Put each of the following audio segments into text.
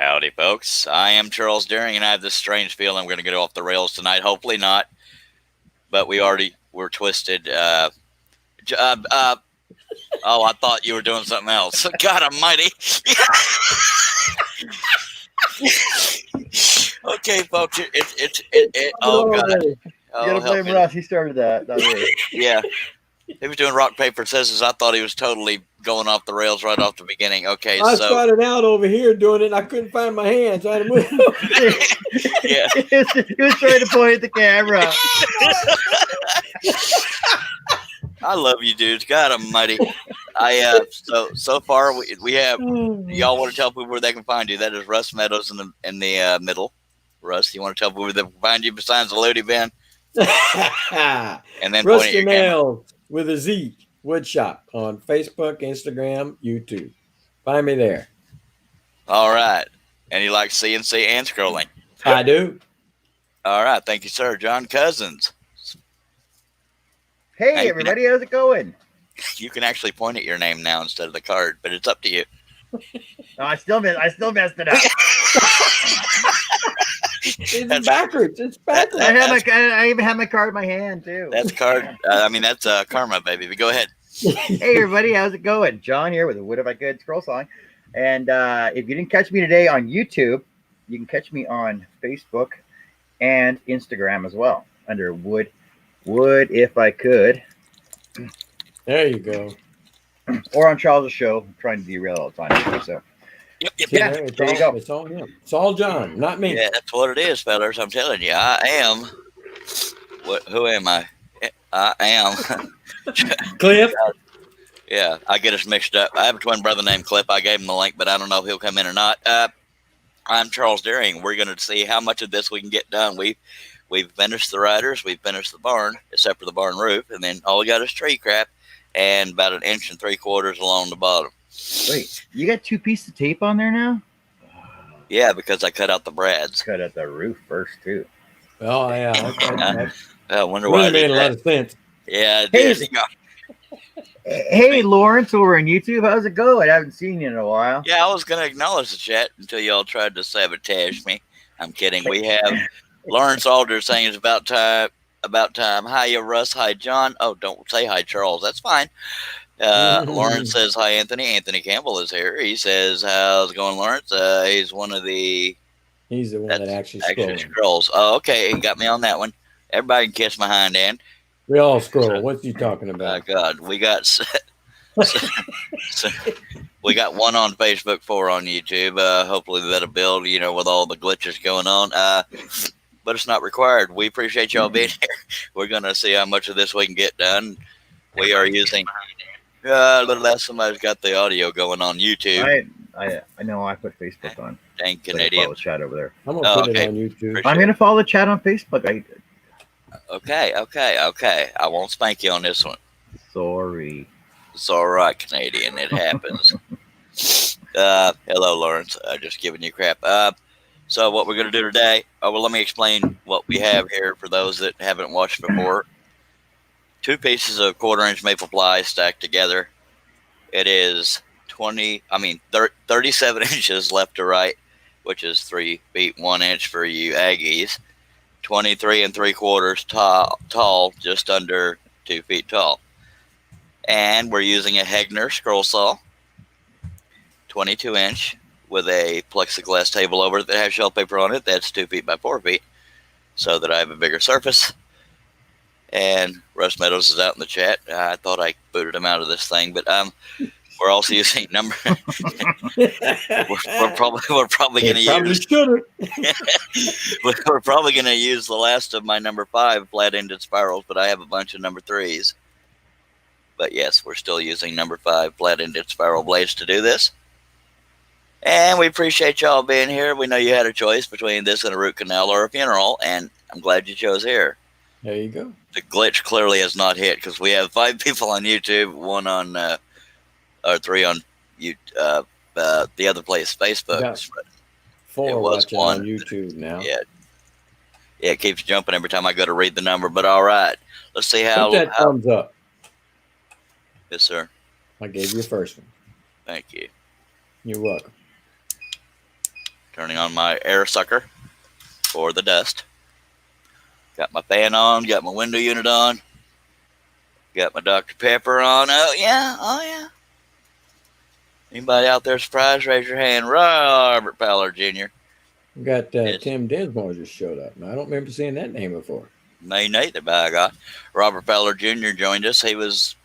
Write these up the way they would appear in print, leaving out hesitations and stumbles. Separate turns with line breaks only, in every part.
Howdy, folks. I am Charles Deering, and I have this strange feeling we're going to get off the rails tonight. Hopefully not, but we're twisted. Oh, I thought you were doing something else. God Almighty. Okay, folks. Oh God.
You
Oh,
gotta blame Russ. He started that. Not me.
Yeah. He was doing rock, paper, scissors. I thought he was totally going off the rails right off the beginning. Okay,
I
so
started out over here doing it, and I couldn't find my hands. I had to move.
yeah.
He was trying to point at the camera.
I love you, dudes. God Almighty. So far we have. Y'all want to tell people where they can find you? That is Russ Meadows in the middle. Russ, you want to tell people where they can find you besides the Lodi Van? And then
Rusty Nails with a Z Woodshop on Facebook, Instagram, YouTube. Find me there.
All right. And you like CNC and scrolling?
I do.
All right. Thank you, sir. John Cousins.
Hey, everybody. How's it going?
You can actually point at your name now instead of the card, but it's up to you.
No, I still messed it up.
It's backwards. It's backwards.
I even have my card in my hand, too.
That's card. That's karma, baby. But go ahead.
Hey, everybody. How's it going? John here with a Wood If I Could scroll song. And if you didn't catch me today on YouTube, you can catch me on Facebook and Instagram as well under Wood If I Could.
There you go.
Or on Charles' show. I'm trying to derail all the time. So,
Yep.
Yeah,
there you
go.
It's all him. It's all John, not me.
Yeah, that's what it is, fellas. I'm telling you, I am. Who am I? I am.
Cliff.
Yeah, I get us mixed up. I have a twin brother named Cliff. I gave him the link, but I don't know if he'll come in or not. I'm Charles Deering. We're going to see how much of this we can get done. We've finished the riders. We've finished the barn, except for the barn roof, and then all we got is tree crap and about 1 3/4 inches along the bottom.
Wait, you got 2 pieces of tape on there now?
Yeah, because I cut out the brads.
Cut out the roof first, too.
Oh, yeah.
I wonder why.
Really made a lot of sense.
Yeah, it
Hey,
did.
Hey, Lawrence over on YouTube. How's it going? I haven't seen you in a while.
Yeah, I was going to acknowledge the chat until y'all tried to sabotage me. I'm kidding. We have Lawrence Alder saying it's about time. Hiya, Russ. Hi, John. Oh, don't say hi, Charles. That's fine. Lawrence says hi, Anthony. Anthony Campbell is here. He says, how's it going, Lawrence? He's one of the...
He's the one that actually
scrolls. Oh, okay. He got me on that one. Everybody can kiss my hind end.
We all scroll. What's he talking about?
God, we got... we got 1 on Facebook, 4 on YouTube. Hopefully that'll build, with all the glitches going on. But it's not required. We appreciate y'all being here. We're going to see how much of this we can get done. We are using... a little less. Somebody's got the audio going on YouTube.
I know I put Facebook on.
Dang Canadian.
Follow the chat over there.
I'm gonna put it on YouTube.
I'm gonna follow the chat on Facebook.
Okay. I won't spank you on this one.
Sorry.
It's all right, Canadian. It happens. Hello, Lawrence. Just giving you crap. So what we're gonna do today? Let me explain what we have here for those that haven't watched before. 2 pieces of 1/4 inch maple ply stacked together. It is 37 inches left to right, which is 3 feet 1 inch for you Aggies. 23 3/4 tall, just under 2 feet tall. And we're using a Hegner scroll saw, 22 inch, with a plexiglass table over it that has shell paper on it. That's 2 feet by 4 feet, so that I have a bigger surface. And Russ Meadows is out in the chat. I thought I booted him out of this thing, but we're also using number. we're probably going to use. We're probably going to use the last of my number 5 flat-ended spirals, but I have a bunch of number 3s. But yes, we're still using number 5 flat-ended spiral blades to do this. And we appreciate y'all being here. We know you had a choice between this and a root canal or a funeral, and I'm glad you chose here.
There you go.
The glitch clearly has not hit because we have 5 people on YouTube, 1 on, or 3 on the other place, Facebook.
4 watching on YouTube now.
Yeah, it keeps jumping every time I go to read the number. But all right, let's see how.
Put that thumbs up.
Yes, sir.
I gave you the first one.
Thank you.
You're welcome.
Turning on my air sucker for the dust. Got my fan on, got my window unit on, got my Dr. Pepper on. Oh yeah. Anybody out there surprised? Raise your hand. Robert Fowler Jr.
We got Tim Dinsmore just showed up. Now, I don't remember seeing that name before.
May neither, by God. Robert Fowler Jr. joined us. He was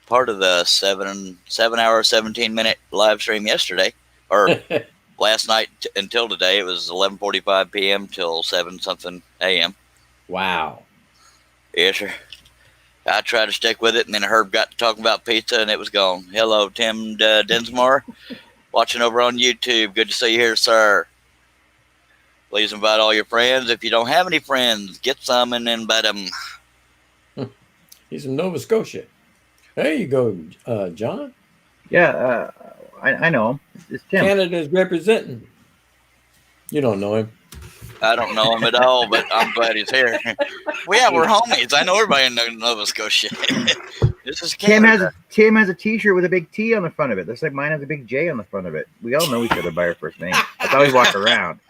part of the 7-hour, 17-minute live stream yesterday, or last night until today. It was 11:45 p.m. till 7-something a.m.
Wow.
Yes, sir. I tried to stick with it, and then Herb got to talking about pizza, and it was gone. Hello, Tim Dinsmore, watching over on YouTube. Good to see you here, sir. Please invite all your friends. If you don't have any friends, get some and invite them.
He's from Nova Scotia. There you go, John.
Yeah, I know him. It's Tim.
Canada's representing. You don't know him.
I don't know him at all, but I'm glad he's here. We're homies. I know everybody in Nova Scotia. This is Canada.
Tim has a T-shirt with a big T on the front of it. Looks like mine has a big J on the front of it. We all know each other by our first name. That's how we walk around.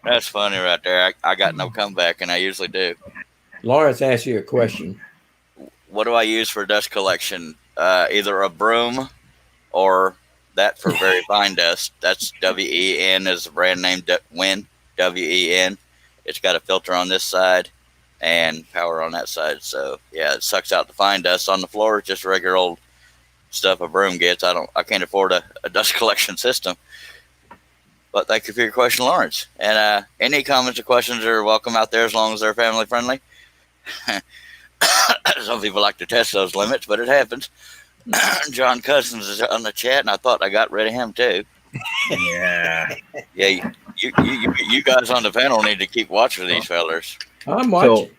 That's funny right there. I got no comeback, and I usually do.
Lawrence asked you a question.
What do I use for dust collection? Either a broom or that for very fine dust. That's WEN is the brand name, WEN, WEN. It's got a filter on this side and power on that side. So yeah, it sucks out the fine dust on the floor. It's just regular old stuff a broom gets. I can't afford a dust collection system. But thank you for your question, Lawrence. And any comments or questions are welcome out there as long as they're family friendly. Some people like to test those limits, but it happens. John Cousins is on the chat, and I thought I got rid of him too.
Yeah.
Yeah, you guys on the panel need to keep watching these fellers.
I'm watching.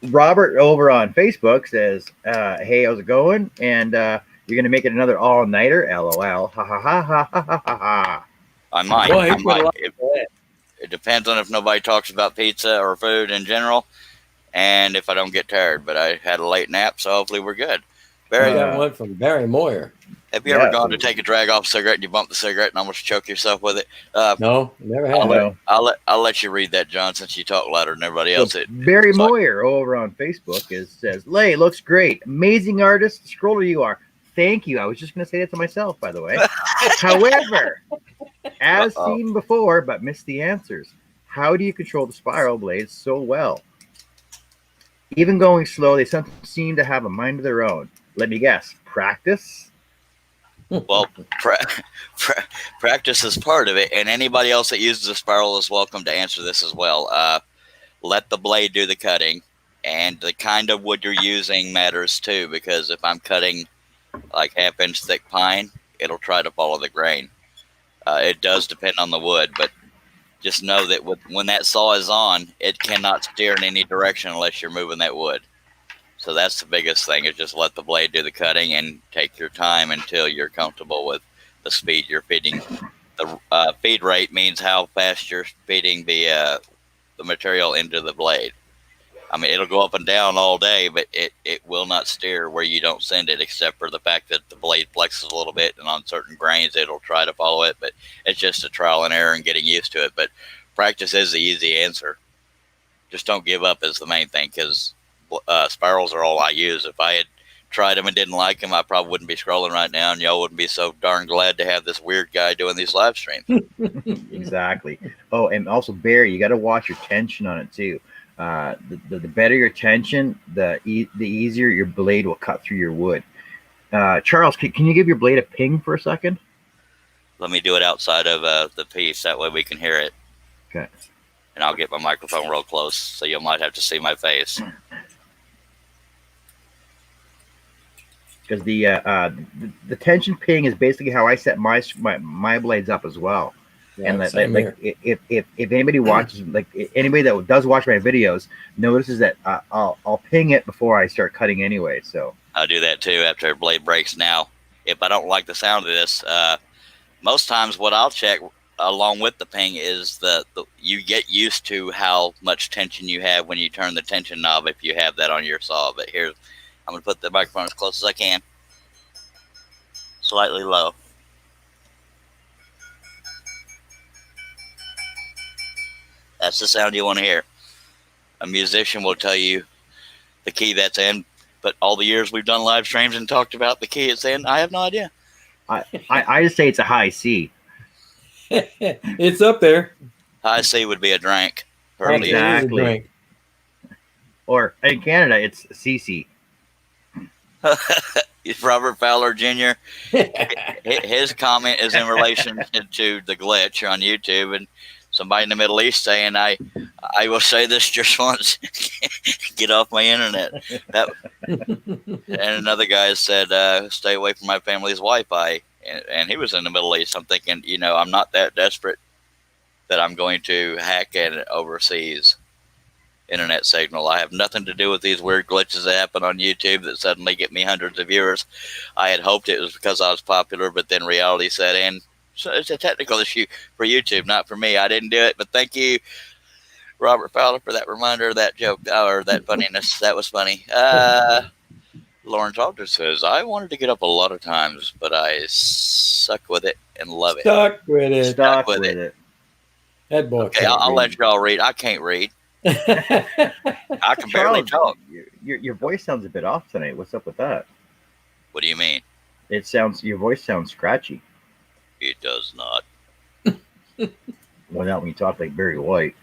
So, Robert over on Facebook says, "Hey, how's it going?" And you're gonna make it another all-nighter. LOL. Ha ha ha ha ha ha ha.
I might.
Well,
I might. It depends on if nobody talks about pizza or food in general, and if I don't get tired. But I had a late nap, so hopefully we're good. Barry,
I got one from Barry Moyer.
Have you ever gone to take a drag off a cigarette and you bump the cigarette and almost choke yourself with it?
No, never have.
I'll let you read that, John, since you talk louder than everybody else.
Barry Moyer over on Facebook says, "Lay looks great, amazing artist, scroller you are. Thank you. I was just going to say that to myself, by the way. However, as seen before, but missed the answers. How do you control the spiral blades so well? Even going slow, they sometimes seem to have a mind of their own. Let me guess. Practice."
Well, practice is part of it, and anybody else that uses a spiral is welcome to answer this as well. Let the blade do the cutting, and the kind of wood you're using matters too, because if I'm cutting like half-inch thick pine, it'll try to follow the grain. It does depend on the wood, but just know that when that saw is on, it cannot steer in any direction unless you're moving that wood. So that's the biggest thing, is just let the blade do the cutting and take your time until you're comfortable with the speed you're feeding. The feed rate means how fast you're feeding the material into the blade. I mean, it'll go up and down all day, but it will not steer where you don't send it, except for the fact that the blade flexes a little bit, and on certain grains it'll try to follow it, but it's just a trial and error and getting used to it. But practice is the easy answer. Just don't give up is the main thing, because spirals are all I use. If I had tried them and didn't like them, I probably wouldn't be scrolling right now, and y'all wouldn't be so darn glad to have this weird guy doing these live streams.
Exactly. Oh, and also, Barry, you got to watch your tension on it too. The better your tension, the easier your blade will cut through your wood. Charles, can you give your blade a ping for a second?
Let me do it outside of the piece. That way we can hear it.
Okay.
And I'll get my microphone real close, so you might have to see my face.
Because the tension ping is basically how I set my blades up as well. Yeah, and if anybody watches, like anybody that does watch my videos notices that I'll ping it before I start cutting anyway. So
I'll do that too after a blade breaks. Now, if I don't like the sound of this, most times what I'll check along with the ping is you get used to how much tension you have when you turn the tension knob, if you have that on your saw. But here, I'm going to put the microphone as close as I can, slightly low. That's the sound you want to hear. A musician will tell you the key that's in, but all the years we've done live streams and talked about the key it's in, I have no idea.
I just say it's a high C.
It's up there.
High C would be a drink.
It is a
Exactly.
drink.
Or in Canada, it's CC.
Robert Fowler Jr. His comment is in relation to the glitch on YouTube, and somebody in the Middle East saying, "I will say this just once, get off my internet." And another guy said, "Stay away from my family's Wi-Fi," and he was in the Middle East. I'm thinking, I'm not that desperate that I'm going to hack an overseas internet signal. I have nothing to do with these weird glitches that happen on YouTube that suddenly get me hundreds of viewers. I had hoped it was because I was popular, but then reality set in. So it's a technical issue for YouTube, not for me. I didn't do it, but thank you, Robert Fowler, for that reminder, that joke, or that funniness. That was funny. Lawrence Aldridge says, I wanted to get up a lot of times, but I suck with it and love it.
Stuck with it.
Stuck with it.
That boy.
Okay, I'll let y'all read. I can't read. I can barely talk.
Your voice sounds a bit off tonight. What's up with that?
What do you mean?
Your voice sounds scratchy.
It does not.
Well, not when you talk like Barry White.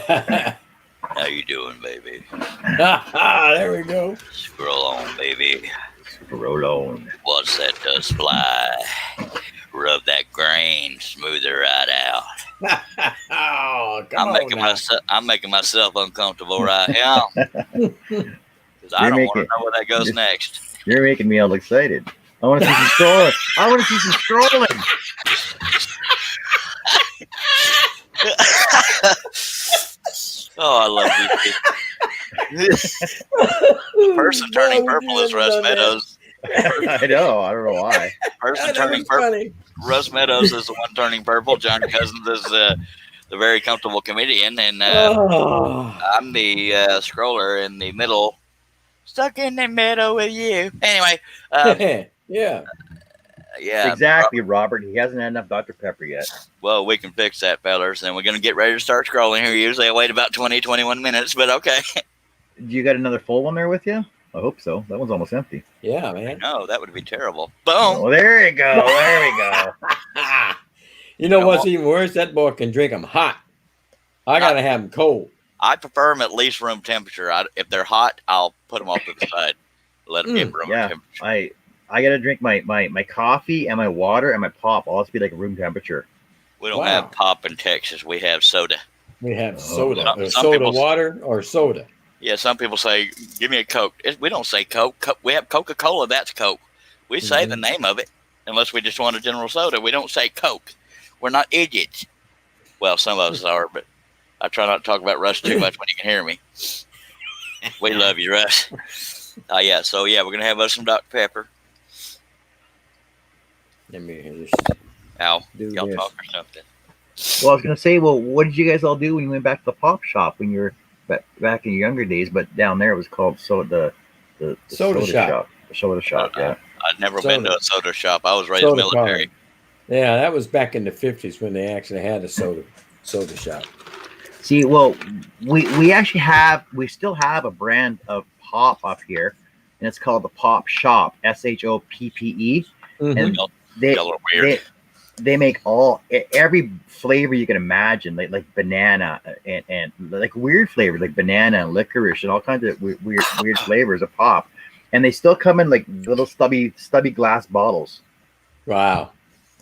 How you doing, baby?
There we go.
Scroll on, baby.
Roll on.
What's that dust fly? Rub that grain, smooth it right out.
Oh,
I'm making myself uncomfortable right now because I don't want to know where that goes next.
You're making me all excited. I want to see some strolling. I want to see some strolling.
Oh, I love these people. Person turning purple is Russ Meadows.
I know. I don't know why.
Person turning purple. Russ Meadows is the one turning purple. John Cousins is the very comfortable comedian, and I'm the scroller in the middle, stuck in the middle with you. Anyway,
yeah.
Exactly, Robert. He hasn't had enough Dr. Pepper yet.
Well, we can fix that, fellas, and we're going to get ready to start scrolling here. Usually I wait about 20, 21 minutes, but okay.
You got another full one there with you? I hope so. That one's almost empty.
Yeah, man.
No, that would be terrible. Boom.
Oh, there you go. There we go.
You know what's even worse? That boy can drink them hot. I got to have them cold.
I prefer them at least room temperature. If they're hot, I'll put them off to the side. Let them get room temperature.
I got to drink my coffee and my water and my pop. All has to be like room temperature.
We don't have pop in Texas. We have soda.
We have soda.
Some
Soda
people,
water or soda.
Yeah, some people say, give me a Coke. We don't say Coke. We have Coca-Cola. That's Coke. We say the name of it, unless we just want a general soda. We don't say Coke. We're not idiots. Well, some of us are, but I try not to talk about Russ too much when you can hear me. We love you, Russ. Yeah, so yeah, we're going to have us some Dr. Pepper.
Let me hear this.
Y'all talk or something.
Well, I was going to say, what did you guys all do when you went back to the pop shop when you were back in your younger days? But down there it was called the soda shop. Soda shop, yeah.
I'd never been to a soda shop. I was raised military.
Yeah, that was back in the 50s when they actually had a soda shop.
See, well, we still have a brand of pop up here, and it's called the Pop Shop, SHOPPE. And they make every flavor you can imagine, like banana and like weird flavors like banana and licorice and all kinds of weird flavors of pop, and they still come in like little stubby glass bottles.
Wow.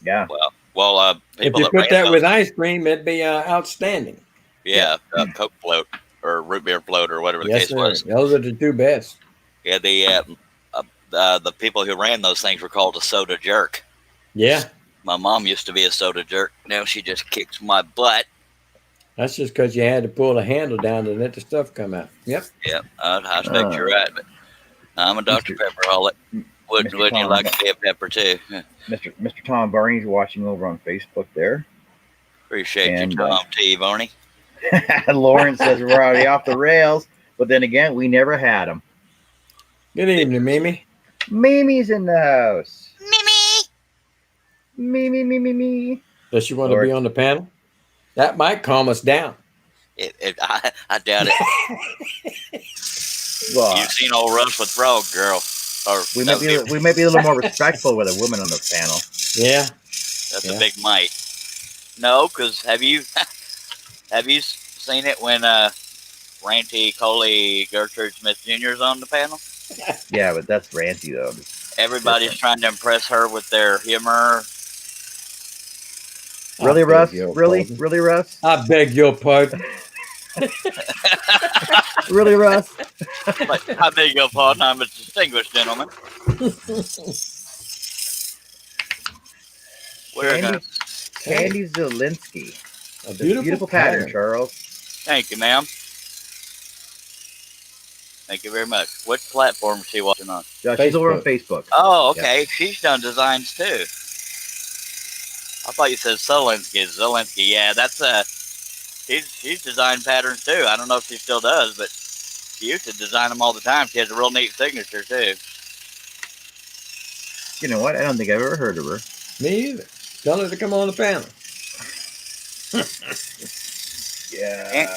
Yeah.
Well,
if you put that with ice cream, it'd be outstanding.
Yeah, Coke float or root beer float or whatever the case was.
Those are the two best.
Yeah, the people who ran those things were called a soda jerk.
Yeah.
My mom used to be a soda jerk. Now she just kicks my butt.
That's just because you had to pull the handle down to let the stuff come out. Yep.
Yeah, I expect you're right, but I'm a Dr. Pepperaholic. Wouldn't you like to be a pepper too?
Mr. Tom Barney's watching over on Facebook there.
Appreciate you, Tom T. Barney.
Lauren says we're already off the rails, but then again, we never had them.
Good evening, Mimi.
Mimi's in the house. Mimi.
Does she want to be on the panel? That might calm us down.
I doubt it.
Well,
You've seen old Russ with Frog, girl. Or
we might be a little more respectful with a woman on the panel.
Yeah.
that's a big might. No, because have you seen it when Ranty Coley Gertrude Smith Jr. is on the panel?
Yeah, but that's ranty though.
Everybody's trying to impress her with their humor.
Really,
I beg
Russ?
your
Really,
pardon.
really, Russ?
I beg your pardon.
Really, Russ?
But I beg your pardon, I'm a distinguished gentleman. We're gonna,
Candy Zielinski.
A
The beautiful pattern, Charles.
thank you, ma'am. Thank you very much. What platform is she watching on?
She's over on Facebook.
Oh, okay. She's done designs too. I thought you said Zelensky. Yeah, that's she's designed patterns too. I don't know if she still does, but she used to design them all the time. She has a real neat signature too.
You know what? I don't think I've ever heard of her.
Me either. Tell her to come on the panel.
Yeah.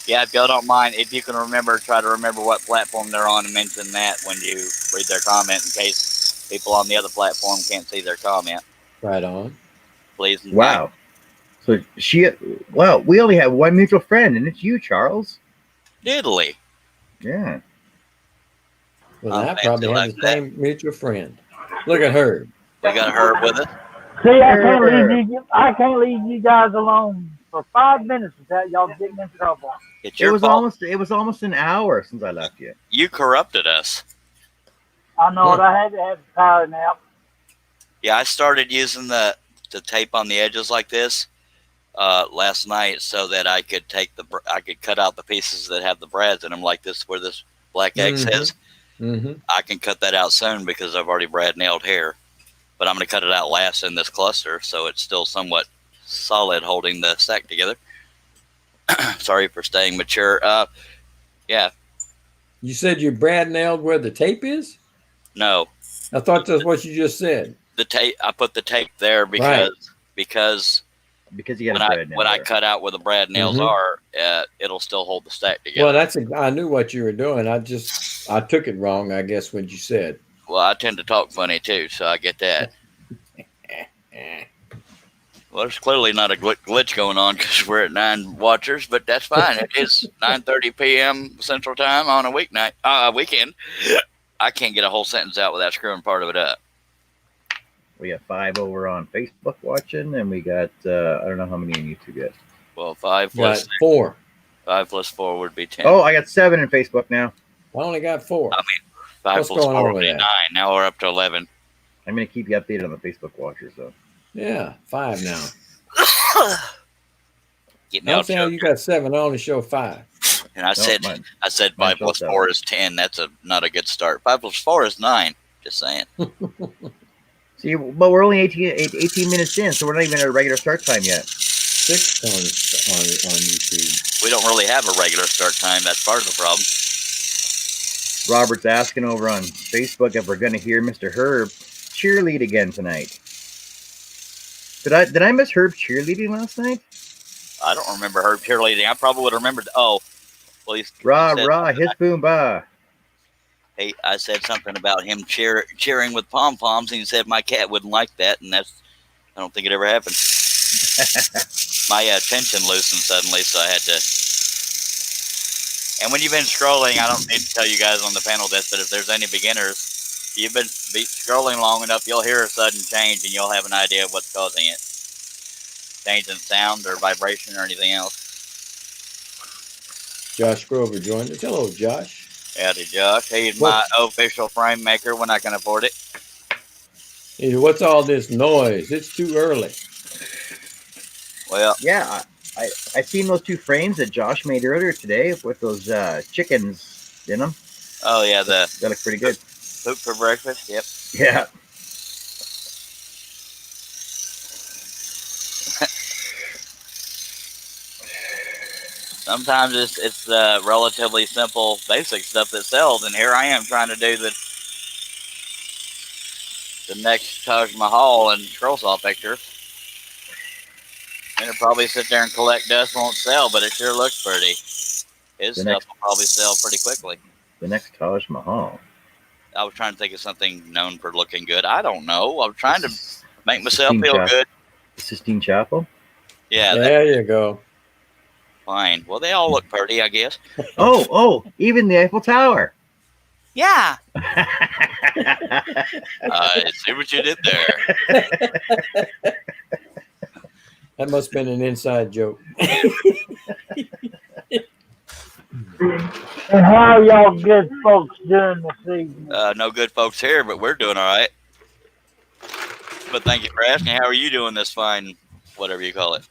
Yeah, if y'all don't mind, if you can remember, try to remember what platform they're on and mention that when you read their comment in case people on the other platform can't see their comment.
Right on.
Please.
Wow. So we only have one mutual friend, and it's you, Charles.
Diddly.
Yeah.
Well,
Oh,
I
fancy
probably
like
have the same mutual friend. Look at her.
We got Herb with us.
See, I can't leave you guys alone for 5 minutes without y'all getting in trouble.
It's your
It was almost an hour since I left you.
You corrupted us.
I know it. I had to have a power nap.
Yeah, I started using the tape on the edges like this last night so that I could cut out the pieces that have the brads in them, like this where this black X is.
Mm-hmm.
I can cut that out soon because I've already brad nailed here, but I'm going to cut it out last in this cluster so it's still somewhat solid holding the stack together. Sorry for staying mature. Yeah.
You said you brad nailed where the tape is?
No.
I thought that's what you just said.
The tape. I put the tape there because
you got a brad nail
when I
there.
cut out where the brad nails
Mhm.
are, it'll still hold the stack together.
Well, I knew what you were doing. I took it wrong, I guess, when you said.
Well, I tend to talk funny too, so I get that. Well, there's clearly not a glitch going on because we're at 9 watchers, but that's fine. It is 9:30 p.m. Central Time on a weekend. I can't get a whole sentence out without screwing part of it up.
We got 5 over on Facebook watching, and we got I don't know how many on YouTube yet.
Well, 5
Got
plus
4.
5 plus 4 would be 10.
Oh, I got 7 in Facebook now.
I only got 4.
5
what's
plus
going
4
on
would
with
be
that?
9. Now we're up to 11.
I'm gonna keep you updated on the Facebook watchers though.
Yeah, 5 now.
Get me
I
all
don't see how you got 7. I only show 5.
And I said
mine
5 plus
shows
4 is 10. That's not a good start. 5 plus 4 is 9. Just saying.
See, but we're only 18 minutes in, so we're not even at a regular start time yet.
6 on YouTube.
We don't really have a regular start time. That's part of the problem.
Robert's asking over on Facebook if we're gonna hear Mr. Herb cheerlead again tonight. Did I miss Herb cheerleading last night?
I don't remember her cheerleading. I probably would have remembered. Oh, well, he's
Rah, his boom bah.
Hey, I said something about him cheering with pom poms, and he said my cat wouldn't like that, and I don't think it ever happened. My tension loosened suddenly, so I had to. And when you've been scrolling, I don't need to tell you guys on the panel this, but if there's any beginners, you've been scrolling long enough, you'll hear a sudden change, and you'll have an idea of what's causing it. Change in sound or vibration or anything else.
Josh Grover joined us. Hello, Josh.
Howdy, Josh. He's my official frame maker when I can afford it.
Hey, what's all this noise? It's too early.
Well,
Yeah, I seen those 2 frames that Josh made earlier today with those chickens in them.
oh yeah, the
That look pretty good.
poop for breakfast. Yep.
Yeah.
Sometimes it's relatively simple, basic stuff that sells, and here I am trying to do the next Taj Mahal and scroll saw picture. It'll probably sit there and collect dust, won't sell, but it sure looks pretty. His
The
stuff
next-
will probably sell pretty quickly.
The next Taj Mahal.
I was trying to think of something known for looking good. I don't know. I'm trying to make myself
Sistine
feel
Chapel.
good.
The Sistine Chapel.
Yeah, that's
There you go.
fine. Well, they all look pretty, I guess.
Oh, even the Eiffel Tower.
Yeah. I see what you did there.
That must have been an inside joke.
And how y'all good folks doing this evening?
No good folks here, but we're doing all right. But thank you for asking. How are you doing this fine, whatever you call it?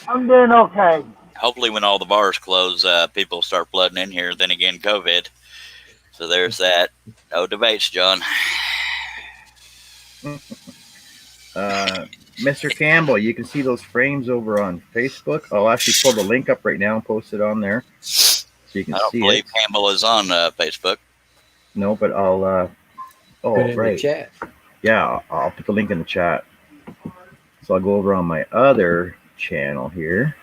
I'm doing okay.
Hopefully, when all the bars close, people start flooding in here. Then again, COVID. So there's that. No debates, John.
Mr. Campbell, you can see those frames over on Facebook. I'll actually pull the link up right now and post it on there so you can
I don't
see
believe
it.
Campbell is on Facebook.
No, but I'll.
Put it in
right.
the chat.
Yeah, I'll put the link in the chat. So I'll go over on my other channel here.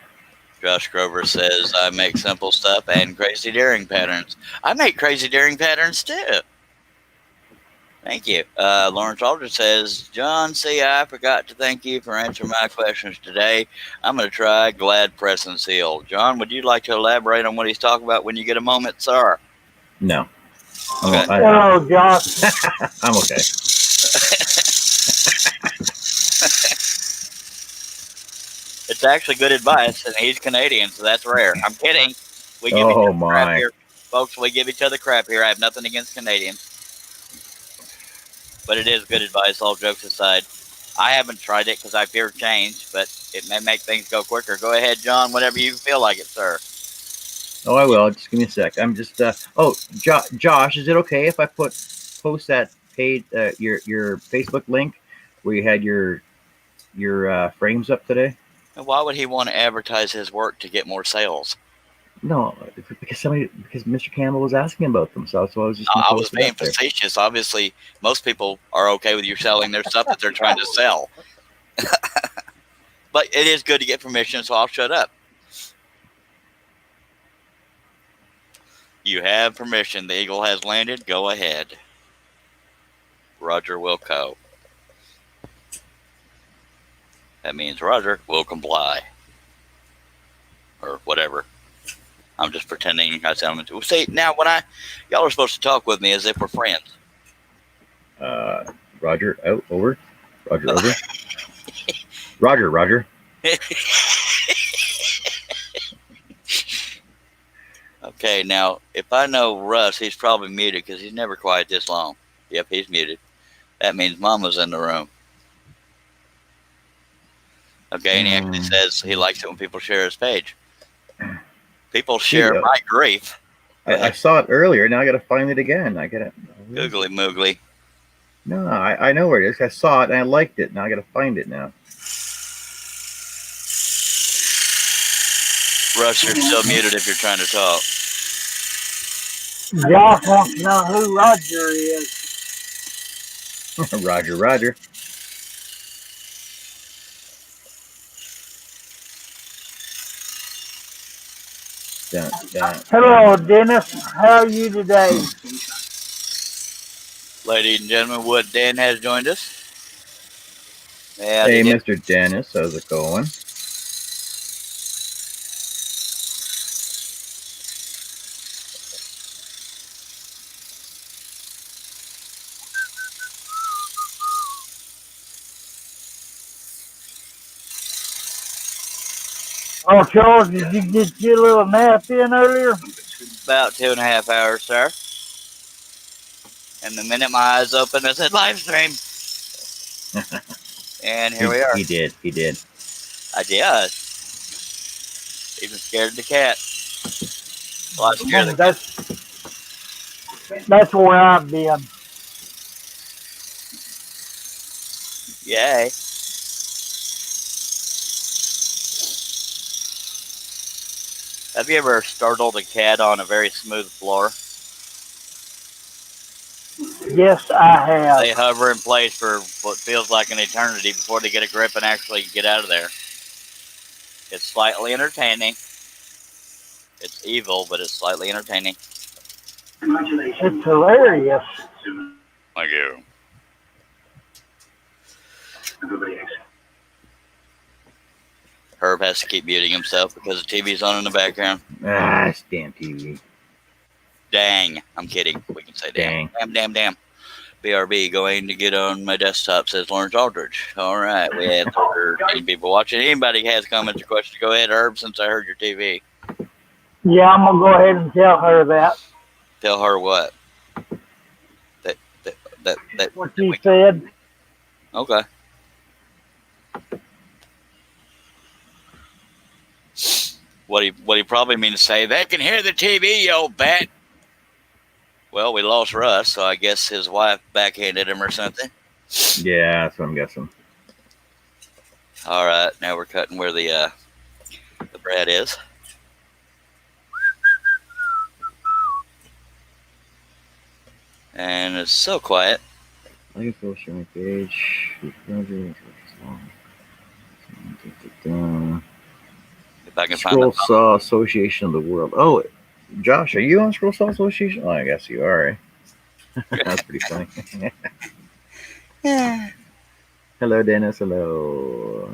Josh Grover says, I make simple stuff and crazy daring patterns. I make crazy daring patterns too. Thank you. Lawrence Aldridge says, John, see, I forgot to thank you for answering my questions today. I'm going to try Glad Press and Seal. John, would you like to elaborate on what he's talking about when you get a moment, sir?
No.
Okay.
Hello, Josh.
I'm okay.
It's actually good advice, and he's Canadian, so that's rare. I'm kidding. We give each
Oh,
other crap
my.
here. Folks, we give each other crap here. I have nothing against Canadians. But it is good advice, all jokes aside. I haven't tried it because I fear change, but it may make things go quicker. Go ahead, John, whenever you feel like it, sir.
Oh, I will. Just give me a sec. I'm just. Josh, is it okay if I post that page, your Facebook link where you had your frames up today?
And why would he want to advertise his work to get more sales?
No, because Mr. Campbell was asking about them, so that's why I was just.
I was being facetious. Obviously, most people are okay with you selling their stuff that they're trying to sell. But it is good to get permission, so I'll shut up. You have permission. The eagle has landed. Go ahead. Roger Wilco. That means Roger will comply. Or whatever. I'm just pretending I sound into. See, now when y'all are supposed to talk with me as if we're friends.
Roger out over. Roger over. Roger.
Okay, now if I know Russ, he's probably muted because he's never quiet this long. Yep, he's muted. That means Mama's in the room. Okay, and he actually says he likes it when people share his page. People share my grief.
I saw it earlier. Now I got to find it again. I got to.
Googly moogly.
No, I know where it is. I saw it and I liked it. Now I got to find it now.
Russ, you're still muted if you're trying to talk.
Josh wants to know who Roger is.
Roger. Dun.
Hello, Dennis. How are you today?
Ladies and gentlemen, Wood Dan has joined us. Yeah,
Hey, Mr. Dennis, how's it going?
Oh, Charles, did you get your little nap in earlier?
About 2.5 hours, sir. And the minute my eyes opened, I said, live stream. And here we are.
He did.
I did. Even scared the cat. Well, I scared the cat.
That's where I've been.
Yay. Have you ever startled a cat on a very smooth floor?
Yes, I have.
They hover in place for what feels like an eternity before they get a grip and actually get out of there. It's slightly entertaining. It's evil, but it's slightly entertaining.
It's hilarious.
Thank you. Herb has to keep muting himself because the TV's on in the background.
Ah, it's damn TV.
Dang. I'm kidding. We can say damn. Damn. BRB going to get on my desktop, says Lawrence Aldridge. All right. We have 13 people watching. Anybody has comments or questions, go ahead, Herb, since I heard your TV.
Yeah, I'm gonna go ahead and tell her that.
Tell her what? That
What you said.
Okay. What he probably mean to say, they can hear the TV, you old bat. Well, we lost Russ, so I guess his wife backhanded him or something.
Yeah, that's what I'm guessing.
All right, now we're cutting where the bread is. And it's so quiet.
I can still share my page.
If I can find
Scroll
the
Saw Association of the World. Oh, Josh, are you on Scroll Saw Association? Oh, I guess you are. Eh? That's pretty funny. Hello, Dennis. Hello.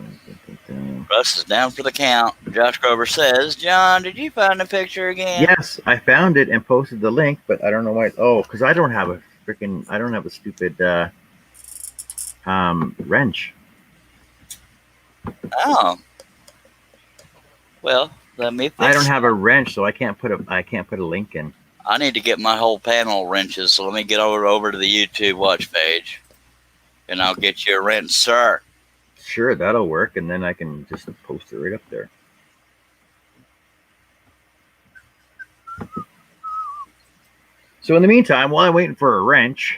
Russ is down for the count. Josh Grover says, John, did you find the picture again?
Yes, I found it and posted the link, but I don't know why. Oh, because I don't have a stupid wrench.
Oh. Well, let me fix
I don't have a wrench, so I can't put a link in.
I need to get my whole panel wrenches, so let me get over to the YouTube watch page, and I'll get you a wrench, sir.
Sure, that'll work, and then I can just post it right up there. So in the meantime, while I'm waiting for a wrench,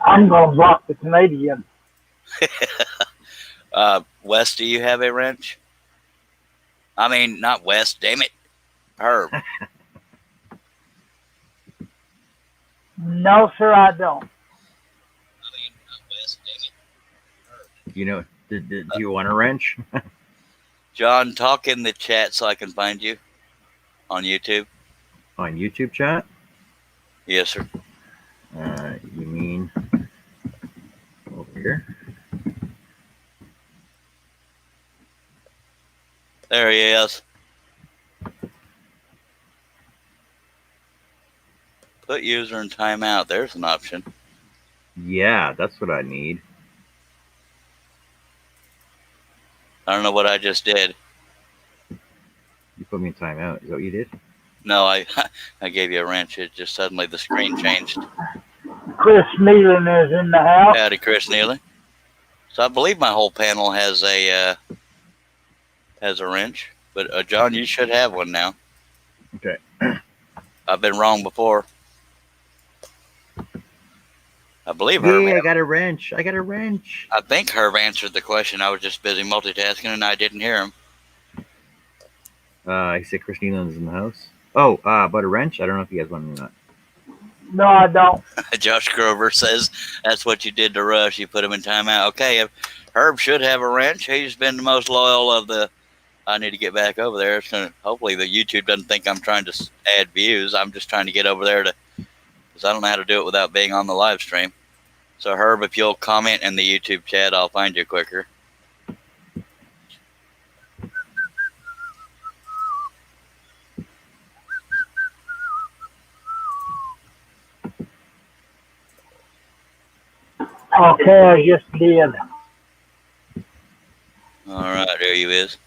I'm gonna block the Canadian.
Wes, do you have a wrench? I mean, not Wes, damn it. Herb.
No, sir, I don't.
you know, do you want a wrench?
John, talk in the chat so I can find you on YouTube.
On YouTube chat?
Yes, sir.
You mean over here?
There he is. Put user in timeout. There's an option.
Yeah, that's what I need.
I don't know what I just did.
You put me in timeout. Is that what you did?
No, I gave you a wrench. It just suddenly the screen changed.
Chris Nealon is in the house.
Howdy, Chris Nealon. So I believe my whole panel has a wrench, but John, you should have one now.
Okay.
I've been wrong before. I believe
Yeah,
Herb.
I got a wrench. I got a wrench.
I think Herb answered the question. I was just busy multitasking and I didn't hear him.
He said Chris Nealon's in the house. Oh, but a wrench? I don't know if he has one or not.
No, I don't.
Josh Grover says that's what you did to Rush. You put him in timeout. Okay, if Herb should have a wrench. He's been the most loyal of the. I need to get back over there. It's gonna. Hopefully, the YouTube doesn't think I'm trying to add views. I'm just trying to get over there because I don't know how to do it without being on the live stream. So Herb, if you'll comment in the YouTube chat, I'll find you quicker.
Okay, I just did.
All right, there you is.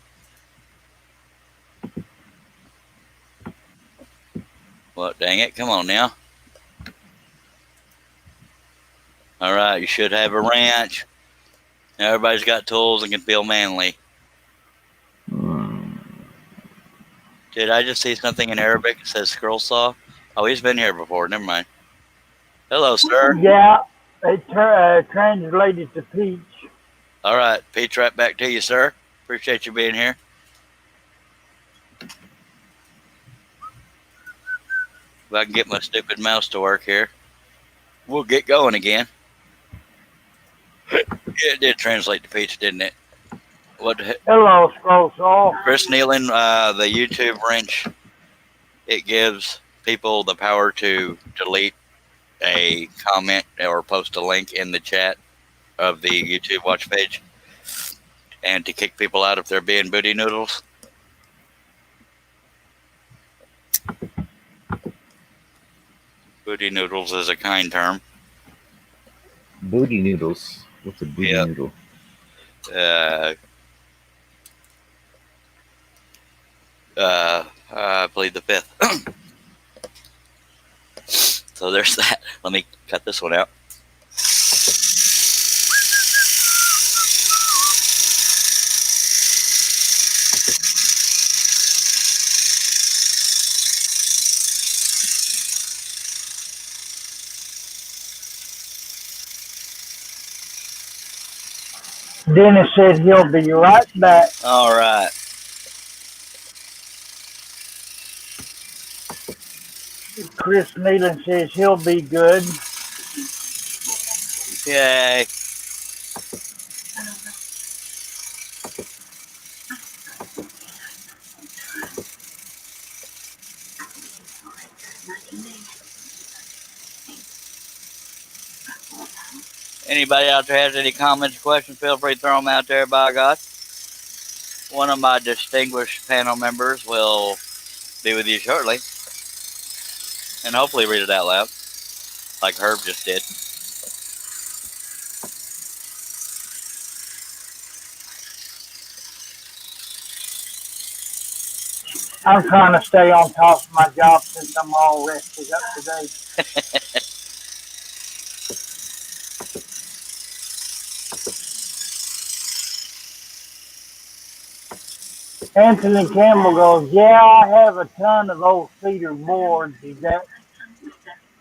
Well, dang it. Come on now. All right, you should have a wrench. Now everybody's got tools and can feel manly. Did I just see something in Arabic that says scroll saw? Oh, he's been here before. Never mind. Hello, sir.
Yeah, it translated to peach.
All right, Peach, right back to you, sir. Appreciate you being here. If I can get my stupid mouse to work here, we'll get going again. It did translate to Peach, didn't it? what
Hello, Scroll Saw.
Chris Nealon, the YouTube wrench, it gives people the power to delete a comment or post a link in the chat of the YouTube watch page, and to kick people out if they're being booty noodles. Booty noodles is a kind term.
Booty noodles. What's a booty
Yep.
noodle?
I plead the fifth. So there's that. Let me cut this one out.
Dennis said he'll be right back.
All right.
Chris Nealon says he'll be good.
Yay. Anybody out there has any comments, questions, feel free to throw them out there, by God. One of my distinguished panel members will be with you shortly. And hopefully read it out loud, like Herb just did.
I'm trying to stay on top of my job since I'm all rested up to date. Anthony Campbell goes, yeah, I have a ton of old cedar boards that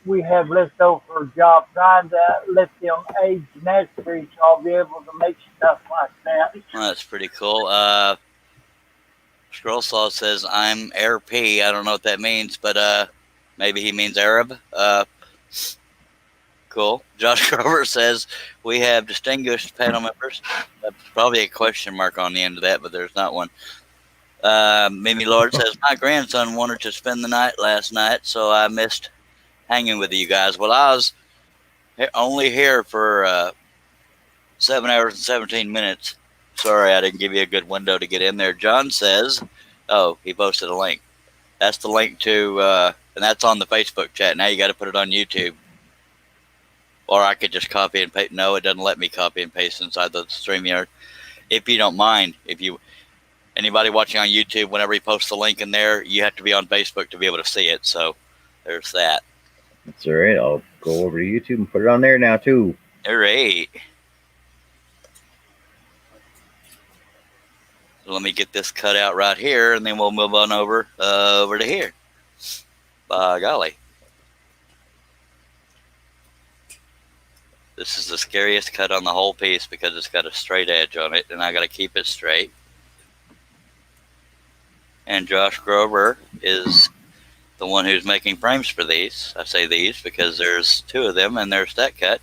we have left over for a job, trying to let them age naturally so I'll be able to make stuff like that.
Well, that's pretty cool. Scroll Saw says, I'm RP. I don't know what that means, but maybe he means Arab. Cool. Josh Grover says, we have distinguished panel members. That's probably a question mark on the end of that, but there's not one. Mimi Lord says, my grandson wanted to spend the night last night, so I missed hanging with you guys. Well, I was only here for 7 hours and 17 minutes. Sorry, I didn't give you a good window to get in there. John says, oh, he posted a link. That's the link to, and that's on the Facebook chat. Now you got to put it on YouTube. Or I could just copy and paste. No, it doesn't let me copy and paste inside the StreamYard. If you don't mind, anybody watching on YouTube, whenever he posts the link in there, you have to be on Facebook to be able to see it. So there's that.
That's all right. I'll go over to YouTube and put it on there now too.
All right. So let me get this cut out right here, and then we'll move on over to here. By golly. This is the scariest cut on the whole piece because it's got a straight edge on it, and I got to keep it straight. And Josh Grover is the one who's making frames for these. I say these because there's two of them, and there's that cut.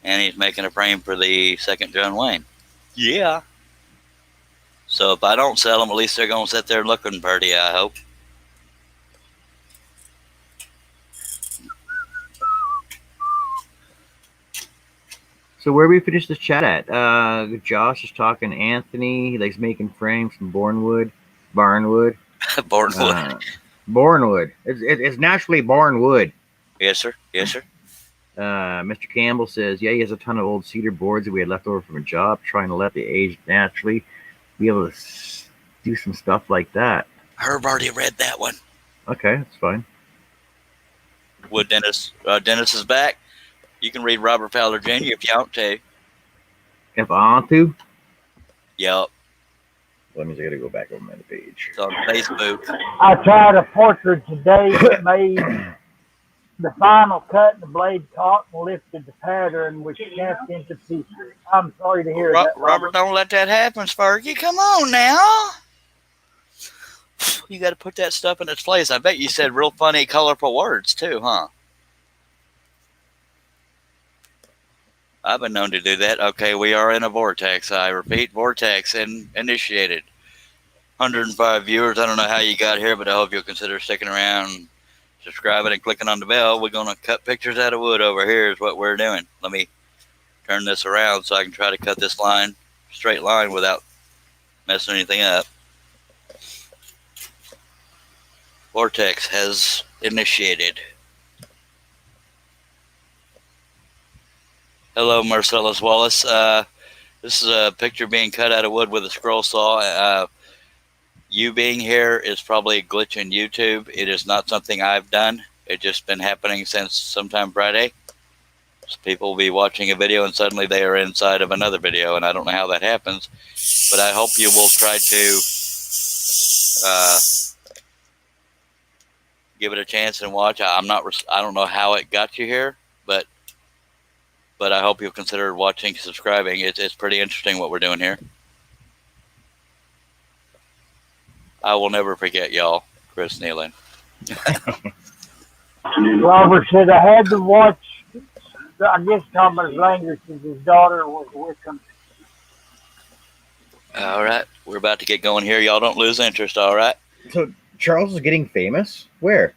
And he's making a frame for the second John Wayne. Yeah. So if I don't sell them, at least they're going to sit there looking pretty, I hope.
So where we finish this chat at? Josh is talking to Anthony. He likes making frames from Barnwood.
Bornwood.
Barnwood. It's naturally Barnwood.
Yes, sir. Yes, sir.
Mr. Campbell says, yeah, he has a ton of old cedar boards that we had left over from a job, trying to let the age naturally be able to do some stuff like that.
Herb already read that one.
Okay, that's fine.
Wood Dennis. Dennis is back. You can read Robert Fowler Jr. if you want to.
If I want to?
Yep.
Let me. I gotta go back over my page.
It's on Facebook.
I tried a portrait today that made the final cut, and the blade caught and lifted the pattern, which snapped into pieces. I'm sorry to hear that,
Robert, don't let that happen, Sparky. Come on now. You got to put that stuff in its place. I bet you said real funny, colorful words too, huh? I've been known to do that. Okay, we are in a vortex. I repeat, vortex initiated. 105 viewers. I don't know how you got here, but I hope you'll consider sticking around, subscribing, and clicking on the bell. We're going to cut pictures out of wood over here is what we're doing. Let me turn this around so I can try to cut this line, straight line, without messing anything up. Vortex has initiated. Hello, Marcellus Wallace. This is a picture being cut out of wood with a scroll saw. You being here is probably a glitch in YouTube. It is not something I've done. It's just been happening since sometime Friday. So people will be watching a video and suddenly they are inside of another video, and I don't know how that happens. But I hope you will try to give it a chance and watch. I don't know how it got you here, but I hope you'll consider watching, subscribing. It's pretty interesting what we're doing here. I will never forget y'all, Chris Nealon.
Robert said I had to watch, I guess Thomas Langer, since his daughter was with him.
All right, we're about to get going here. Y'all don't lose interest, all right?
So Charles is getting famous? Where?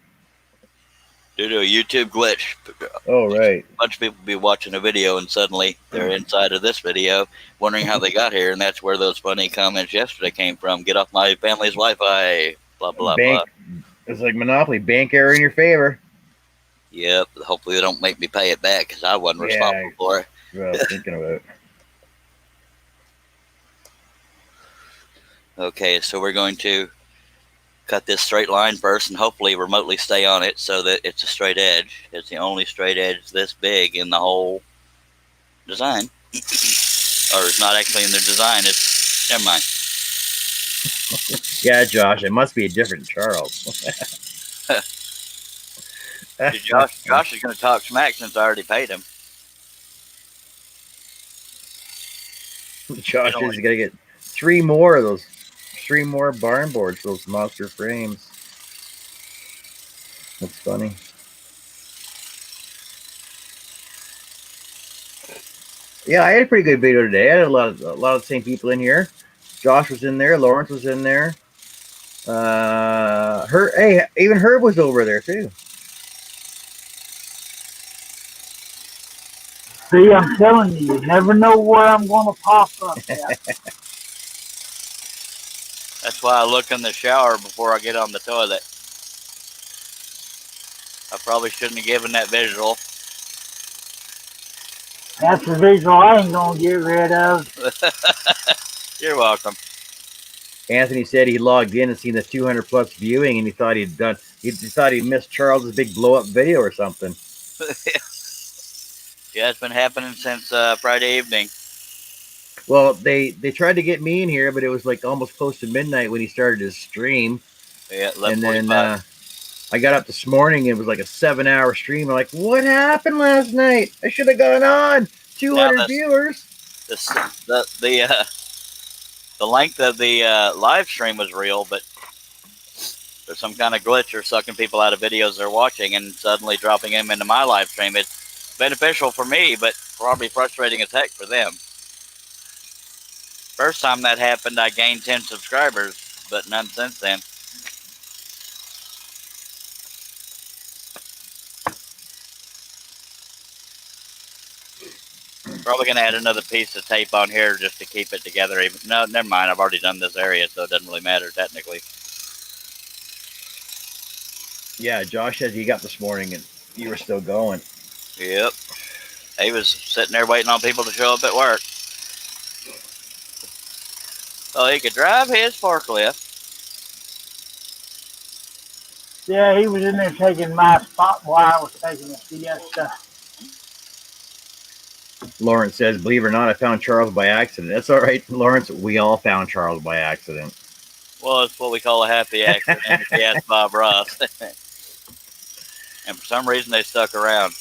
Due to a YouTube glitch.
Oh, right.
A bunch of people be watching a video and suddenly they're inside of this video wondering how they got here, and that's where those funny comments yesterday came from. Get off my family's Wi-Fi, blah, blah, blah.
It's like Monopoly, bank error in your favor.
Yep, hopefully they don't make me pay it back because I wasn't responsible for it.
What I was thinking about.
Okay, so we're going to cut this straight line first and hopefully remotely stay on it so that it's a straight edge. It's the only straight edge this big in the whole design. Or it's not actually in the design, it's, never mind.
Yeah, Josh, it must be a different Charles.
Josh is going to talk smack since I already paid him.
Josh is going to get three more barn boards for those monster frames. That's funny. Yeah, I had a pretty good video today. I had a lot of the same people in here. Josh was in there. Lawrence was in there. Even Herb was over there too.
See, I'm telling you, you never know where I'm going to pop up at.
That's why I look in the shower before I get on the toilet. I probably shouldn't have given that visual.
That's the visual I ain't going to get rid of.
You're welcome.
Anthony said he logged in and seen the 200 plus viewing, and he thought he thought he'd missed Charles's big blow up video or something.
Yeah, it's been happening since Friday evening.
Well, they tried to get me in here, but it was like almost close to midnight when he started his stream.
Yeah,
and then I got up this morning. And it was like a 7-hour stream. I'm like, what happened last night? I should have gone on. 200 viewers.
The length of the live stream was real, but there's some kind of glitch or sucking people out of videos they're watching and suddenly dropping them into my live stream. It's beneficial for me, but probably frustrating as heck for them. First time that happened, I gained 10 subscribers, but none since then. Probably going to add another piece of tape on here just to keep it together. No, never mind. I've already done this area, so it doesn't really matter technically.
Yeah, Josh said he got this morning and you were still going.
Yep. He was sitting there waiting on people to show up at work. So he could drive his forklift.
Yeah, he was in there taking my spot while I was taking a siesta.
Lawrence says, believe it or not, I found Charles by accident. That's all right, Lawrence. We all found Charles by accident.
Well, it's what we call a happy accident, if you ask Bob Ross. And for some reason, they stuck around.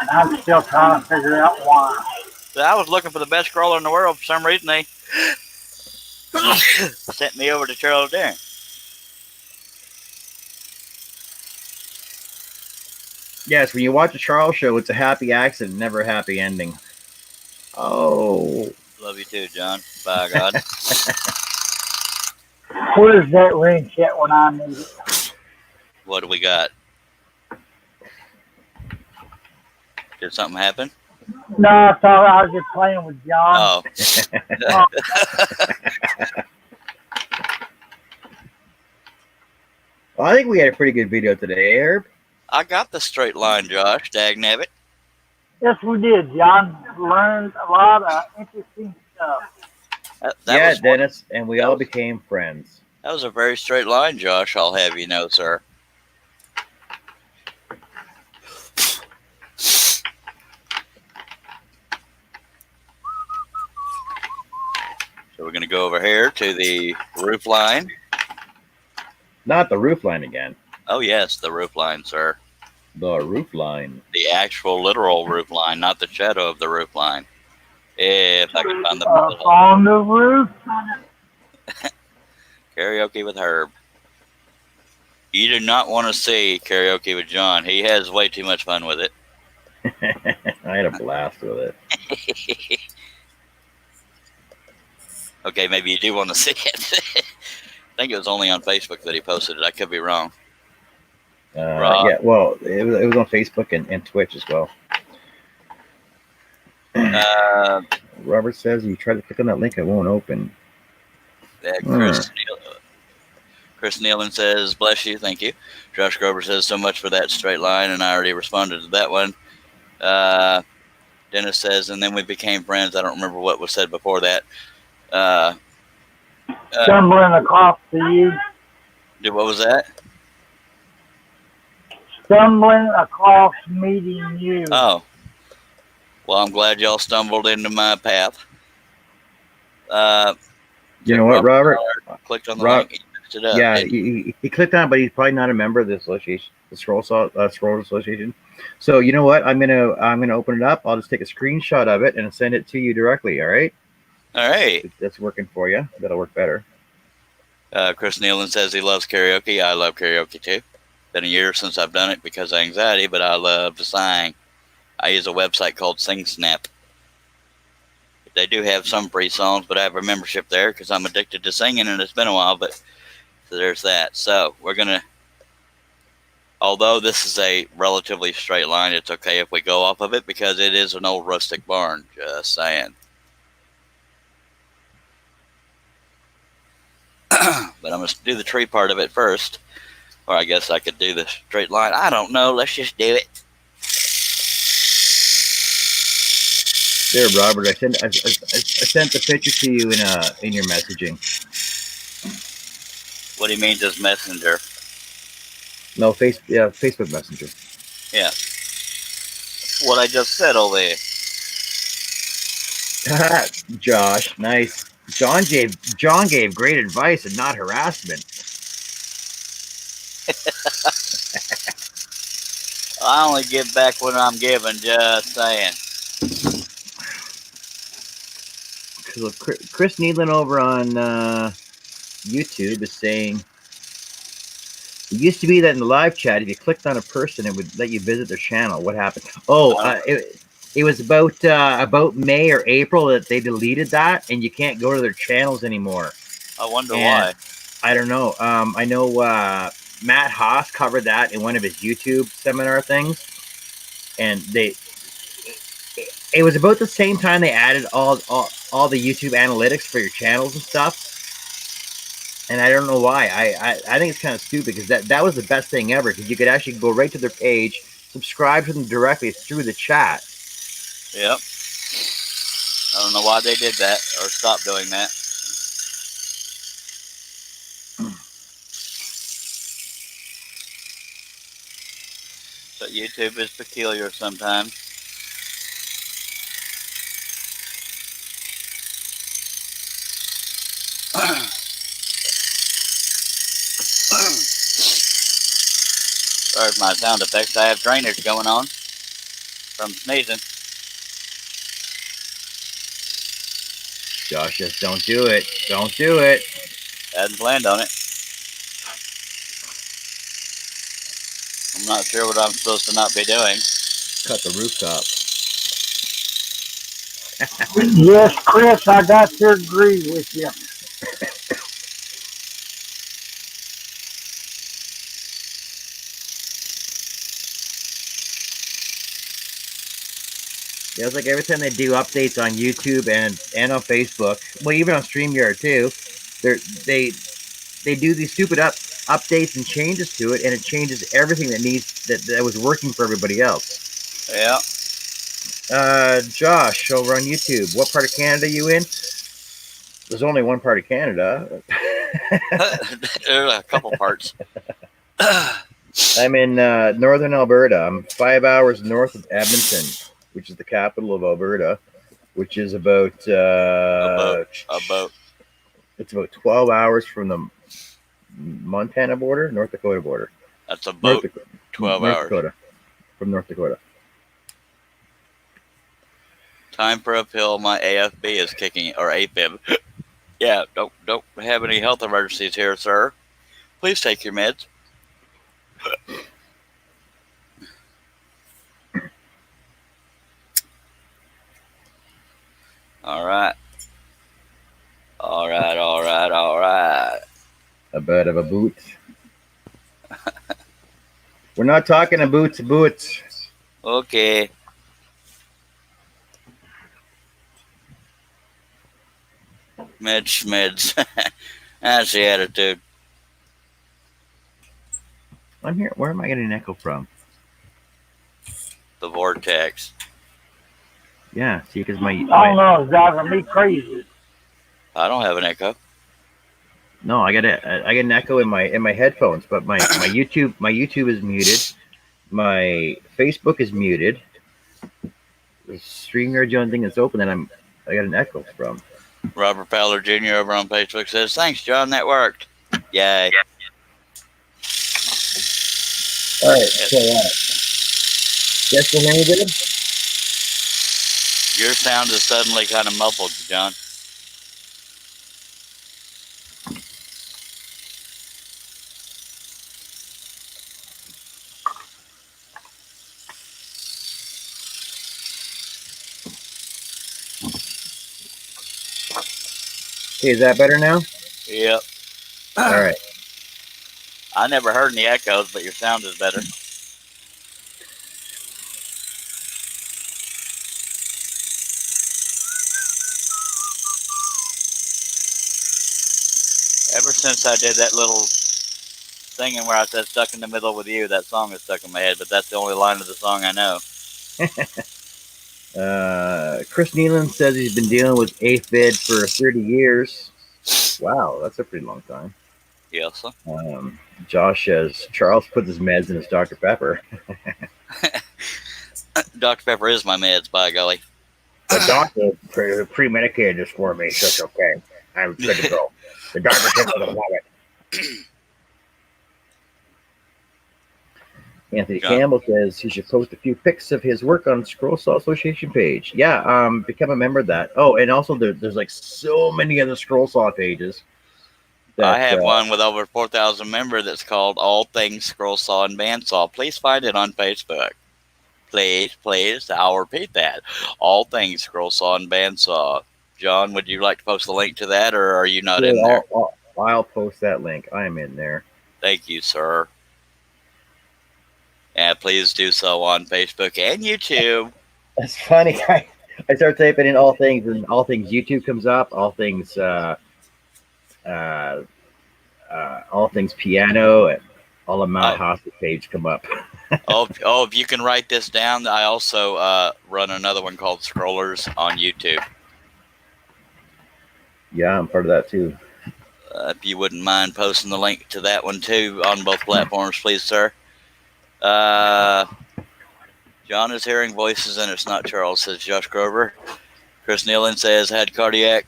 And I'm still trying to figure out why.
So I was looking for the best scroller in the world. For some reason, they sent me over to Charles Darren.
Yes, when you watch a Charles show, it's a happy accident, never a happy ending. Oh.
Love you too, John. By God.
Where's that wrench at when I need it?
What do we got? Did something happen?
No, I thought I was just playing with John.
Oh.
Well, I think we had a pretty good video today, Herb.
I got the straight line, Josh. Dagnabbit.
Yes, we did, John. Learned a lot of interesting stuff.
That was
Dennis, and we
that
all
was-
became friends.
That was a very straight line, Josh. I'll have you know, sir. So we're going to go over here to the roof line.
Not the roof line again.
Oh, yes, the roof line, sir.
The roof line.
The actual literal roof line, not the shadow of the roof line. If I can find the
On the roof.
karaoke with Herb. You do not want to see karaoke with John. He has way too much fun with it.
I had a blast with it.
Okay, maybe you do want to see it. I think it was only on Facebook that he posted it. I could be wrong. Rob.
Yeah, well, it was on Facebook and Twitch as well. Robert says you try to click on that link, it won't open.
Chris Nealon says, bless you, thank you. Josh Grover says, so much for that straight line, and I already responded to that one. Dennis says, and then we became friends. I don't remember what was said before that.
Stumbling across to you.
What was that?
Stumbling across meeting you.
Oh. Well, I'm glad y'all stumbled into my path.
You know what, Robert?
Clicked on the
Rob-
link. He picked it up.
Yeah, he clicked on it, but he's probably not a member of the association, the Scroll Association. So you know what? I'm gonna open it up. I'll just take a screenshot of it and send it to you directly. All right?
All right.
If that's working for you. That'll work better.
Chris Nealon says he loves karaoke. I love karaoke too. Been a year since I've done it because of anxiety, but I love to sing. I use a website called SingSnap. They do have some free songs, but I have a membership there because I'm addicted to singing, and it's been a while, but so there's that. So we're going to, although this is a relatively straight line, it's okay if we go off of it because it is an old rustic barn, just saying. But I'm going to do the tree part of it first. Or I guess I could do the straight line. I don't know. Let's just do it.
There, Robert. I sent the picture to you in your messaging.
What do you mean, just Messenger?
No, Facebook Messenger.
Yeah. What I just said over there.
Josh, nice. John gave great advice and not harassment.
I only give back when I'm given, just saying.
So Chris Needland over on YouTube is saying, it used to be that in the live chat, if you clicked on a person, it would let you visit their channel. What happened? It was about May or April that they deleted that, and you can't go to their channels anymore.
I wonder why.
I don't know. I know Matt Haas covered that in one of his YouTube seminar things, and it was about the same time they added all the YouTube analytics for your channels and stuff. And I don't know why. I think it's kind of stupid because that was the best thing ever, because you could actually go right to their page, subscribe to them directly through the chat.
Yep. I don't know why they did that or stopped doing that. But YouTube is peculiar sometimes. Sorry for my sound effects. I have drainage going on from sneezing.
Josh, just don't do it. Don't do it.
Hadn't planned on it. I'm not sure what I'm supposed to not be doing.
Cut the rooftop.
Yes, Chris, I got to agree with you.
Yeah, it's like every time they do updates on YouTube and on Facebook, well, even on StreamYard too, they do these stupid updates and changes to it, and it changes everything that was working for everybody else.
Yeah.
Josh over on YouTube, what part of Canada are you in? There's only one part of Canada.
There's a couple parts.
I'm in northern Alberta. I'm 5 hours north of Edmonton, which is the capital of Alberta, which is about it's about 12 hours from the Montana border, North Dakota border.
That's a boat. 12
North
hours.
Dakota, from North Dakota.
Time for a pill. My AFB is kicking, or AFib. Yeah, don't have any health emergencies here, sir. Please take your meds. All right.
A bit of a boot. We're not talking about boots.
Okay. Meds. That's the attitude.
I'm here. Where am I getting an echo from?
The vortex.
Yeah, see, because
I don't know, it's driving me crazy.
I don't have an echo.
No, I get an echo in my headphones, but my YouTube is muted. My Facebook is muted. The StreamYard John thing is open, and I got an echo from.
Robert Fowler Jr. over on Facebook says, "Thanks, John. That worked." Yay.
All right, so guess the name good?
Your sound is suddenly kind of muffled, John.
Okay, is that better now?
Yep.
All right.
I never heard any echoes, but your sound is better. Ever since I did that little singing where I said "stuck in the middle with you," that song is stuck in my head, but that's the only line of the song I know.
Chris Nealon says he's been dealing with AFib for 30 years. Wow, that's a pretty long time.
Yes, sir.
Josh says Charles puts his meds in his Dr. Pepper.
Dr. Pepper is my meds, by golly.
The doctor pre-medicated this for me, so it's okay. I'm good to go. The doctor said I don't have it. Anthony Campbell says he should post a few pics of his work on Scroll Saw Association page. Yeah, become a member of that. Oh, and also there's like so many other Scroll Saw pages.
I have one with over 4,000 members that's called All Things Scroll Saw and Bandsaw. Please find it on Facebook. Please. I'll repeat that. All Things Scroll Saw and Bandsaw. John, would you like to post the link to that, or are you not in there?
I'll post that link. I am in there.
Thank you, sir. And please do so on Facebook and YouTube.
That's funny. I start typing in all things, and all things YouTube comes up. All things piano, and all of Mount Hospice page come up.
If you can write this down, I also run another one called Scrollers on YouTube.
Yeah, I'm part of that too.
If you wouldn't mind posting the link to that one too on both platforms, please, sir. John is hearing voices and it's not Charles, says Josh Grover. Chris Nealon says had cardiac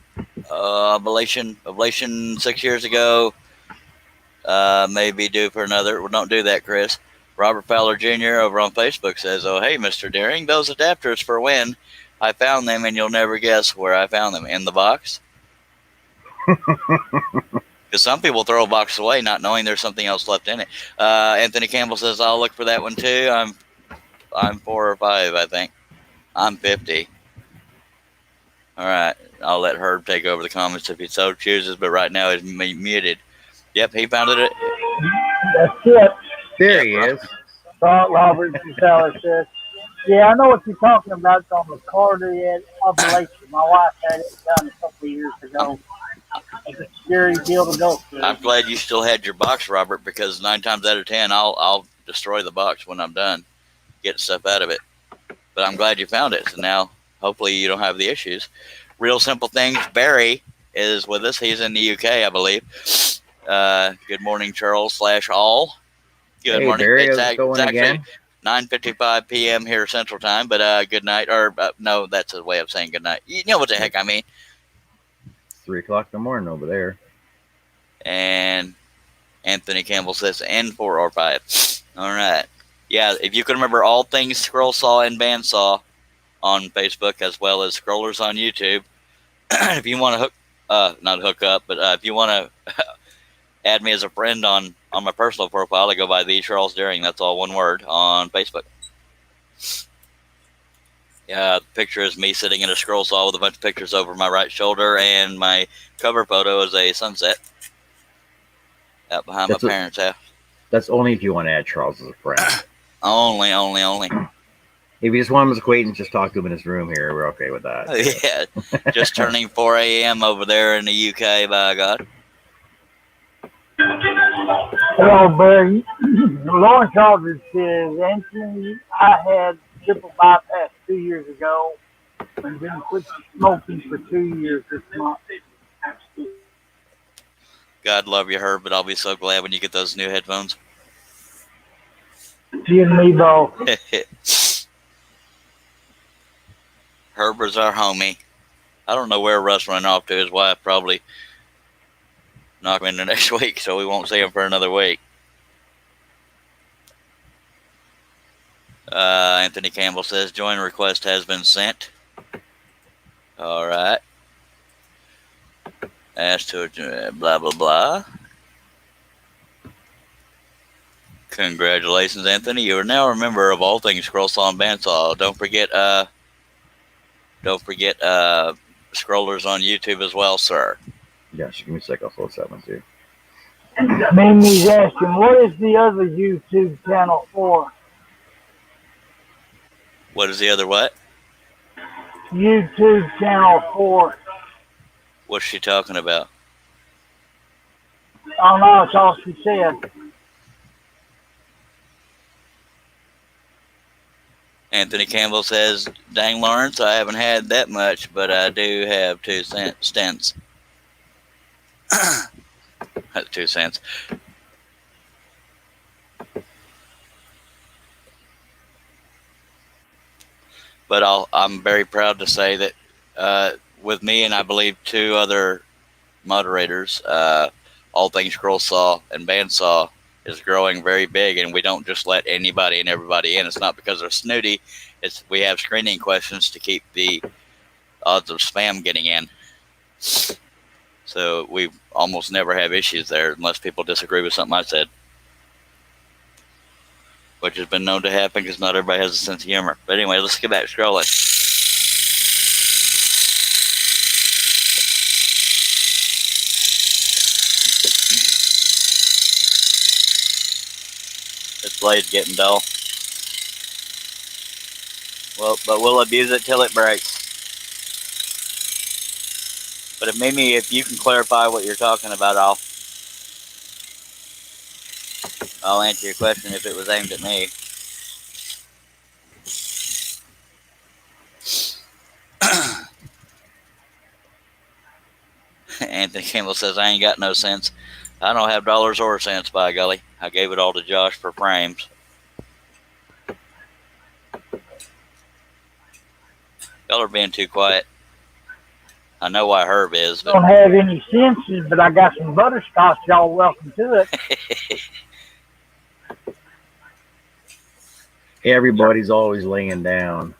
ablation 6 years ago. Maybe due for another. Well, don't do that, Chris. Robert Fowler Jr. over on Facebook says, "Oh, hey, Mr. Deering, those adapters for when I found them, and you'll never guess where I found them. In the box." Because some people throw a box away not knowing there's something else left in it. Anthony Campbell says, I'll look for that one too. I'm 4 or 5, I think. I'm 50. All right. I'll let Herb take over the comments if he so chooses, but right now he's muted. Yep, he found it.
That's it.
There
Yeah,
he is.
Robert Gonzalez says, yeah, I know what you're talking about. It's on the cardiac ablation. My wife had it done a couple of years ago. It's a scary deal to go through.
I'm glad you still had your box, Robert, because 9 times out of 10, I'll destroy the box when I'm done getting stuff out of it. But I'm glad you found it. So now, hopefully, you don't have the issues. Real simple things. Barry is with us. He's in the UK, I believe. Good morning, Charles / all. Good
Hey,
morning.
Barry,
It's
how's it going again?
9:55 p.m. here Central Time, but good night. Or no, that's a way of saying good night. You know what the heck I mean.
3 o'clock in the morning over there.
And Anthony Campbell says N4 or 5. All right. Yeah, if you can remember all things Scroll Saw and Bandsaw on Facebook as well as Scrollers on YouTube, if you want to not hook up, but if you want to add me as a friend on my personal profile, I go by the Charles Deering. That's all one word on Facebook. Yeah, the picture is me sitting in a scroll saw with a bunch of pictures over my right shoulder, and my cover photo is a sunset out behind my parents' house.
That's only if you want to add Charles as a friend.
Only.
If you just want him as an acquaintance, just talk to him in his room here. We're okay with that.
Yeah, just turning 4 a.m. over there in the UK, by God.
Hello, Barry. Lawrence Aldridge says, Anthony, I had triple bypass 2 years ago and been quit smoking for 2 years this month.
God love you, Herb, but I'll be so glad when you get those new headphones.
You and me both.
Herbert's our homie. I don't know where Russ ran off to. His wife probably knocked him in the next week, so we won't see him for another week. Anthony Campbell says, join request has been sent. All right. As to blah, blah, blah. Congratulations, Anthony. You are now a member of All Things Scroll Saw and Bandsaw. Don't forget Scrollers on YouTube as well, sir.
Yeah, give me a sec. I'll slow that one too.
Mimi's asking, what is the other YouTube channel for?
What is the other what?
YouTube channel for.
What's she talking about?
Oh, no, that's all she said.
Anthony Campbell says, dang, Lawrence, I haven't had that much, but I do have 2 cents. 2 cents. But I'm very proud to say that with me and I believe 2 other moderators, All Things Scroll Saw and Bandsaw is growing very big, and we don't just let anybody and everybody in. It's not because they're snooty. We have screening questions to keep the odds of spam getting in. So we almost never have issues there unless people disagree with something I said, which has been known to happen because not everybody has a sense of humor. But anyway, let's get back scrolling. This blade's getting dull. Well, but we'll abuse it till it breaks. But if Mimi, if you can clarify what you're talking about, I'll answer your question if it was aimed at me. Anthony Campbell says, I ain't got no sense. I don't have dollars or cents, by golly. I gave it all to Josh for frames. Y'all are being too quiet. I know why Herb is. But...
Don't have any senses, but I got some butterscotch. Y'all welcome to it.
Everybody's always laying down.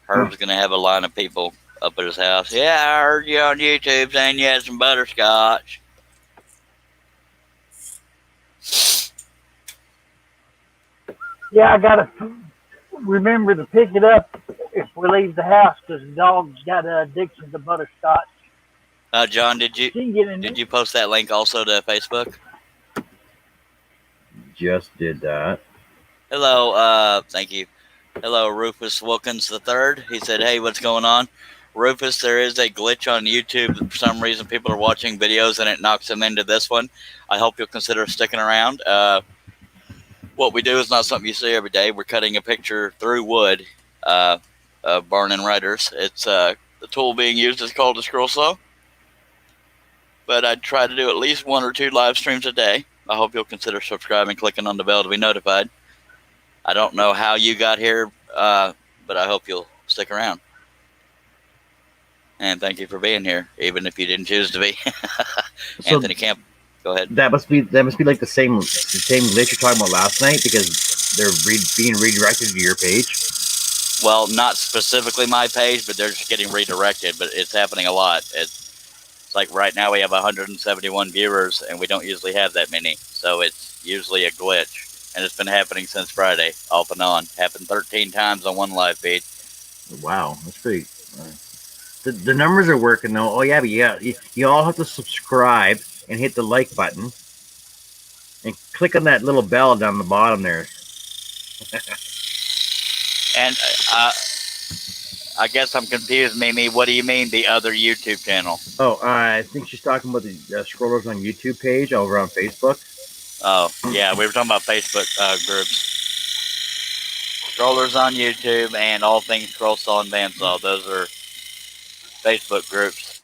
Herb's going to have a line of people up at his house. Yeah, I heard you on YouTube saying you had some butterscotch.
Yeah, I gotta remember to pick it up if we leave the house because the dog's got an addiction to butterscotch.
John, did
She can get in
did you post that link also to Facebook?
Just did that.
Hello, thank you. Hello, Rufus Wilkins III. He said, "Hey, what's going on?" Rufus, there is a glitch on YouTube. For some reason, people are watching videos and it knocks them into this one. I hope you'll consider sticking around. What we do is not something you see every day. We're cutting a picture through wood, Barn & Writers. It's the tool being used is called a scroll saw. But I try to do at least 1 or 2 live streams a day. I hope you'll consider subscribing, clicking on the bell to be notified. I don't know how you got here, but I hope you'll stick around. And thank you for being here, even if you didn't choose to be.
So
Anthony Camp, go ahead.
that must be like the same glitch you're talking about last night because they're being redirected to your page.
Well, not specifically my page, but they're just getting redirected. But it's happening a lot. It's like right now we have 171 viewers, and we don't usually have that many. So it's usually a glitch, and it's been happening since Friday, off and on. Happened 13 times on one live feed.
Wow, that's pretty. The numbers are working though. Oh yeah, but yeah, you all have to subscribe and hit the like button, and click on that little bell down the bottom there.
And I guess I'm confused, Mimi. What do you mean the other YouTube channel?
Oh, I think she's talking about the Scrollers on YouTube page over on Facebook.
Oh, yeah, we were talking about Facebook groups. Scrollers on YouTube and All Things Scroll Saw and Bandsaw. Those are Facebook groups.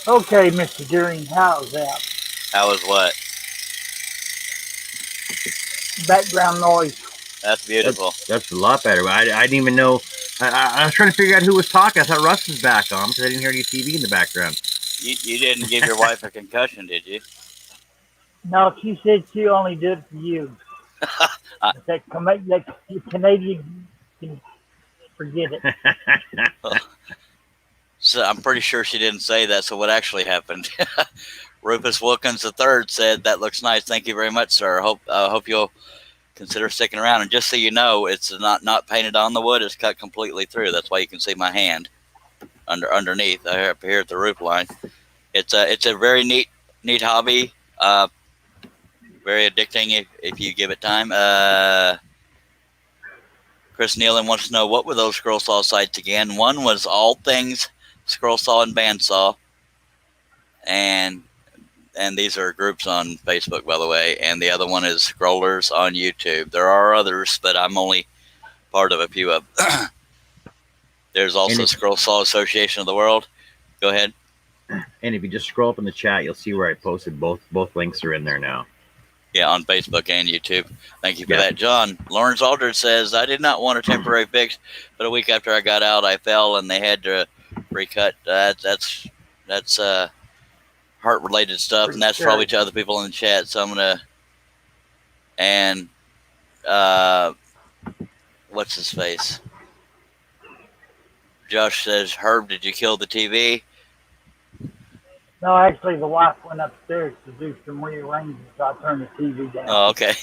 Okay, Mr. Deering, how's that?
How is what?
Background noise.
That's beautiful.
That's a lot better. I didn't even know. I was trying to figure out who was talking. I thought Russ was back on because I didn't hear any TV in the background.
You didn't give your wife a concussion, did you?
No, she said she only did it for you. that Canadian can forget it.
So I'm pretty sure she didn't say that. So what actually happened? Rufus Wilkins III said, "That looks nice. Thank you very much, sir. I hope you'll consider sticking around." And just so you know, it's not painted on the wood. It's cut completely through. That's why you can see my hand underneath up here at the roof line. It's a very neat hobby. Very addicting if you give it time. Chris Nealon wants to know, what were those scroll saw sites again? One was All Things Scroll Saw and Bandsaw, and these are groups on Facebook, by the way. And the other one is Scrollers on YouTube. There are others, but I'm only part of a few of them. There's also Scroll Saw Association of the World. Go ahead.
And if you just scroll up in the chat, you'll see where I posted both links are in there now.
Yeah, on Facebook and YouTube. Thank you for that. John, Lawrence Aldridge says, "I did not want a temporary fix, but a week after I got out, I fell and they had to recut." That's heart-related stuff, and that's probably to other people in the chat. So I'm gonna what's his face? Josh says, "Herb, did you kill the TV?"
No, actually, the wife went upstairs to do some rearranging, so I turned the TV down.
Oh, okay.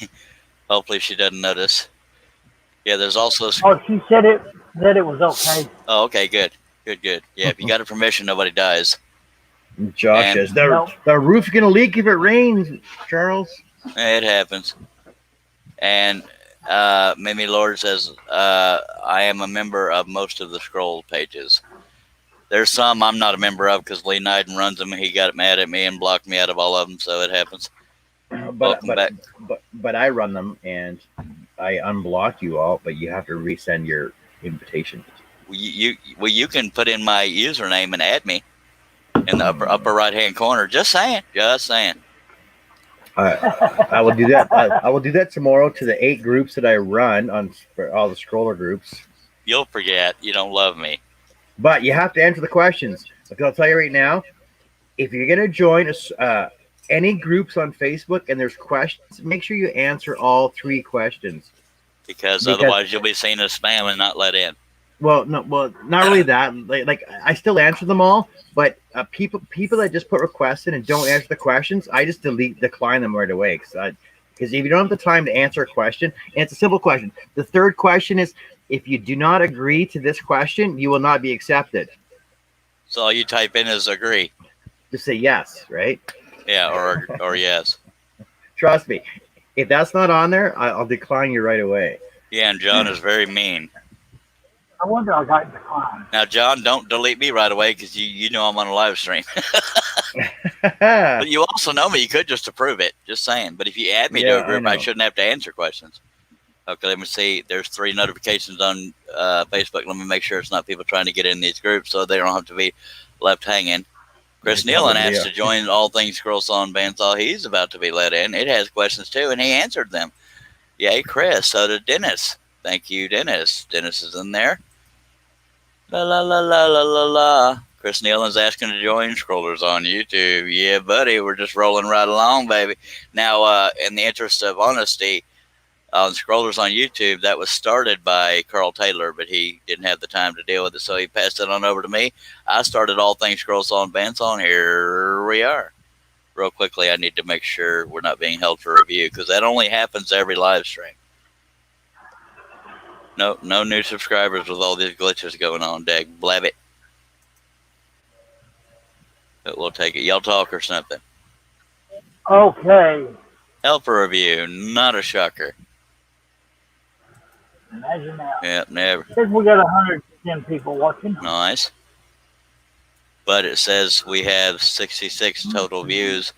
Hopefully she doesn't notice. Yeah, there's also...
Oh, she said it was okay.
Oh, okay, good. Good. Yeah, if you got her permission, nobody dies.
Josh says, the roof's going to leak if it rains, Charles.
It happens. And Mimi Lord says, "I am a member of most of the scroll pages. There's some I'm not a member of because Lee Nyden runs them. He got mad at me and blocked me out of all of them, so it happens."
But I run them, and I unblock you all, but you have to resend your invitation.
You can put in my username and add me in the upper right hand corner. Just saying.
I will do that. I will do that tomorrow to the 8 groups that I run for all the scroller groups.
You'll forget. You don't love me.
But you have to answer the questions. Like I'll tell you right now, if you're gonna join any groups on Facebook and there's questions, make sure you answer all 3 questions. Because
otherwise you'll be seen as spam and not let in.
Well, not really that. Like I still answer them all, but people that just put requests in and don't answer the questions, I just decline them right away because Because if you don't have the time to answer a question, and it's a simple question. The third question is, if you do not agree to this question, you will not be accepted.
So all you type in is agree.
Just say yes, right?
Yeah, or yes.
Trust me. If that's not on there, I'll decline you right away.
Yeah, and John is very mean.
I wonder I got declined.
Now, John, don't delete me right away because you know I'm on a live stream. But you also know me. You could just approve it. Just saying. But if you add me to a group, I shouldn't have to answer questions. Okay, let me see. There's 3 notifications on Facebook. Let me make sure it's not people trying to get in these groups so they don't have to be left hanging. Chris Nealon asked to join All Things Scroll Saw and Bandsaw. He's about to be let in. It has questions too, and he answered them. Yay, Chris. So did Dennis. Thank you, Dennis. Dennis is in there. La la la la la la la. Chris Nealon's asking to join Scrollers on YouTube. Yeah, buddy, we're just rolling right along, baby. Now, in the interest of honesty, on Scrollers on YouTube, that was started by Carl Taylor, but he didn't have the time to deal with it, so he passed it on over to me. I started All Things Scroll Saw and Bandsaw, and here we are. Real quickly, I need to make sure we're not being held for review, because that only happens every live stream. No new subscribers with all these glitches going on, dag blabbit. But we'll take it. Y'all talk or something.
Okay.
Held for review, not a shocker.
Imagine that.
Yeah, never.
Says we got 110 people watching.
Nice. But it says we have 66 total views,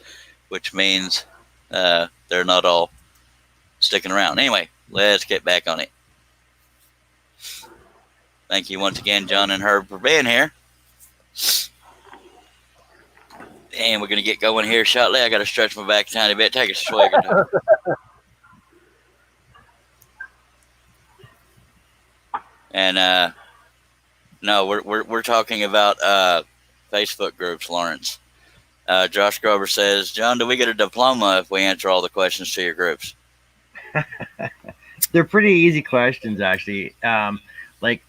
which means they're not all sticking around. Anyway, let's get back on it. Thank you once again, John and Herb, for being here. And we're going to get going here shortly. I got to stretch my back a tiny bit. Take a swig. And no, we're talking about Facebook groups, Lawrence. Josh Grover says, John, do we get a diploma if we answer all the questions to your groups?
They're pretty easy questions, actually. Like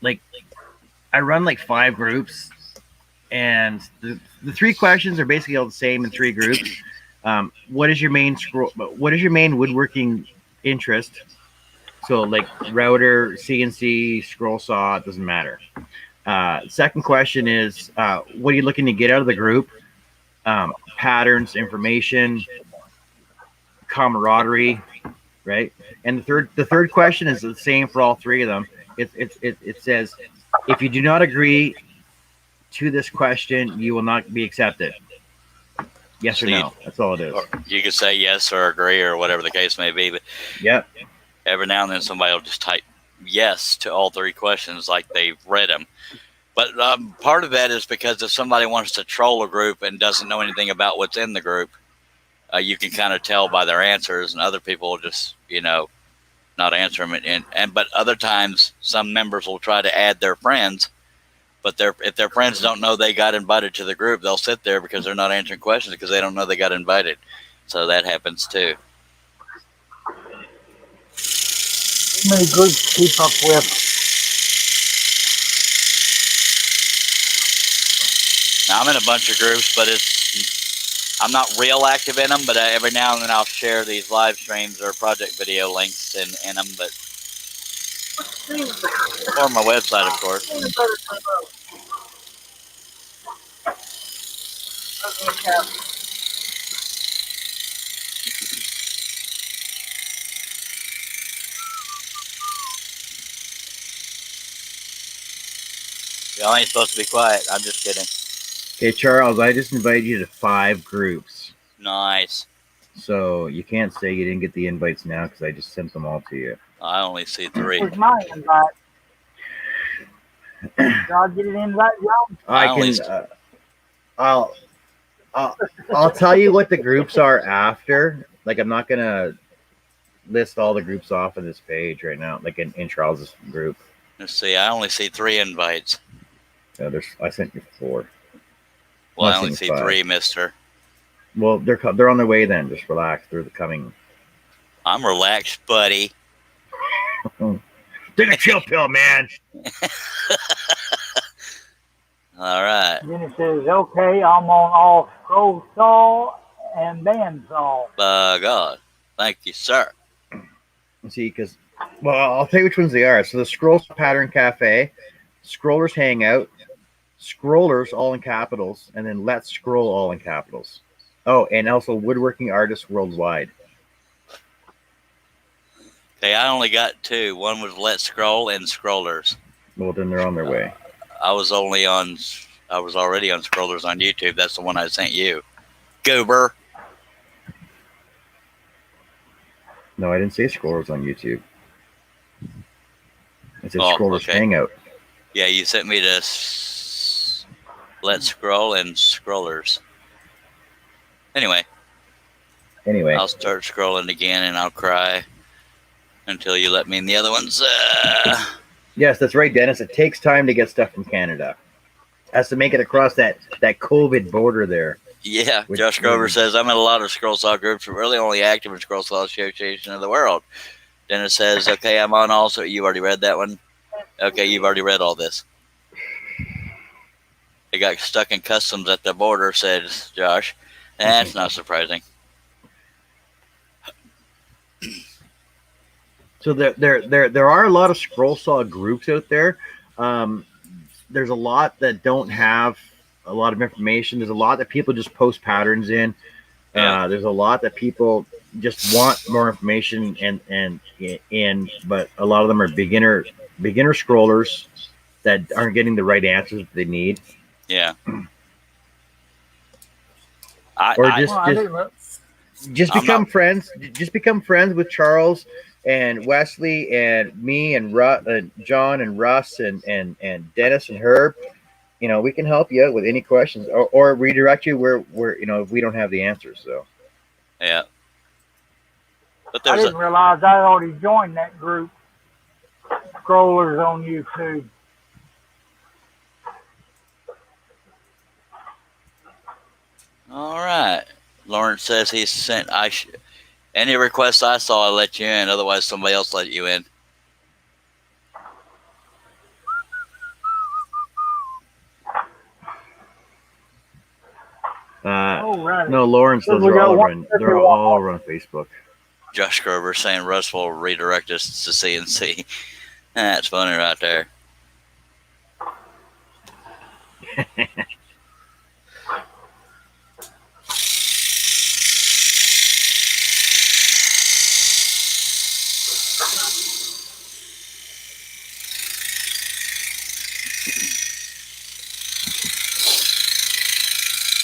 I run like 5 groups, and the 3 questions are basically all the same in 3 groups. What is your main woodworking interest? So like router, CNC, scroll saw, it doesn't matter. Second question is, what are you looking to get out of the group? Patterns, information, camaraderie, right? And the third question is the same for all 3 of them. It says, if you do not agree to this question, you will not be accepted. Yes or no? That's all it is.
You could say yes or agree or whatever the case may be. But
yep.
Every now and then somebody will just type yes to all 3 questions like they've read them. But part of that is because if somebody wants to troll a group and doesn't know anything about what's in the group, you can kind of tell by their answers, and other people will just, not answer them. But other times, some members will try to add their friends, but if their friends don't know they got invited to the group, they'll sit there because they're not answering questions because they don't know they got invited. So that happens too.
Many groups to keep up with.
Now, I'm in a bunch of groups, but I'm not real active in them, but every now and then I'll share these live streams or project video links in them, but or my website, of course. Y'all ain't supposed to be quiet. I'm just kidding.
Okay, Charles, I just invited you to 5 groups.
Nice.
So you can't say you didn't get the invites now because I just sent them all to you.
I only see 3.
Where's my invite? Y'all get an invite, y'all?
I'll tell you what the groups are after. Like, I'm not gonna list all the groups off of this page right now, like in Charles's group.
Let's see. I only see 3 invites.
Yeah, I sent you 4.
Well, I only see 3, mister.
Well, they're on their way then. Just relax. They're coming.
I'm relaxed, buddy.
Take a chill pill, man.
All right.
Then it says, okay, I'm on all scroll saw and bandsaw.
God. Thank you, sir.
See, because, well, I'll tell you which ones they are. So the Scroll Pattern Cafe, Scrollers Hangout, Scrollers all in capitals, and then Let's Scroll all in capitals. Oh, and also Woodworking Artists Worldwide.
Okay, I only got two. One was Let's Scroll and Scrollers.
Well, then they're on their way.
I was already on Scrollers on YouTube. That's the one I sent you. Goober.
No, I didn't say Scrollers on YouTube. I said
Oh,
Scrollers
okay.
Hangout.
Yeah, you sent me to Let's Scroll and Scrollers. Anyway, I'll start scrolling again and I'll cry until you let me in the other ones.
Yes, that's right, Dennis. It takes time to get stuff from Canada. Has to make it across that COVID border there.
Yeah,
Which-
Josh Grover says, I'm in a lot of Scroll Saw groups, but really only active in Scroll Saw Association of the World. Dennis says, okay, I'm on also. You've already read that one? Okay, you've already read all this. They got stuck in customs at the border, says Josh. That's not surprising.
So there are a lot of Scroll Saw groups out there. There's a lot that don't have a lot of information. There's a lot that people just post patterns in.
Yeah.
There's a lot that people just want more information but a lot of them are beginner scrollers that aren't getting the right answers that they need.
Yeah.
Just become friends. Just become friends with Charles and Wesley and me and John and Russ and Dennis and Herb. You know, we can help you out with any questions or redirect you where if we don't have the answers. So
Yeah. But
I didn't realize I already joined that group. Scrollers on YouTube.
All right. Lawrence says he sent any requests I saw, I'll let you in. Otherwise, somebody else let you in.
Right.
No, Lawrence, those are all run. They're all over on Facebook.
Josh Grover saying Russ will redirect us to CNC. That's funny right there.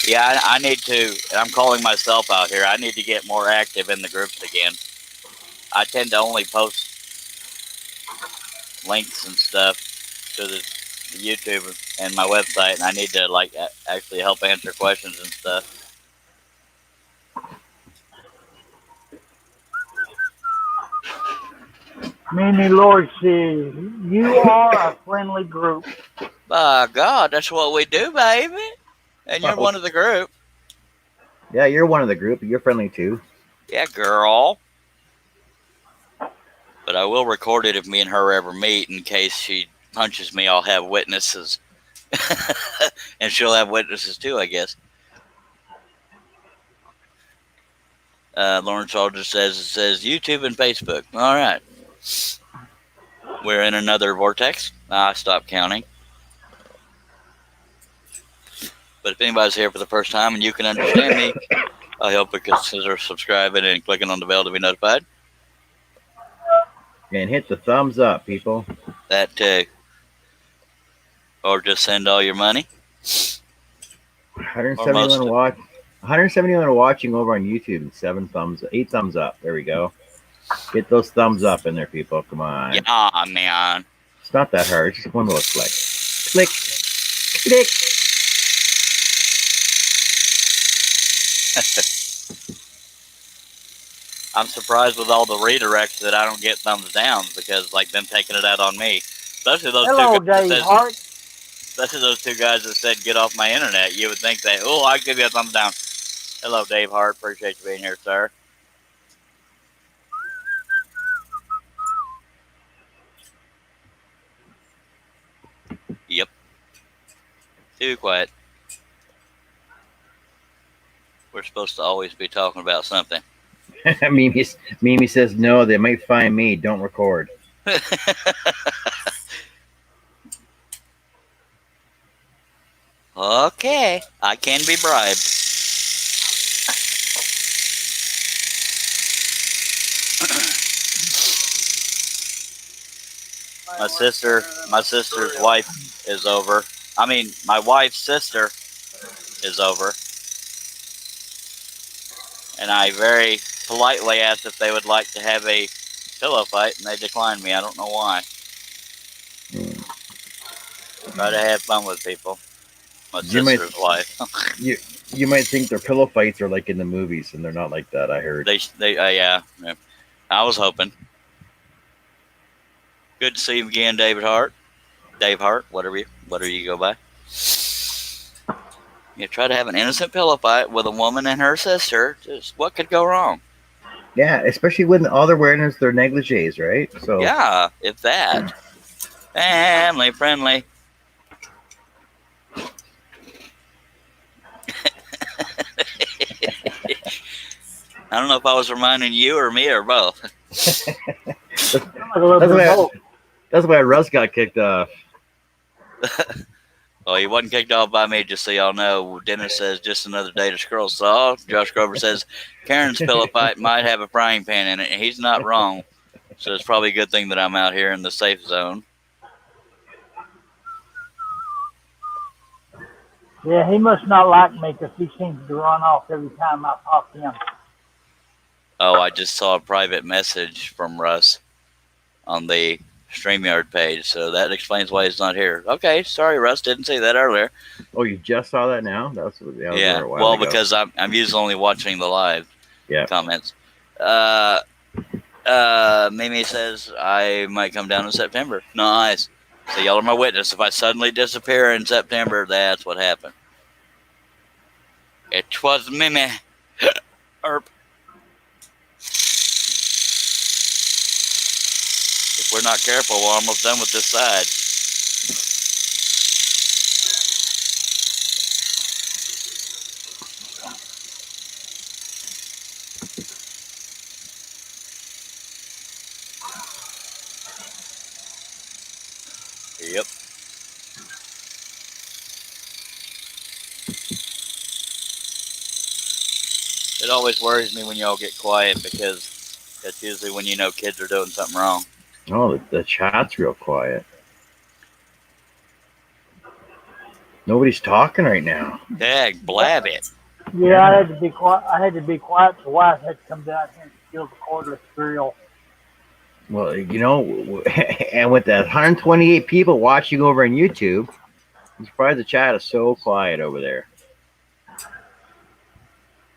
Yeah, I need to, and I'm calling myself out here, I need to get more active in the groups again. I tend to only post links and stuff to the YouTube and my website, and I need to actually help answer questions and stuff.
Mimi Lord says, you are a friendly group.
By God, that's what we do, baby. And you're one of the group.
Yeah, you're one of the group. You're friendly too.
Yeah, girl. But I will record it if me and her ever meet. In case she punches me, I'll have witnesses. And she'll have witnesses too, I guess. Lawrence Aldridge says YouTube and Facebook. All right. We're in another vortex. I stopped counting. But if anybody's here for the first time and you can understand me, I hope you consider subscribing and clicking on the bell to be notified.
And hit the thumbs up, people.
That too. Or just send all your money.
171 watching over on YouTube and 8 thumbs up. There we go. Get those thumbs up in there, people. Come on.
Yeah, man.
It's not that hard. It's just one little click. Click. Click.
I'm surprised with all the redirects that I don't get thumbs down because them taking it out on me. Especially those two guys that said get off my internet. You would think that, I'll give you a thumbs down. Hello, Dave Hart. Appreciate you being here, sir. Yep. Too quiet. We're supposed to always be talking about something.
Mimi says no. They might find me. Don't record.
Okay, I can be bribed. My sister's wife is over. I mean, my wife's sister is over. And I very politely asked if they would like to have a pillow fight, and they declined me. I don't know why. Try to have fun with people. My sister's wife.
You might think their pillow fights are like in the movies, and they're not like that. I heard.
Yeah. I was hoping. Good to see you again, Dave Hart, whatever you go by. You try to have an innocent pillow fight with a woman and her sister. Just what could go wrong?
Yeah, especially when all they're wearing is their negligees, right? So
yeah, if that. Family friendly. I don't know if I was reminding you or me or both.
That's why Russ got kicked off.
Well, he wasn't kicked off by me, just so y'all know. Dennis says, just another day to scroll saw. Josh Grover says, Karen's pillow fight might have a frying pan in it. And he's not wrong. So it's probably a good thing that I'm out here in the safe zone.
Yeah, he must not like me because he seems to run off every time I talk to him.
Oh, I just saw a private message from Russ on the StreamYard page, so that explains why he's not here. Okay, sorry, Russ, didn't see that earlier.
Oh, you just saw that now? That was
yeah.
A while ago.
Because I'm usually only watching the live comments. Mimi says I might come down in September. Nice. So y'all are my witness. If I suddenly disappear in September, that's what happened. It was Mimi. Erp. If we're not careful, we're almost done with this side. Yep. It always worries me when y'all get quiet because that's usually when you know kids are doing something wrong.
Oh, the chat's real quiet. Nobody's talking right now.
Dag, blab it.
Yeah, I had to be quiet. So wife had to come down here and steal the cordless drill.
Well, you know, and with the 128 people watching over on YouTube, I'm surprised the chat is so quiet over there.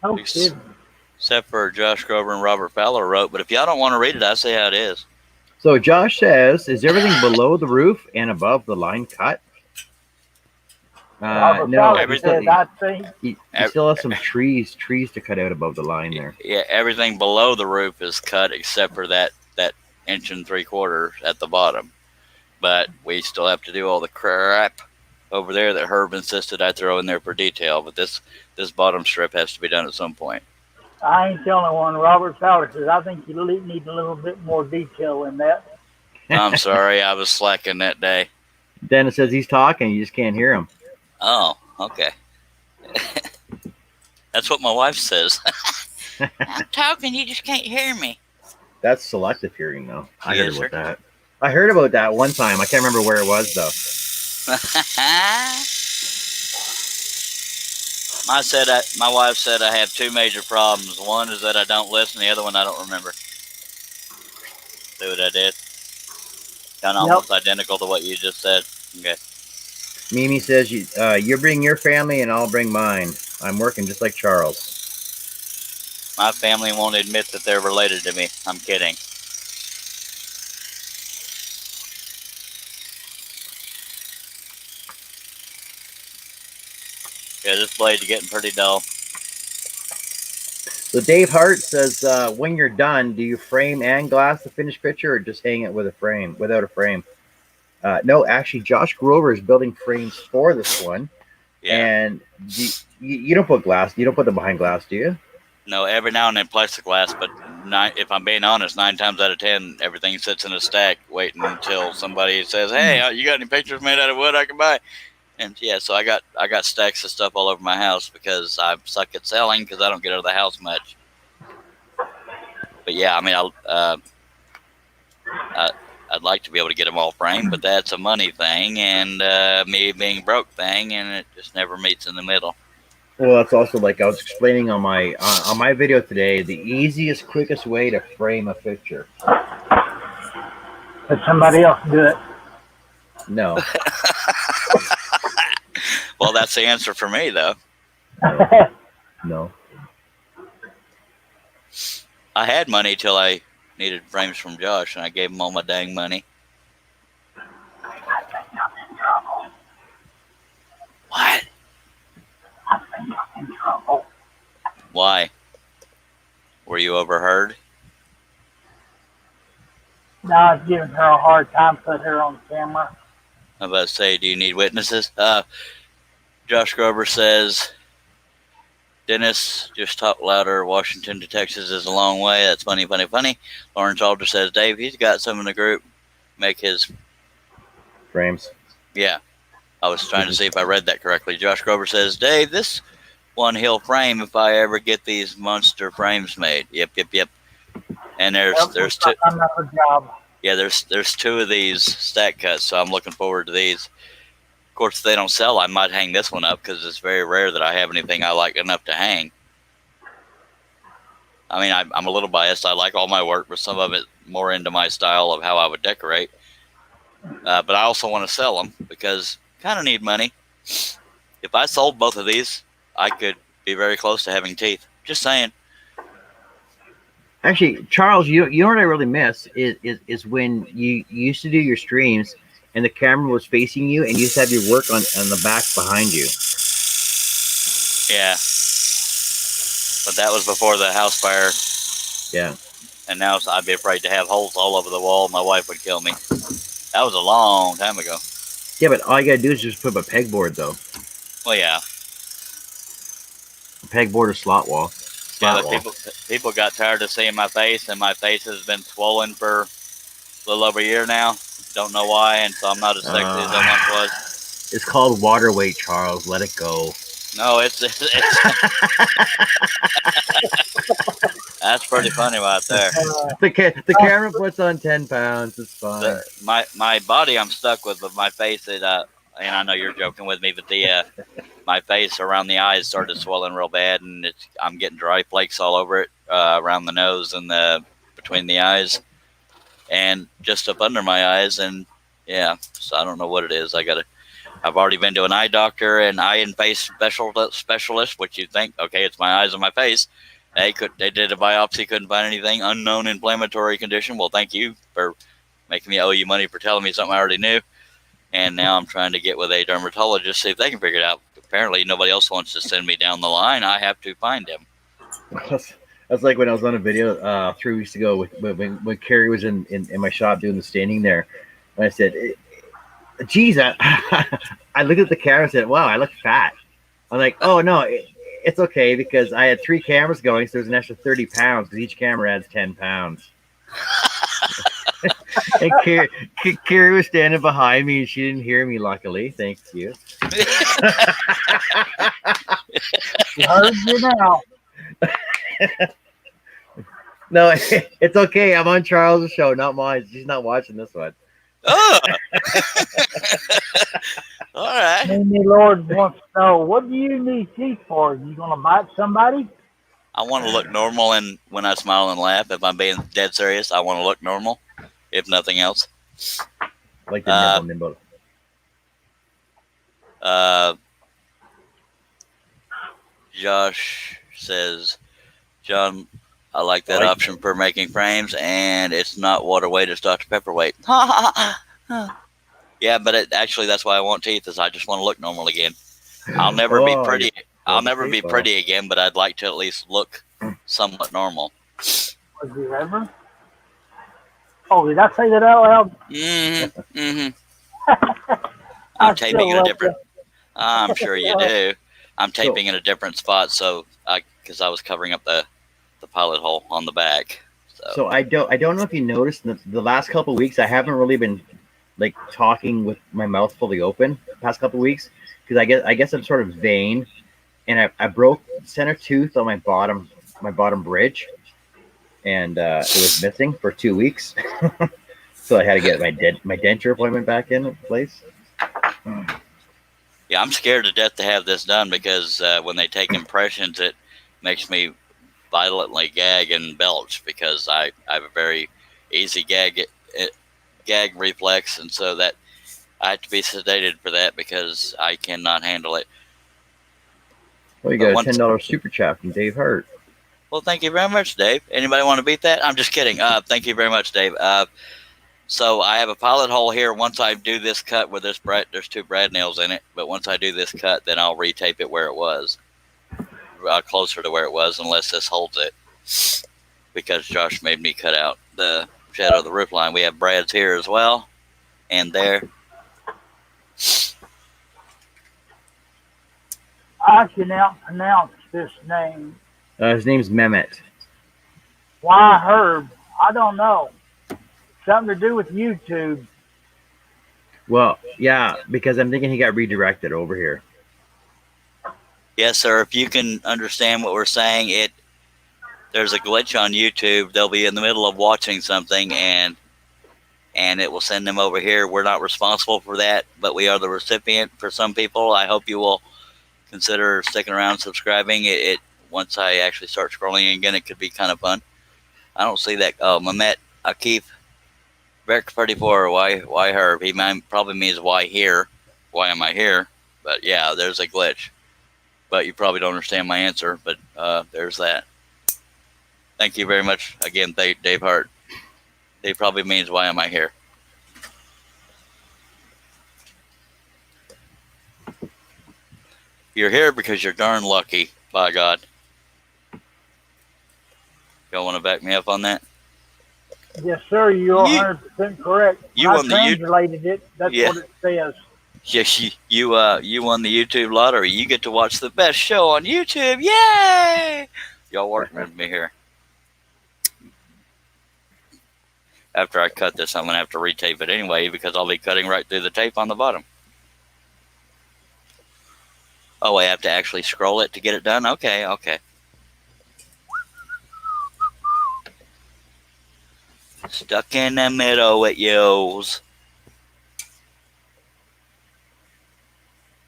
Oh,
except for Josh Grover and Robert Fowler wrote, but if y'all don't want to read it, I say how it is.
So Josh says, is everything below the roof and above the line cut? No, he still has some trees to cut out above the line there.
Yeah, everything below the roof is cut except for that 1 3/4 at the bottom. But we still have to do all the crap over there that Herb insisted I throw in there for detail. But this bottom strip has to be done at some point.
I ain't the only one. Robert Fowler says, I think you need a little bit more detail in that.
I'm sorry, I was slacking that day.
Dennis says he's talking, you just can't hear him.
Oh, okay. That's what my wife says. I'm talking, you just can't hear me.
That's selective hearing, though. I heard about that. I heard about that one time. I can't remember where it was, though. My wife said I have two major problems. One is that I don't listen. The other one I don't remember. See what I did? Kind of almost identical to what you just said. Okay. Mimi says you bring your family and I'll bring mine. I'm working just like Charles. My family won't admit that they're related to me. I'm kidding. Yeah, this blade's getting pretty dull. So Dave Hart says, when you're done, do you frame and glass the finished picture or just hang it with a frame, without a frame? No, actually, Josh Grover is building frames for this one. Yeah. And you don't put glass. You don't put them behind glass, do you?
No, every now and then plexiglass, but if I'm being honest, 9 times out of 10, everything sits in a stack waiting until somebody says, "Hey, you got any pictures made out of wood I can buy?" And yeah, so I got stacks of stuff all over my house because I suck at selling because I don't get out of the house much. But yeah, I mean, I'd like to be able to get them all framed, but that's a money thing and me being broke thing, and it just never meets in the middle.
Well, that's also like I was explaining on my video today. The easiest, quickest way to frame a picture.
Let somebody else do it.
No.
Well, that's the answer for me, though.
No.
I had money till I needed frames from Josh, and I gave him all my dang money. What? Why? Were you overheard?
No, I was giving her a hard time, put her on camera.
I'm about to say, do you need witnesses? Josh Grover says, Dennis, just talk louder. Washington to Texas is a long way. That's funny, funny, funny. Lawrence Alder says, Dave, he's got some in the group. Make his
Frames.
Yeah. I was trying to see if I read that correctly. Josh Grover says, Dave, this one he'll frame if I ever get these monster frames made. Yep. And there's two.
Another job.
Yeah, there's 2 of these stack cuts, so I'm looking forward to these. Of course, if they don't sell, I might hang this one up because it's very rare that I have anything I like enough to hang. I mean, I'm a little biased. I like all my work, but some of it more into my style of how I would decorate. But I also want to sell them because kind of need money. If I sold both of these, I could be very close to having teeth. Just saying.
Actually, Charles, you know what I really miss is when you used to do your streams and the camera was facing you and you used to have your work on the back behind you.
Yeah. But that was before the house fire.
Yeah.
And now I'd be afraid to have holes all over the wall. My wife would kill me. That was a long time ago.
Yeah, but all you gotta do is just put up a pegboard, though.
Well, yeah.
A pegboard or slot wall.
Yeah, but people got tired of seeing my face, and my face has been swollen for a little over a year now. Don't know why, and so I'm not as sexy as I once was.
It's called water weight, Charles. Let it go.
No, it's that's pretty funny right there.
The camera puts on 10 pounds. It's fine.
My body I'm stuck with, but my face and I know you're joking with me, but my face around the eyes started swelling real bad, and I'm getting dry flakes all over it around the nose and between the eyes, and just up under my eyes, and yeah, so I don't know what it is. I've already been to an eye doctor, an eye and face specialist, which you think, okay, it's my eyes and my face. They did a biopsy, couldn't find anything. Unknown inflammatory condition. Well, thank you for making me owe you money for telling me something I already knew. And now I'm trying to get with a dermatologist, see if they can figure it out. Apparently, nobody else wants to send me down the line. I have to find him.
That's like when I was on a video 3 weeks ago when Carrie was in my shop doing the standing there. And I said, geez, I looked at the camera and said, wow, I look fat. I'm like, oh, no, it's okay because I had 3 cameras going, so there's an extra 30 pounds because each camera adds 10 pounds. And Carrie was standing behind me and she didn't hear me, luckily. Thank you.
She heard you now.
No, it's okay. I'm on Charles' show, not mine. She's not watching this one.
Oh. All right.
Amy Lord wants to know, what do you need teeth for? You gonna bite somebody?
I want to look normal, and when I smile and laugh, if I'm being dead serious, I want to look normal, if nothing else.
Like the nimble.
Josh says, John, I like that option for making frames, and it's not water weight, it's Dr. Pepper weight. Yeah, but actually, that's why I want teeth, is I just want to look normal again. I'll never be pretty. I'll never be pretty again, but I'd like to at least look somewhat normal.
Was you ever? Oh, did I say that out loud?
Mm-hmm. Mm-hmm. I'm taping in a different. I'm sure you do. I'm taping in a different spot, so because I was covering up the pilot hole on the back.
So I don't know if you noticed the last couple of weeks I haven't really been like talking with my mouth fully open the past couple of weeks because I guess I'm sort of vain, and I broke center tooth on my bottom bridge, and it was missing for 2 weeks. So I had to get my denture appointment back in place.
Yeah, I'm scared to death to have this done because when they take impressions, it makes me violently gag and belch because I have a very easy gag reflex, and so that I have to be sedated for that because I cannot handle it.
Well, you got a $10 super chat from Dave Hart.
Well, thank you very much, Dave. Anybody want to beat that? I'm just kidding. Thank you very much, Dave. So I have a pilot hole here. Once I do this cut where there's 2 brad nails in it, but once I do this cut, then I'll retape it where it was, closer to where it was, unless this holds it, because Josh made me cut out the shadow of the roof line. We have brads here as well, and there.
I cannot pronounce this name.
His name's Mehmet.
Why Herb? I don't know. Something to do with YouTube.
Well, yeah, because I'm thinking he got redirected over here.
Yes, sir. If you can understand what we're saying, there's a glitch on YouTube. They'll be in the middle of watching something, and it will send them over here. We're not responsible for that, but we are the recipient for some people. I hope you will consider sticking around, subscribing. Once I actually start scrolling again, it could be kind of fun. I don't see that. Oh, Mehmet Akif. Beck 34, why Herb? He probably means why here? Why am I here? But yeah, there's a glitch. But you probably don't understand my answer, but there's that. Thank you very much again, Dave Hart. Dave probably means why am I here? You're here because you're darn lucky, by God. Y'all want to back me up on that?
Yes, sir. You're 100% correct. I translated it. That's what it says.
Yes, you won the YouTube lottery. You get to watch the best show on YouTube. Yay! Y'all working with me here. After I cut this, I'm going to have to retape it anyway because I'll be cutting right through the tape on the bottom. Oh, I have to actually scroll it to get it done? Okay. Stuck in the middle with yo's.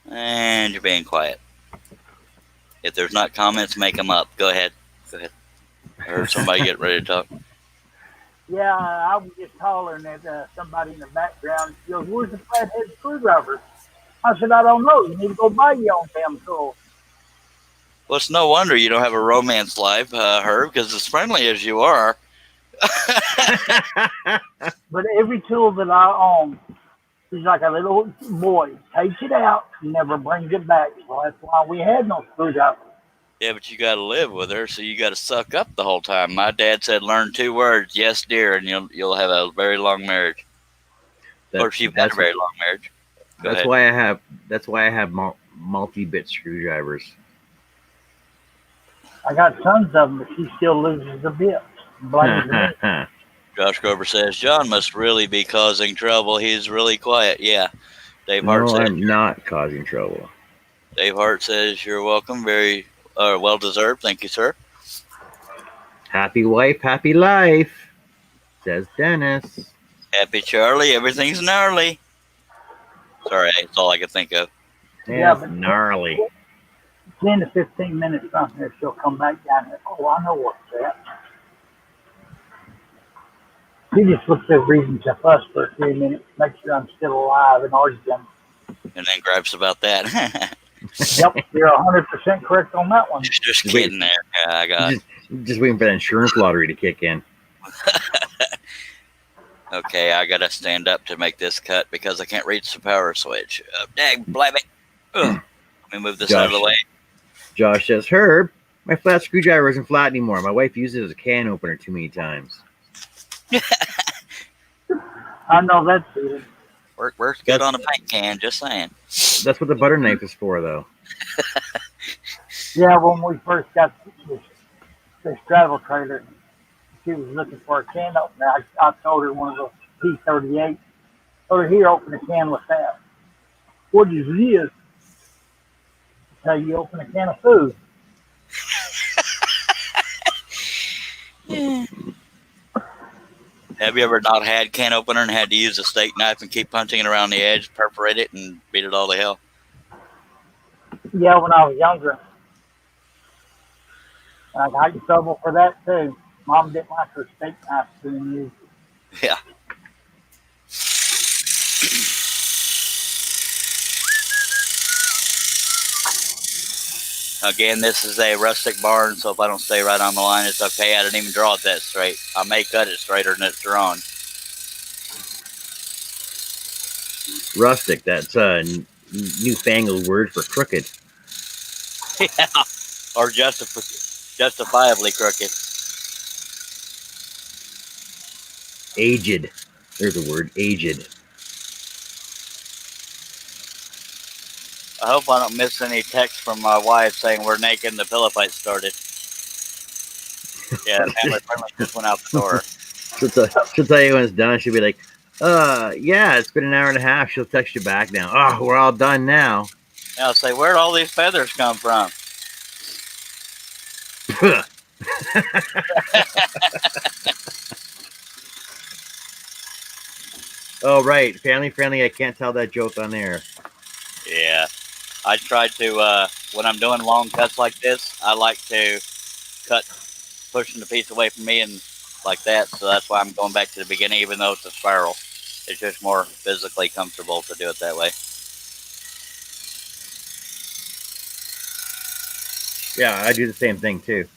And you're being quiet. If there's not comments, make them up. Go ahead. I heard somebody getting ready to talk.
Yeah, I was just hollering at somebody in the background. She goes, "Where's the flathead screwdriver?" I said, "I don't know. You need to go buy your own damn tool."
Well, it's no wonder you don't have a romance life, Herb, because as friendly as you are.
But every tool that I own, he's like a little boy. Takes it out, never brings it back. So that's why we had no screwdriver.
Yeah, but you got to live with her, so you got to suck up the whole time. My dad said, "Learn 2 words, yes, dear, and you'll have a very long marriage." Of course, you've had a very long marriage.
That's why I have multi-bit screwdrivers.
I got tons of them, but he still loses the bits.
Josh Grover says, "John must really be causing trouble. He's really quiet." Yeah. Dave Hart says,
I'm not causing trouble.
Dave Hart says, "You're welcome. Very well deserved. Thank you, sir."
Happy wife, happy life, says Dennis.
Happy Charlie. Everything's gnarly. Sorry, that's all I could think of.
Yeah, but gnarly.
10 to 15 minutes from here, she'll come back down here. Oh, I know what's that. He just looks at reasons to fuss for a few minutes, make sure I'm still alive and origin.
And then gripes about that.
Yep, you're 100% correct on that one.
Just kidding there. Yeah, I got
just waiting for the insurance lottery to kick in.
Okay, I gotta stand up to make this cut because I can't reach the power switch. Dang, blabbit. Let me move this out of the way.
Josh says, "Herb, my flat screwdriver isn't flat anymore. My wife uses it as a can opener too many times."
I know that feeling.
Works good on a paint can, just saying.
That's what the butter knife is for, though.
Yeah, when we first got this this travel trailer. She was looking for a can opener. I told her one of those P38. Told her, here, open a can with that. What is this? That's how you open a can of food.
Have you ever not had can opener and had to use a steak knife and keep punching it around the edge, perforate it, and beat it all to hell?
Yeah, when I was younger. And I got in trouble for that too. Mom didn't like her steak knife being used.
Yeah. Again, this is a rustic barn, so if I don't stay right on the line, it's okay. I didn't even draw it that straight. I may cut it straighter than it's drawn.
Rustic. That's a newfangled word for crooked.
Yeah. Or justifiably crooked.
Aged. There's a word. Aged.
I hope I don't miss any text from my wife saying we're naked and the pillow fight started. Yeah, family friendly just went out the door.
She'll tell you when it's done. She'll be like, yeah, it's been an hour and a half. She'll text you back now. Oh, we're all done now.
And I'll say, where'd all these feathers come from?
Oh, right. Family friendly. I can't tell that joke on there.
Yeah. I try to, when I'm doing long cuts like this, I like to cut, pushing the piece away from me and like that. So that's why I'm going back to the beginning, even though it's a spiral. It's just more physically comfortable to do it that way.
Yeah, I do the same thing too.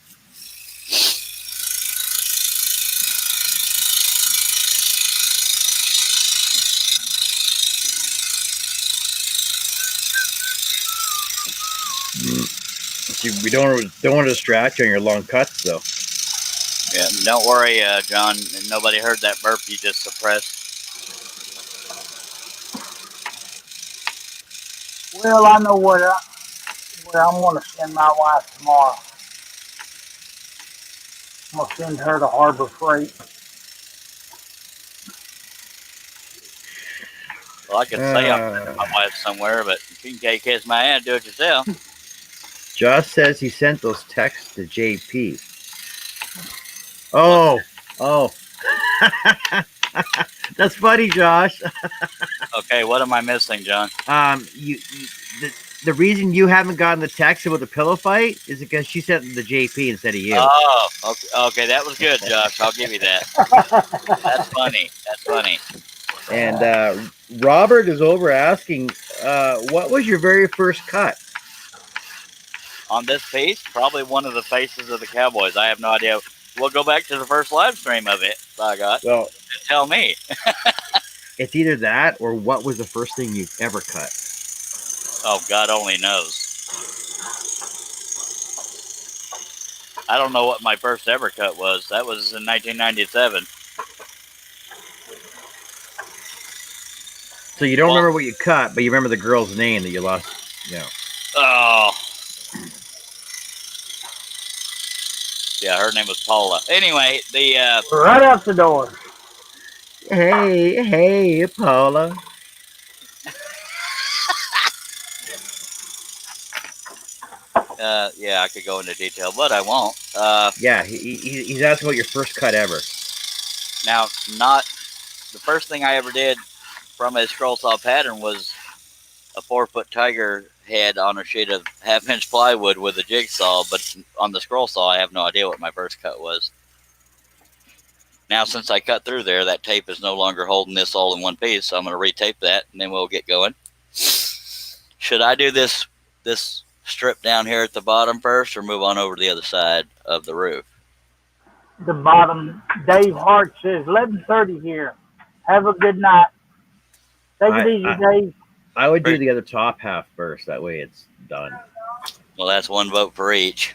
We don't want to distract you on your long cuts, though.
Yeah, don't worry, John. Nobody heard that burp you just suppressed.
Well, I know where I'm going to send my wife tomorrow. I'm going to send her to Harbor Freight.
Well, I could say I'm sending my wife somewhere, but if you can kiss my hand, do it yourself.
Josh says he sent those texts to JP. Oh. That's funny, Josh.
Okay, what am I missing, John?
The reason you haven't gotten the text about the pillow fight is because she sent them to JP instead of you.
Oh, okay, that was good, Josh. I'll give you that. That's funny. That's funny.
And Robert is over asking, what was your very first cut?
On this piece, probably one of the faces of the Cowboys. I have no idea. We'll go back to the first live stream of it. I got.
Well,
tell me.
It's either that or what was the first thing you ever cut?
Oh, God only knows. I don't know what my first ever cut was. That was in 1997.
So you don't remember what you cut, but you remember the girl's name that you lost.
Oh. Yeah, her name was Paula. Anyway,
right out the door.
Hey, Paula.
Yeah, I could go into detail, but I won't.
Yeah, he's asking about your first cut ever.
Now, not the first thing I ever did from a scroll saw pattern was a 4-foot tiger head on a sheet of 1/2-inch plywood with a jigsaw, but on the scroll saw, I have no idea what my first cut was. Now, since I cut through there, that tape is no longer holding this all in one piece, so I'm going to retape that, and then we'll get going. Should I do this strip down here at the bottom first, or move on over to the other side of the roof?
The bottom. Dave Hart says 11:30 here. Have a good night. Take it easy, Dave.
I would do the other top half first. That way it's done.
Well, that's one vote for each.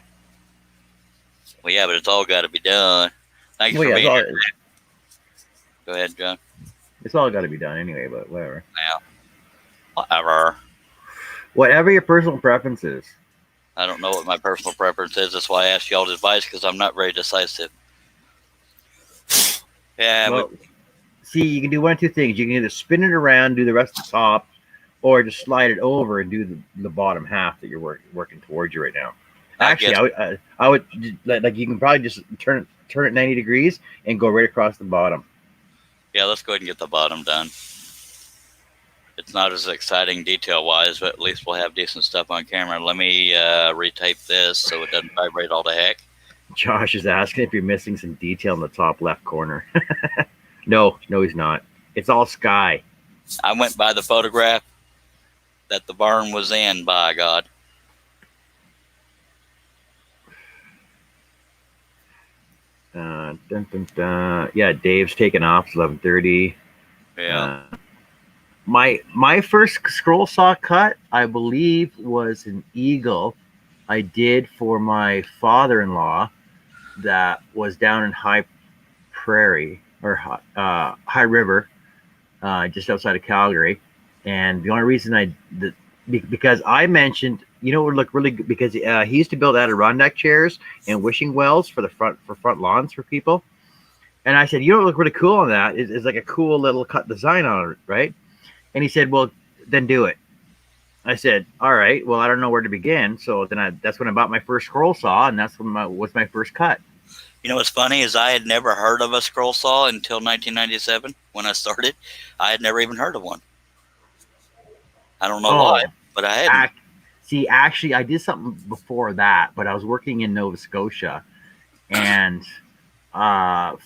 Well, yeah, but it's all got to be done. Thanks for being here. Go ahead, John.
It's all got to be done anyway, but whatever.
Yeah. Whatever.
Whatever your personal preference is.
I don't know what my personal preference is. That's why I asked y'all's advice, because I'm not very decisive. Yeah,
Well, see, you can do one of two things. You can either spin it around, do the rest of the top, or just slide it over and do the bottom half that you're working towards you right now. Actually, I would like you can probably just turn it 90 degrees and go right across the bottom.
yeah, let's go ahead and get the bottom done. It's not as exciting detail-wise, but at least we'll have decent stuff on camera. Let me retape this so it doesn't vibrate all the heck.
Josh is asking if you're missing some detail in the top left corner. No, he's not. It's all sky.
I went by the photograph that the barn was in, by God.
Dun, dun, dun. Yeah, Dave's taking off. It's 11:30.
Yeah.
My first scroll saw cut, I believe, was an eagle I did for my father-in-law that was down in High Prairie or High River, just outside of Calgary. And the only reason because I mentioned, it would look really good because he used to build Adirondack chairs and wishing wells for front lawns for people. And I said, it would look really cool on that. It's like a cool little cut design on it, right? And he said, well, then do it. I said, all right, well, I don't know where to begin. So then that's when I bought my first scroll saw, and that's when was my first cut.
You know what's funny is I had never heard of a scroll saw until 1997 when I started. I had never even heard of one. I don't know why, but I hadn't.
See, actually, I did something before that, but I was working in Nova Scotia, and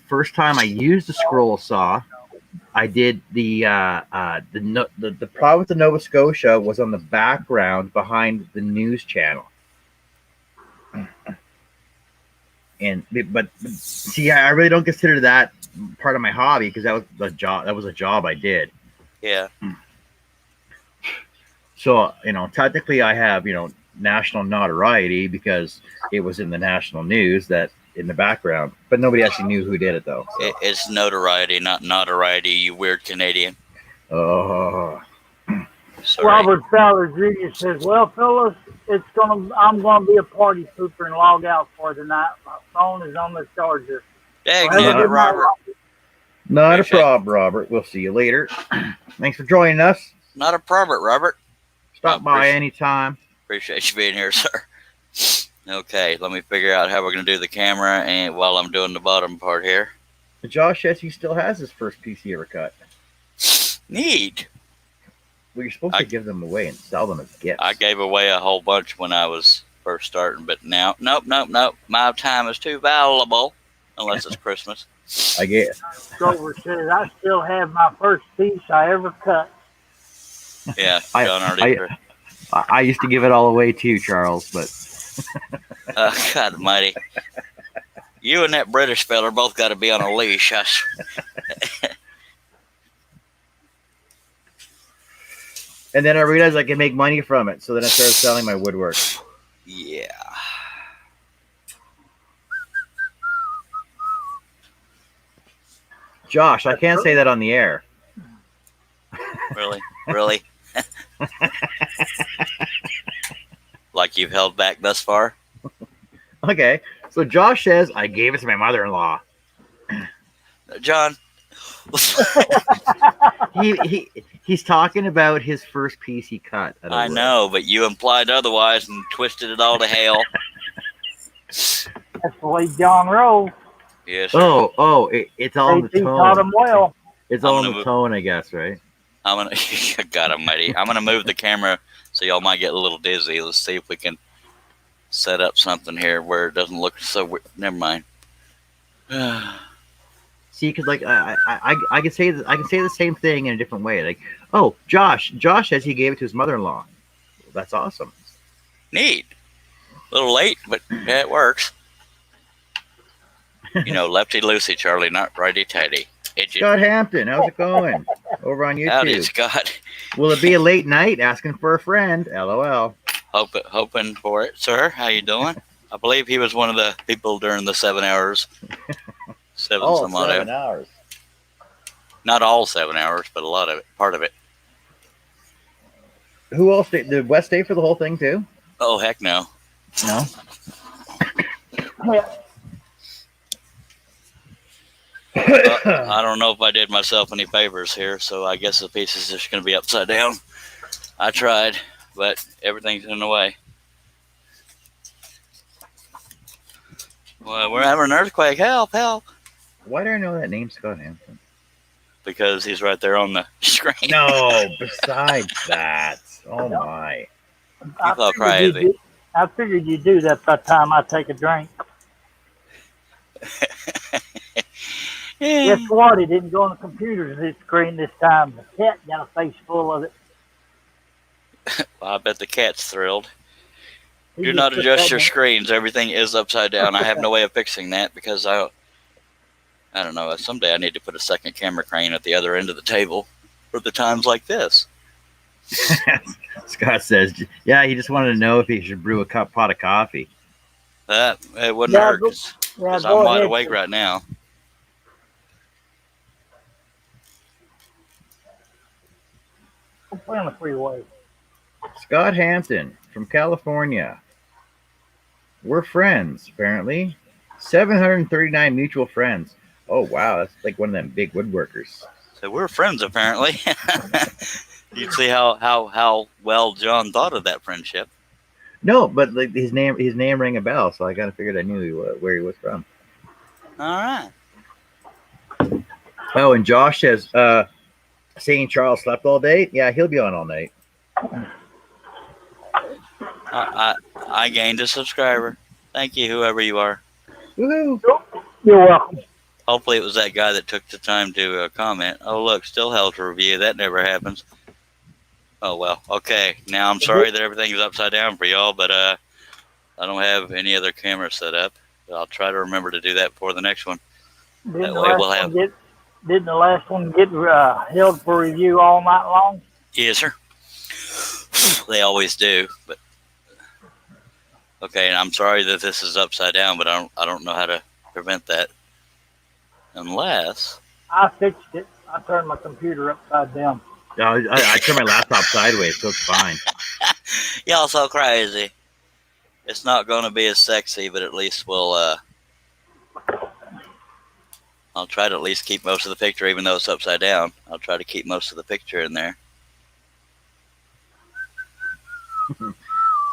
first time I used a scroll saw, I did the province of Nova Scotia was on the background behind the news channel. But see, I really don't consider that part of my hobby because that was a job. That was a job I did.
Yeah.
So technically, I have national notoriety because it was in the national news that in the background, but nobody actually knew who did it though. So.
It's notoriety, not notoriety. You weird Canadian.
Oh.
Sorry.
Robert Fowler Jr. says, "Well, fellas, I'm gonna be a party pooper and log out for tonight. My phone is on the charger."
Dang,
Well,
Robert.
Not a problem, Robert. We'll see you later. Thanks for joining us.
Not a problem, Robert.
Stop by anytime.
Appreciate you being here, sir. Okay, let me figure out how we're going to do the camera and while I'm doing the bottom part here.
Josh says he still has his first piece he ever cut.
Neat.
Well, you're supposed to give them away and sell them as gifts.
I gave away a whole bunch when I was first starting, but now, nope. My time is too valuable unless it's Christmas.
I guess.
Grover says, "I still have my first piece I ever cut."
Yeah, John already.
I used to give it all away too, Charles, but.
God almighty. You and that British fella both got to be on a leash.
And then I realized I can make money from it, so then I started selling my woodwork.
Yeah.
Josh, I can't say that on the air.
Really? Like you've held back thus far?
Okay, so Josh says I gave it to my mother-in-law.
John.
He's talking about his first piece he cut.
I know, but you implied otherwise and twisted it all to hell.
That's the way John rolls.
Yes.
It's all in the tone.
Taught him well.
It's all in the tone, I guess, right?
God almighty. I'm gonna move the camera so y'all might get a little dizzy. Let's see if we can set up something here where it doesn't look so weird. Never mind.
See, because like I can say the same thing in a different way. Like, oh, Josh says he gave it to his mother-in-law. Well, that's awesome.
Neat. A little late, but yeah, it works. Lefty loosey, Charlie, not righty tighty.
Scott Hampton, how's it going? Over on YouTube.
Howdy, Scott.
Will it be a late night? Asking for a friend. LOL.
Hoping for it, sir. How you doing? I believe he was one of the people during the 7 hours. 7
hours.
Not all 7 hours, but a lot of it, part of it.
Who else did Wes stay for the whole thing too?
Oh, heck no.
No.
Yeah.
I don't know if I did myself any favors here, so I guess the piece is just going to be upside down. I tried, but everything's in the way. Well, we're having an earthquake. Help, help.
Why do I know that name, Scott Hampton?
Because he's right there on the screen.
No, besides that. Oh, my.
People crazy.
I figured you'd do that by the time I take a drink. Guess what? He didn't go on the computer's screen this time. The cat got a face full of it.
Well, I bet the cat's thrilled.
He
Do
just
not
put
adjust
that
your
in-
screens. Everything is upside down. I have no way of fixing that because I don't know. Someday I need to put a second camera crane at the other end of the table for the times like this.
Scott says, yeah, he just wanted to know if he should brew a pot of coffee.
That it wouldn't
Yeah,
hurt
go-
because
go
I'm wide
ahead.
awake right now.
We'll play on the freeway.
Scott Hampton from California. We're friends, apparently. 739 mutual friends. Oh, wow. That's like one of them big woodworkers.
So we're friends apparently. You see how well John thought of that friendship.
No, but like his name rang a bell, so I kind of figured I knew where he was from.
All right.
Oh, and Josh says, saying Charles slept all day. Yeah, he'll be on all night.
I gained a subscriber. Thank you, whoever you are.
Woohoo!
You're welcome.
Hopefully it was that guy that took the time to comment. Oh, look, still held to review. That never happens. Oh, well. Okay. Now I'm sorry that everything's upside down for y'all, but I don't have any other camera set up. I'll try to remember to do that before the next one.
Didn't
That
the
way
last
we'll
one
have-
didn't the last one get held for review all night long?
Yes, sir. They always do, but okay. And I'm sorry that this is upside down, but I don't know how to prevent that unless
I fixed it. I turned my computer upside down.
I turned my laptop sideways, so it's fine.
y'all so crazy. It's not going to be as sexy, but at least we'll. I'll try to at least keep most of the picture, even though it's upside down. I'll try to keep most of the picture in there.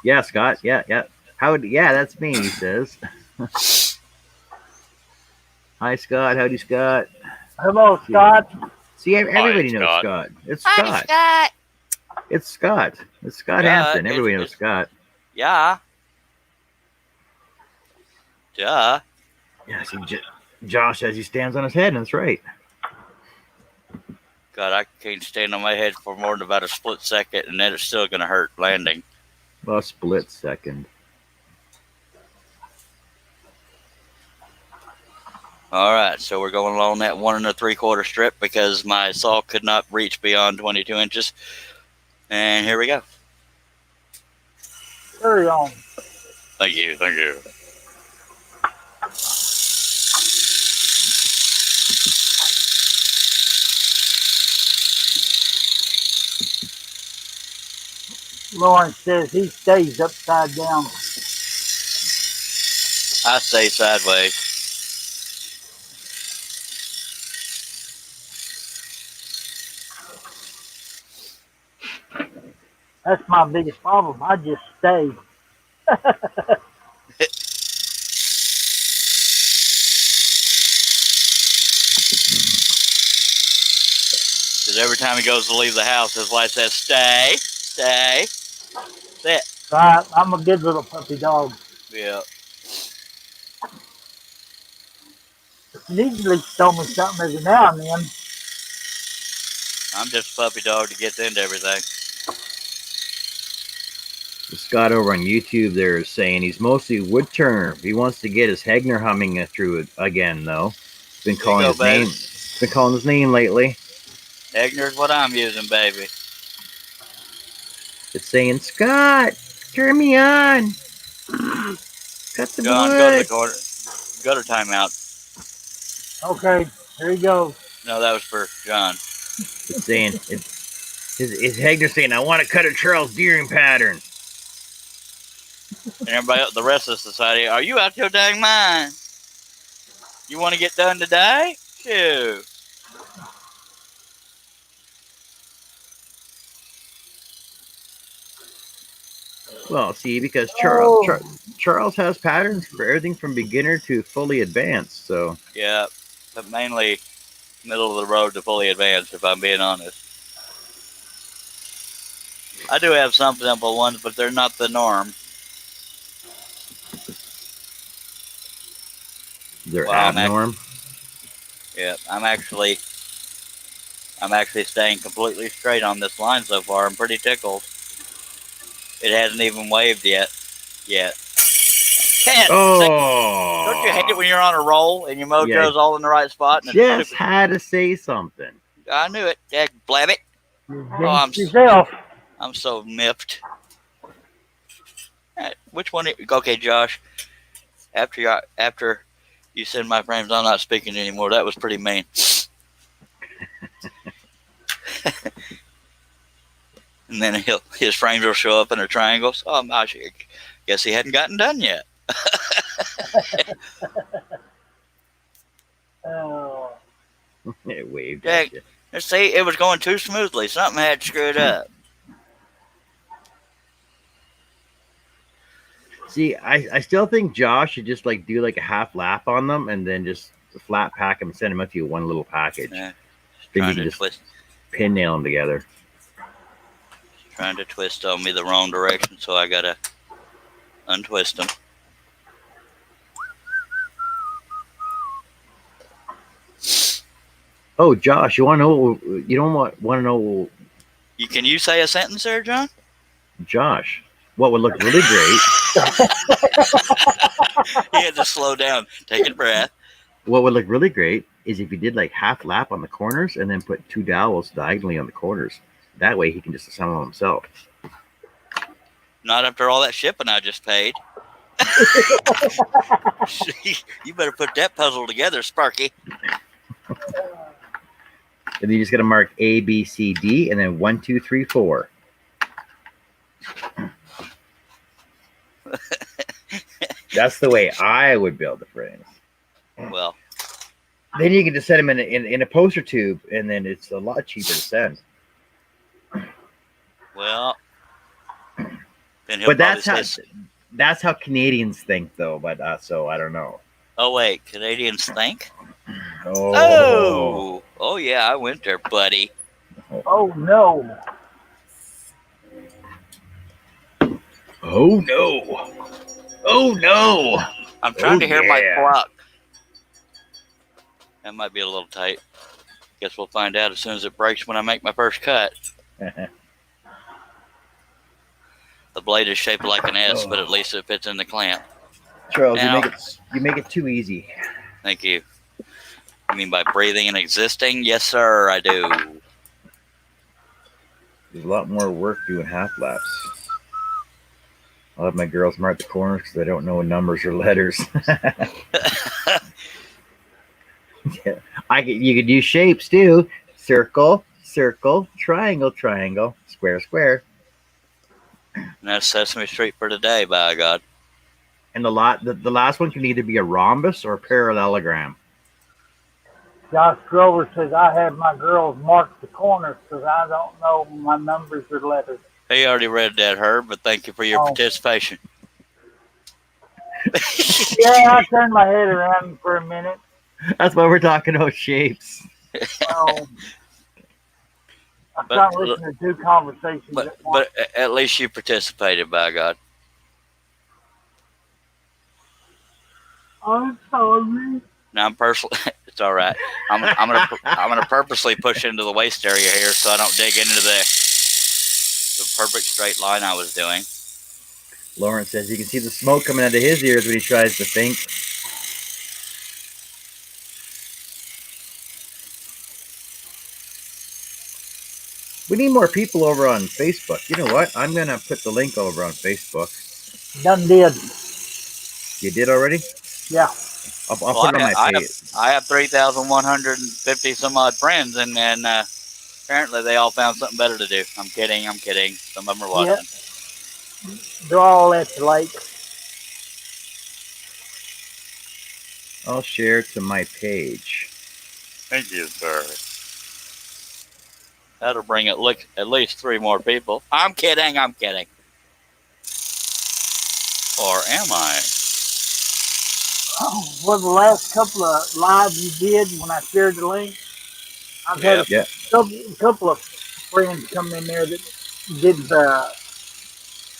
Yeah, Scott. Yeah. Yeah, that's me, he says. Hi, Scott. Howdy, Scott.
Hello, Scott.
See, everybody knows
Scott.
Scott. It's Scott. It's Scott. It's Scott
Yeah,
Hampton. Everybody knows
it's-
Scott.
Yeah. Duh.
Yeah, see, Josh says he stands on his head, and that's right.
God, I can't stand on my head for more than about a split second, and then it's still going to hurt landing.
Well, a split second.
All right, so we're going along that 1 3/4 strip because my saw could not reach beyond 22 inches. And here we go.
Carry on.
Thank you. Thank you.
Lawrence says he stays upside down.
I stay sideways.
That's my biggest problem. I just stay.
Because every time he goes to leave the house, his wife says, stay, stay, sit.
Right, I'm a good little puppy dog.
Yeah.
You need to at least tell me something every now and then.
I'm just a puppy dog that gets into everything.
Scott over on YouTube there is saying he's mostly wood turner. He wants to get his Hegner humming through it again, though. He's been calling
go,
his
baby.
name. He's been calling his name lately.
Egner's what I'm using, baby.
It's saying, Scott, turn me on. Cut the
John, go to the
wood.
corner. Gutter timeout.
Okay, here you go.
No, that was for John.
It's saying, his Hegner saying, I want to cut a Charles Deering pattern.
And everybody else, the rest of the society, are you out your dang mind? You want to get done today? Shoot.
Well, see, because
Oh.
Charles has patterns for everything from beginner to fully advanced. So
Yeah, but mainly middle of the road to fully advanced, if I'm being honest. I do have some simple ones, but they're not the norm.
they're
Well,
abnorm.
I'm actually staying completely straight on this line so far. I'm pretty tickled. It hasn't even waved yet. Can't.
Oh,
Don't you hate it when you're on a roll and your mojo's
Yeah.
all in the right spot? And
Just had to say something.
I knew it. Dag blabbit.
You
I'm
jinxed yourself.
I'm so miffed. Which one? Okay, Josh. After you send my frames, I'm not speaking anymore. That was pretty mean. And then his frames will show up in a triangle. So I guess he hadn't gotten done yet.
Oh.
It waved.
Dang.
At you.
Let's see, it was going too smoothly. Something had screwed up.
See, I still think Josh should just like do like a half lap on them and then just flat pack them and send them out to you one little package.
Yeah,
Then you
trying
can
to
just
twist,
pin nail them together.
trying to twist on me the wrong direction, so I gotta untwist them.
Oh, Josh, you want to know? You don't want to know,
Can you say a sentence there, John?
Josh? What would look really great?
He had to slow down, take a breath.
What would look really great is if you did like half lap on the corners and then put 2 dowels diagonally on the corners. That way he can just assemble himself.
Not after all that shipping I just paid. You better put that puzzle together, Sparky.
And you just got to mark A, B, C, D, and then 1, 2, 3, 4. That's the way I would build the frames.
Well,
Then you can just set them in a poster tube, and then it's a lot cheaper to send.
well. Then he'll
But
probably
that's how Canadians think, though. But so I don't know.
oh wait, Canadians think?
Oh,
Oh yeah, I went there, buddy.
Oh no.
oh no, oh no!
I'm trying to hear my
yeah.
clock. That might be a little tight. Guess we'll find out as soon as it breaks when I make my first cut. The blade is shaped like an S, but at least it fits in the clamp.
Charles,
Now-
you make it too easy.
Thank you. You mean by breathing and existing? Yes, sir, I do.
There's a lot more work doing half laps. I'll have my girls mark the corners because they don't know numbers or letters. Yeah. You could use shapes too. Circle, circle, triangle, triangle, square, square.
And that's Sesame Street for today, by God.
And the last one can either be a rhombus or a parallelogram.
Josh Grover says I have my girls mark the corners because I don't know my numbers or letters.
He already read that, Herb, but thank you for your
Oh.
participation.
Yeah, I turned my head around for a minute.
That's why we're talking about shapes.
I
But-
can't listen to two conversations
But
at once.
at least you participated, by God.
I'm sorry.
Now it's all right. I'm gonna purposely push into the waist area here so I don't dig into the perfect straight line I was doing.
Lawrence says you can see the smoke coming out of his ears when he tries to think. We need more people over on Facebook. You know what? I'm going to put the link over on Facebook.
Done did.
You did already?
Yeah.
I'll
Well,
put it on my page.
I have 3,150 some odd friends, and apparently they all found something better to do. I'm kidding. Some of them are watching.
They're all at the lake.
I'll share to my page.
Thank you, sir. That'll bring at least 3 more people. I'm kidding. I'm kidding. Or am I?
Well, the last couple of lives you did when I shared the link, I've had
Yeah.
a couple of friends come in there that didn't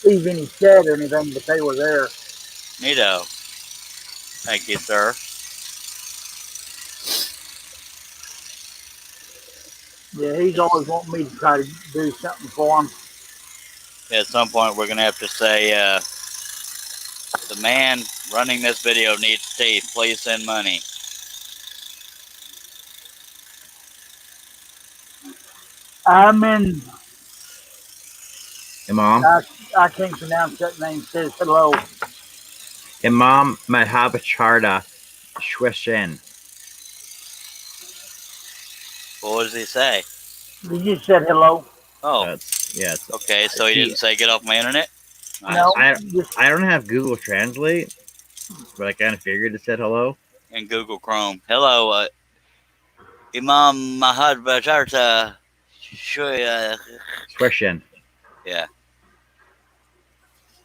leave any chat or anything, but they were there.
Neato. Thank you, sir.
Yeah, he's always wanting me to try to do something for him.
At some point, we're going to have to say, the man running this video needs teeth. Please send money.
I'm in.
Imam.
I can't pronounce that name. Says hello.
Imam Mahabacharda Shweshen.
What does he say?
You just said hello.
Oh,
Yes.
okay. So he didn't say get off my internet?
No,
I
just
don't have Google Translate, but I kind of figured it said hello.
In Google Chrome. Hello, Imam Mahad Bacharta.
Shweshen.
Yeah.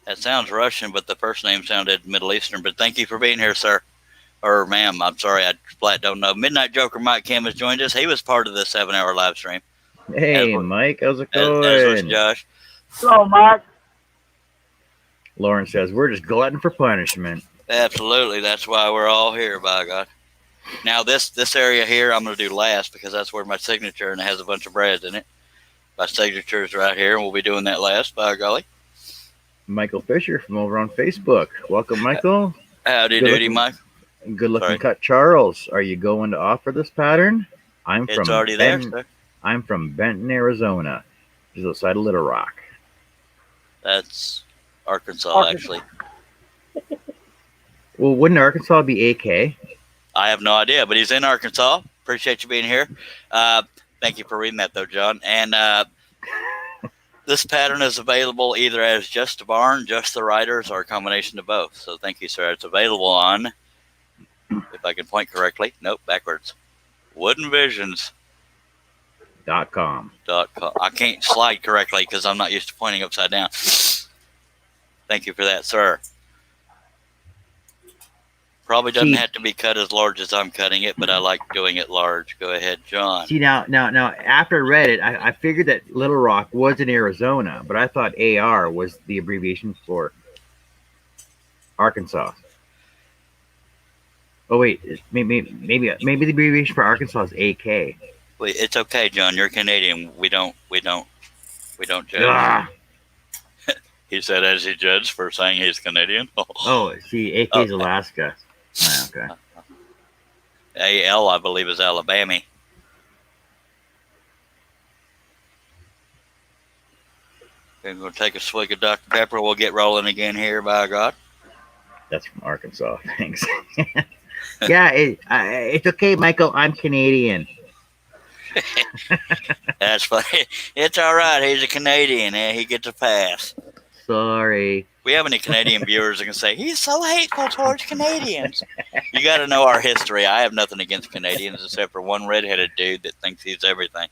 That sounds Russian, but the first name sounded Middle Eastern. But thank you for being here, sir. Or ma'am. I'm sorry, I flat don't know. Midnight Joker Mike Kim has joined us. He was part of the 7-hour live stream.
Hey, Mike, how's it going?
As was Josh.
hello, Mike.
Lauren says, we're just glutton for punishment.
Absolutely. That's why we're all here, by God. Now, this area here, I'm going to do last because that's where my signature, and it has a bunch of breads in it. My signature is right here, and we'll be doing that last, by golly.
Michael Fisher from over on Facebook. Welcome, Michael.
Howdy
Good
doody,
looking-
Mike.
Good looking
Sorry.
cut, Charles. Are you going to offer this pattern?
It's already there, sir.
I'm from Benton, Arizona, just outside of Little Rock.
That's Arkansas, actually.
Well, wouldn't Arkansas be AK?
I have no idea, but he's in Arkansas. Appreciate you being here. Thank you for reading that, though, John. And this pattern is available either as just a barn, just the riders, or a combination of both. So thank you, sir. It's available on, if I can point correctly, nope, backwards, woodenvisions.com. I can't slide correctly because I'm not used to pointing upside down. Thank you for that, sir. Probably doesn't have to be cut as large as I'm cutting it, but I like doing it large. Go ahead, John.
See, now, after I read it, I figured that Little Rock was in Arizona, but I thought AR was the abbreviation for Arkansas. Oh wait, maybe the abbreviation for Arkansas is AK.
Wait, it's okay, John. You're Canadian. We don't judge.
Ah.
He said as he judged for saying he's Canadian.
Oh, see, AK is Alaska. Ah, okay.
AL, I believe, is Alabama. We're going to take a swig of Dr. Pepper. We'll get rolling again here, by God.
That's from Arkansas. Thanks. Yeah, it's okay, Michael. I'm Canadian.
That's funny. It's all right. He's a Canadian. He gets a pass.
Sorry.
We have any Canadian viewers that can say, he's so hateful towards Canadians. You got to know our history. I have nothing against Canadians except for one redheaded dude that thinks he's everything.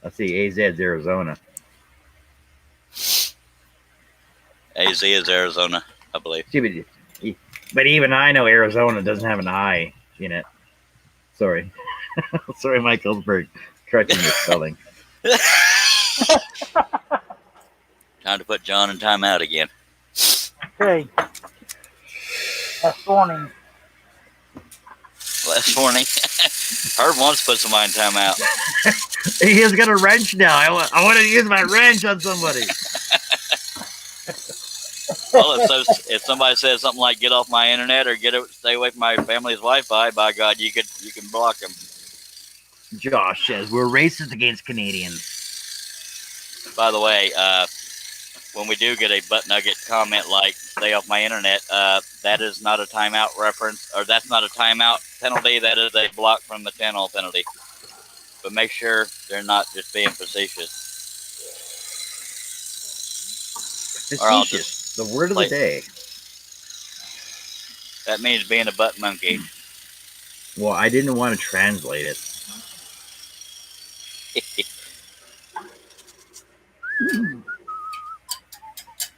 Let's see, AZ's Arizona.
AZ is Arizona, I believe.
See, but even I know Arizona doesn't have an I in it. Sorry. Sorry, Mike Ellsberg. Correcting your spelling.
Time to put John in timeout again.
Okay. Last warning.
Last warning. Herb wants to put somebody in timeout.
He has got a wrench now. I want to use my wrench on somebody.
Well, if somebody says something like "get off my internet" or "stay away from my family's Wi-Fi," by God, you can block them.
Josh says we're racist against Canadians.
By the way, when we do get a butt nugget comment like "stay off my internet," that is not a timeout reference, or that's not a timeout penalty. That is a block from the channel penalty. But make sure they're not just being facetious. Or I'll
Facetious. The word of
play-
the day.
That means being a butt monkey.
Well, I didn't want to translate it.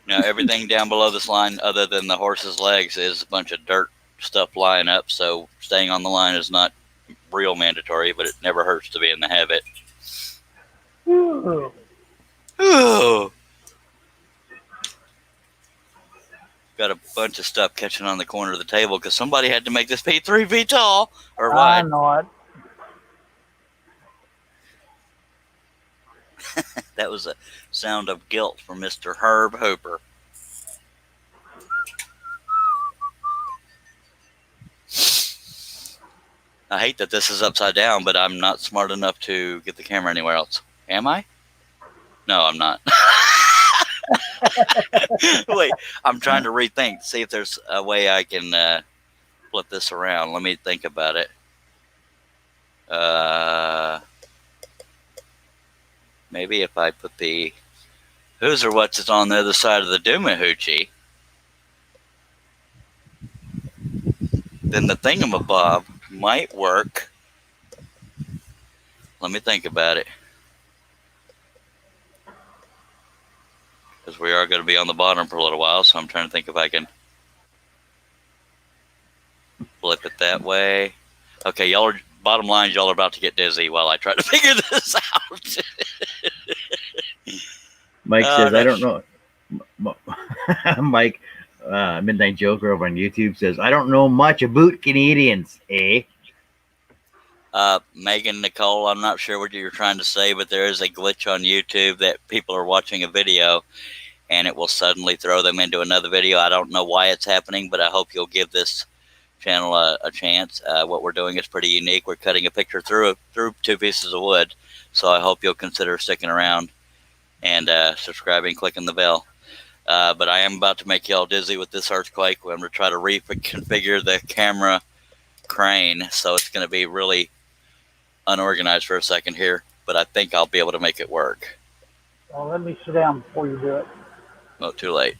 Now, everything down below this line, other than the horse's legs, is a bunch of dirt stuff lying up. So staying on the line is not real mandatory, but it never hurts to be in the habit.
Ooh.
Ooh. Got a bunch of stuff catching on the corner of the table because somebody had to make this feet 3 feet tall or
I
wide.
know it.
That was a sound of guilt from Mr. Herb Hooper. I hate that this is upside down, but I'm not smart enough to get the camera anywhere else. Am I? No, I'm not. Wait, I'm trying to rethink, see if there's a way I can flip this around. Let me think about it. Maybe if I put the who's or what's is on the other side of the Doomahoochie, then the thingamabob might work. Let me think about it. Because we are going to be on the bottom for a little while, so I'm trying to think if I can flip it that way. Okay, y'all are, bottom line, y'all are about to get dizzy while I try to figure this out.
Mike says, I don't
that's-
know. Mike, Midnight Joker over on YouTube says, I don't know much about Canadians, eh?
Megan, Nicole, I'm not sure what you're trying to say, but there is a glitch on YouTube that people are watching a video and it will suddenly throw them into another video. I don't know why it's happening, but I hope you'll give this channel a chance. What we're doing is pretty unique. We're cutting a picture through 2 pieces of wood, so I hope you'll consider sticking around and subscribing, clicking the bell. But I am about to make y'all dizzy with this earthquake. I'm going to try to reconfigure the camera crane, so it's going to be really unorganized for a second here, but I think I'll be able to make it work.
Well, let me sit down before you do it.
Oh, too late.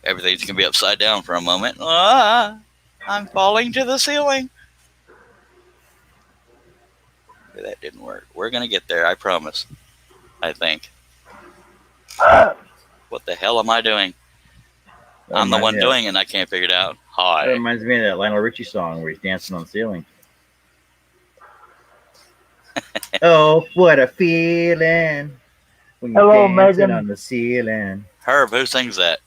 Everything's going to be upside down for a moment. Ah, I'm falling to the ceiling. That didn't work. We're going to get there, I promise. I think. What the hell am I doing? I'm the one doing it and I can't figure it out.
That
Hi.
reminds me of that Lionel Richie song where he's dancing on the ceiling. Oh, what a feeling when you're
Hello,
dancing
Megan.
on the ceiling.
Herb, who sings that?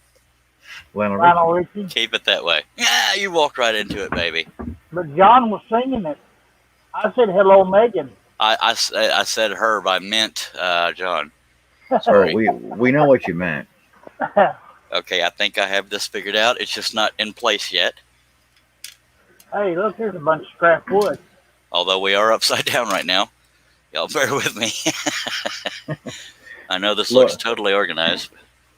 Lionel
Lionel
Richie.
Richie.
Keep it that way. Yeah, you walked right into it, baby.
But John was singing it. I said, hello, Megan.
I said Herb, I meant John.
Oh,
Sorry.
we know what you meant.
Okay, I think I have this figured out. It's just not in place yet.
Hey, look, there's a bunch of scrap wood.
Although we are upside down right now. Y'all bear with me. I know this looks totally organized.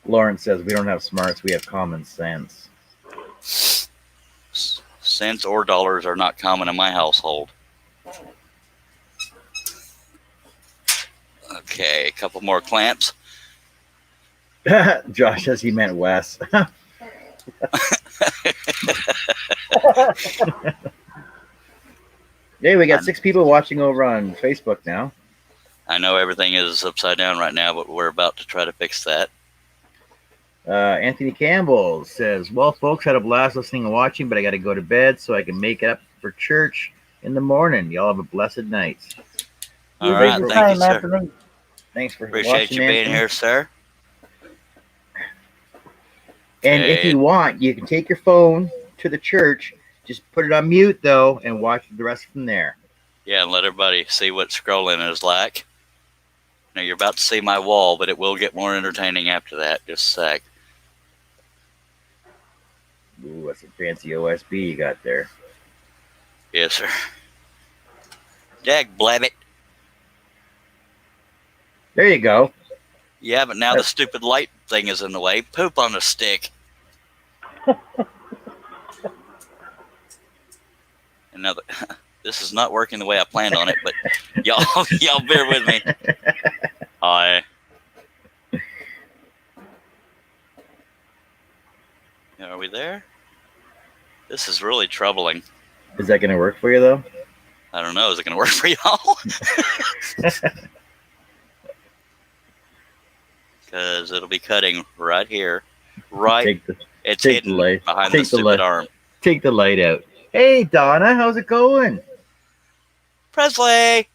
Lawrence says we don't have smarts, we have common sense.
Cents or dollars are not common in my household. Okay, a couple more clamps.
Josh says he meant Wes. Hey, we got 6 people watching over on Facebook now.
I know everything is upside down right now, but we're about to try to fix that.
Anthony Campbell says, well, folks, had a blast listening and watching, but I got to go to bed so I can make it up for church in the morning. Y'all have a blessed night.
All
You
right,
did the
thank you,
same,
sir.
Anthony.
Thanks for
Appreciate
watching,
you being
Anthony.
here, sir.
And if
Okay.
you want, you can take your phone to the church. Just put it on mute, though, and watch the rest from there.
Yeah, and let everybody see what scrolling is like. Now, you're about to see my wall, but it will get more entertaining after that. Just a sec.
Ooh, that's a fancy OSB you got there.
Yes, sir. Dag blabbit.
There you go.
Yeah, but now the stupid light thing is in the way. Poop on a stick. And now this is not working the way I planned on it, but y'all bear with me. Hi. Are we there? This is really troubling.
Is that going to work for you, though?
I don't know. Is it going to work for y'all? Because it'll be cutting right here. Right. It's
take the
hidden
light.
behind
Take
the
the
stupid
light.
arm.
Take the light out. Hey, Donna, how's it going?
Presley!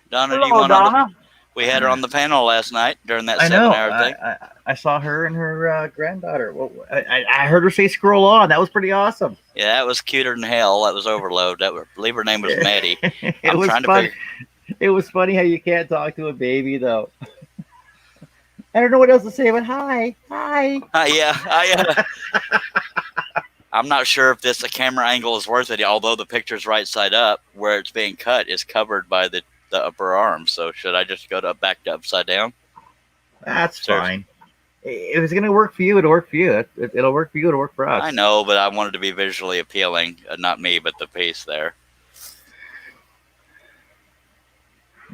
Donna, do you
Hello,
want on the,
Donna.
we had her on the panel last night during that
I know.
7-hour thing.
I saw her and her granddaughter. Well, I heard her say "scroll on." That was pretty awesome.
Yeah, that was cuter than hell. That was Overload. I believe her name was Maddie.
It was
trying to
fun.
figure-
It was funny how you can't talk to a baby though. I don't know what else to say, but hi.
I'm not sure if this camera angle is worth it, although the picture's right side up. Where it's being cut is covered by the upper arm. So should I just go back to upside down?
That's
Sure.
fine. If it's gonna work for you, it'll work for you. It'll work for you. It'll work for us.
I know, but I wanted to be visually appealing. Not me, but the piece there.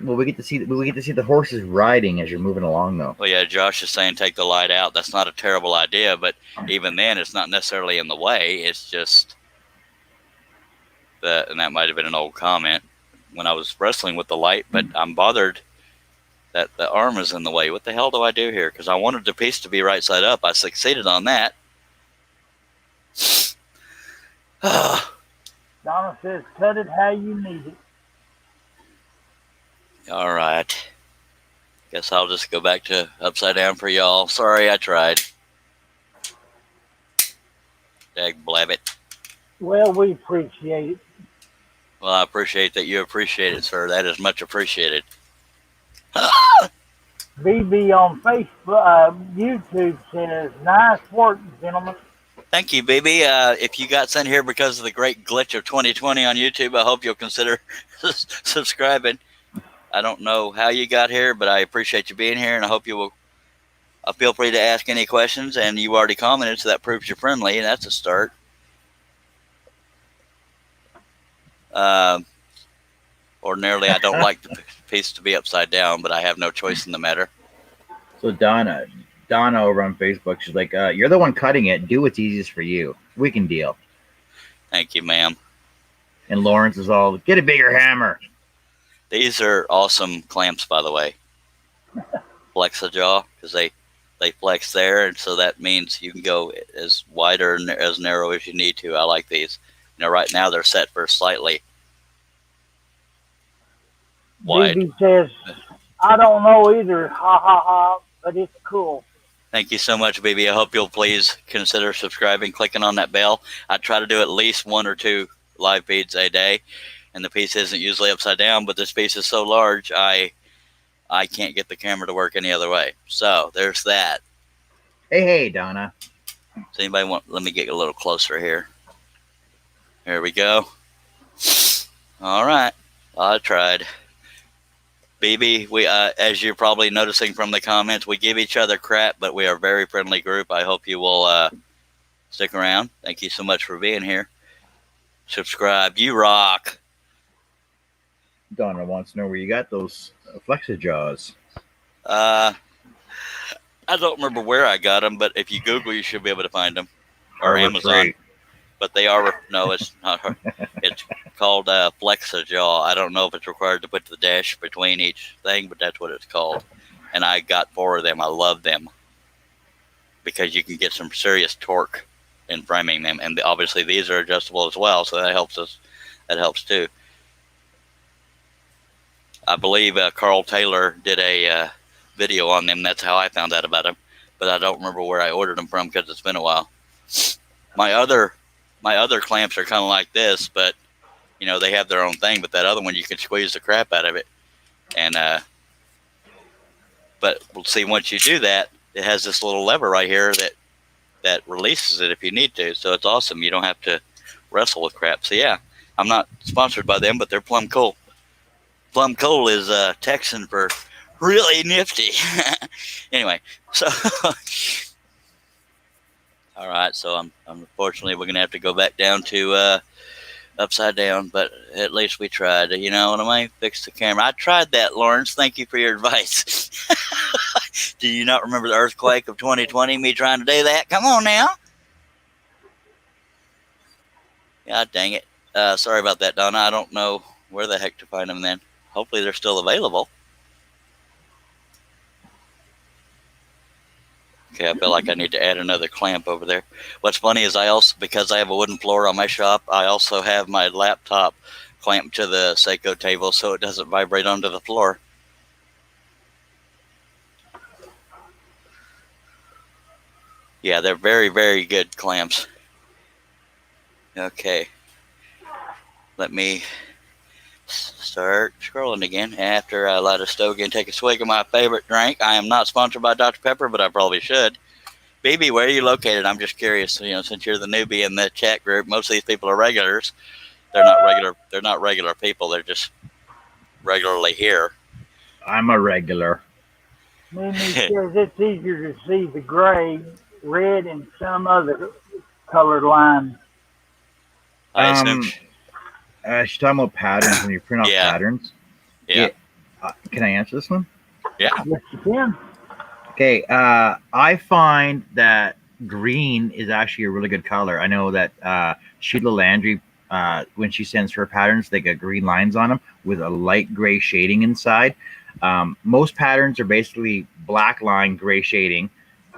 Well, we get to see the horses riding as you're moving along, though.
Well, yeah, Josh is saying take the light out. That's not a terrible idea, but even then, it's not necessarily in the way. It's just that, and that might have been an old comment when I was wrestling with the light, but I'm bothered that the arm is in the way. What the hell do I do here? Because I wanted the piece to be right side up. I succeeded on that.
Donna says, cut it how you need it.
All right. Guess I'll just go back to upside down for y'all. Sorry, I tried. Dag blabbit.
Well, we appreciate it.
Well, I appreciate that you appreciate it, sir. That is much appreciated.
BB on Facebook, YouTube says, nice work, gentlemen.
Thank you, baby. If you got sent here because of the great glitch of 2020 on YouTube, I hope you'll consider subscribing. I don't know how you got here, but I appreciate you being here, and I hope you will feel free to ask any questions. And you already commented, so that proves you're friendly, and that's a start. Ordinarily, I don't like the piece to be upside down, but I have no choice in the matter.
So Donna over on Facebook, she's like, "You're the one cutting it. Do what's easiest for you. We can deal."
Thank you, ma'am.
And Lawrence is all, "Get a bigger hammer."
These are awesome clamps, by the way. Flex-a-jaw, because they flex there, and so that means you can go as wide or as narrow as you need to. I like these. Right now they're set for slightly wide.
BB says, I don't know either, ha ha ha, but it's cool.
Thank you so much, baby. I hope you'll please consider subscribing, clicking on that bell. I try to do at least 1 or 2 live feeds a day, and the piece isn't usually upside down, but this piece is so large, I can't get the camera to work any other way. So there's that.
Hey, Donna.
Does anybody want? Let me get a little closer here. Here we go. All right, I tried. BB, we as you're probably noticing from the comments, we give each other crap, but we are a very friendly group. I hope you will stick around. Thank you so much for being here. Subscribe. You rock.
Donna wants to know where you got those Flex-a-jaws.
I don't remember where I got them, but if you Google, you should be able to find them. Or
Harbor
Amazon.
Freight.
But they are, no, it's not her. It's called Flex-a-jaw. I don't know if it's required to put the dash between each thing, but that's what it's called. And I got 4 of them. I love them because you can get some serious torque in framing them. And obviously these are adjustable as well, so that helps us. That helps too. I believe Carl Taylor did a video on them. That's how I found out about them. But I don't remember where I ordered them from because it's been a while. My other clamps are kind of like this, but they have their own thing. But that other one, you can squeeze the crap out of it. And but we'll see, once you do that, it has this little lever right here that releases it if you need to. So it's awesome. You don't have to wrestle with crap. So yeah, I'm not sponsored by them, but they're plumb cool. Plum coal is Texan for really nifty. Anyway, so all right, so I'm unfortunately we're gonna have to go back down to upside down, but at least we tried. You know what I mean? Fix the camera. I tried that, Lawrence. Thank you for your advice. Do you not remember the earthquake of 2020? Me trying to do that? Come on now. God dang it. Sorry about that, Donna. I don't know where the heck to find them then. Hopefully they're still available. Okay, I feel like I need to add another clamp over there. What's funny is because I have a wooden floor on my shop, I also have my laptop clamped to the Seiko table so it doesn't vibrate onto the floor. Yeah, they're very, very good clamps. Okay. Let me start scrolling again after I light a stogie and take a swig of my favorite drink. I am not sponsored by Dr. Pepper, but I probably should. BB, where are you located? I'm just curious. Since you're the newbie in the chat group, most of these people are regulars. They're not regular. They're not regular people. They're just regularly here.
I'm a regular.
Mimi says it's easier to see the gray, red, and some other colored lines.
I assume.
She's talking about patterns when you print off
Yeah.
patterns.
Yeah.
Can I answer this one?
Yeah.
Yes, you can.
Okay. I find that green is actually a really good color. I know that Sheila Landry, when she sends her patterns, they get green lines on them with a light gray shading inside. Most patterns are basically black line, gray shading.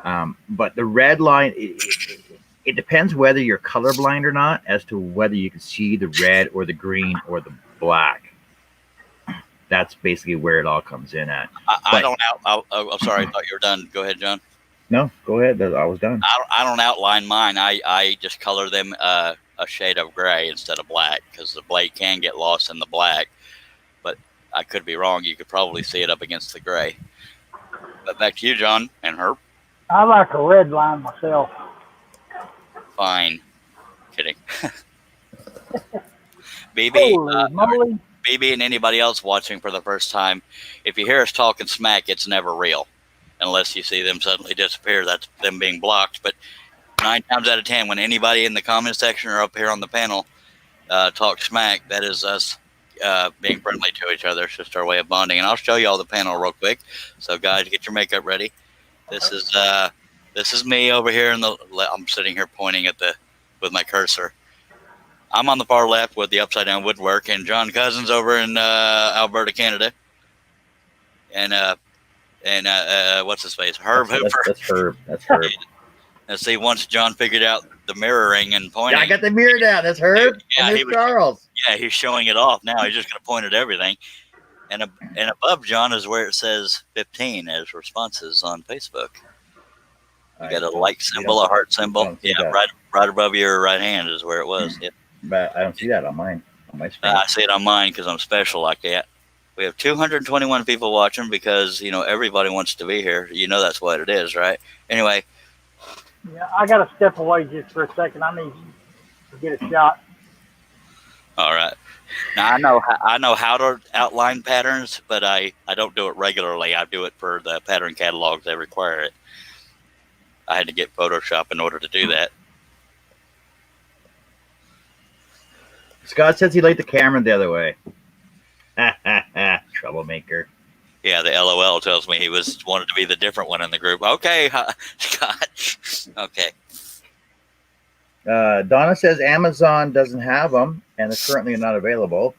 But the red line, it depends whether you're colorblind or not as to whether you can see the red or the green or the black. That's basically where it all comes in at.
I don't I'm sorry. I thought you were done. Go ahead, John.
No, go ahead. I was done.
I don't outline mine. I just color them a shade of gray instead of black because the blade can get lost in the black. But I could be wrong. You could probably see it up against the gray. But back to you, John and Herb.
I like a red line myself.
Fine. Kidding. BB,
Holy moly.
BB and anybody else watching for the first time, if you hear us talking smack, it's never real. Unless you see them suddenly disappear, that's them being blocked. But 9 times out of 10, when anybody in the comment section or up here on the panel talk smack, that is us being friendly to each other. It's just our way of bonding. And I'll show you all the panel real quick. So guys, get your makeup ready. This is me over here I'm sitting here pointing at with my cursor. I'm on the far left with the upside down woodwork, and John Cousins over in Alberta, Canada. And what's his face? Herb Hooper.
That's Herb. That's Herb.
And see, once John figured out the mirroring and pointing.
Yeah, I got the mirror down. That's Herb.
Yeah,
and Charles.
Yeah, he's showing it off now. He's just going to point at everything. And above John is where it says 15 as responses on Facebook. You got a like symbol, a heart symbol. Yeah, right above your right hand is where it was. Yeah.
But I don't see that on mine. On my screen.
I see it on mine because I'm special like that. We have 221 people watching because, everybody wants to be here. That's what it is, right? Anyway.
Yeah, I got to step away just for a second. I need to get a shot.
All right. Now, I know how to outline patterns, but I don't do it regularly. I do it for the pattern catalogs that require it. I had to get Photoshop in order to do that.
Scott says he liked the camera the other way. Troublemaker.
Yeah, the LOL tells me he wanted to be the different one in the group. Okay, Scott. Okay.
Donna says Amazon doesn't have them, and they're currently not available.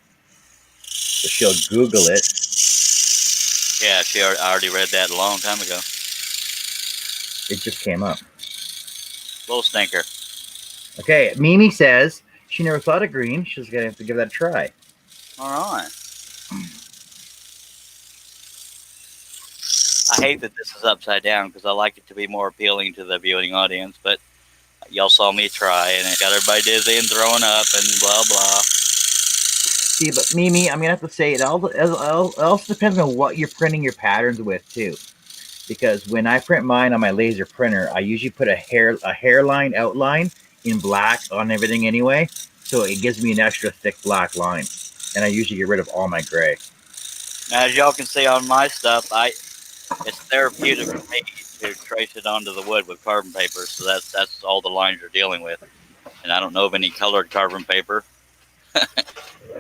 So she'll Google it.
Yeah, I already read that a long time ago.
It just came up.
Little stinker.
Okay, Mimi says she never thought of green. She's going to have to give that a try.
All right. I hate that this is upside down because I like it to be more appealing to the viewing audience, but y'all saw me try, and it got everybody dizzy and throwing up and blah, blah.
See, but Mimi, I'm going to have to say it also depends on what you're printing your patterns with, too. Because when I print mine on my laser printer, I usually put a hairline outline in black on everything anyway, so it gives me an extra thick black line. And I usually get rid of all my gray.
Now, as y'all can see on my stuff, it's therapeutic for me to trace it onto the wood with carbon paper, so that's all the lines you're dealing with. And I don't know of any colored carbon paper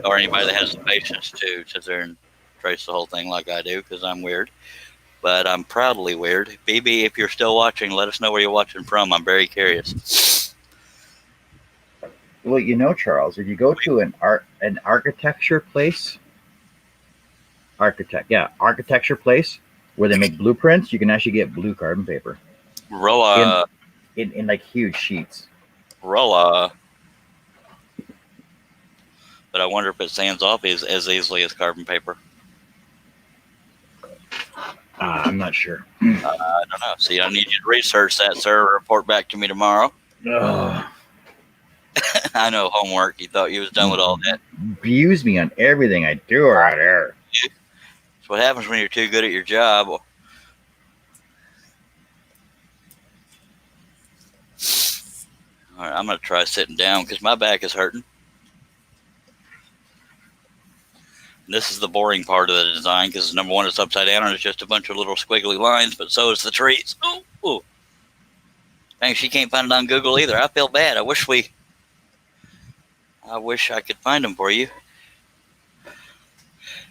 or anybody that has the patience to sit there and trace the whole thing like I do, because I'm weird. But I'm proudly weird. BB, if you're still watching, let us know where you're watching from. I'm very curious.
Well, you know, Charles, if you go to an architecture place, architecture place where they make blueprints, you can actually get blue carbon paper
Rolla,
in like huge sheets.
Rolla. But I wonder if it sands off as easily as carbon paper.
I'm not sure.
I don't know. See, I need you to research that, sir. Report back to me tomorrow.
Ugh.
I know homework. You thought you was done with all that.
Abuse me on everything I do around here.
That's what happens when you're too good at your job. All right, I'm going to try sitting down because my back is hurting. And this is the boring part of the design because, number one, it's upside down and it's just a bunch of little squiggly lines, but so is the trees. Oh. Dang, she can't find it on Google either. I feel bad. I wish I could find them for you.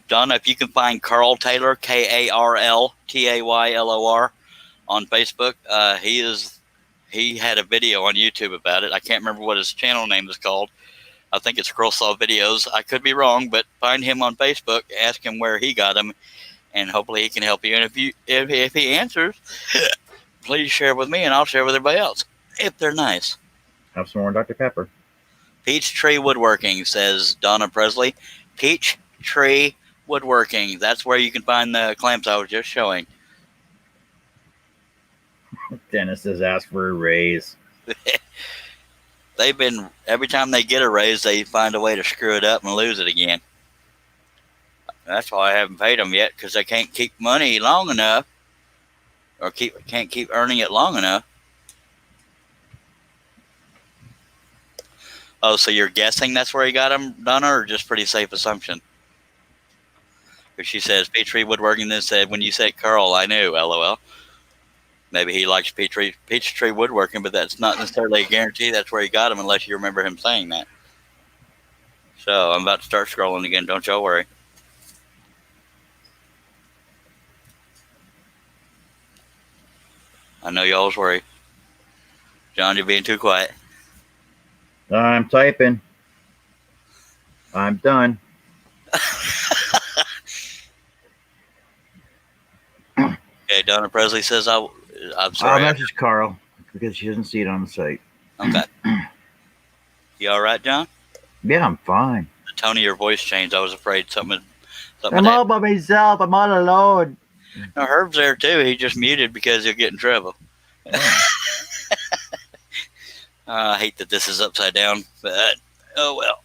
Donna, if you can find Carl Taylor, KarlTaylor, on Facebook, he had a video on YouTube about it. I can't remember what his channel name is called. I think it's Squirrel Saw Videos. I could be wrong, but find him on Facebook, ask him where he got them, and hopefully he can help you. And if he answers, please share with me, and I'll share with everybody else if they're nice.
Have some more Dr. Pepper.
Peachtree Woodworking, says Donna Presley. Peachtree Woodworking. That's where you can find the clamps I was just showing.
Dennis has asked for a raise.
They've been, every time they get a raise, they find a way to screw it up and lose it again. That's why I haven't paid them yet, because they can't keep money long enough, or can't keep earning it long enough. Oh, so you're guessing that's where he got them, Donna, or just pretty safe assumption? Because she says Peachtree Woodworking, then said, when you said Carl, I knew, LOL. Maybe he likes Peachtree Woodworking, but that's not necessarily a guarantee that's where he got them unless you remember him saying that. So I'm about to start scrolling again. Don't y'all worry. I know y'all's worry. John, you're being too quiet.
I'm typing. I'm done.
Okay, Donna Presley says I'm
I'll
sorry.
message Carl because she doesn't see it on the site.
Okay. You all right, John?
Yeah, I'm fine.
The tone of your voice changed. I was afraid something
I'm all by myself. I'm all alone.
No, Herb's there too. He just muted because he'll get in trouble. I hate that this is upside down, but oh well.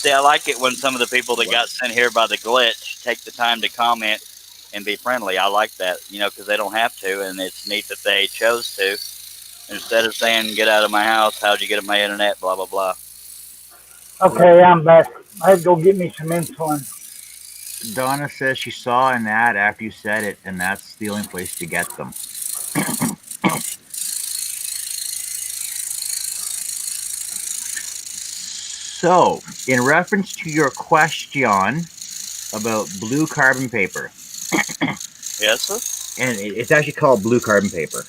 See, I like it when some of the people that got sent here by the glitch take the time to comment and be friendly. I like that, because they don't have to, and it's neat that they chose to. Instead of saying, get out of my house, how'd you get on my internet, blah, blah, blah.
Okay, I'm back. I had to go get me some insulin.
Donna says she saw an ad after you said it, and that's the only place to get them. So, in reference to your question about blue carbon paper.
Yes, sir?
And it's actually called blue carbon paper.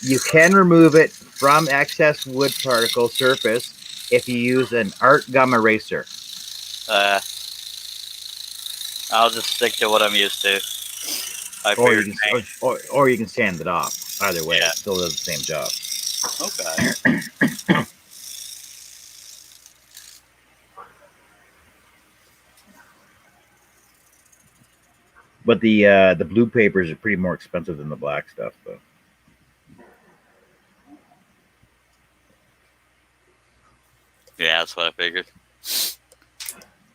You can remove it from excess wood particle surface if you use an art gum eraser.
I'll just stick to what I'm used to.
Or you can sand it off. Either way,
Yeah.
It still does the same job.
Okay.
But the blue papers are pretty more expensive than the black stuff, though.
Yeah, that's what I figured.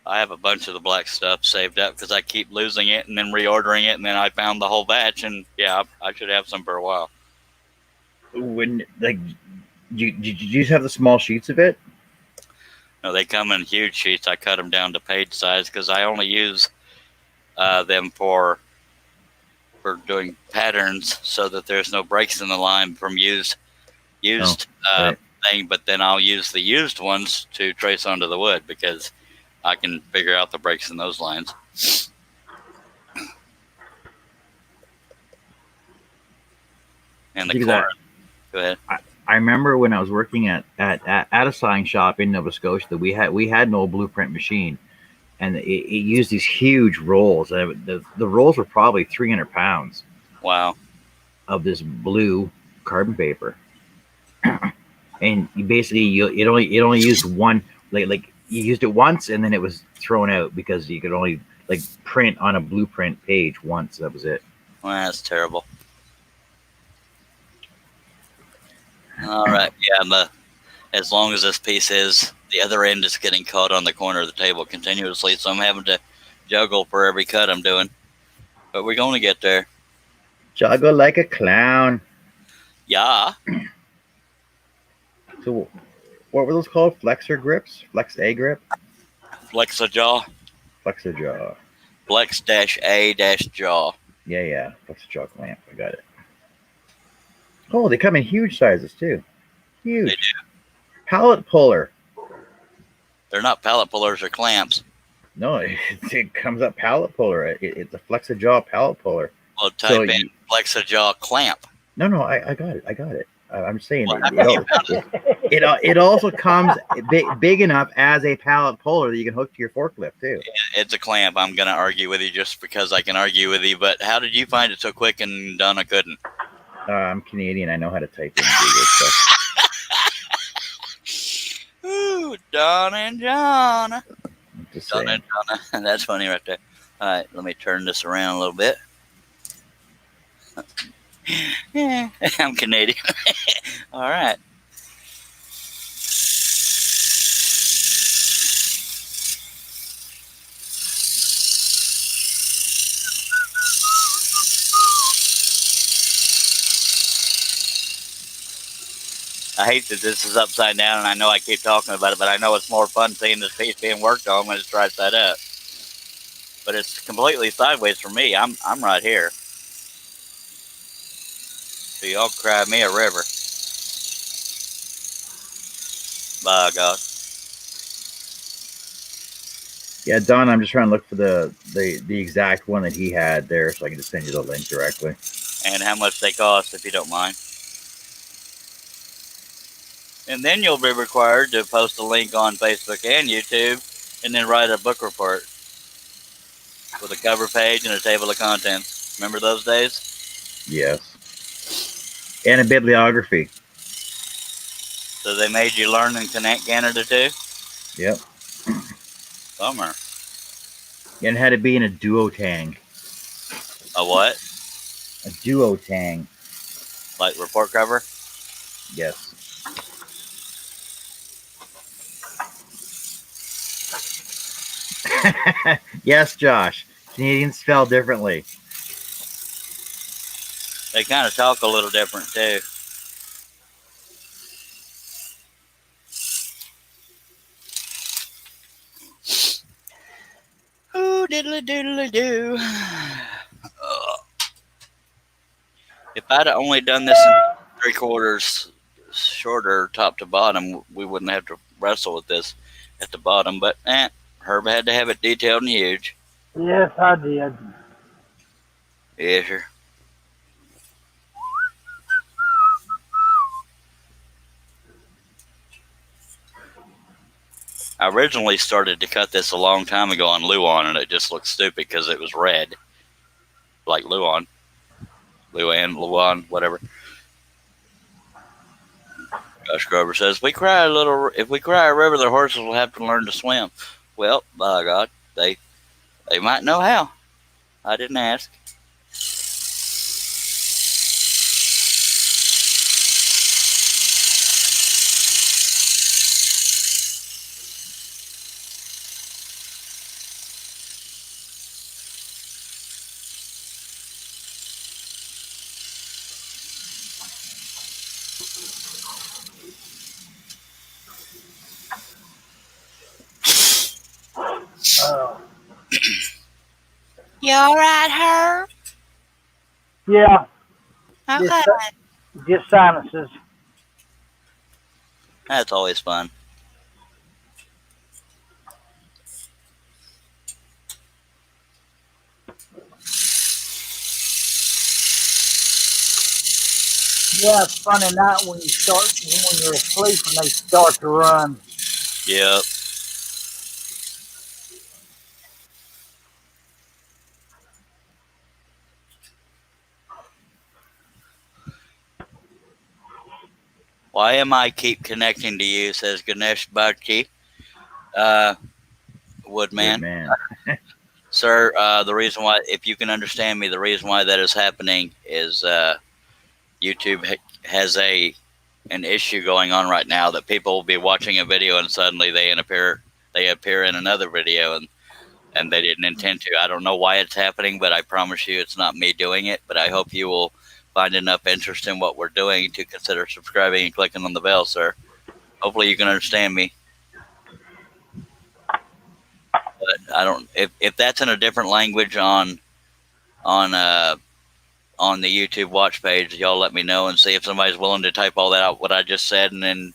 I have a bunch of the black stuff saved up because I keep losing it and then reordering it, and then I found the whole batch, and yeah, I should have some for a while.
When did you just have the small sheets of it?
No, they come in huge sheets. I cut them down to page size because I only use them for for doing patterns so that there's no breaks in the line from used
right.
thing. But then I'll use the used ones to trace onto the wood because I can figure out the breaks in those lines. And the
Because
corner. Go ahead.
I remember when I was working at a sawing shop in Nova Scotia that we had an old blueprint machine, and it used these huge rolls. The rolls were probably 300 pounds
Wow.
of this blue carbon paper, and you basically it only used one, like you used it once and then it was thrown out because you could only like print on a blueprint page once. That was it.
Well, that's terrible. All right. Yeah. As long as this piece is, the other end is getting caught on the corner of the table continuously, so I'm having to juggle for every cut I'm doing. But we're going to get there.
Juggle like a clown.
Yeah.
So, what were those called? Flexor grips? Flex A grip?
Flex-a-jaw.
Flexor jaw.
Flex-A-jaw.
Yeah. Flexor jaw clamp. I got it. Oh, they come in huge sizes too. Huge.
They do.
Pallet puller.
They're not pallet pullers or clamps.
No, it comes up pallet puller. It's a Flexor jaw pallet puller.
Well, type in Flex-a-jaw clamp.
No, I got it. I'm saying
Well,
it also comes big enough as a pallet puller that you can hook to your forklift too.
It's a clamp. I'm going to argue with you just because I can argue with you. But how did you find it so quick and Donna couldn't?
I'm Canadian. I know how to type in Google stuff.
Ooh, Donna and John.
Just
Donna
saying.
and Donna. That's funny right there. All right, let me turn this around a little bit. Yeah, I'm Canadian. All right. I hate that this is upside down, and I know I keep talking about it, but I know it's more fun seeing this piece being worked on when it's right side up. But it's completely sideways for me. I'm right here. So y'all cry me a river. By God.
Yeah, Don, I'm just trying to look for the exact one that he had there, so I can just send you the link directly.
And how much they cost, if you don't mind. And then you'll be required to post a link on Facebook and YouTube, and then write a book report with a cover page and a table of contents. Remember those days?
Yes. And a bibliography.
So they made you learn in Connect Canada too?
Yep.
Bummer.
And it had to be in a duotang.
A what?
A duotang.
Like report cover?
Yes. Yes, Josh. Canadians spell differently.
They kind of talk a little different too. Ooh, diddly doodly doo. If I'd have only done this in 3/4 shorter top to bottom, we wouldn't have to wrestle with this at the bottom. But Herb had to have it detailed and huge.
Yes, I did.
Yeah, sure. I originally started to cut this a long time ago on Luan, and it just looked stupid because it was red. Like Luan, whatever. Josh Grover says, if we cry a river, the horses will have to learn to swim. Well, by God, they might know how. I didn't ask.
Oh,
You all right, Herb?
Yeah,
Okay.
just sinuses.
That's always fun.
Yeah, it's funny night when you're asleep and they start to run.
Yep. Why am I keep connecting to you? Says Ganesh Bhakti. Woodman.
Good man.
Sir, the reason why, if you can understand me, the reason why that is happening is YouTube has an issue going on right now that people will be watching a video and suddenly they appear in another video and they didn't intend to. I don't know why it's happening, but I promise you it's not me doing it. But I hope you will find enough interest in what we're doing to consider subscribing and clicking on the bell, sir. Hopefully you can understand me. But I don't. If that's in a different language on the YouTube watch page, y'all let me know and see if somebody's willing to type all that out what I just said and then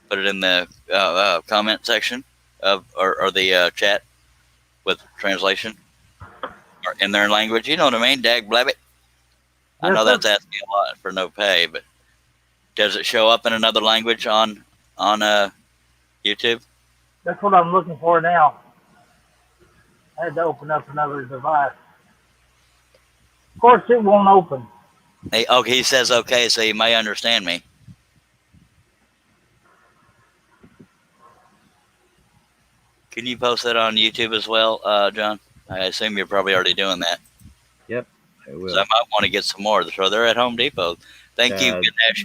put it in the comment section or the chat with translation or in their language. You know what I mean? Dag blabbit. I
Yes,
know
sir.
that's asking a lot for no pay, but does it show up in another language on YouTube?
That's what I'm looking for now. I had to open up another device. Of course, it won't open.
He says okay, so you may understand me. Can you post that on YouTube as well, John? I assume you're probably already doing that.
Yep, I will.
So I might want to get some more. So they're at Home Depot. Thank you,
Uh,
Ganesh.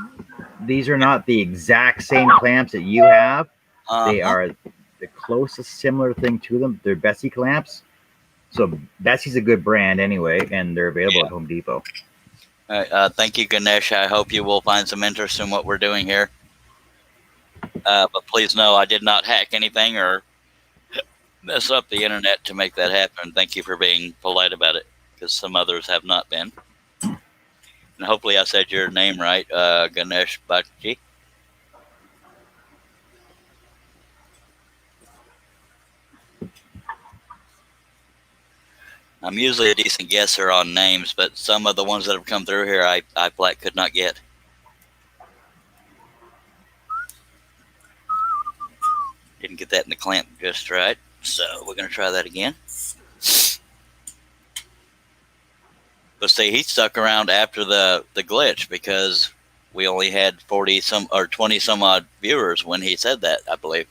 These are not the exact same clamps that you have. They are the closest similar thing to them. They're Bessie clamps. So Bessie's a good brand anyway, and they're available at Home Depot.
Thank you, Ganesh. I hope you will find some interest in what we're doing here. But please know I did not hack anything or mess up the internet to make that happen. Thank you for being polite about it, because some others have not been. And hopefully I said your name right, Ganesh Bhakti. I'm usually a decent guesser on names, but some of the ones that have come through here, I flat could not get. Didn't get that in the clamp just right, so we're going to try that again. But see, he stuck around after the glitch because we only had 40 some or 20 some odd viewers when he said that, I believe.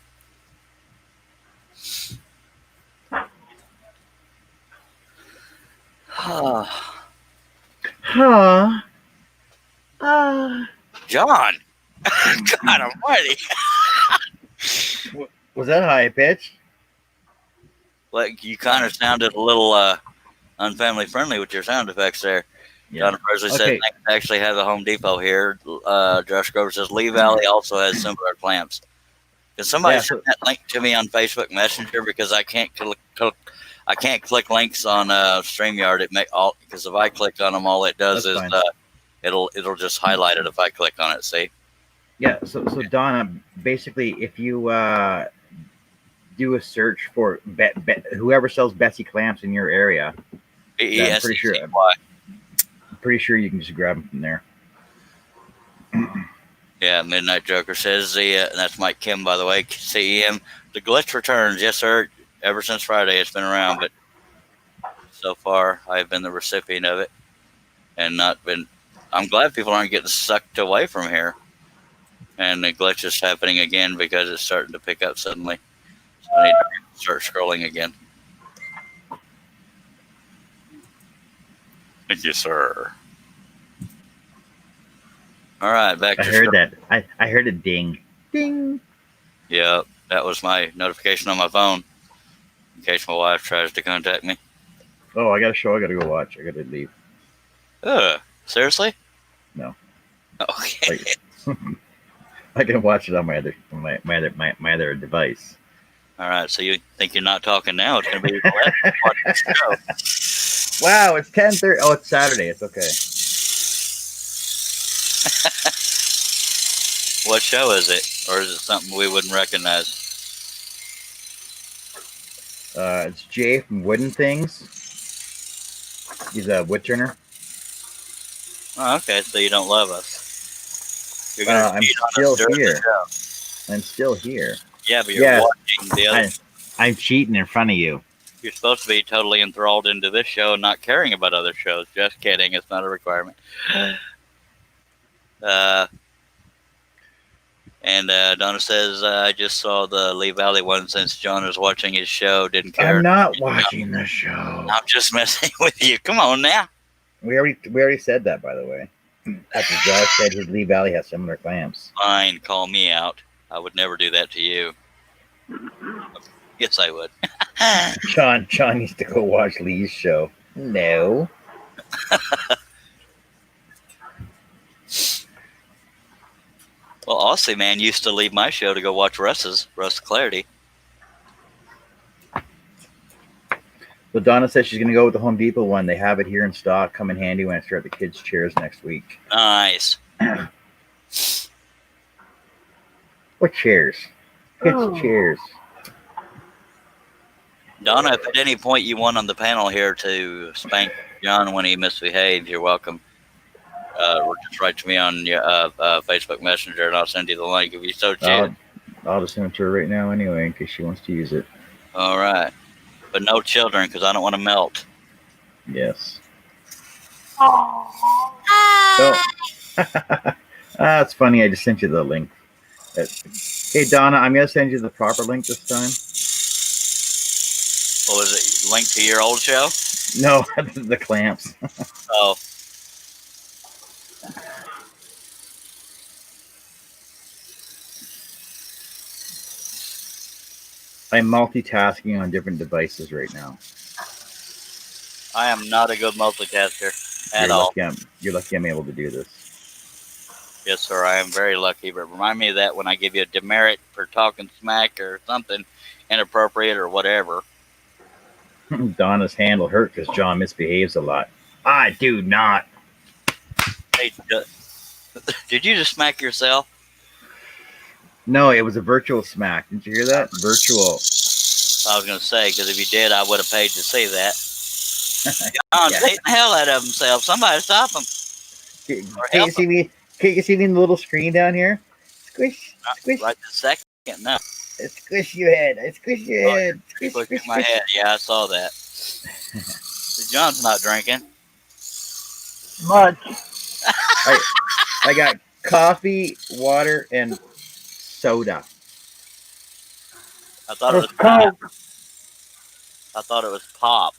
John, God almighty.
Was that high pitch?
Like, you kind of sounded a little unfamily friendly with your sound effects there.
Yeah.
John Presley
Okay.
said, "I actually have a Home Depot here." Josh Grover says, Lee Valley also has similar clamps. Can somebody
Yeah,
send that link to me on Facebook Messenger, because I can't click links on StreamYard. It may all because if I click on them, all it does
That's
is
fine.
it'll just highlight it if I click on it. See?
Yeah. So Donna, basically, if you do a search for whoever sells Bessie clamps in your area, I'm pretty sure.
BESSECY.
I'm pretty sure you can just grab them from there.
Yeah, Midnight Joker says and that's Mike Kim, by the way. CEM, the glitch returns. Yes, sir. Ever since Friday, it's been around, but so far I've been the recipient of it and not been. I'm glad people aren't getting sucked away from here, and the glitch is happening again because it's starting to pick up suddenly. So I need to start scrolling again. Thank you, sir. All right, back
I
to
heard that. I heard a ding, ding.
Yeah, that was my notification on my phone in case my wife tries to contact me.
Oh, I got a show. I got to go watch. I got to leave.
Seriously?
No.
Okay.
I can watch it on my other device.
All right. So you think you're not talking now? It's going to be watching the show.
Wow, it's 10:30. Oh, it's Saturday. It's okay.
What show is it? Or is it something we wouldn't recognize?
It's Jay from Wooden Things. He's a wood turner.
Oh, okay, so you don't love us. You're gonna
I'm
cheat on
still
us during the
here.
show.
I'm still here.
Yeah, but you're
Yes.
watching the other.
I'm cheating in front of you.
You're supposed to be totally enthralled into this show and not caring about other shows. Just kidding. It's not a requirement. And Donna says, I just saw the Lee Valley one since John was watching his show. Didn't care.
I'm not watching the show.
I'm just messing with you. Come on now.
We already said that, by the way. After Josh said his Lee Valley has similar clamps.
Fine, call me out. I would never do that to you. Yes, I would.
John needs to go watch Lee's show. No.
Well, Aussie Man used to leave my show to go watch Russ Clarity.
So Donna says she's going to go with the Home Depot one. They have it here in stock. Come in handy when I start the kids' chairs next week.
Nice.
What chairs? Kids' chairs.
Donna, if at any point you want on the panel here to spank John when he misbehaves, you're welcome. Or just write to me on your Facebook Messenger, and I'll send you the link if you so choose.
I'll just send it to her right now anyway, in case she wants to use it.
All right. But no children, because I don't want to melt.
Yes.
Hi.
It's funny. I just sent you the link. Hey, Donna, I'm going to send you the proper link this time.
What was it? Link to your old show?
No, the clamps.
Oh.
I'm multitasking on different devices right now.
I am not a good multitasker at all.
You're lucky I'm able to do this.
Yes, sir, I am very lucky. But remind me of that when I give you a demerit for talking smack or something inappropriate or whatever.
Donna's hand will hurt because John misbehaves a lot. I do not.
Hey, did you just smack yourself?
No, it was a virtual smack. Didn't you hear that? Virtual.
I was going to say, because if you did, I would have paid to see that. John's beating the hell out of himself. Somebody stop him.
Can't you see me in the little screen down here? Squish, squish.
Right this second, no.
Squish your head. Squish your head. Squish,
Look
squish,
at my
squish.
head. Yeah, I saw that. John's not drinking.
Much.
I got coffee, water, and soda.
I thought it was
It's Coke.
I thought it was pop.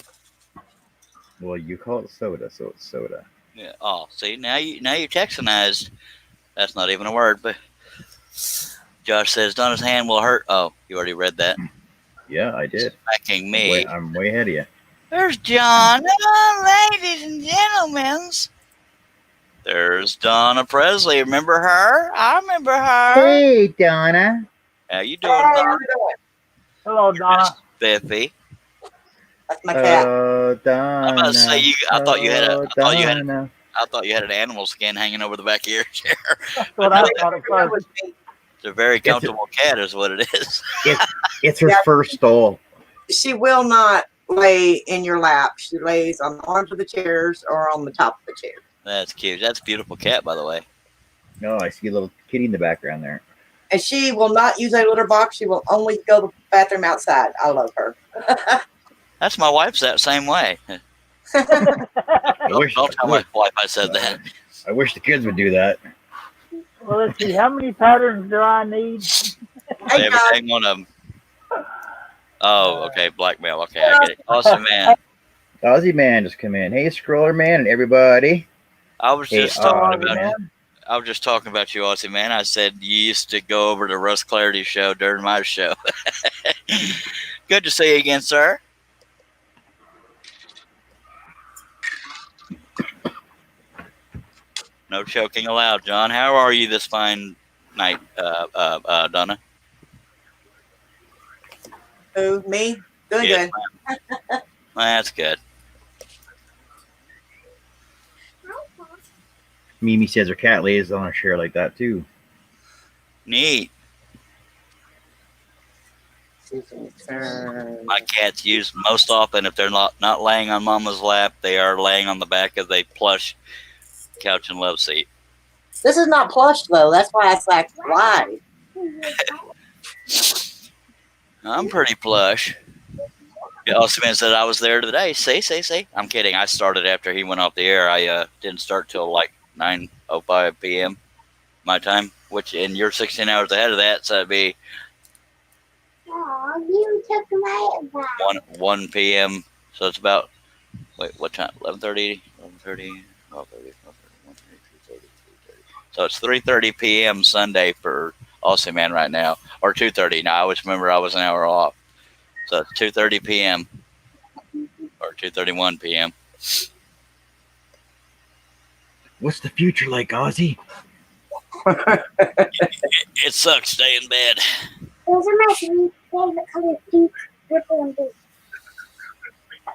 Well, you call it soda, so it's soda.
Yeah. Oh, see, now you're Texanized. That's not even a word, but Josh says Donna's hand will hurt. Oh, you already read that.
Yeah, I did.
Smacking me.
I'm way ahead of you.
There's John. Oh, ladies and gentlemen. There's Donna Presley. Remember her? I remember her.
Hey, Donna.
How you doing, Donna?
Hello, Donna.
Biffy.
That's my cat.
Oh, Donna.
I'm about to say I thought you had
Donna.
I thought you had an animal skin hanging over the back of your chair.
That's what I thought at first.
It's a very comfortable cat, is what it is.
It's her first stole.
She will not lay in your lap. She lays on the arms of the chairs or on the top of the chair.
That's cute. That's a beautiful cat, by the way.
No, I see a little kitty in the background there.
And she will not use a litter box. She will only go to the bathroom outside. I love her.
That's my wife's that same way. Don't tell my wife I said that.
I wish the kids would do that.
Well, let's see. How many patterns do I need?
Hey,
Every
guys.
single one of them. Oh, okay. Blackmail. Okay, I get it. Awesome, man.
Aussie Man just come in. Hey, Scroller Man and everybody.
I was
Hey,
just talking about
man.
I was just talking about you, Aussie, man. I said you used to go over to Russ Clarity's show during my show. Good to see you again, sir. No choking allowed, John. How are you this fine night, Donna?
Who, me? Doing
Yeah.
good.
That's good.
Mimi says her cat lays on a chair like that too.
Neat. My cats use most often, if they're not laying on Mama's lap, they are laying on the back of a plush couch and love seat.
This is not plush though. That's why it's like why.
I'm pretty plush. Osman said I was there today. See. I'm kidding. I started after he went off the air. I didn't start till like 9:05 p.m. my time, and you're 16 hours ahead of that, so it'd be
you took my advice.
1 p.m. So it's about, what time? 11:30, 12:30. So it's 3:30 p.m. Sunday for Aussie Man right now, or 2:30. Now I always remember I was an hour off. So it's 2:30 p.m. or 2:31 p.m.
What's the future like, Ozzy?
It sucks. Stay in bed.
Those are my three favorite colors: pink, purple, and blue.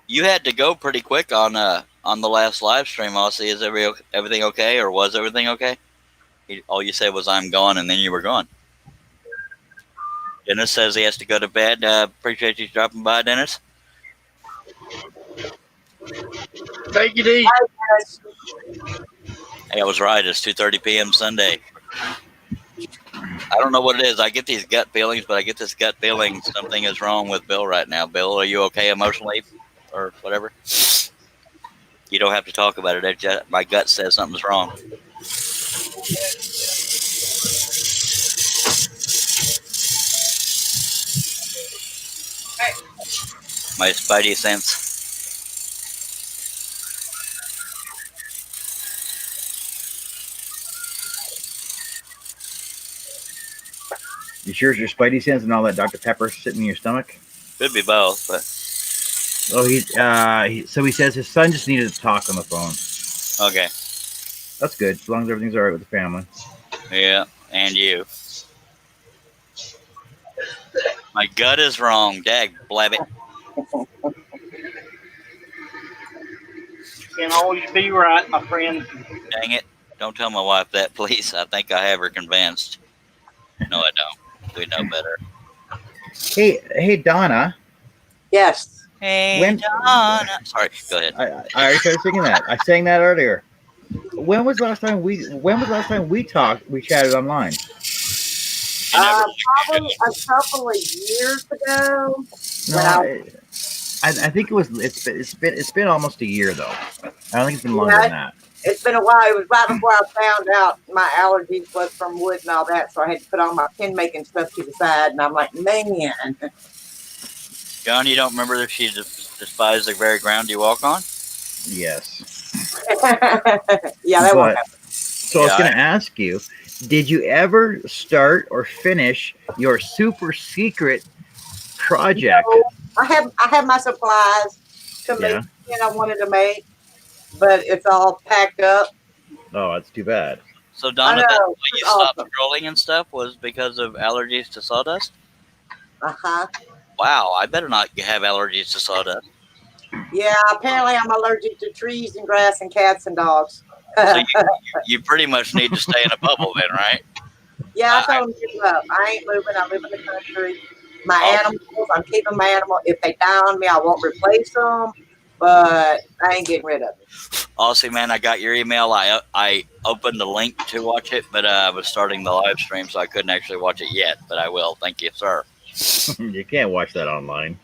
You had to go pretty quick on the last live stream, Aussie. Is everything okay, or was everything okay? All you said was "I'm gone," and then you were gone. Dennis says he has to go to bed. Appreciate you dropping by, Dennis.
Take it easy.
Hey, I was right. It's 2:30 p.m. Sunday. I don't know what it is. I get these gut feelings, but I get this gut feeling something is wrong with Bill right now. Bill, are you okay emotionally or whatever? You don't have to talk about it. My gut says something's wrong. My spidey sense.
You sure it's your spidey sense and all that Dr. Pepper sitting in your stomach?
Could be both, but
Oh, so he says his son just needed to talk on the phone.
okay.
That's good, as long as everything's all right with the family.
Yeah, and you. My gut is wrong. Dag blabbit.
Can't always be right, my friend.
Dang it. Don't tell my wife that, please. I think I have her convinced. No, I don't. We know better.
Hey, Donna.
Yes.
Hey,
When-
Donna. Sorry, go ahead.
I already started singing that. I sang that earlier. When was the last time we talked? We chatted online.
Probably a couple of years ago.
No, I think it's been almost a year though. I don't think it's been longer than that.
It's been a while. It was right before I found out my allergies was from wood and all that, so I had to put all my pin making stuff to the side. And I'm like, man.
John, you don't remember that she despised the very ground you walk on?
Yes.
Yeah, that won't happen.
So I was going to ask you, did you ever start or finish your super secret project?
No, I have my supplies to make and I wanted to make, but it's all packed up.
Oh, that's too bad.
So, Donna,
I know,
that's why you
it's
stopped
awesome.
scrolling and stuff was because of allergies to sawdust?
Uh-huh.
Wow, I better not have allergies to sawdust.
Yeah, apparently I'm allergic to trees and grass and cats and dogs.
So you pretty much need to stay in a bubble then, right?
Yeah, I told them to give up. I ain't moving. I live in the country. My animals, I'm keeping my animal. If they die on me, I won't replace them, but I ain't getting rid of it.
Aussie, man, I got your email. I opened the link to watch it, but I was starting the live stream, so I couldn't actually watch it yet, but I will. Thank you, sir.
You can't watch that online.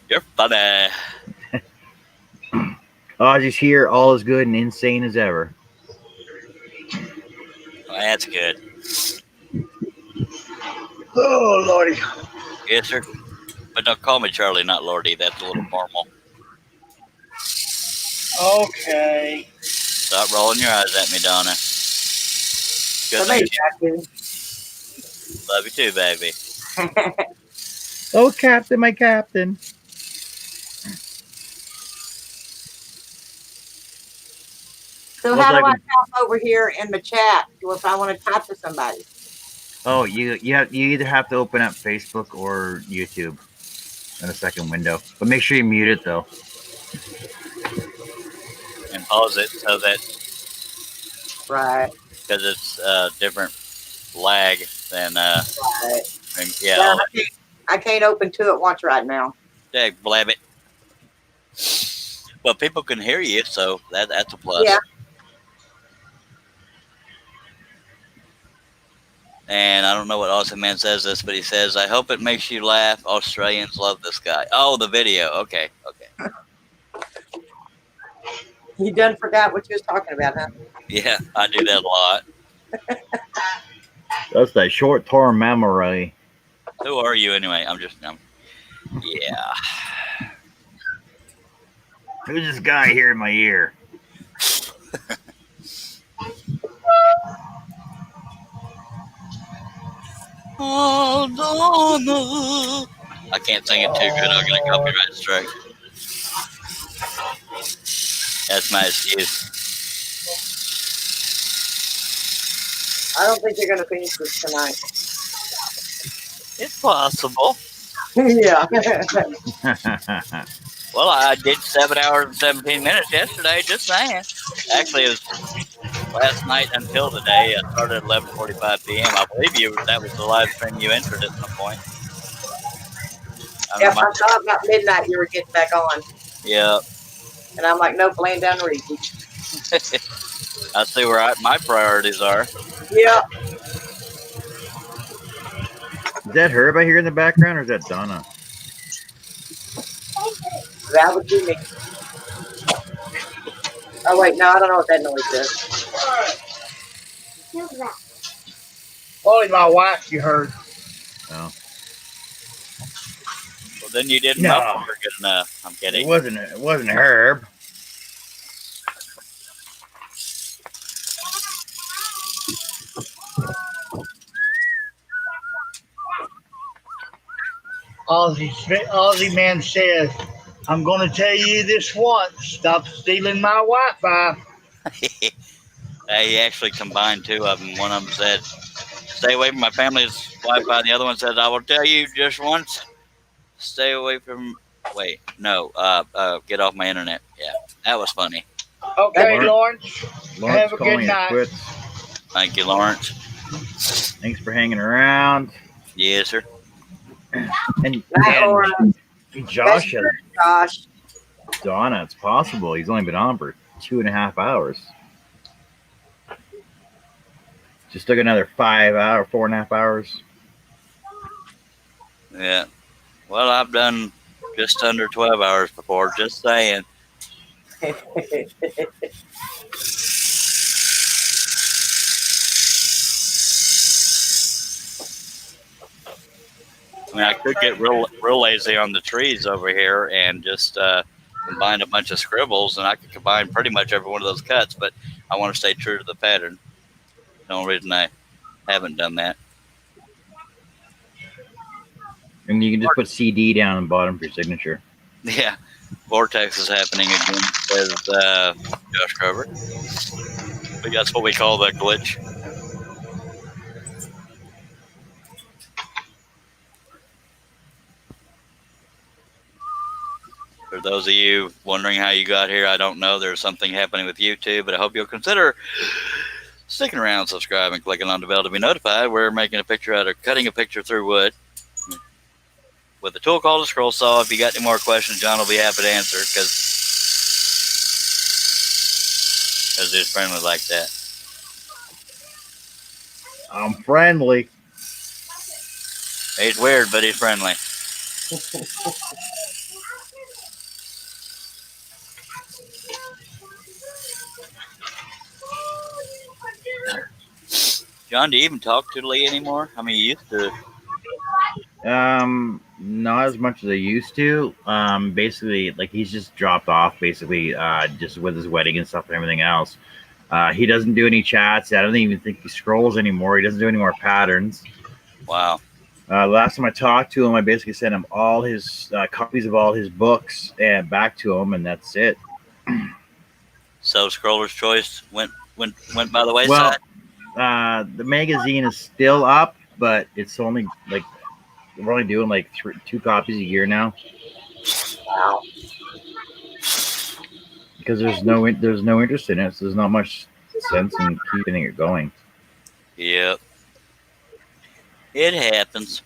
You're funny.
Ozzy's here, all is good and insane as ever.
Well, that's good.
Oh, Lordy.
Yes, sir. But don't call me Charlie, not Lordy. That's a little formal.
Okay.
Stop rolling your eyes at me, Donna. Good
For me,
thing.
Jackie.
Love you too, baby.
Oh, Captain, my Captain.
So
Looks
how do
like
I type over here in the chat if I want to type to somebody?
Oh, you either have to open up Facebook or YouTube in a second window, but make sure you mute it though.
and pause it so that
Right.
because it's different lag than
Right.
yeah.
Yeah, I can't open two at once right now.
Dag blabbit. Well, people can hear you, so that's a plus.
Yeah.
And I don't know what Awesome Man says this, but he says, "I hope it makes you laugh. Australians love this guy." Oh, the video. Okay.
You done forgot what you was talking about, huh?
Yeah, I do that a lot.
That's that short-term memory.
Who are you anyway? Yeah.
Who's this guy here in my ear?
I can't sing it too good. I'll get a copyright strike. That's my excuse.
I don't think you're gonna finish this tonight.
It's possible.
Yeah.
Well, I did 7 hours and 17 minutes yesterday. Just saying. Actually, it was last night until today. I started at 11:45 p.m. I believe that was the live stream you entered at some point.
Yep, I saw about midnight you were getting back on.
Yeah.
And I'm like, nope, laying down reading.
I see where my priorities are.
Yeah.
Is that Herb I hear in the background, or is that Donna?
That would be me. Oh wait, no, I don't know what that noise is.
Who's that?
Only my wife, you heard.
No,
Well, then you didn't
No.
muffle her good enough. I'm
it
kidding.
wasn't Herb.
Aussie man says, I'm going to tell you this once. Stop stealing my Wi-Fi.
He actually combined two of them. One of them said, "Stay away from my family's Wi-Fi." The other one said, "I will tell you just once. Stay away from." Wait, no. Get off my internet. Yeah, that was funny.
Okay,
Lawrence.
Lawrence.
Lawrence
Have a
calling
good
it
night.
quits.
Thank you, Lawrence.
Thanks for hanging around.
Yes, sir.
And
Or,
Josh and
Josh.
Donna, it's possible. He's only been on for 2.5 hours. Just took another 4.5 hours.
Yeah. Well, I've done just under 12 hours before. Just saying. I mean, I could get real lazy on the trees over here and just combine a bunch of scribbles, and I could combine pretty much every one of those cuts, but I want to stay true to the pattern. The only reason I haven't done that.
And you can just put CD down on the bottom for your signature.
Yeah. Vortex is happening again, says Josh Grover. But that's what we call the glitch. For those of you wondering how you got here, I don't know. There's something happening with YouTube, but I hope you'll consider sticking around, subscribing, clicking on the bell to be notified. We're making a picture out of cutting a picture through wood with a tool called a scroll saw. If you got any more questions, John will be happy to answer because he's friendly like that.
I'm friendly.
He's weird, but he's friendly. John, do you even talk to Lee anymore? I mean, you used to.
Not as much as I used to. Basically, like he's just dropped off. Basically, just with his wedding and stuff and everything else. He doesn't do any chats. I don't even think he scrolls anymore. He doesn't do any more patterns.
Wow.
Last time I talked to him, I basically sent him all his copies of all his books and back to him, and that's it.
So Scroller's Choice went by the wayside.
Well, the magazine is still up, but it's only like we're only doing like 2 copies a year now.
Wow.
Because there's no interest in it, so there's not much sense in keeping it going.
Yep. It happens.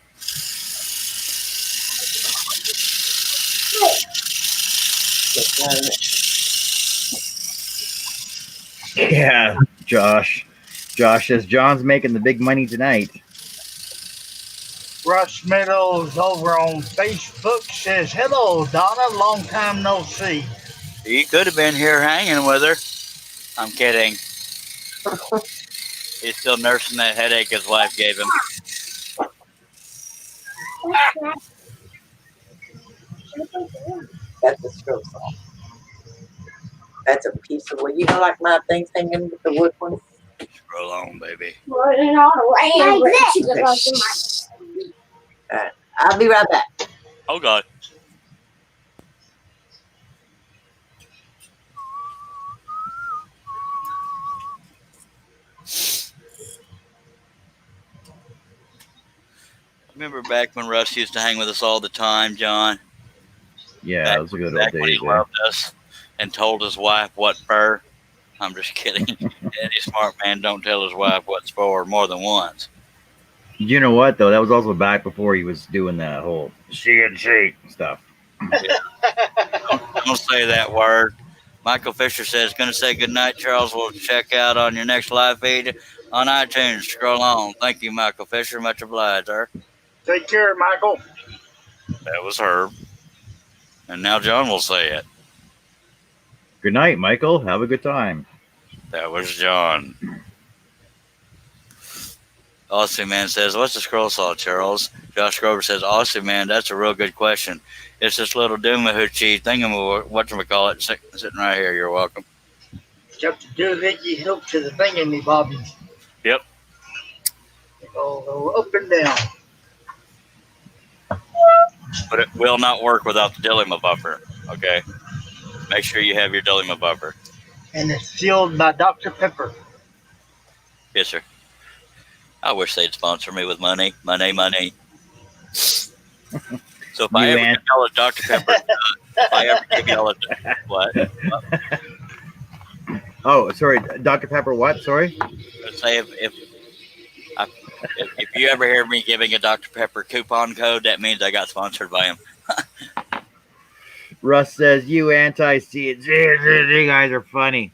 Yeah, Josh. Josh says John's making the big money tonight.
Russ Meadows over on Facebook says, "Hello, Donna. Long time no see."
He could have been here hanging with her. I'm kidding. He's still nursing that headache his wife gave him.
That's a scroll saw. That's a piece of wood. You know, like my thing's hanging with the wood one.
Roll on, baby.
I'll be right back.
Oh, God. Remember back when Russ used to hang with us all the time, John?
Yeah, it was a good old
Back when he
days. There.
loved us and told his wife what for. I'm just kidding. Any smart man don't tell his wife what's for more than once.
You know what though? That was also back before he was doing that whole CNC stuff.
Don't say that word. Michael Fisher says, going to say good night, Charles. We'll check out on your next live feed on iTunes. Scroll on. Thank you, Michael Fisher. Much obliged, sir.
Take care, Michael.
That was Herb. And now John will say it.
Good night, Michael. Have a good time.
That was John. Aussie Man says, what's the scroll saw, Charles? Josh Grover says, Aussie Man, that's a real good question. It's this little Doomahoochie whatchamacallit sitting right here. You're welcome.
Got to do Vicky hook to the thingy, Bobby.
Yep.
Go up and down.
But it will not work without the Dilema buffer, okay? Make sure you have your Dilema buffer.
And it's sealed by Dr. Pepper.
Yes, sir. I wish they'd sponsor me with money. So if I ever give y'all a Dr. Pepper, if I ever give y'all a what?
Oh, sorry, Dr. Pepper. What? Sorry.
Say if you ever hear me giving a Dr. Pepper coupon code, that means I got sponsored by him.
Russ says you anti-CNC guys are funny.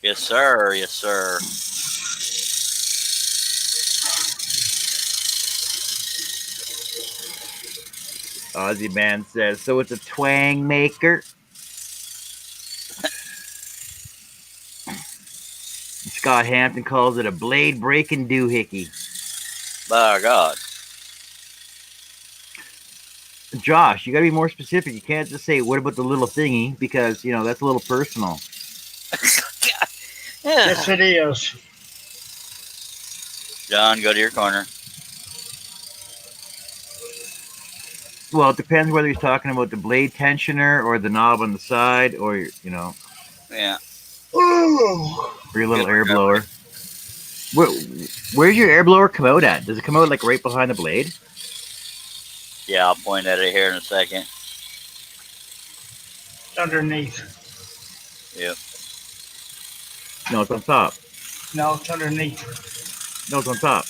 Yes, sir. Yes, sir.
Aussie Man says, so it's a twang maker. Scott Hampton calls it a blade breaking doohickey.
By God.
Josh, you got to be more specific. You can't just say, what about the little thingy? Because, you know, that's a little personal.
Yes, it is.
John, go to your corner.
Well, it depends whether he's talking about the blade tensioner or the knob on the side or, you know.
Yeah.
Ooh.
Or your little air blower. Where's your air blower come out at? Does it come out like right behind the blade?
Yeah, I'll point at it here in a second.
Underneath.
Yep.
No, it's on top.
No, it's underneath.
No, it's on top.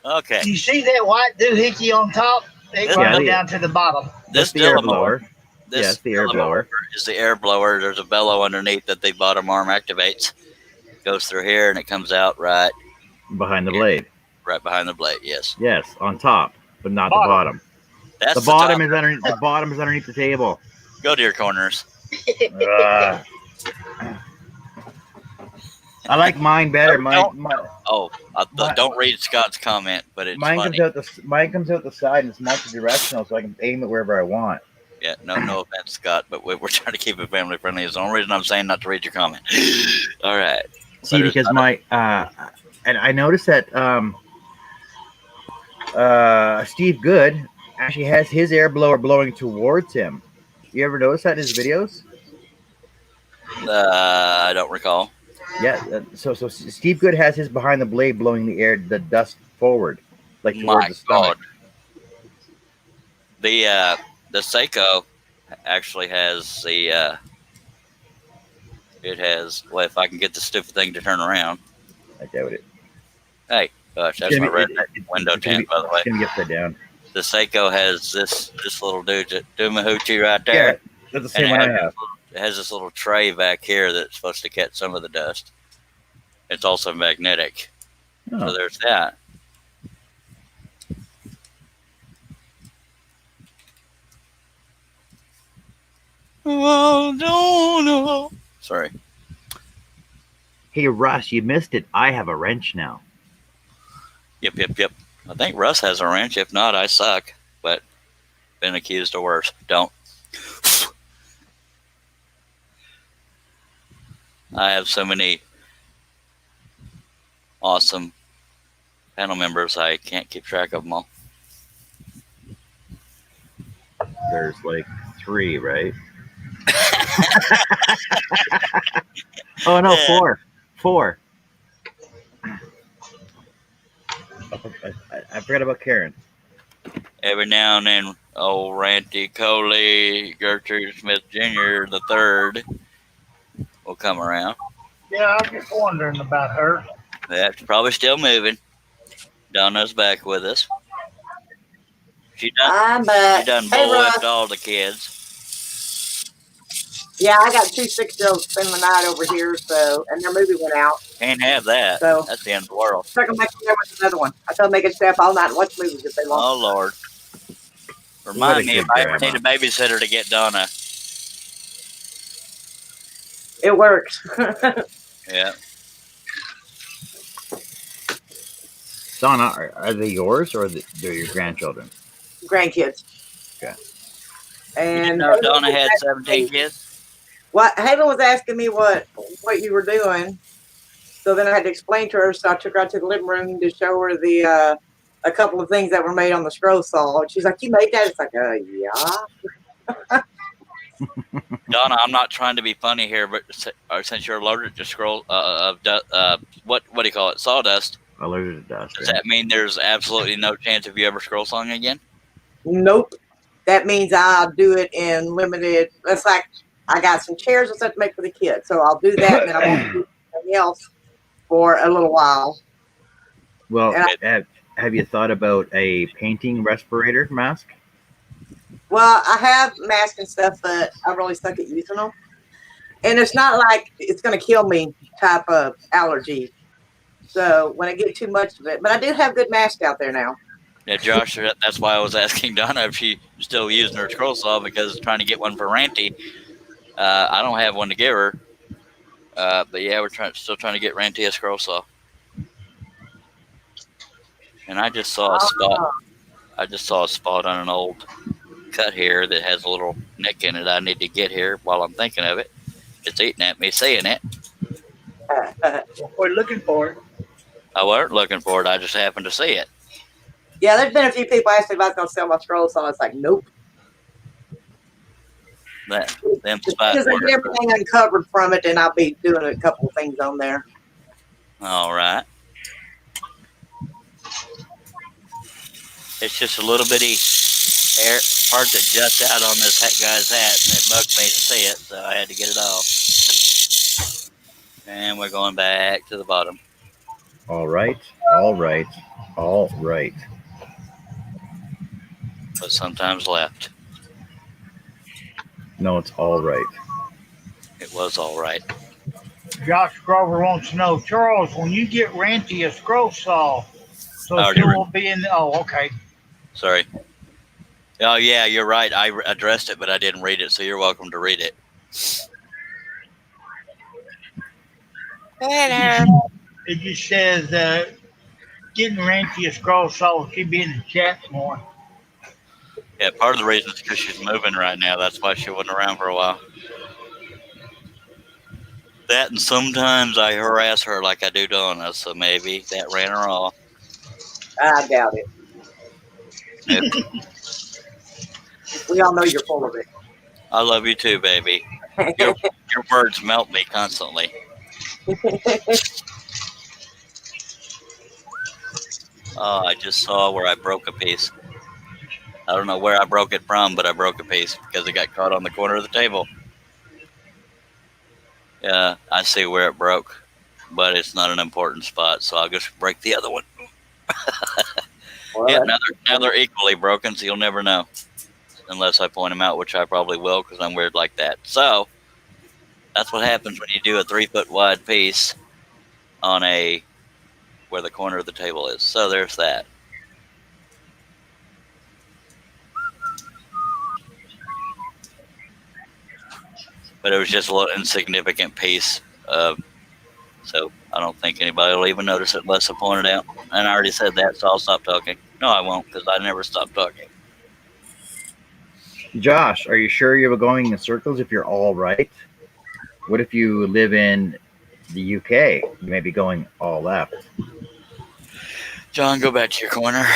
Okay.
You see that white doohickey on top? It
Yeah,
goes down to the bottom.
This
the air
Dilema
blower.
This
Yes, the air
Dilema
blower.
is the air blower. There's a bellow underneath that the bottom arm activates. Goes through here and it comes out right
Behind the blade.
behind the blade. Yes.
Yes, on top, but not
Bottom.
the bottom.
That's
The bottom
top.
is underneath. The bottom is underneath the table.
Go to your corners.
I like mine better.
Don't-
Mine
Don't read Scott's comment, but it's funny.
Mine comes out the side and it's multi-directional, so I can aim it wherever I want.
Yeah, no offense, Scott, but we're trying to keep it family friendly. It's the only reason I'm saying not to read your comment. All right.
See,
But
because and I noticed that Steve Good actually has his air blower blowing towards him. You ever notice that in his videos?
I don't recall.
Yeah. So Steve Good has his behind the blade blowing the dust forward, like towards
My
the stomach.
God. The Seiko actually has the it has. Well, if I can get the stupid thing to turn around.
I doubt it.
Hey, gosh, that's my red window tint, by the way.
It's gonna be upside down.
The Seiko has this little Dumahoochie right
Yeah,
there.
that's the same
And
one I have.
it has this little tray back here that's supposed to catch some of the dust. It's also magnetic.
Oh.
So there's that. Oh, no. Sorry.
Hey Russ, you missed it. I have a wrench now.
Yep. I think Russ has a wrench. If not, I suck. But been accused of worse. Don't. I have so many awesome panel members, I can't keep track of them all.
There's like 3, right? Oh no,
Yeah.
4. I forgot about Karen.
Every now and then, old Ranty Coley, Gertrude Smith Jr. the third will come around.
Yeah, I'm just wondering about her.
That's probably still moving. Donna's back with us. She done,
I'm back.
she done
Hey, Russ.
bull-whipped all the kids.
Yeah, I got 2 6-year-olds spending the night over here, so, and their movie went out.
Can't have that.
So-
That's the end of the world.
Took them back in there with another one. I told them they could stay up all night and watch movies if they want.
Oh, Lord.
What
Remind
a
me if
good
I ever
grandma.
need a babysitter to get Donna.
It works.
Yeah.
Donna, are they yours or they're your grandchildren?
Grandkids.
Okay.
Did you
And
know Donna had 17 kids?
What Halen was asking me what you were doing, so then I had to explain to her. So I took her out to the living room to show her the a couple of things that were made on the scroll saw. And she's like, "You made that?" It's like, yeah.
Donna, I'm not trying to be funny here, but since you're allergic to scroll what do you call it, sawdust?
Allergic to dust.
Does
Right?
that mean there's absolutely no chance of you ever scroll song again?
Nope. That means I'll do it in limited. It's like I got some chairs and stuff to make for the kids, so I'll do that, and then I won't do anything else for a little while.
Well,
And
have you thought about a painting respirator mask?
Well, I have masks and stuff, but I really suck at using them. And it's not like it's going to kill me type of allergy. So when I get too much of it, but I do have good masks out there now.
Yeah, Josh, that's why I was asking Donna if she's still using her scroll saw, because trying to get one for Ranty. I don't have one to give her. But yeah, we're still trying to get Ranty a scroll saw. And I just saw a spot. I just saw a spot on an old cut here that has a little nick in it. I need to get here while I'm thinking of it. It's eating at me saying it.
We're looking for it.
I weren't looking for it. I just happened to see it.
Yeah, there's been a few people asking if I was going to sell my scroll saw. It's like, nope.
Them
As
spot
soon as I get everything uncovered from it, then I'll be doing a couple of things on there.
All right. It's just a little bitty air part that juts out on this guy's hat, and it bugged me to see it, so I had to get it off. And we're going back to the bottom.
All right.
But sometimes left.
No, it's all right.
It was all right.
Josh Grover wants to know, Charles, when you get Ranty a scroll saw, so
I already
she
read.
will be in. Oh, okay.
Sorry. Oh, yeah, you're right. I addressed it, but I didn't read it, so you're welcome to read it.
It just says getting Ranty a scroll saw. She'll be in the chat more.
Yeah, part of the reason is because she's moving right now. That's why she wasn't around for a while. That, and sometimes I harass her like I do Donna, so maybe that ran her off.
I doubt it.
Nope.
We all know you're full of it.
I love you too, baby. Your words melt me constantly. Oh, I just saw where I broke a piece. I don't know where I broke it from, but I broke a piece because it got caught on the corner of the table. Yeah, I see where it broke, but it's not an important spot, so I'll just break the other one.
Well,
Yeah,
that's-
now they're equally broken, so you'll never know. Unless I point them out, which I probably will because I'm weird like that. So, that's what happens when you do a 3 foot wide piece on where the corner of the table is. So there's that. But it was just a little insignificant piece. So I don't think anybody will even notice it unless I point it out. And I already said that, so I'll stop talking. No, I won't because I never stop talking.
Josh, are you sure you're going in circles if you're all right? What if you live in the UK? You may be going all left.
John, go back to your corner.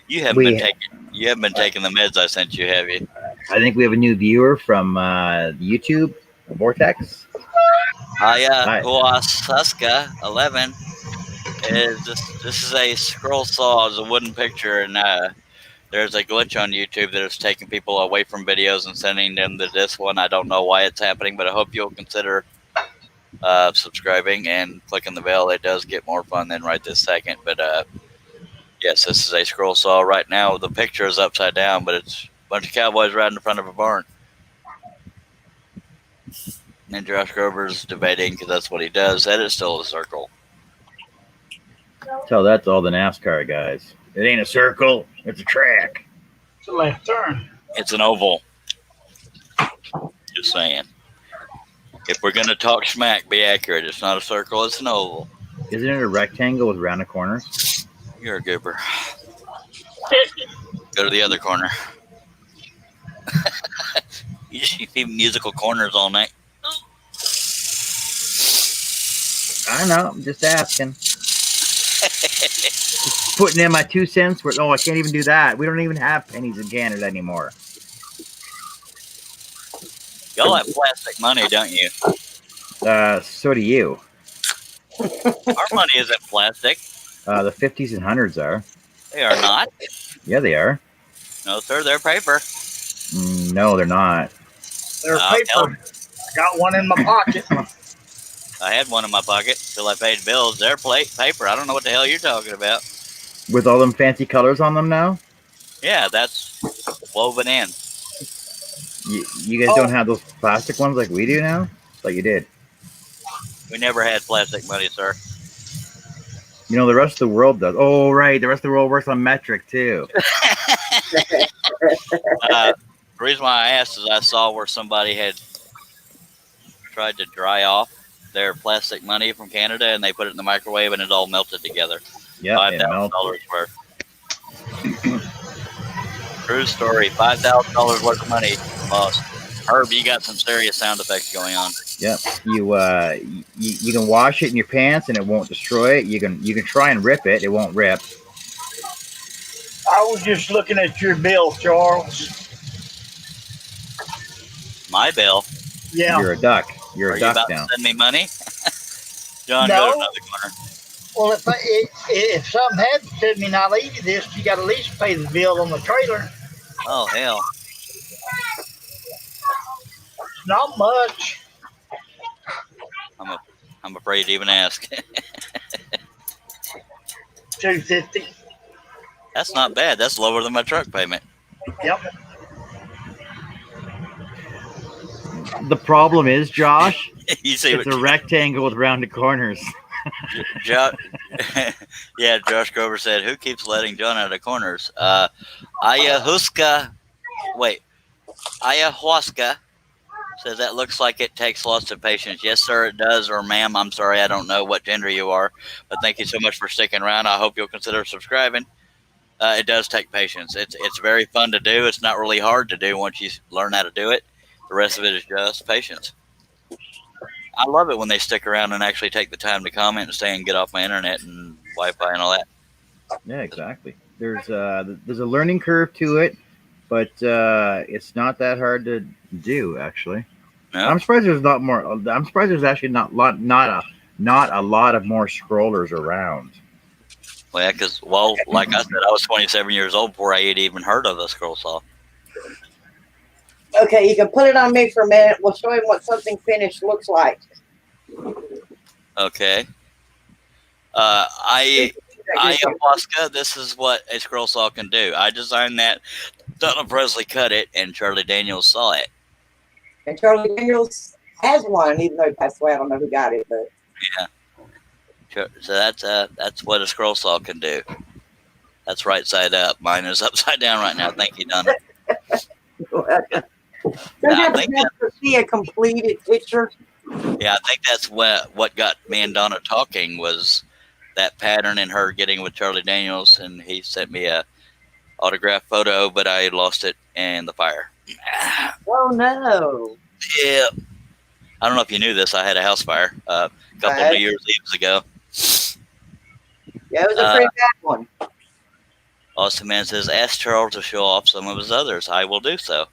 You haven't been taking the meds I sent you, have you?
I think we have a new viewer from YouTube, Vortex. Hi.
Huasaska 11 is this is a scroll saw, is a wooden picture, and there's a glitch on YouTube that is taking people away from videos and sending them to this one. I don't know why it's happening, but I hope you'll consider subscribing and clicking the bell. It does get more fun than right this second, but yes, this is a scroll saw. Right now the picture is upside down, but it's a bunch of cowboys riding in front of a barn. And Josh Grover's debating because that's what he does. That is still a circle.
Tell that to all the NASCAR guys. It ain't a circle, it's a track.
It's a left turn.
It's an oval. Just saying. If we're gonna talk smack, be accurate. It's not a circle, it's an oval.
Isn't it a rectangle with rounded corners?
You're a goober. Go to the other corner. You just see musical corners all night.
I know, I'm just asking. Just putting in my 2 cents where, I can't even do that. We don't even have pennies in Canada anymore.
Y'all have plastic money, don't you?
So do you.
Our money isn't plastic.
The 50s and 100s are.
They are not.
Yeah, they are.
No, sir, they're paper.
No, they're not.
They're
Hell,
paper. I got one in my pocket.
I had one in my pocket till I paid bills. They're paper. I don't know what the hell you're talking about.
With all them fancy colors on them now?
Yeah, that's woven in.
You guys don't have those plastic ones like we do now? Like you did.
We never had plastic money, sir.
You know, the rest of the world does. Oh, right. The rest of the world works on metric, too.
The reason why I asked is I saw where somebody had tried to dry off their plastic money from Canada, and they put it in the microwave, and it all melted together.
Yeah, it
$5,000
melted.
worth. True story. $5,000 worth of money lost. Herb, you got some serious sound effects going on.
Yep. You can wash it in your pants and it won't destroy it. You can try and rip it. It won't rip.
I was just looking at your bill, Charles.
My bill.
Yeah.
You're a duck. You're
Are
a
you
duck
about
now.
to send me money? John,
No.
go to another corner.
Well, if something happens to me and I leave you this, you got to at least pay the bill on the trailer.
Oh, hell.
It's not much.
I'm afraid to even ask.
$250.
That's not bad. That's lower than my truck payment.
Yep.
The problem is, Josh,
You see
it's
what
a rectangle with rounded corners.
Josh, yeah, Josh Grover said, who keeps letting John out of corners? Ayahuasca says that looks like it takes lots of patience. Yes, sir, it does. Or ma'am, I'm sorry, I don't know what gender you are, but thank you so much for sticking around. I hope you'll consider subscribing. It does take patience. It's very fun to do. It's not really hard to do once you learn how to do it. The rest of it is just patience. I love it when they stick around and actually take the time to comment and say and get off my internet and Wi-Fi and all that.
Yeah, exactly. There's a learning curve to it, but it's not that hard to do. Actually,
No.
I'm surprised there's not more. I'm surprised there's actually not a lot of more scrollers around.
Well, yeah, because, well, like I said, I was 27 years old before I had even heard of a scroll saw.
Okay, you can put it on me for a minute. We'll show him what something finished looks like.
Okay. Ayahuasca, this is what a scroll saw can do. I designed that. Donna Presley cut it, and Charlie Daniels saw it.
And Charlie Daniels has one, even though he passed away. I don't know who got it, but
So that's what a scroll saw can do. That's right side up. Mine is upside down right now. Thank you, Donna.
sometimes you have to see a completed picture.
Yeah, I think that's what got me and Donna talking was that pattern and her getting with Charlie Daniels, and he sent me a autographed photo, but I lost it in the fire.
Oh no!
Yeah, I don't know if you knew this. I had a house fire a couple of New Year's Eves ago.
Yeah, it was a pretty bad one.
Austin Man says, ask Charles to show off some of his others. I will do so.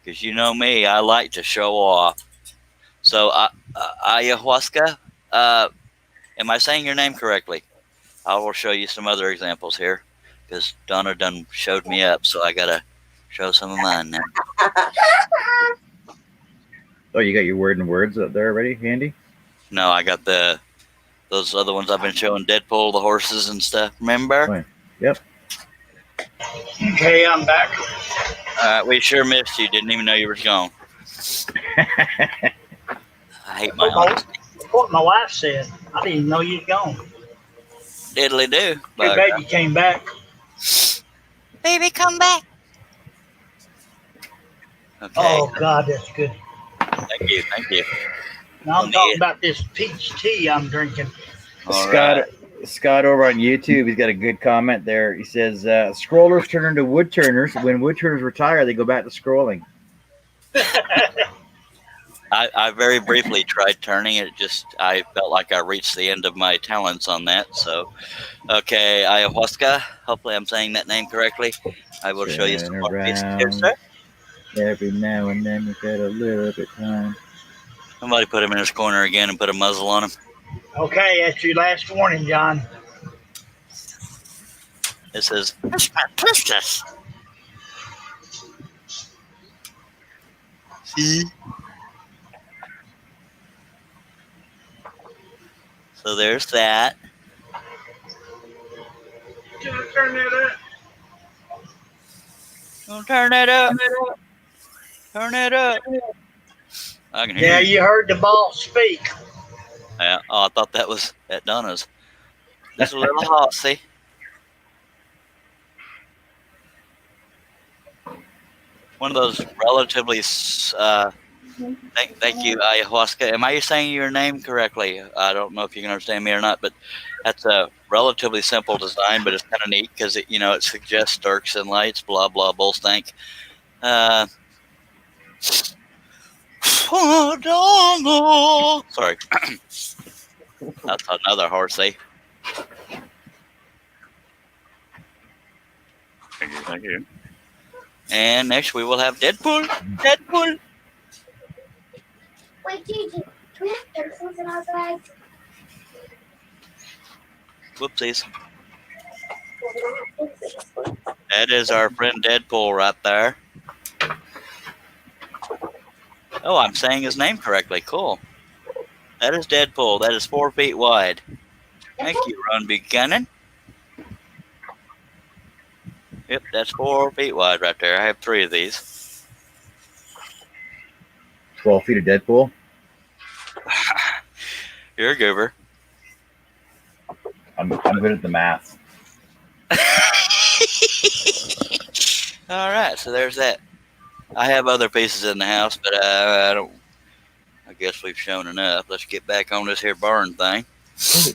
Because you know me, I like to show off. So, Ayahuasca, am I saying your name correctly? I will show you some other examples here. Because Donna done showed me up, so I got to show some of mine now.
Oh, you got your word and words up there already, handy?
No, I got those other ones I've been showing, Deadpool, the horses and stuff. Remember?
Fine. Yep.
Okay, I'm back.
We sure missed you. Didn't even know you were gone. I hate my honesty.
What my wife said. I didn't even know you was gone.
Diddly do.
Too
But,
bad you came back.
Baby, come back.
okay.
Oh, God, that's good.
Thank you. Thank you.
Now I'm talking about this peach tea I'm drinking.
All
Scott,
right.
Scott over on YouTube, he's got a good comment there. He says, scrollers turn into wood turners. When wood turners retire, they go back to scrolling.
I very briefly tried turning it. I felt like I reached the end of my talents on that. So, okay, Ayahuasca. Hopefully, I'm saying that name correctly. I will show you some
Turn
more pieces here,
around.
sir.
Every now and then, we got a little bit time.
Somebody put him in his corner again and put a muzzle on him.
Okay, that's your last warning, John.
It says, "That's my princess." See? So there's that.
Can I turn that up?
Don't turn it up. Turn it up. I can hear
Yeah,
you.
you heard the boss speak.
Yeah. Oh, I thought that was at Donna's. Just a little hossy. One of those relatively. Thank you, Ayahuasca. Am I saying your name correctly? I don't know if you can understand me or not, but that's a relatively simple design, but it's kind of neat because it suggests darks and lights, blah blah bull stank. Sorry. That's another horsey. Thank you. And next we will have Deadpool. Deadpool.
Wait, Gigi, do we have pencils in our bag?
Whoopsies. That is our friend Deadpool right there. Oh, I'm saying his name correctly. Cool. That is Deadpool. That is 4 feet wide. Thank you, Ron Buchanan. Yep, that's 4 feet wide right there. I have 3 of these.
12 feet of Deadpool.
You're a goober.
I'm good at the math.
All right, so there's that. I have other pieces in the house, but I don't. I guess we've shown enough. Let's get back on this here barn thing.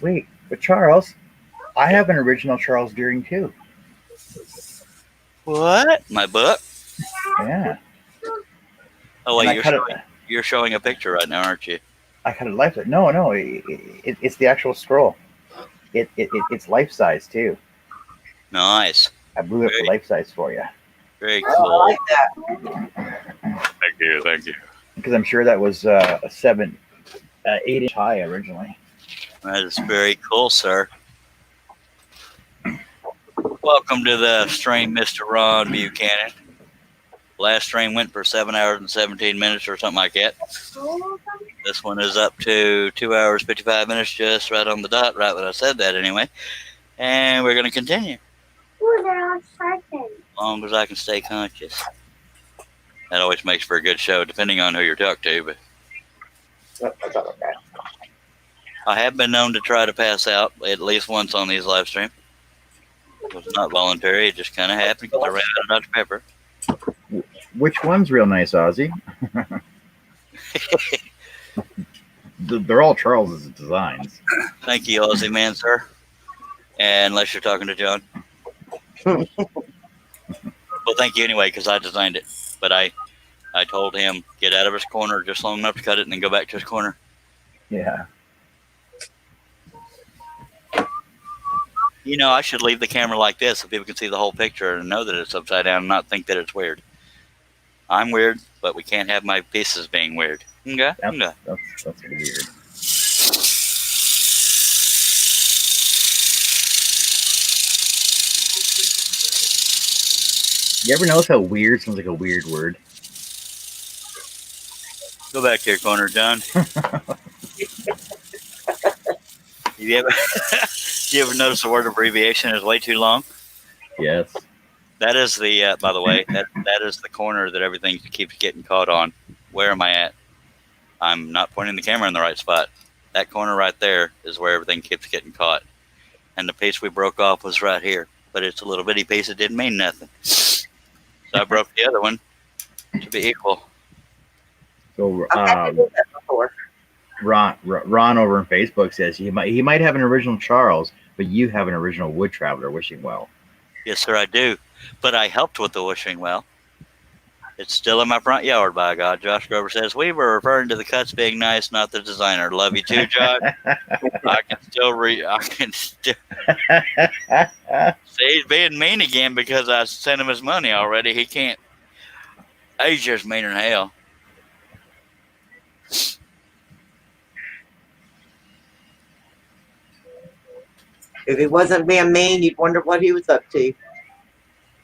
Wait, but Charles, I have an original Charles Deering too.
What? My book?
Yeah.
Oh
And
wait,
I
you're showing a picture right now, aren't you?
I cut it life. No, it's the actual scroll. It's life size too.
Nice.
I blew it for life size for you
Very
Oh, I
cool.
like that.
Thank you.
because I'm sure that was a 8 inch high originally.
That is very cool, sir. Welcome to the stream, Mr. Ron Buchanan. Last stream went for 7 hours and 17 minutes or something like that. This one is up to 2 hours, 55 minutes, just right on the dot, right when I said that anyway. And we're going to continue.
Ooh, they're all sharpened.
As long as I can stay conscious. That always makes for a good show, depending on who you're talking to. But I have been known to try to pass out at least once on these live streams. It was not voluntary. It just kind of happened because I ran out of Dr. Pepper.
Which one's real nice, Ozzy? They're all Charles's designs.
Thank you, Aussie man, sir. And unless you're talking to John. Well, thank you anyway, because I designed it. But I told him, get out of his corner just long enough to cut it and then go back to his corner.
Yeah.
You know, I should leave the camera like this so people can see the whole picture and know that it's upside down and not think that it's weird. I'm weird, but we can't have my pieces being weird. Okay?
That's weird. You ever notice how weird sounds like a weird word?
Go back to your corner, John. you ever notice the word abbreviation is way too long?
Yes.
That is the, by the way, that is the corner that everything keeps getting caught on. Where am I at? I'm not pointing the camera in the right spot. That corner right there is where everything keeps getting caught. And the piece we broke off was right here. But it's a little bitty piece that didn't mean nothing. So I broke the other one to be equal.
So
I've did that before.
Ron over on Facebook says he might have an original Charles, but you have an original Wood Traveler. Wishing well.
Yes, sir, I do. But I helped with the wishing well. It's still in my front yard, by God. Josh Grover says, we were referring to the cuts being nice, not the designer. Love you too, Josh. I can still see, he's being mean again because I sent him his money already. He can't. He's just meaner than hell.
If he wasn't being mean, you'd wonder what he was up to.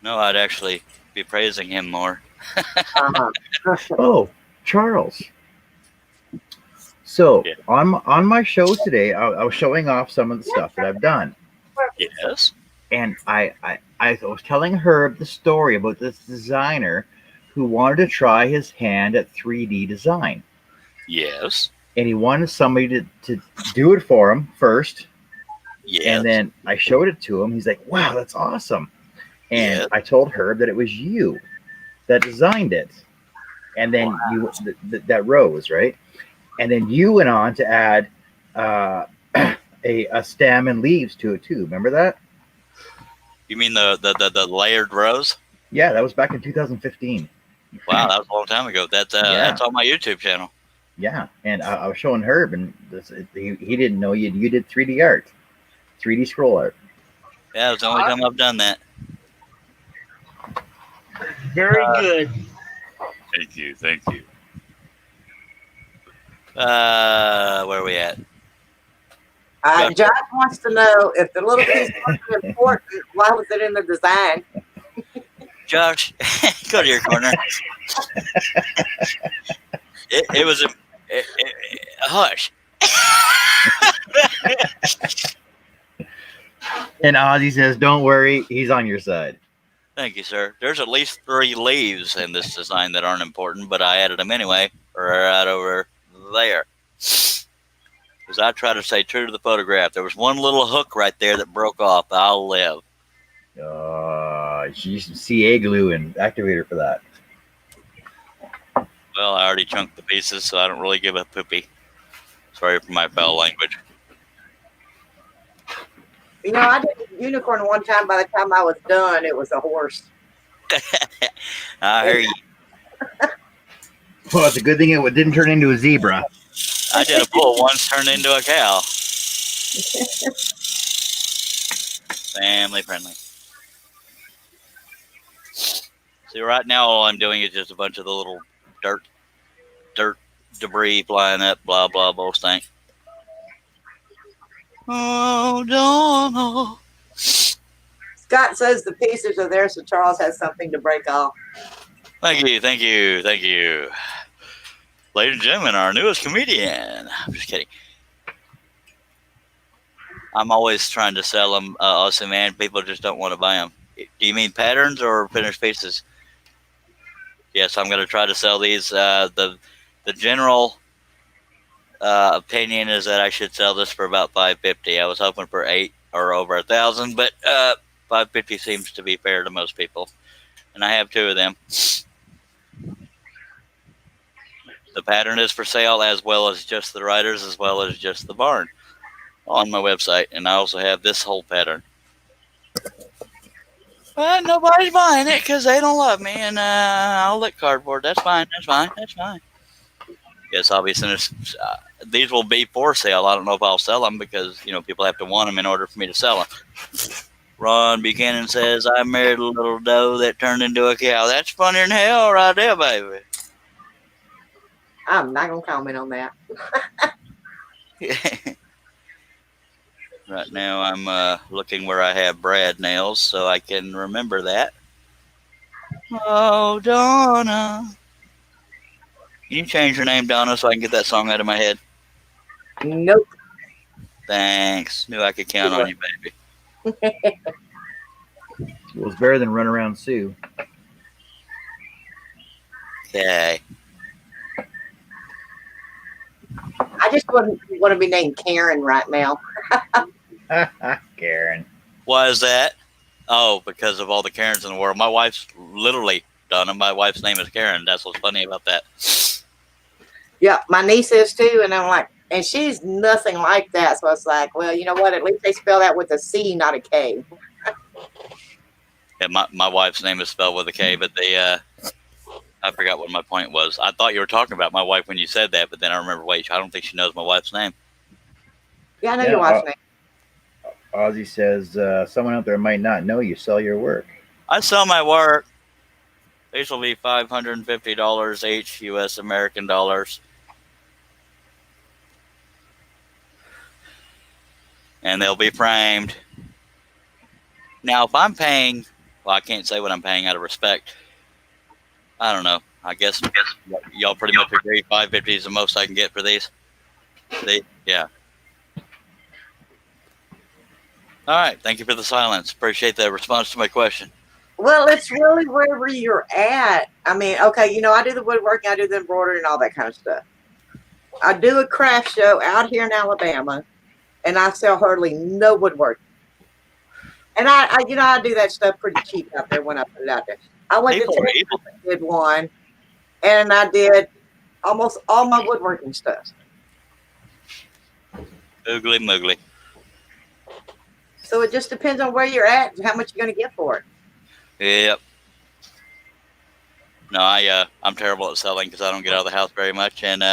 No, I'd actually be praising him more.
Uh-huh.
Oh, Charles. So
Yeah.
on my show today, I was showing off some of the stuff that I've done,
Yes.
and I was telling Herb the story about this designer who wanted to try his hand at 3D design,
Yes.
and he wanted somebody to do it for him first.
Yes.
And then I showed it to him. He's like, wow, that's awesome. And
Yeah.
I told Herb that it was you that designed it. And then you that rose, right? And then you went on to add a stem and leaves to it too. Remember that?
You mean the layered rows?
Yeah, that was back in 2015.
Wow, that was a long time ago. That's on my YouTube channel.
Yeah, and I was showing Herb, and he didn't know you did 3D art, 3D scroll art.
Yeah, it's the only time I've done that.
Very good.
Thank you. Where are we at?
Josh wants to know if the little piece was important, why was it in the design?
Josh, go to your corner. It was a hush.
And Ozzy says, don't worry, he's on your side.
Thank you, sir. There's at least 3 leaves in this design that aren't important, but I added them anyway, right over there. Because I try to stay true to the photograph. There was one little hook right there that broke off. I'll live.
You should CA glue and activator for that.
Well, I already chunked the pieces, so I don't really give a poopy. Sorry for my foul language.
You know, I did a unicorn one time. By the time I was done, it was a horse.
I hear you.
Well, it's a good thing it didn't turn into a zebra.
I did a bull once, turned into a cow. Family friendly. See, right now all I'm doing is just a bunch of the little dirt debris flying up, blah, blah, blah, stank. Oh, don't know.
Scott says the pieces are there, so Charles has something to break off.
Thank you, thank you, thank you. Ladies and gentlemen, our newest comedian. I'm just kidding. I'm always trying to sell them, Austin, man. People just don't want to buy them. Do you mean patterns or finished pieces? Yes, I'm going to try to sell these. The general opinion is that I should sell this for about $550. I was hoping for $8 or over $1,000, but $550 seems to be fair to most people. And I have 2 of them. The pattern is for sale, as well as just the riders, as well as just the barn on my website. And I also have this whole pattern. But nobody's buying it because they don't love me, and I'll lick cardboard. That's fine. That's fine. That's fine. Yes, obviously, these will be for sale. I don't know if I'll sell them because, you know, people have to want them in order for me to sell them. Ron Buchanan says, I married a little doe that turned into a cow. That's funnier than hell right there, baby.
I'm not going to comment on that.
Right now, I'm looking where I have Brad nails so I can remember that. Oh, Donna. Can you change your name, Donna, so I can get that song out of my head?
Nope.
Thanks. Knew I could count on you, baby.
It was better than Run Around Sue.
Okay.
I just wouldn't want to be named Karen right now.
Karen.
Why is that? Oh, because of all the Karens in the world. My wife's literally Donna. My wife's name is Karen. That's what's funny about that.
Yeah, my niece is too, and I'm like, and she's nothing like that. So it's like, well, you know what? At least they spell that with a C, not a K.
Yeah, my wife's name is spelled with a K, but I forgot what my point was. I thought you were talking about my wife when you said that, but then I remember, wait, I don't think she knows my wife's name.
Yeah, I know your wife's name.
Ozzy says, someone out there might not know you sell your work.
I sell my work. These will be $550 each, U.S. American dollars. And they'll be framed. Now, if I'm paying, well, I can't say what I'm paying out of respect. I don't know. I guess y'all pretty much agree $550 is the most I can get for these. Yeah. All right. Thank you for the silence. Appreciate the response to my question.
Well, it's really wherever you're at. I mean, okay, you know, I do the woodworking, I do the embroidery and all that kind of stuff. I do a craft show out here in Alabama, and I sell hardly no woodworking. And I do that stuff pretty cheap out there when I put it out there. I went to Texas and did one, and I did almost all my woodworking stuff.
Oogly moogly.
So it just depends on where you're at and how much you're going to get for it.
Yep. No, I'm terrible at selling because I don't get out of the house very much, and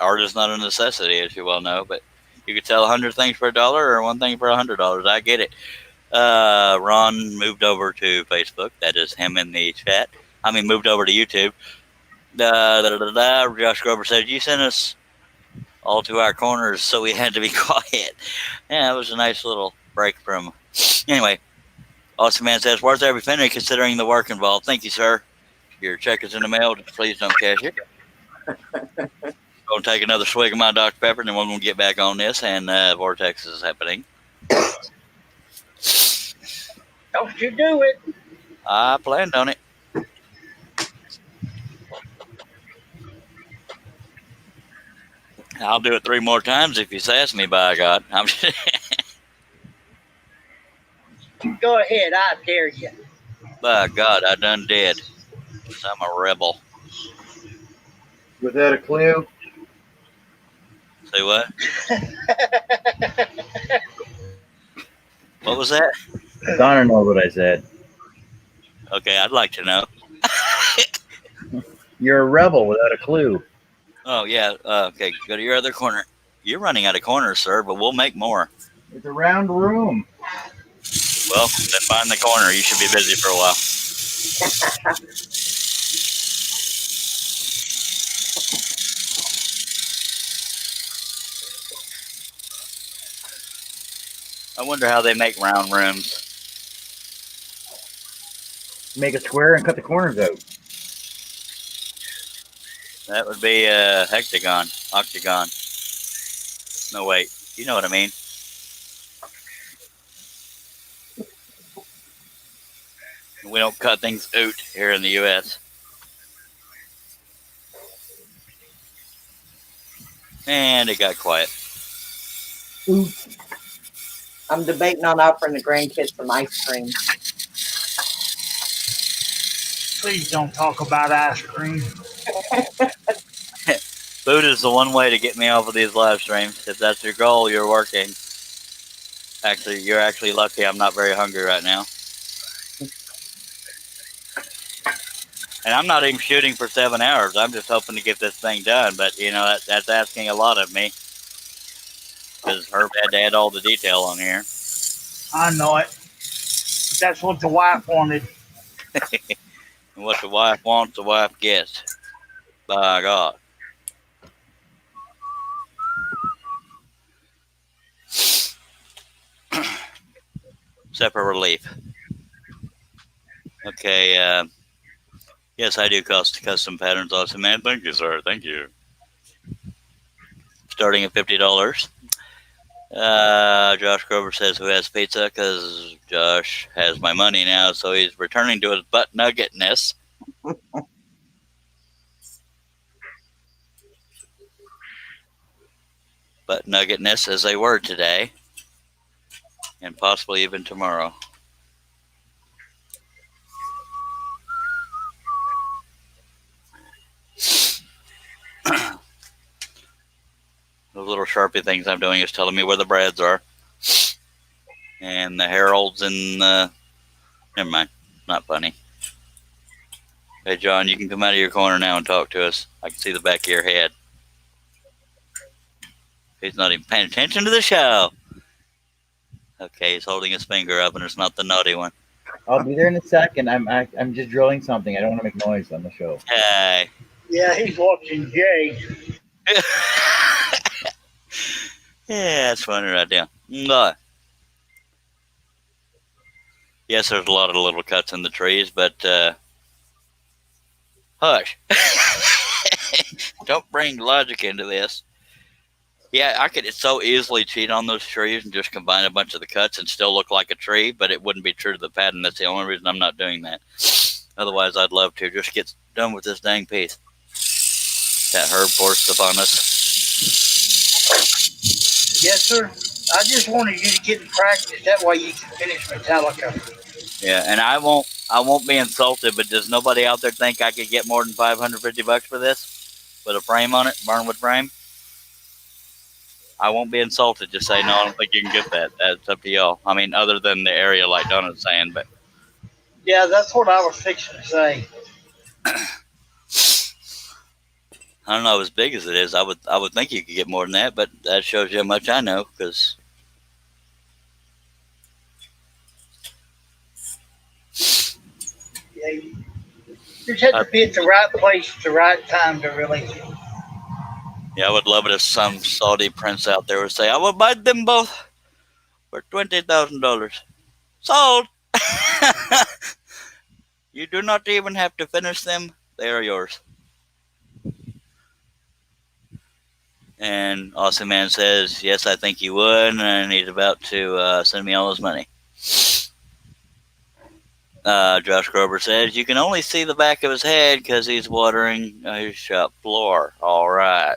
art is not a necessity, as you well know. But you could sell 100 things for $1 or one thing for $100. I get it. Ron moved over to Facebook. That is him in the chat. I mean, moved over to YouTube. Josh Grover said, you sent us all to our corners, so we had to be quiet. Yeah, it was a nice little break from... Anyway, Awesome Man says, where's every penny considering the work involved? Thank you, sir. Your check is in the mail. Just please don't cash it. Going to take another swig of my Dr. Pepper, and then we're going to get back on this, and Vortex is happening.
Don't you do it.
I planned on it. I'll do it 3 more times if you sass me, by God.
Go ahead, I dare you.
By God, I done did. 'Cause I'm a rebel.
Without a clue.
Say what? What was that?
Donna knows what I said.
Okay, I'd like to know.
You're a rebel without a clue.
Oh, yeah. Okay, go to your other corner. You're running out of corners, sir, but we'll make more.
It's a round room.
Well, then find the corner. You should be busy for a while. I wonder how they make round rooms.
make a square and cut the corners out.
That would be hectagon, octagon. No, wait. You know what I mean. We don't cut things out here in the U.S. And it got quiet.
I'm debating on offering the grandkids some ice cream.
Please don't talk about ice cream.
Food is the one way to get me off of these live streams. If that's your goal, you're working. Actually, you're actually lucky I'm not very hungry right now. And I'm not even shooting for 7 hours. I'm just hoping to get this thing done. But, you know, that's asking a lot of me. Because Herb had to add all the detail on here.
I know it. That's what the wife wanted.
And what the wife wants, the wife gets. By God. Separate relief. Okay, yes, I do custom patterns. Awesome, man. Thank you, sir. Thank you. Starting at $50. Josh Grover says, who has pizza? Because Josh has my money now, so he's returning to his butt nuggetness. Butt nuggetness is a word today, and possibly even tomorrow. The little Sharpie things I'm doing is telling me where the Brads are. And the Heralds and never mind. Not funny. Hey, John, you can come out of your corner now and talk to us. I can see the back of your head. He's not even paying attention to the show. Okay, he's holding his finger up, and it's not the naughty one.
I'll be there in a second. I'm just drilling something. I don't want to make noise on the show.
Hey.
Yeah, he's watching Jay.
Yeah, that's funny right there. No. Yes, there's a lot of little cuts in the trees, but hush. Don't bring logic into this. Yeah, I could so easily cheat on those trees and just combine a bunch of the cuts and still look like a tree, but it wouldn't be true to the pattern. That's the only reason I'm not doing that. Otherwise, I'd love to just get done with this dang piece. That Herb forced upon us.
Yes, sir. I just wanted you to get in practice. That way you can finish Metallica.
Yeah, and I won't be insulted, but does nobody out there think I could get more than $550 for this? With a frame on it, barnwood frame? I won't be insulted. Just say, no, I don't think you can get that. That's up to y'all. I mean, other than the area like Donna's saying, but.
Yeah, that's what I was fixing to say.
I don't know, as big as it is, I would think you could get more than that, but that shows you how much I know, because.
Yeah, you just have to be at the right place at the right time to release it.
Yeah, I would love it if some Saudi prince out there would say, I will buy them both for $20,000. Sold! You do not even have to finish them. They are yours. And Awesome Man says, yes, I think you would, and he's about to send me all his money. Josh Grover says, you can only see the back of his head because he's watering his shop floor. All right.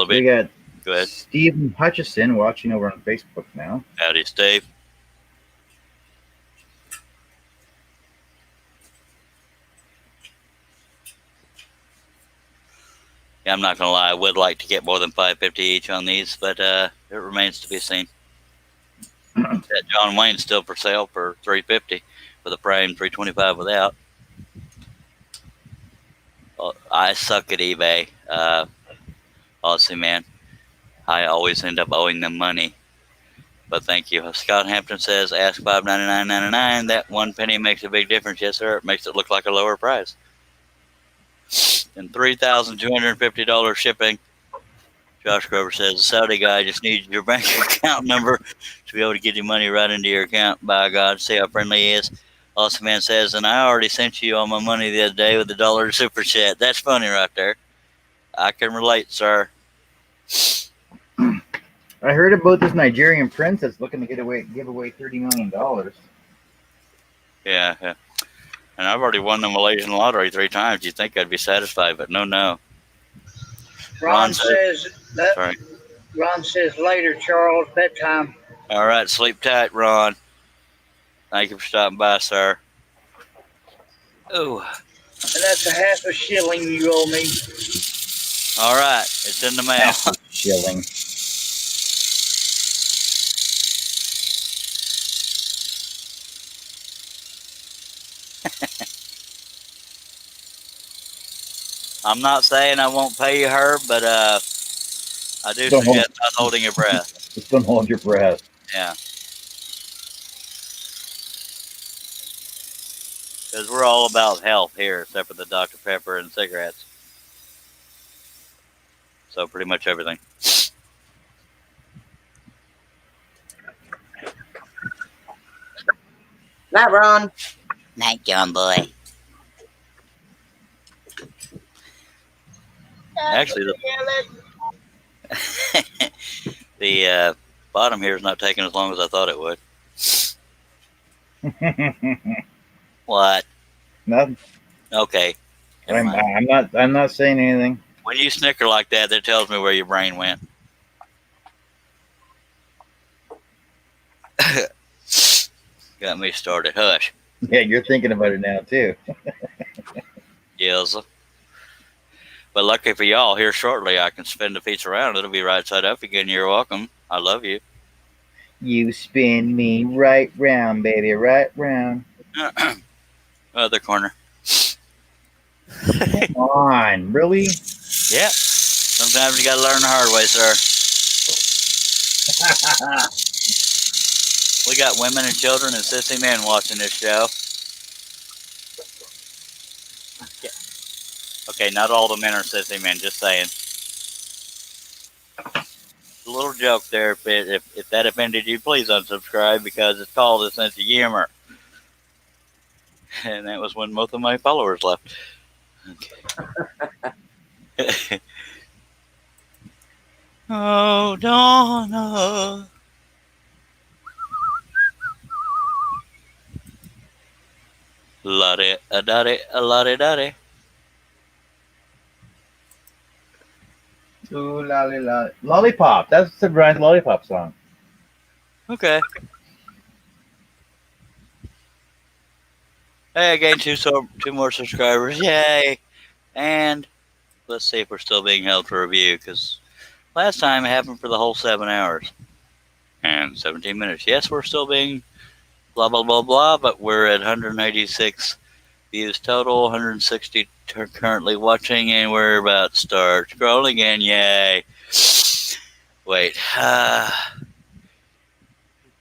We got
Go ahead.
Stephen Hutchison watching over on Facebook now.
Howdy, Steve. Yeah, I'm not gonna lie. I would like to get more than $550 each on these, but it remains to be seen. That John Wayne's still for sale for $350 with a frame, $325 without. Well, I suck at eBay. Honestly, man, I always end up owing them money. But thank you. Scott Hampton says, ask $5.99.99. That 1 penny makes a big difference. Yes, sir. It makes it look like a lower price. And $3,250 shipping. Josh Grover says, the Saudi guy just needs your bank account number to be able to get your money right into your account. By God, see how friendly he is. Awesome Man says, and I already sent you all my money the other day with $1 super chat. That's funny right there. I can relate, sir.
I heard about this Nigerian prince that's looking to give away $30 million.
Yeah. And I've already won the Malaysian lottery 3 times. You'd think I'd be satisfied, but no.
Ron says that.
Sorry.
Ron says later, Charles, bedtime.
All right, sleep tight, Ron. Thank you for stopping by, sir. Oh.
And that's a half a shilling you owe me.
All right, it's in the mail.
Shilling.
I'm not saying I won't pay you her, but I do suggest not holding your breath.
Just don't hold your breath.
Yeah. Because we're all about health here, except for the Dr. Pepper and cigarettes. So pretty much everything.
Night, Ron.
Night, John boy.
Actually, the bottom here is not taking as long as I thought it would. What?
Nothing.
Okay. Never mind.
I'm not saying anything.
When you snicker like that, that tells me where your brain went. Got me started. Hush.
Yeah, you're thinking about it now too.
Yes. But lucky for y'all, here shortly I can spin the feet around. It'll be right side up again. You're welcome. I love you.
You spin me right round, baby, right round.
Other corner.
Come on, really?
Yep. Sometimes you got to learn the hard way, sir. We got women and children and sissy men watching this show. Yeah. Okay, not all the men are sissy men, just saying. A little joke there. If that offended you, please unsubscribe because it's called a sense of humor. And that was when most of my followers left. Okay. Oh, Donna. La-de-a-da-de-a-la-de-da-de.
Ooh, lolly. Lollipop. That's the Brian's Lollipop song.
Okay. Hey, I gained two more subscribers. Yay. And let's see if we're still being held for review, because last time it happened for the whole 7 hours and 17 minutes. Yes, we're still being blah, blah, blah, blah, but we're at 186 views total, 160 currently watching, and we're about to start scrolling again. Yay. Wait.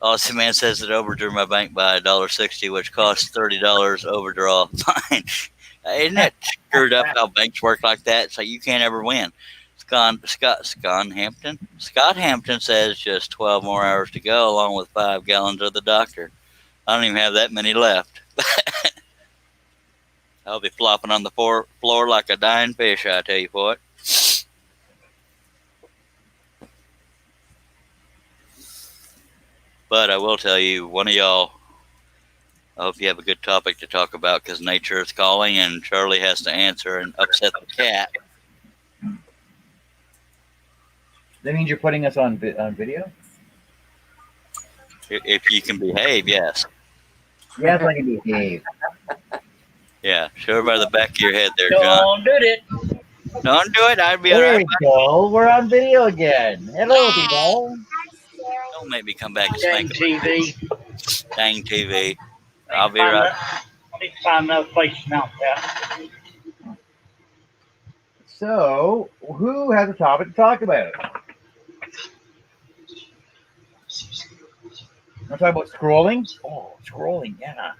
Austin Man says that overdrew my bank by $1.60, which costs $30 overdraw. Fine. Isn't that screwed up how banks work like that? So you can't ever win. Scott Hampton says just 12 more hours to go, along with 5 gallons of the doctor. I don't even have that many left. I'll be flopping on the floor like a dying fish, I tell you what. But I will tell you, one of y'all, I hope you have a good topic to talk about, because nature is calling and Charlie has to answer and upset the cat.
That means you're putting us on video?
If you can behave, yes.
Yes, I can behave.
Yeah, show by the back of your head there, John.
Don't do it.
Don't do it. I'd be all
There
right.
we go. We're on video again. Hello, people.
Don't make me come back and
Dang
spank
TV.
Dang TV. I'll be right.
I need to find another place to mount that.
So, who has a topic to talk about? Want to talk about scrolling? Oh, scrolling, yeah.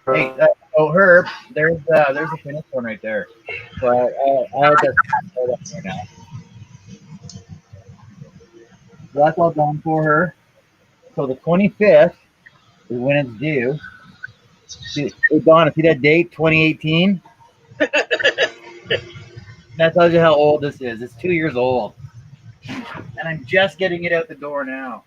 Hey, oh, Herb, there's a finish one right there. So I have that right now. So that's all done for her. So the 25th is when it's due. See, hey, Donna, see that date, 2018? That tells you how old this is. It's 2 years old. And I'm just getting it out the door now.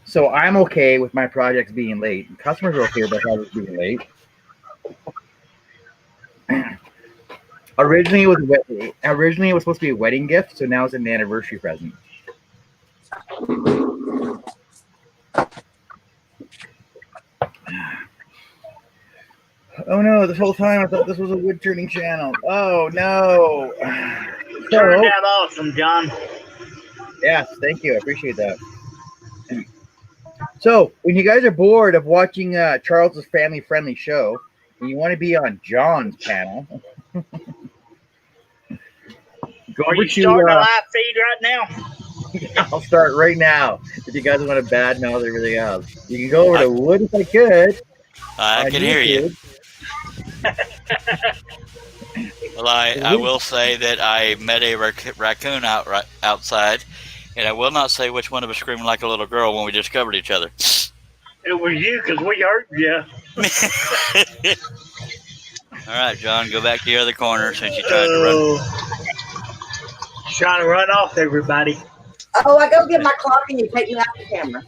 So I'm okay with my projects being late. Customers are okay with their projects being late. Originally, it was supposed to be a wedding gift, so now it's an anniversary present. Oh no! This whole time I thought this was a wood turning channel. Oh no!
Turned out awesome, John.
Yes, thank you. I appreciate that. So, when you guys are bored of watching Charles's family-friendly show, and you want to be on John's panel, go
Are
over
you
to.
starting a live feed right now?
I'll start right now. If you guys want to badmouth everything else, you can go over to Wood If I Could.
I can hear you. Well, I will say that I met a raccoon outside, and I will not say which one of us screamed like a little girl when we discovered each other.
It was you because we heard you.
All right, John, go back to the other corner since you tried to run.
Trying to run off everybody.
Oh, I go get my clock and you take me out the camera.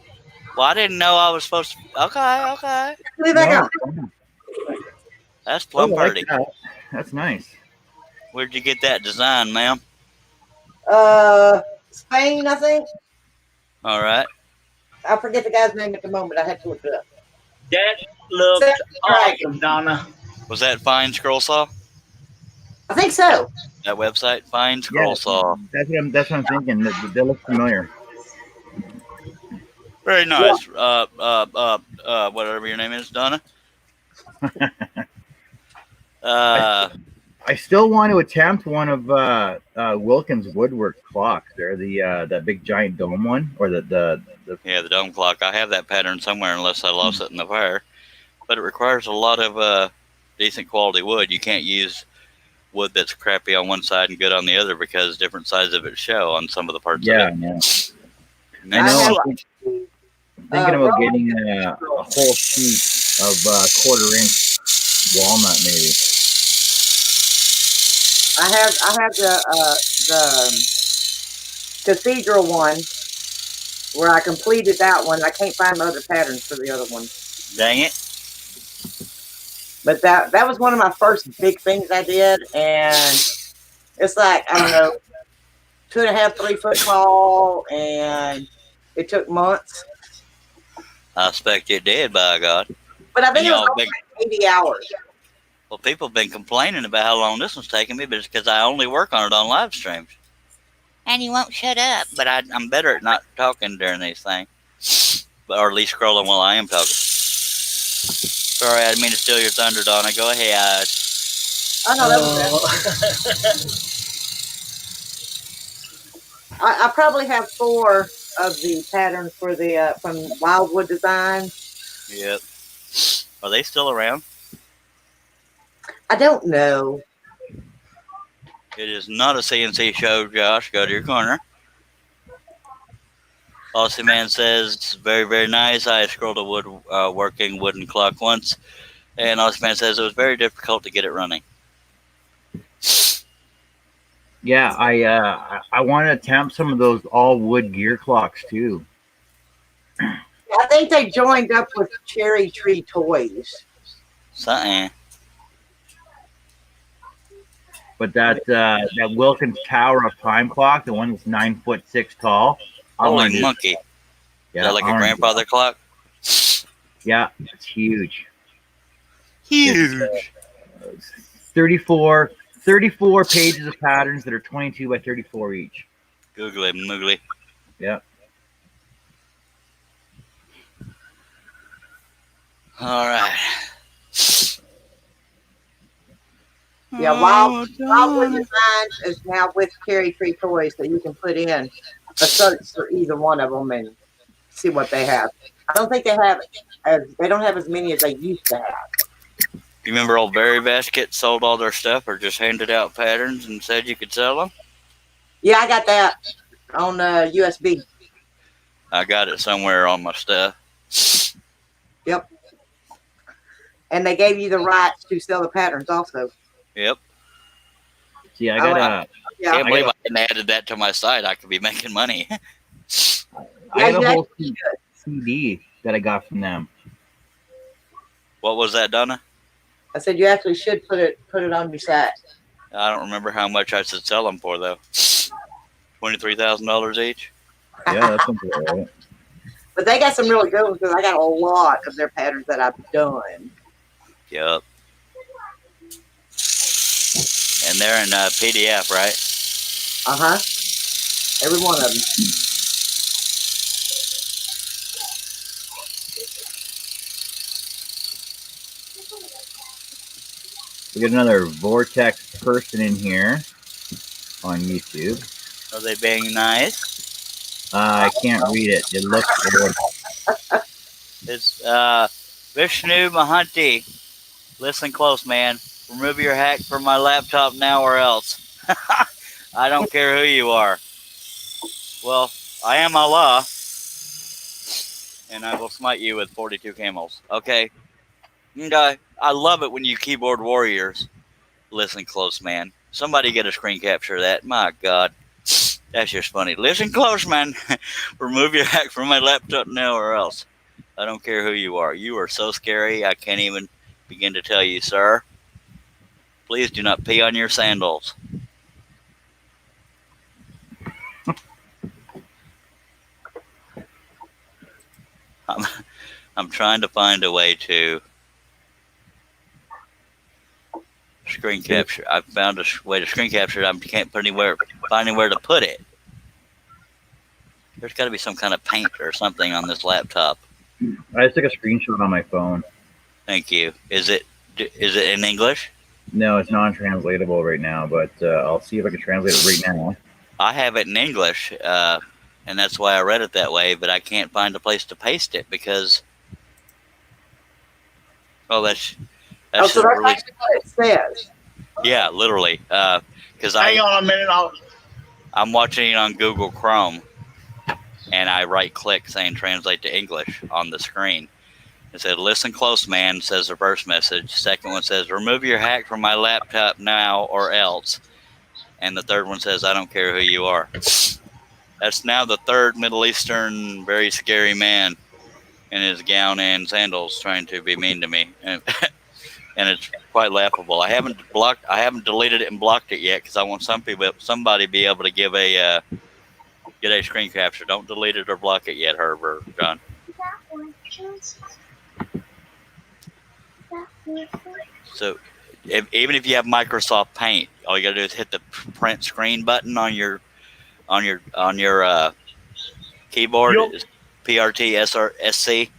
Well, I didn't know I was supposed to. Okay.
Leave that
No.
That's plum
Oh, I like
pretty.
that. That's nice.
Where'd you get that design, ma'am?
Spain, I think.
All right.
I forget the guy's name at the moment. I had to look it up.
That looks awesome, Donna.
Was that Fine Scroll Saw?
I think so.
That website, Fine Scroll Saw.
That's what I'm thinking. They look familiar.
Very nice. Whatever your name is, Donna.
I still want to attempt one of Wilkins Woodwork clocks. They're that big giant dome one, or the
dome clock. I have that pattern somewhere, unless I lost it in the fire. But it requires a lot of decent quality wood. You can't use wood that's crappy on one side and good on the other because different sides of it show on some of the parts of it.
Yeah. I know. I'm thinking about getting a whole sheet of 1/4 inch walnut, maybe.
I have the cathedral one where I completed that one. I can't find the other patterns for the other one.
Dang it.
But that was one of my first big things I did, and it's like, I don't know, 2.5, 3 foot tall, and it took months.
I expect it did, by God.
But I think it was like 80 hours.
Well, people have been complaining about how long this one's taking me, but it's because I only work on it on live streams. And you won't shut up. But I'm better at not talking during these things. Or at least scrolling while I am talking. Sorry, I didn't mean to steal your thunder, Donna. Go ahead.
Oh, no, that was it. I probably have 4 of the patterns for the from Wildwood Designs.
Yep. Are they still around?
I don't know.
It is not a CNC show, Josh. Go to your corner. Aussie Man says, very, very nice. I scrolled a working wooden clock once. And Aussie Man says it was very difficult to get it running.
Yeah, I want to attempt some of those all wood gear clocks too.
I think they joined up with Cherry Tree Toys.
Something.
But that Wilkins Tower of Time clock, the one that's 9'6" tall.
Holy monkey.
Yeah,
is that like a grandfather clock?
Yeah, it's huge.
Huge.
It's, 34 pages of patterns that are 22 by 34 each.
Googly moogly.
Yeah.
All right.
Yeah, Wildwood Designs is now with Cherry Tree Toys that you can put in. a search for either one of them and see what they have. I don't think they have they don't have as many as they used to have.
You remember old Berry Basket sold all their stuff or just handed out patterns and said you could sell them?
Yeah, I got that on USB.
I got it somewhere on my stuff.
Yep. And they gave you the rights to sell the patterns also.
Yep.
See, I got
Yeah.
Can't believe I hadn't added that to my site. I could be making money.
I
Yeah,
got
you
a whole
actually
CD that I got from them.
What was that, Donna?
I said you actually should put it on your site.
I don't remember how much I should sell them for, though. $23,000 each?
Yeah, that's something right.
But they got some really good ones because I got a lot of their patterns that I've done.
Yep. And they're in PDF, right?
Every one of them.
We got another Vortex person in here on YouTube.
Are they being nice?
I can't read it. It looks old.
It's Vishnu Mahanti. Listen close, man. Remove your hack from my laptop now or else. I don't care who you are. Well, I am Allah, and I will smite you with 42 camels. Okay? Okay. I love it when you keyboard warriors listen close, man. Somebody get a screen capture of that. My God. That's just funny. Listen close, man. Remove your hack from my laptop now or else. I don't care who you are. You are so scary, I can't even begin to tell you, sir. Please do not pee on your sandals. I'm trying to find a way to screen capture. I found a way to screen capture it. I can't find anywhere to put it. There's got to be some kind of paint or something on this laptop.
I just took a screenshot on my phone.
Thank you. Is it in English?
No, it's non-translatable right now, but I'll see if I can translate it right now.
I have it in English, and that's why I read it that way, but I can't find a place to paste it because... Oh, that's
So that's
really...
actually what it says.
Yeah, literally. Because
Hang on a minute.
I'm watching it on Google Chrome, and I right-click saying translate to English on the screen. It said, listen close, man, says the first message. Second one says, remove your hack from my laptop now or else. And the third one says, I don't care who you are. That's now the third Middle Eastern very scary man in his gown and sandals trying to be mean to me. And it's quite laughable. I haven't deleted it and blocked it yet because I want somebody be able to get a screen capture. Don't delete it or block it yet, Herb or John. So even if you have Microsoft Paint, all you gotta do is hit the print screen button on your keyboard.
Yep.
It's PRT-SC.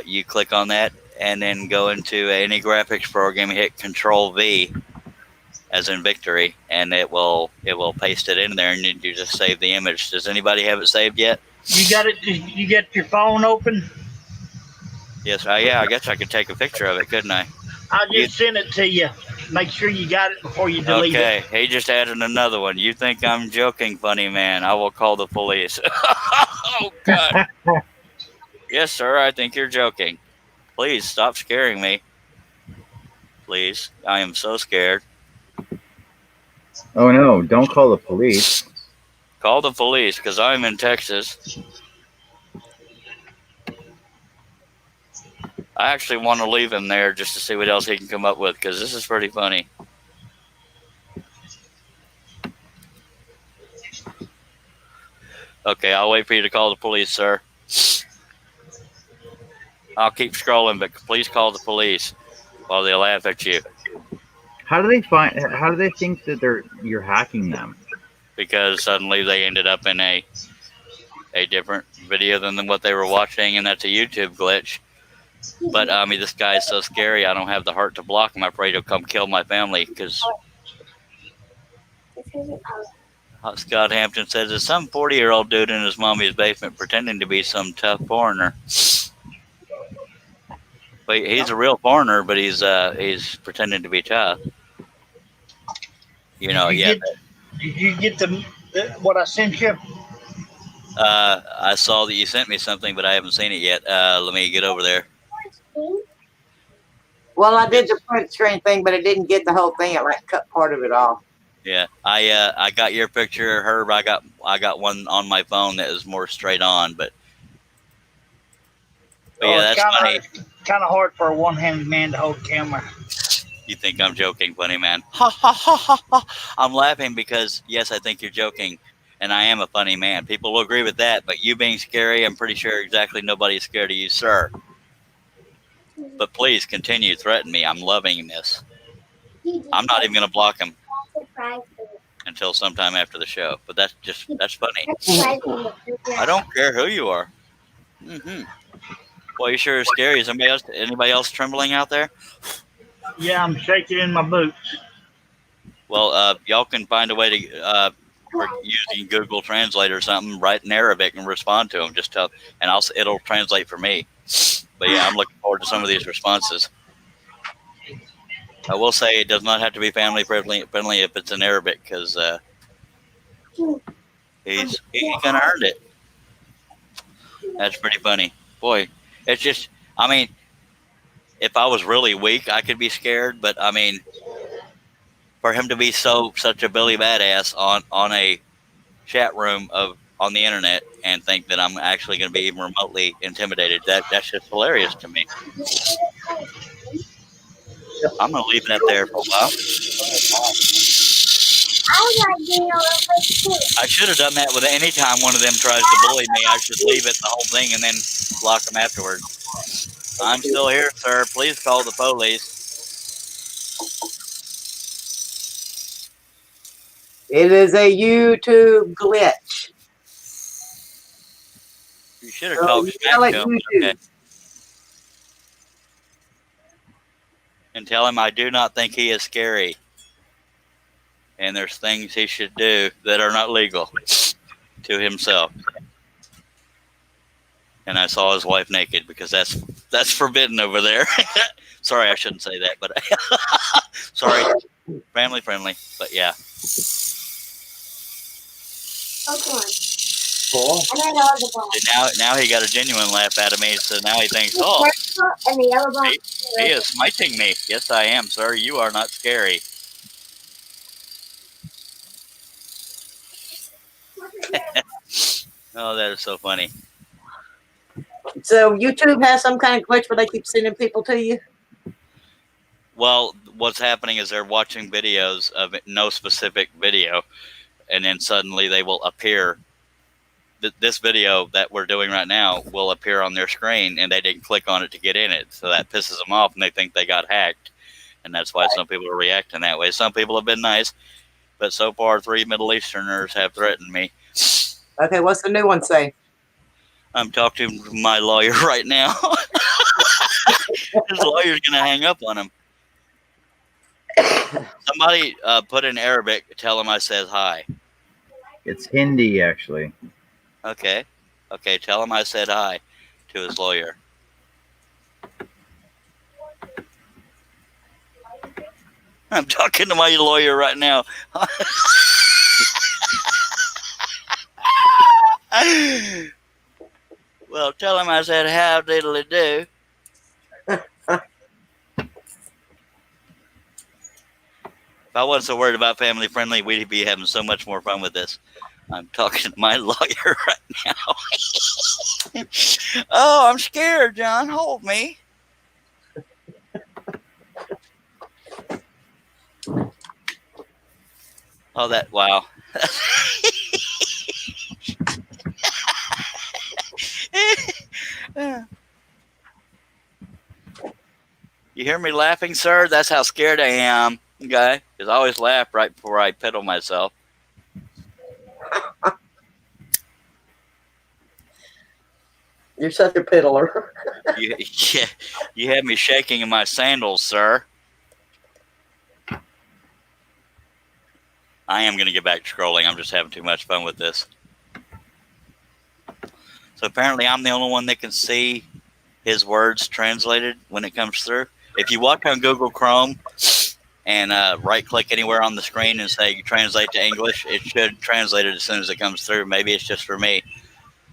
You click on that and then go into any graphics program. Hit Control V, as in victory, and it will paste it in there, and you just save the image. Does anybody have it saved yet?
You got it? You get your phone open?
Yes. Yeah. I guess I could take a picture of it, couldn't I?
I'll just send it to you. Make sure you got it before you delete
Okay,
it.
he just added another one. You think I'm joking, funny man? I will call the police. Oh, God. Yes, sir, I think you're joking. Please stop scaring me. Please, I am so scared.
Oh no, don't call the police.
Call the police, because I'm in Texas. I actually want to leave him there just to see what else he can come up with, because this is pretty funny. Okay, I'll wait for you to call the police, sir. I'll keep scrolling, but please call the police while they laugh at you.
How do they think that you're hacking them?
Because suddenly they ended up in a different video than what they were watching, and that's a YouTube glitch. But I mean, this guy is so scary. I don't have the heart to block him. I'm afraid he'll come kill my family. Because Scott Hampton says there's some 40-year-old dude in his mommy's basement pretending to be some tough foreigner. But he's a real foreigner, but he's pretending to be tough. You know,
Did you get what I sent you?
I saw that you sent me something, but I haven't seen it yet. Let me get over there.
Well, I did the print screen thing, but it didn't get the whole thing. It like cut part of it off.
Yeah, I got your picture, Herb. I got one on my phone that is more straight on, but yeah, that's funny.
Kind of hard for a one-handed man to hold camera.
You think I'm joking, funny man? Ha ha ha ha ha! I'm laughing because yes, I think you're joking, and I am a funny man. People will agree with that, but you being scary, I'm pretty sure exactly nobody's scared of you, sir. But please continue, threaten me. I'm loving this. I'm not even gonna block him until sometime after the show. But that's funny. I don't care who you are. Mm-hmm. Well, you sure are scary. Is anybody else trembling out there?
Yeah, I'm shaking in my boots.
Well, y'all can find a way to using Google Translate or something, write in Arabic and respond to them. Just tell, and it'll translate for me. But yeah, I'm looking forward to some of these responses. I will say it does not have to be family friendly if it's in Arabic, because he's kind of earned it. That's pretty funny. Boy, it's just, I mean, if I was really weak, I could be scared, but I mean, for him to be such a Billy Badass on a chat room on the internet and think that I'm actually going to be even remotely intimidated, that's just hilarious to me. I'm going to leave that there for a while. I should have done that with any time one of them tries to bully me. I should leave it the whole thing and then block them afterwards. I'm still here, sir. Please call the police.
It is a YouTube glitch.
You should have talked smack to him. Okay. And tell him I do not think he is scary. And there's things he should do that are not legal to himself. And I saw his wife naked because that's forbidden over there. Sorry, I shouldn't say that, but sorry, family friendly, but yeah.
Cool.
Now he got a genuine laugh out of me, so now he thinks, oh, he is smiting me. Yes, I am, sir. You are not scary. Oh, that is so funny.
So YouTube has some kind of glitch where they keep sending people to you?
Well, what's happening is they're watching videos of no specific video, and then suddenly they will appear. This video that we're doing right now will appear on their screen, and they didn't click on it to get in it. So that pisses them off, and they think they got hacked. And that's why some people are reacting that way. Some people have been nice, but so far 3 Middle Easterners have threatened me.
Okay, what's the new one say?
I'm talking to my lawyer right now. His lawyer's going to hang up on him. Somebody put in Arabic, tell him I said hi.
It's Hindi, actually.
Okay, tell him I said hi to his lawyer. I'm talking to my lawyer right now. Well, tell him I said how diddly do. If I wasn't so worried about family friendly, we'd be having so much more fun with this. I'm talking to my lawyer right now. Oh, I'm scared, John. Hold me. Oh, wow. You hear me laughing, sir? That's how scared I am. Okay? Because I always laugh right before I pedal myself.
You're such a piddler.
You have me shaking in my sandals, sir. I am going to get back to scrolling. I'm just having too much fun with this. So apparently I'm the only one that can see his words translated when it comes through. If you watch on Google Chrome and right-click anywhere on the screen and say translate to English, it should translate it as soon as it comes through. Maybe it's just for me.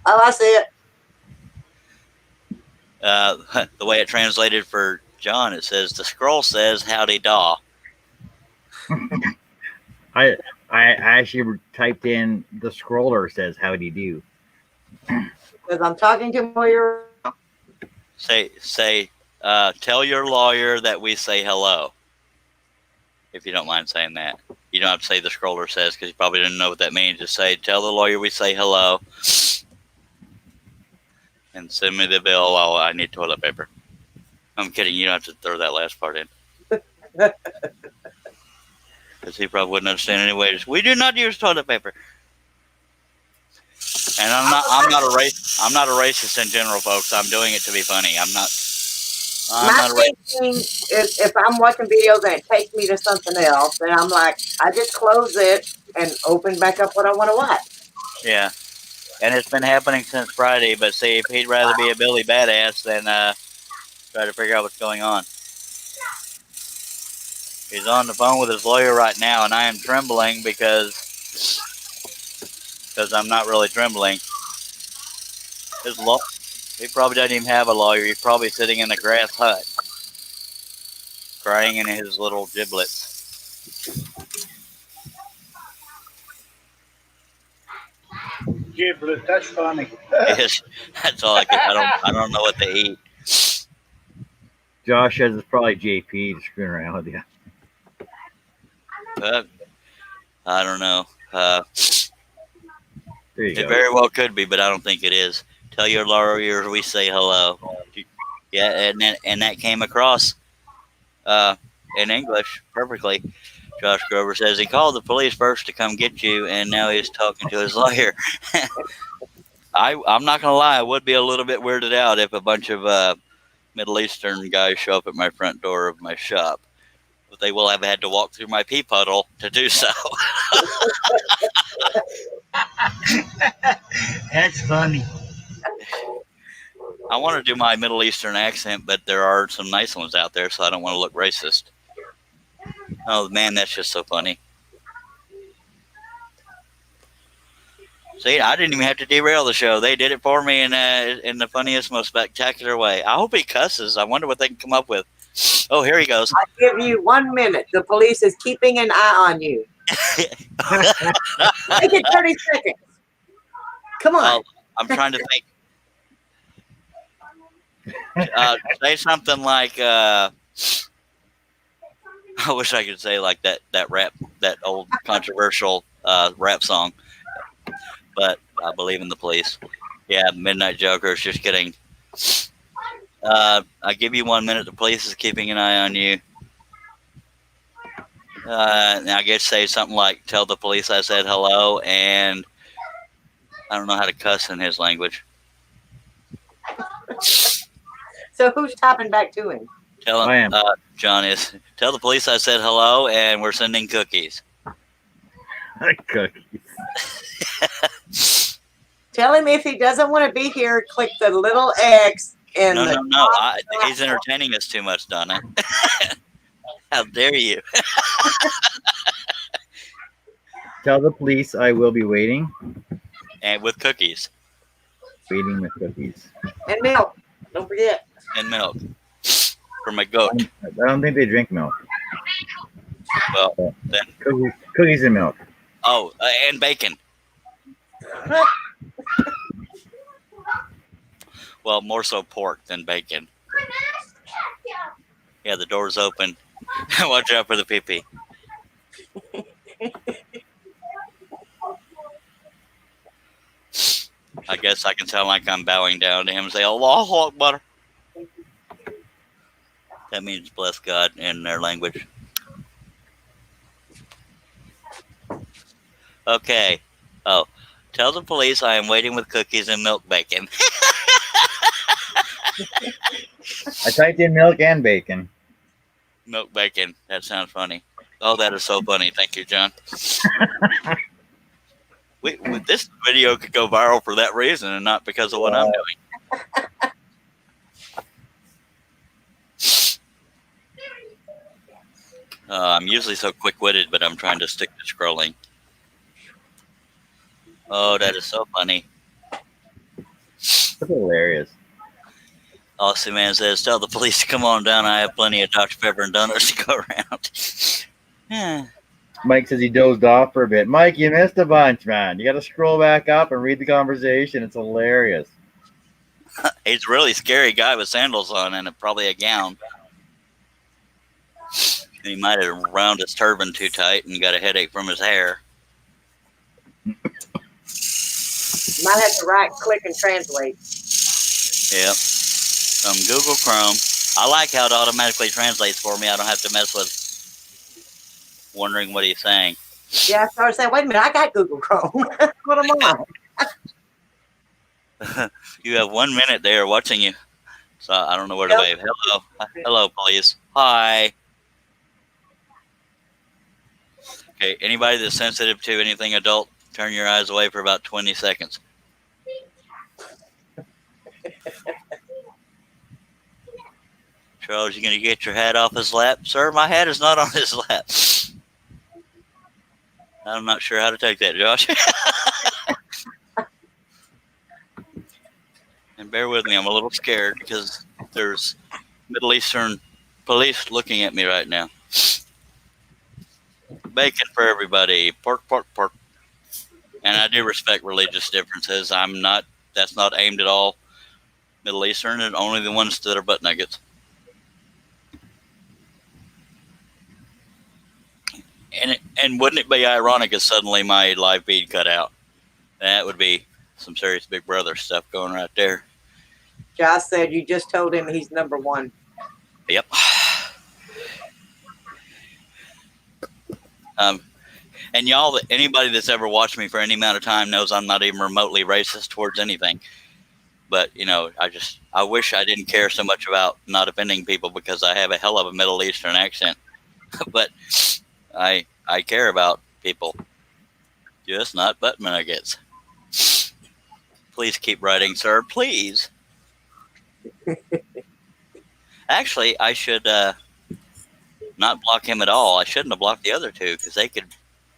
Oh, I see it.
The way it translated for John, it says, the scroll says, howdy daw.
I actually typed in the scroller says howdy do.
Because I'm talking to my lawyer.
Say, tell your lawyer that we say hello. If you don't mind saying that. You don't have to say the scroller says because you probably didn't know what that means. Just say, tell the lawyer we say hello. And send me the bill. Oh, I need toilet paper. I'm kidding. You don't have to throw that last part in. Because he probably wouldn't understand anyways. We do not use toilet paper. And I'm not a racist in general, folks. I'm doing it to be funny. I'm not
My
a racist.
thinking is if I'm watching videos and it takes me to something else, then I'm like, I just close it and open back up what I want to watch.
Yeah. And it's been happening since Friday, but see, if he'd rather be a Billy Badass than try to figure out what's going on. He's on the phone with his lawyer right now, and I am trembling because I'm not really trembling. He probably doesn't even have a lawyer. He's probably sitting in a grass hut, crying in his little giblets.
Giblet, that's funny.
Yes, that's all I can. I don't know what to eat.
Josh says it's probably JP screwing around with you.
I don't know.
There you
It
go.
very well could be, but I don't think it is. Tell your lawyer we say hello. Yeah, and that came across in English perfectly. Josh Grover says he called the police first to come get you, and now he's talking to his lawyer. I'm not going to lie. I would be a little bit weirded out if a bunch of Middle Eastern guys show up at my front door of my shop. But they will have had to walk through my pee puddle to do so.
That's funny.
I want to do my Middle Eastern accent, but there are some nice ones out there, so I don't want to look racist. Oh, man, that's just so funny. See, I didn't even have to derail the show. They did it for me in the funniest, most spectacular way. I hope he cusses. I wonder what they can come up with. Oh, here he goes.
I give you 1 minute. The police is keeping an eye on you. Make it 30 seconds. Come on.
Oh, I'm trying to think. Say something like, I wish I could say like that rap, that old controversial rap song. But I believe in the police. Yeah, Midnight Jokers, just kidding. I give you 1 minute. The police is keeping an eye on you. Now I guess say something like, tell the police I said hello, and I don't know how to cuss in his language.
So who's typing back to him?
Tell him,
I am.
John is. Tell the police I said hello, and we're sending cookies.
Cookies.
Tell him if he doesn't want to be here, click the little X in
No,
the
no, no.
top
He's entertaining us too much, Donna. How dare you?
Tell the police I will be waiting.
And with cookies
Waiting with cookies.
and milk. Don't forget.
and milk for my goat.
I don't think they drink milk.
Well, then,
Cookies and milk.
oh, and bacon. Well, more so pork than bacon. Yeah, the door's open. Watch out for the pee-pee. I guess I can sound like I'm bowing down to him and say, Allahu Akbar. That means bless God in their language. Okay. Oh, tell the police I am waiting with cookies and milk bacon.
I typed in milk and bacon.
Milk bacon. That sounds funny. Oh, that is so funny. Thank you, John. This video could go viral for that reason and not because of what I'm doing. I'm usually so quick-witted, but I'm trying to stick to scrolling. Oh, that is so funny.
That's hilarious.
Aussie Man says, tell the police to come on down. I have plenty of Dr. Pepper and donuts to go around. Yeah.
Mike says he dozed off for a bit. Mike, you missed a bunch, man. You got to scroll back up and read the conversation. It's hilarious.
He's a really scary guy with sandals on and probably a gown. He might have wound his turban too tight and got a headache from his hair.
Might have to right click and translate.
Yep. From Google Chrome. I like how it automatically translates for me. I don't have to mess with wondering what he's saying.
Yeah, I started saying, wait a minute, I got Google Chrome. What am I?
You have 1 minute there watching you. So I don't know where to wave. Hello. Hello, please. Hi. Okay, anybody that's sensitive to anything adult, turn your eyes away for about 20 seconds. Charles, you going to get your hat off his lap? Sir, my hat is not on his lap. I'm not sure how to take that, Josh. And bear with me, I'm a little scared because there's Middle Eastern police looking at me right now. Bacon for everybody. Pork, pork, pork. And I do respect religious differences. That's not aimed at all Middle Eastern, and only the ones that are butt nuggets. And wouldn't it be ironic if suddenly my live feed cut out? That would be some serious Big Brother stuff going right there.
Josh said you just told him he's number one.
Yep. And y'all, anybody that's ever watched me for any amount of time knows I'm not even remotely racist towards anything. But, I wish I didn't care so much about not offending people because I have a hell of a Middle Eastern accent. But I care about people, just not butt nuggets. Please keep writing, sir. Please. Actually, I should not block him at all. I shouldn't have blocked the other two because they could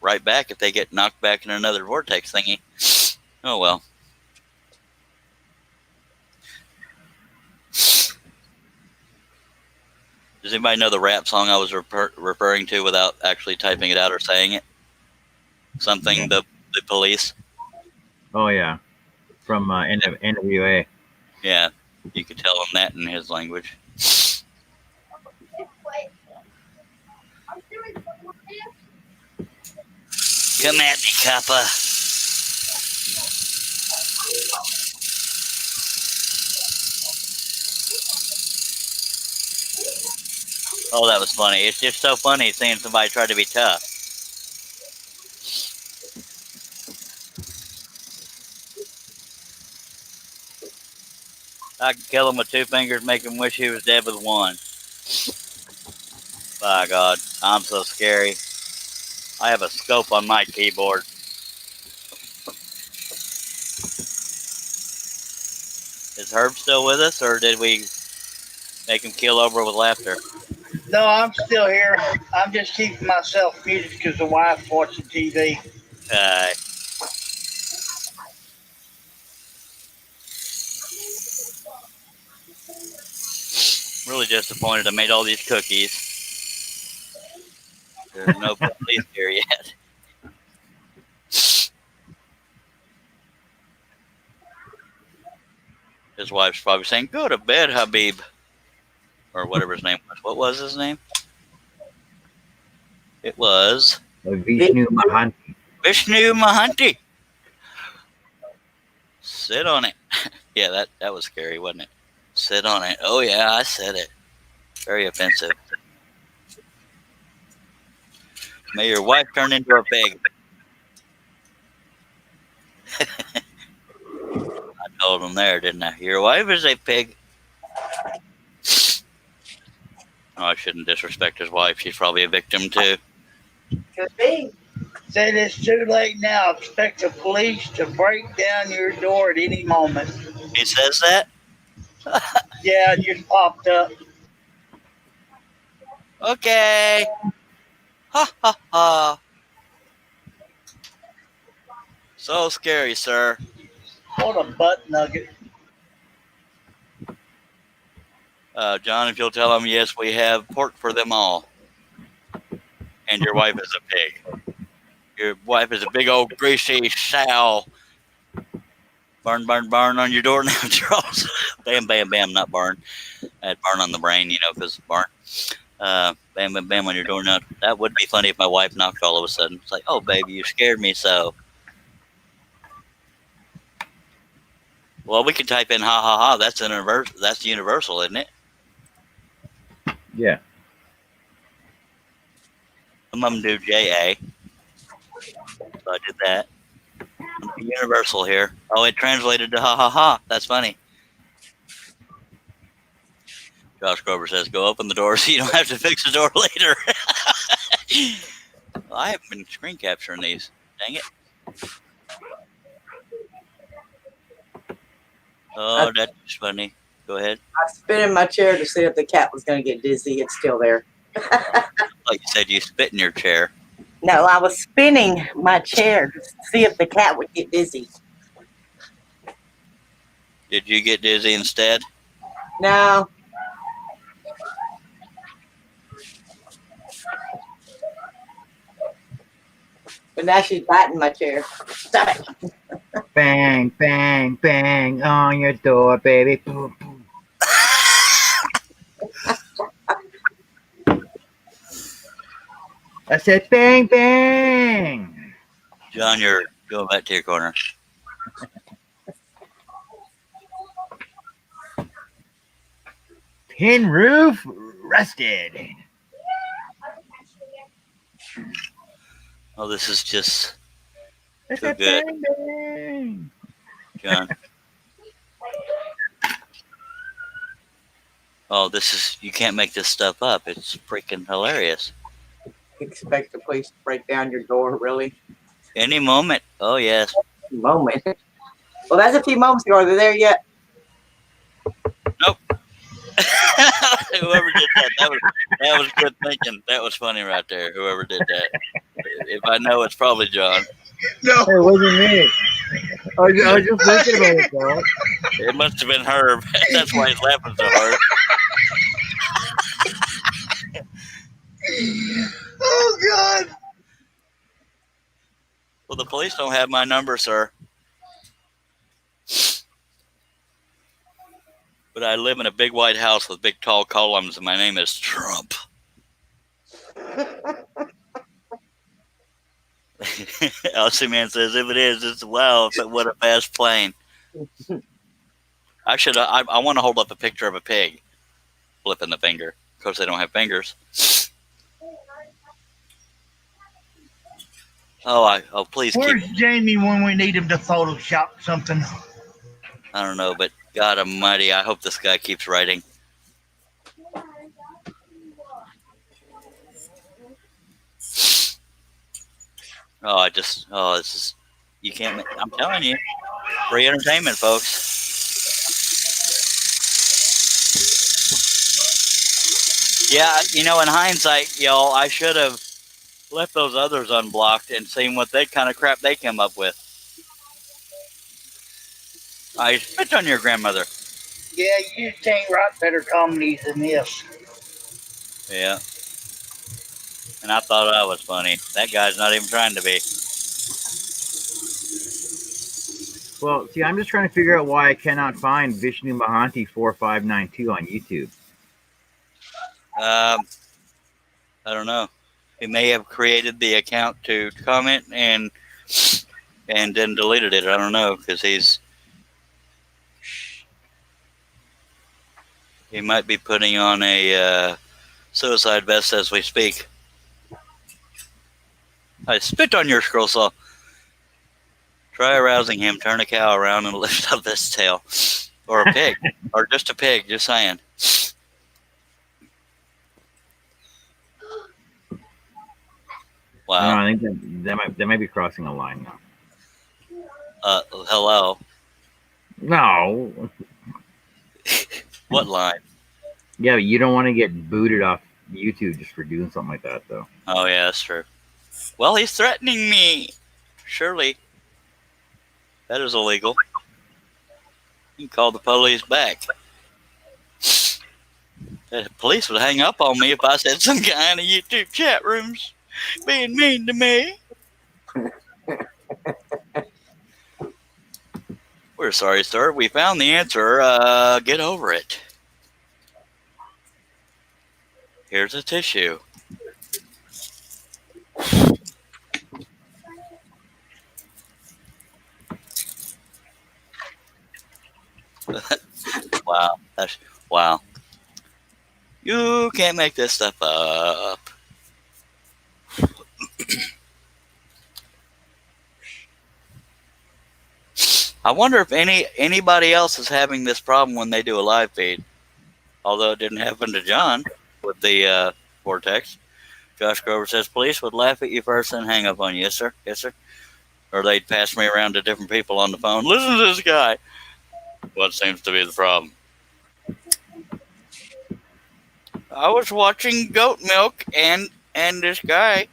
write back if they get knocked back in another vortex thingy. Oh, well. Does anybody know the rap song I was referring to without actually typing it out or saying it? Something, the police.
Oh, yeah. From NWA.
Yeah, you could tell him that in his language. Come at me, copper. Oh, that was funny. It's just so funny seeing somebody try to be tough. I could kill him with 2 fingers, make him wish he was dead with 1. By God, I'm so scary. I have a scope on my keyboard. Is Herb still with us, or did we make him keel over with laughter?
No, I'm still here. I'm just keeping myself muted because the wife's watching TV.
Really disappointed. I made all these cookies. There's no police here yet. His wife's probably saying, "Go to bed, Habib," or whatever his name was. What was his name? It was
Vishnu Mahanti.
Vishnu Mahanti. Sit on it. Yeah, that was scary, wasn't it? Sit on it. Oh yeah, I said it. Very offensive. May your wife turn into a pig. I told him there, didn't I? Your wife is a pig. Oh, I shouldn't disrespect his wife. She's probably a victim too.
Could be.
Said it's too late now. Expect the police to break down your door at any moment.
He says that?
Yeah, it just popped up.
Okay. Ha ha ha. So scary, sir.
What a butt nugget.
John, if you'll tell him, yes, we have pork for them all. And your wife is a pig. Your wife is a big old greasy sow. Burn, burn, burn on your door now, Charles. Bam, bam, bam, not burn. I had burn on the brain, because burn. Bam, bam, bam on your door now. That would be funny if my wife knocked all of a sudden. It's like, oh, baby, you scared me so. Well, we could type in ha ha ha. That's universal, isn't it?
Yeah.
Some of them do JA. So I did that. I'm universal here. Oh, it translated to ha ha ha. That's funny. Josh Grover says, go open the door so you don't have to fix the door later. Well, I haven't been screen capturing these. Dang it. Oh, that's funny. Go ahead.
I spit in my chair to see if the cat was going to get dizzy. It's still there.
Like you said, you spit in your chair.
No, I was spinning my chair to see if the cat would get dizzy.
Did you get dizzy instead?
No. But now she's biting my chair. Stop it.
Bang, bang, bang on your door, baby. Boom, boom. I said bang, bang.
John, you're going back to your corner.
Tin roof rusted.
Oh, this is just
I
too
said
good,
bang, bang.
John. Oh, you can't make this stuff up. It's freaking hilarious.
Expect the police to break down your door, really?
Any moment. Oh, yes.
Moment. Well, that's a few moments ago. Are they there yet?
Nope. Whoever did that was good thinking. That was funny right there. Whoever did that. If I know, it's probably John.
No.
It wasn't me. I was just thinking about it, though.
It must have been Herb. That's why he's laughing so hard.
Oh, God.
Well, the police don't have my number, sir. But I live in a big white house with big tall columns, and my name is Trump. Elsie Man says, if it is, it's wow, but what a fast plane. I want to hold up a picture of a pig flipping the finger. Of course, they don't have fingers. Oh, please
Where's
keep.
Jamie when we need him to Photoshop something?
I don't know, but God almighty, I hope this guy keeps writing. This is, you can't, I'm telling you, free entertainment, folks. Yeah, in hindsight, y'all, I should have left those others unblocked and seen what kind of crap they came up with. I spit on your grandmother.
Yeah, you just can't write better comedies than this.
Yeah. And I thought I was funny. That guy's not even trying to be.
Well, see, I'm just trying to figure out why I cannot find Vishnu Mahanti 4592 on YouTube.
I don't know. He may have created the account to comment and then deleted it. I don't know, because he might be putting on a suicide vest as we speak. I spit on your scroll saw. Try arousing him, turn a cow around and lift up its tail. Or a pig. Or just a pig, just saying. Wow.
I think that might be crossing a line now.
Hello.
No.
What line?
Yeah, you don't want to get booted off YouTube just for doing something like that, though.
Oh, yeah, that's true. Well, he's threatening me. Surely. That is illegal. You can call the police back. The police would hang up on me if I said some guy in the YouTube chat rooms being mean to me. We're sorry, sir. We found the answer. Get over it. Here's a tissue. Wow. Wow. You can't make this stuff up. I wonder if anybody else is having this problem when they do a live feed. Although it didn't happen to John with the vortex. Josh Grover says police would laugh at you first and hang up on you. Yes, sir. Yes, sir. Or they'd pass me around to different people on the phone. Listen to this guy. What seems to be the problem? I was watching Goat Milk and this guy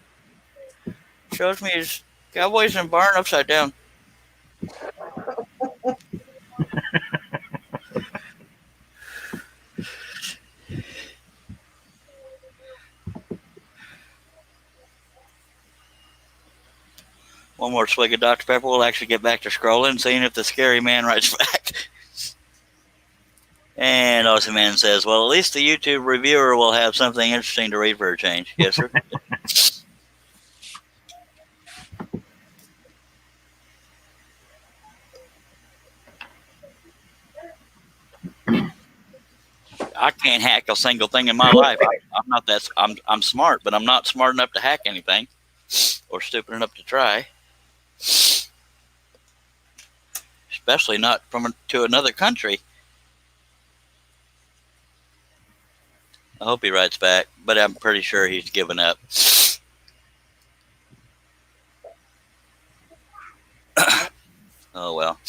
shows me his Cowboys and Barn upside down. One more swig of Dr. Pepper. We'll actually get back to scrolling, seeing if the scary man writes back. And Austin Man says, well, at least the YouTube reviewer will have something interesting to read for a change. Yes, sir. I can't hack a single thing in my life. I'm not that. I'm smart, but I'm not smart enough to hack anything, or stupid enough to try. Especially not to another country. I hope he writes back, but I'm pretty sure he's given up. Oh well.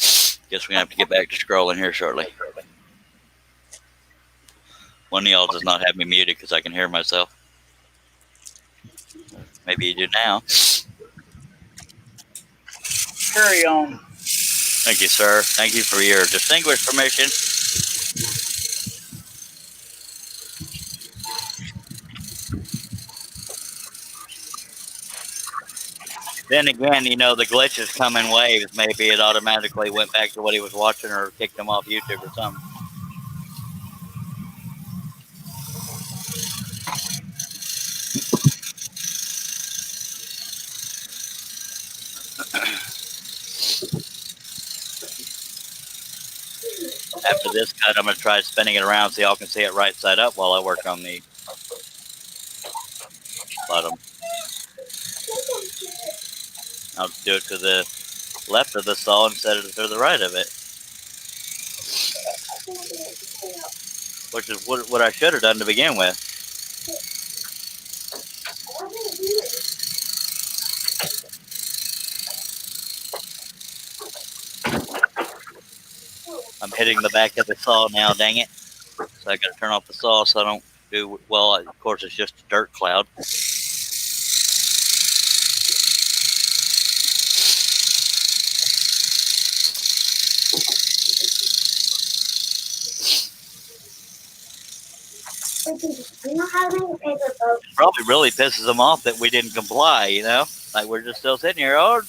Guess we're gonna have to get back to scrolling here shortly. One of y'all does not have me muted because I can hear myself. Maybe you do now.
Carry on.
Thank you, sir. Thank you for your distinguished permission. Then again, you know, the glitches come in waves. Maybe it automatically went back to what he was watching or kicked him off YouTube or something. After this cut, I'm going to try spinning it around so y'all can see it right side up while I work on the bottom. I'll do it to the left of the saw instead of to the right of it. Which is what I should have done to begin with. I'm hitting the back of the saw now, dang it. So I got to turn off the saw so I don't do, well, of course it's just a dirt cloud. Probably really pisses them off that we didn't comply, you know? Like we're just still sitting here. Oh,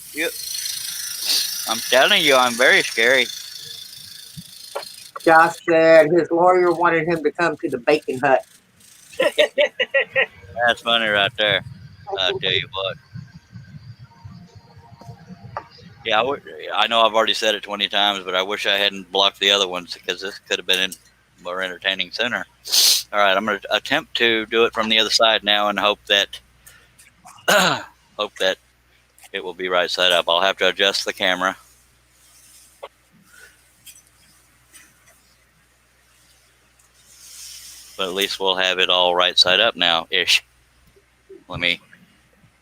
I'm telling you, I'm very scary.
Josh said his lawyer wanted him to come to the bacon hut.
That's funny right there. I'll tell you what. Yeah, I know I've already said it 20 times, but I wish I hadn't blocked the other ones because this could have been more entertaining sooner. All right, I'm going to attempt to do it from the other side now and hope that it will be right side up. I'll have to adjust the camera. But at least we'll have it all right side up now, ish. Let me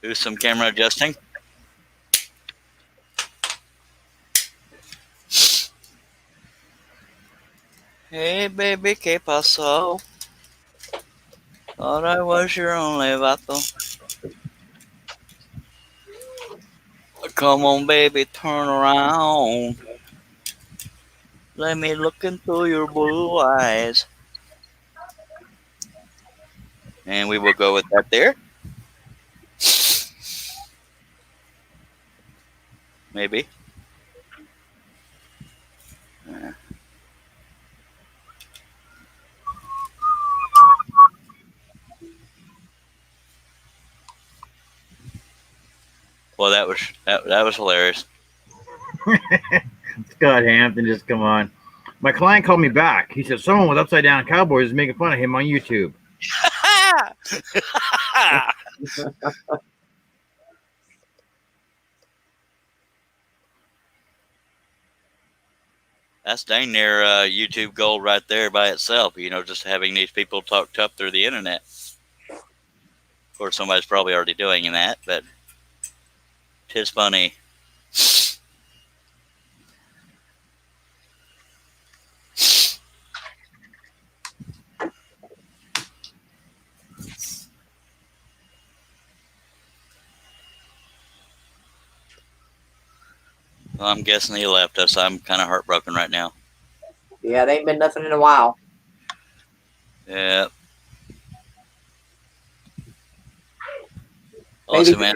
Do some camera adjusting. Hey, baby, ¿qué pasó? Thought I was your only vato. Come on, baby, turn around. Let me look into your blue eyes. And we will go with that there. Maybe. Well, that was hilarious.
Scott Hampton, just come on. My client called me back. He said someone with upside down cowboys is making fun of him on YouTube.
That's dang near YouTube gold right there by itself. You know, just having these people talk tough through the internet. Of course, somebody's probably already doing that, but 'tis funny. Well, I'm guessing he left us. I'm kind of heartbroken right now.
Yeah, they ain't been nothing in a while.
Yeah.
Maybe
Awesome, man.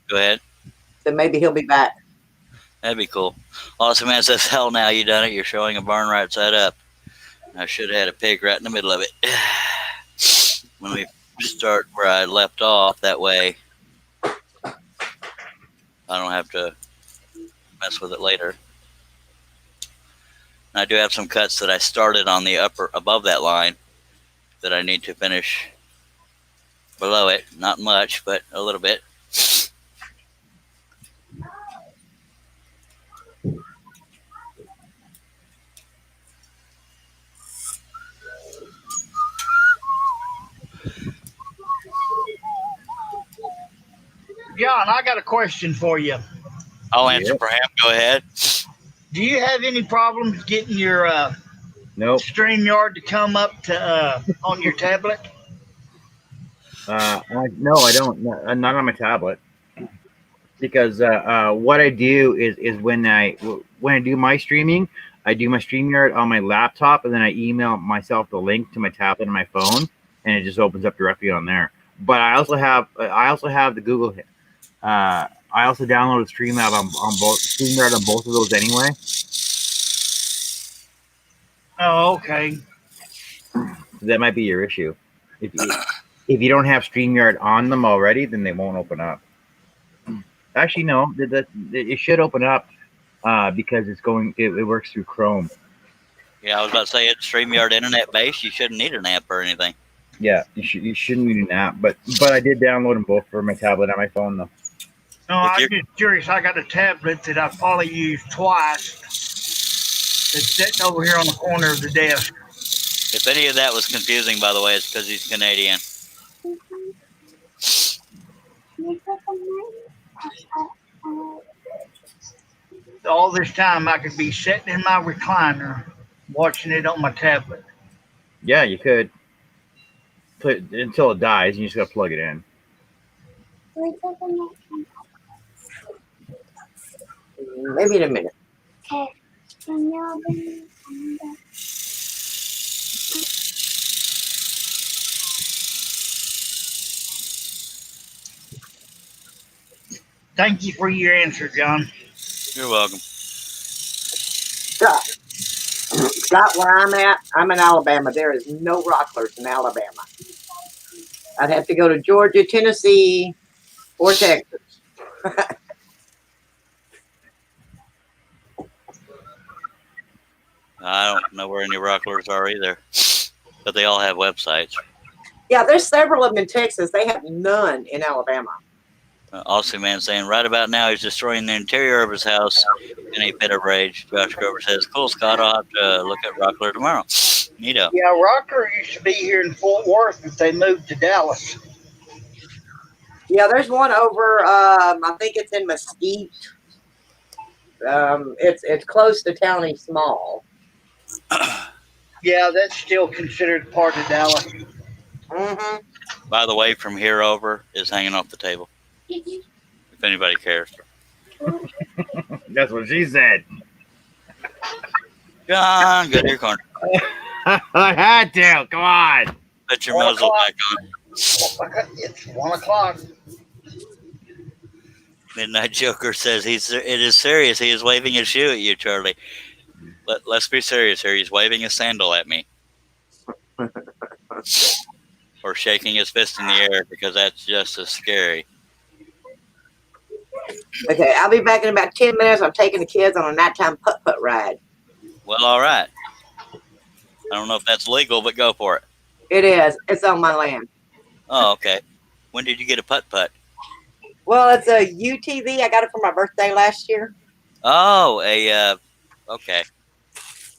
Go ahead.
So maybe he'll be back.
That'd be cool. Awesome, man says, hell now, you done it. You're showing a barn right side up. I should have had a pig right in the middle of it. When we start where I left off, that way I don't have to mess with it later. And I do have some cuts that I started on the upper above that line that I need to finish below it. Not much, but a little bit.
John, I got a question for you.
I'll answer for him. Go ahead.
Do you have any problems getting your
Nope.
StreamYard to come up to on your tablet?
No, I don't. Not on my tablet. Because what I do is when I do my streaming, I do my StreamYard on my laptop, and then I email myself the link to my tablet and my phone, and it just opens up directly on there. But I also have the Google. I also downloaded StreamYard on both of those anyway.
Oh, okay.
That might be your issue. If you don't have StreamYard on them already, then they won't open up. Actually, no, it should open up because it works through Chrome.
Yeah, I was about to say it's StreamYard internet based. You shouldn't need an app or anything.
Yeah, you shouldn't need an app, but I did download them both for my tablet and my phone though.
No, I'm just curious. I got a tablet that I probably used twice. It's sitting over here on the corner of the desk.
If any of that was confusing, by the way, it's because he's Canadian.
All this time, I could be sitting in my recliner watching it on my tablet.
Yeah, you could. Put until it dies, and you just gotta plug it in.
Maybe in a minute.
Okay.
Thank you for your answer, John.
You're welcome.
Scott, where I'm in Alabama. There is no rocklers in Alabama. I'd have to go to Georgia, Tennessee, or Texas.
I don't know where any rocklers are either, but they all have websites.
Yeah, there's several of them in Texas. They have none in Alabama.
Awesome, man, saying right about now he's destroying the interior of his house in a fit of rage. Josh Grover says, cool, Scott, I'll have to look at Rockler tomorrow. Neato.
Yeah, Rocker used to be here in Fort Worth, but they moved to Dallas.
Yeah, there's one over. I think it's in Mesquite. It's close to County Small.
Yeah, that's still considered part of Dallas.
Mm-hmm.
By the way, from here over is hanging off the table. If anybody cares.
That's what she said.
John, go to your corner.
I had to. Come on.
Put your muzzle back on.
It's 1 o'clock.
Midnight Joker says it is serious. He is waving his shoe at you, Charlie. Let's be serious here. He's waving a sandal at me. Or shaking his fist in the air, because that's just as scary.
Okay, I'll be back in about 10 minutes. I'm taking the kids on a nighttime putt-putt ride.
Well, all right. I don't know if that's legal, but go for it.
It is. It's on my land.
Oh, okay. When did you get a putt-putt?
Well, it's a UTV. I got it for my birthday last year.
Oh, okay.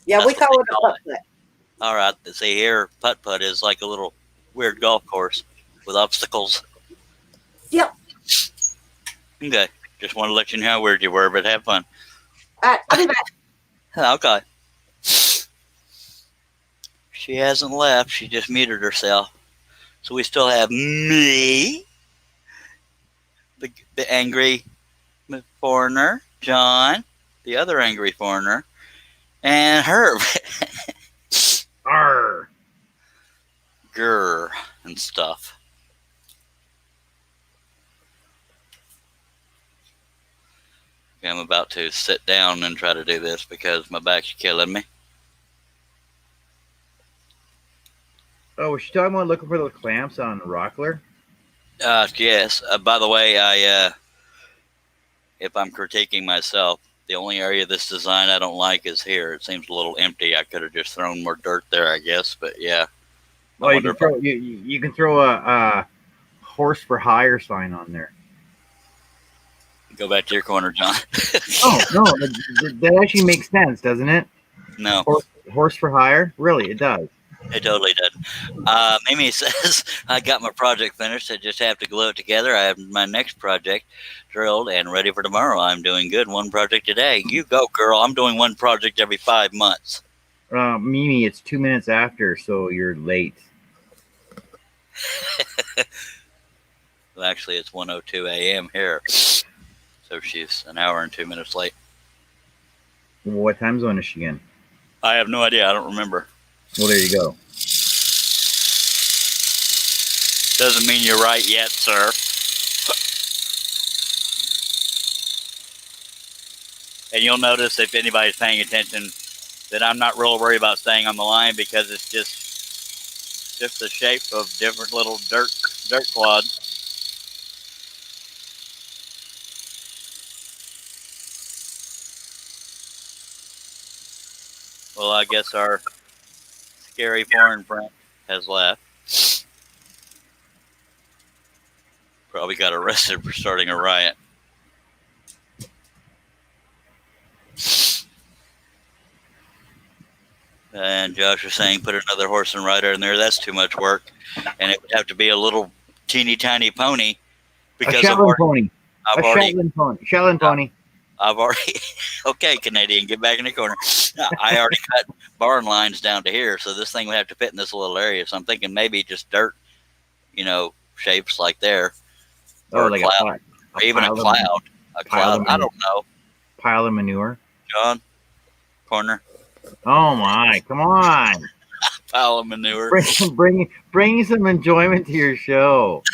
Yeah,
That's
we
what
call
they
it a
call it.
putt-putt.
All right. See, here, putt-putt is like a little weird golf course with obstacles.
Yep.
Okay. Just want to let you know how weird you were, but have fun.
All right, I'll be back.
Okay. She hasn't left. She just muted herself. So we still have me, the angry foreigner, John, the other angry foreigner, and Herb.
Arr.
Grr and stuff. Okay, I'm about to sit down and try to do this because my back's killing me.
Oh, was she talking about looking for those clamps on Rockler?
Yes. By the way, if I'm critiquing myself, the only area of this design I don't like is here. It seems a little empty. I could have just thrown more dirt there, I guess. But yeah.
Oh, you can throw a horse for hire sign on there.
Go back to your corner, John.
Oh no, that actually makes sense, doesn't it?
No,
Horse for hire, really, it does.
it totally doesn't. Mimi says, I got my project finished. I just have to glue it together. I have my next project drilled and ready for tomorrow. I'm doing good. One project a day. You go, girl. I'm doing one project every 5 months.
Mimi, it's 2 minutes after, so you're late.
Well, actually, it's 1:02 a.m. here. So she's an hour and 2 minutes late.
What time zone is she in?
I have no idea. I don't remember.
Well, there you go.
Doesn't mean you're right yet, sir. And you'll notice, if anybody's paying attention, that I'm not real worried about staying on the line, because it's just the shape of different little dirt clods. Well, I guess our scary foreign friend has left. Probably got arrested for starting a riot. And Josh was saying, put another horse and rider in there. That's too much work. And it would have to be a little teeny tiny pony. Because
a Shetland pony. Shetland pony.
I've already, okay, Canadian, get back in the corner. I already cut barn lines down to here, so this thing would have to fit in this little area. So I'm thinking maybe just dirt, shapes like there. Or
like
cloud, or even a cloud. A cloud, I don't know.
Pile of manure.
John, corner.
Oh my, come on.
Pile of manure.
Bring some enjoyment to your show.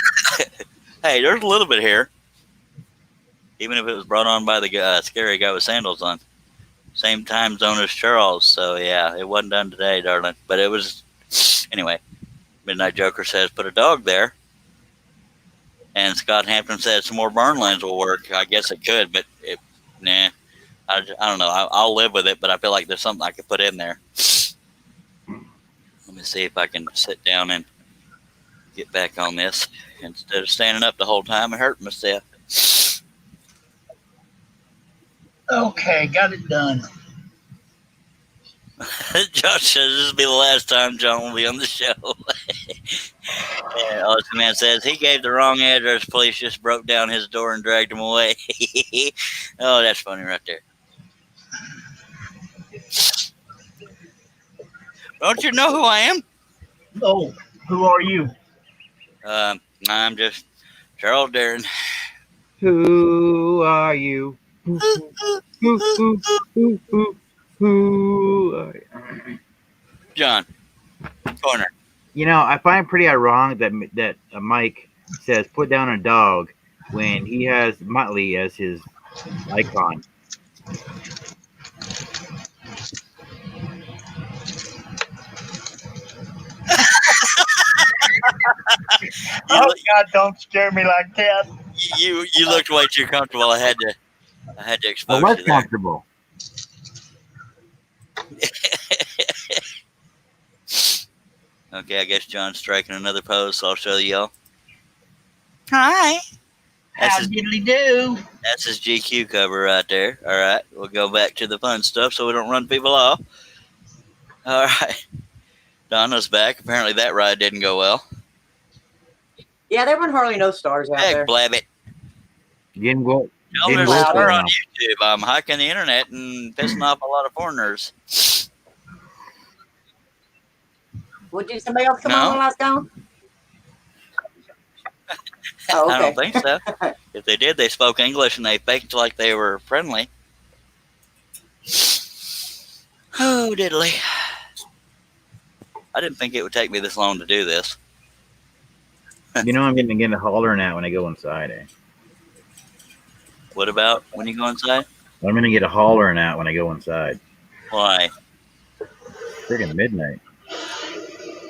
Hey, there's a little bit here. Even if it was brought on by the scary guy with sandals on. Same time zone as Charles. So, yeah, it wasn't done today, darling. But it was, anyway. Midnight Joker says, put a dog there. And Scott Hampton says some more barn lines will work. I guess it could, but nah. I don't know. I'll live with it, but I feel like there's something I could put in there. Let me see if I can sit down and get back on this instead of standing up the whole time and hurt myself.
Okay, got it done.
Josh says this will be the last time John will be on the show. Oh, this man says he gave the wrong address. Police just broke down his door and dragged him away. Oh, that's funny right there. Don't you know who I am?
Oh, who are you?
I'm just Charles Darren.
Who are you? Who are you?
John Corner.
You know, I find it pretty ironic that Mike says put down a dog when he has Muttley as his icon.
Oh God, don't scare me like that.
You looked way too comfortable. I had to
I
expose
was
you there.
comfortable.
Okay, I guess John's striking another pose, so I'll show y'all. Hi.
How diddly do?
That's his GQ cover right there. All right, we'll go back to the fun stuff so we don't run people off. All right, Donna's back. Apparently that ride didn't go well.
Yeah, there weren't hardly no stars out
Heck,
there.
blabbit.
Didn't go.
Tell
Didn't
there's a
go
star
so
on
well.
YouTube. I'm hiking the internet and pissing off a lot of foreigners.
Did somebody else come
No.
on while I was gone? Oh,
I
okay.
don't think so. If they did, they spoke English and they faked like they were friendly. Oh, diddly. I didn't think it would take me this long to do this.
You know, I'm getting a hollering at when I go inside. Eh?
What about when you go inside?
I'm gonna get a hollering at when I go inside.
Why?
Freaking midnight.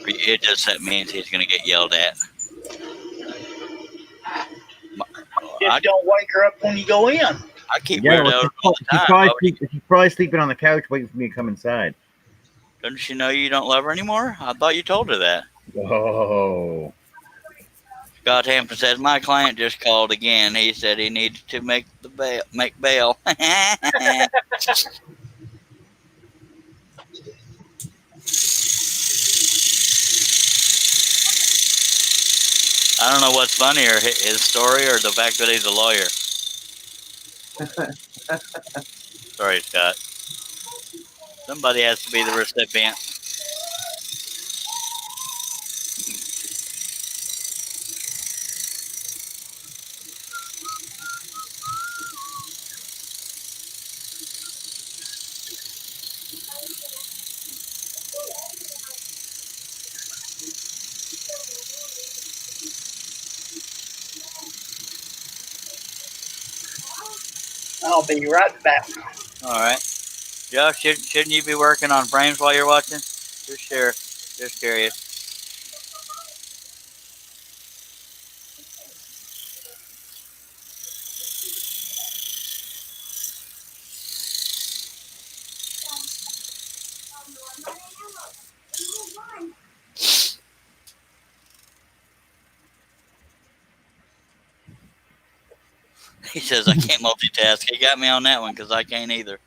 It just that means he's going to get yelled at.
Just don't wake her up when you go in.
I keep
Yeah,
weirdos
well,
all the time.
she's probably sleeping on the couch waiting for me to come inside.
Doesn't she know you don't love her anymore? I thought you told her that.
Oh.
Scott Hampton says, my client just called again. He said he needs to make bail. I don't know what's funnier, his story or the fact that he's a lawyer. Sorry, Scott. Somebody has to be the recipient.
I'll be right back.
All right. Josh, shouldn't you be working on frames while you're watching? Just curious. He says, I can't multitask. He got me on that one because I can't either.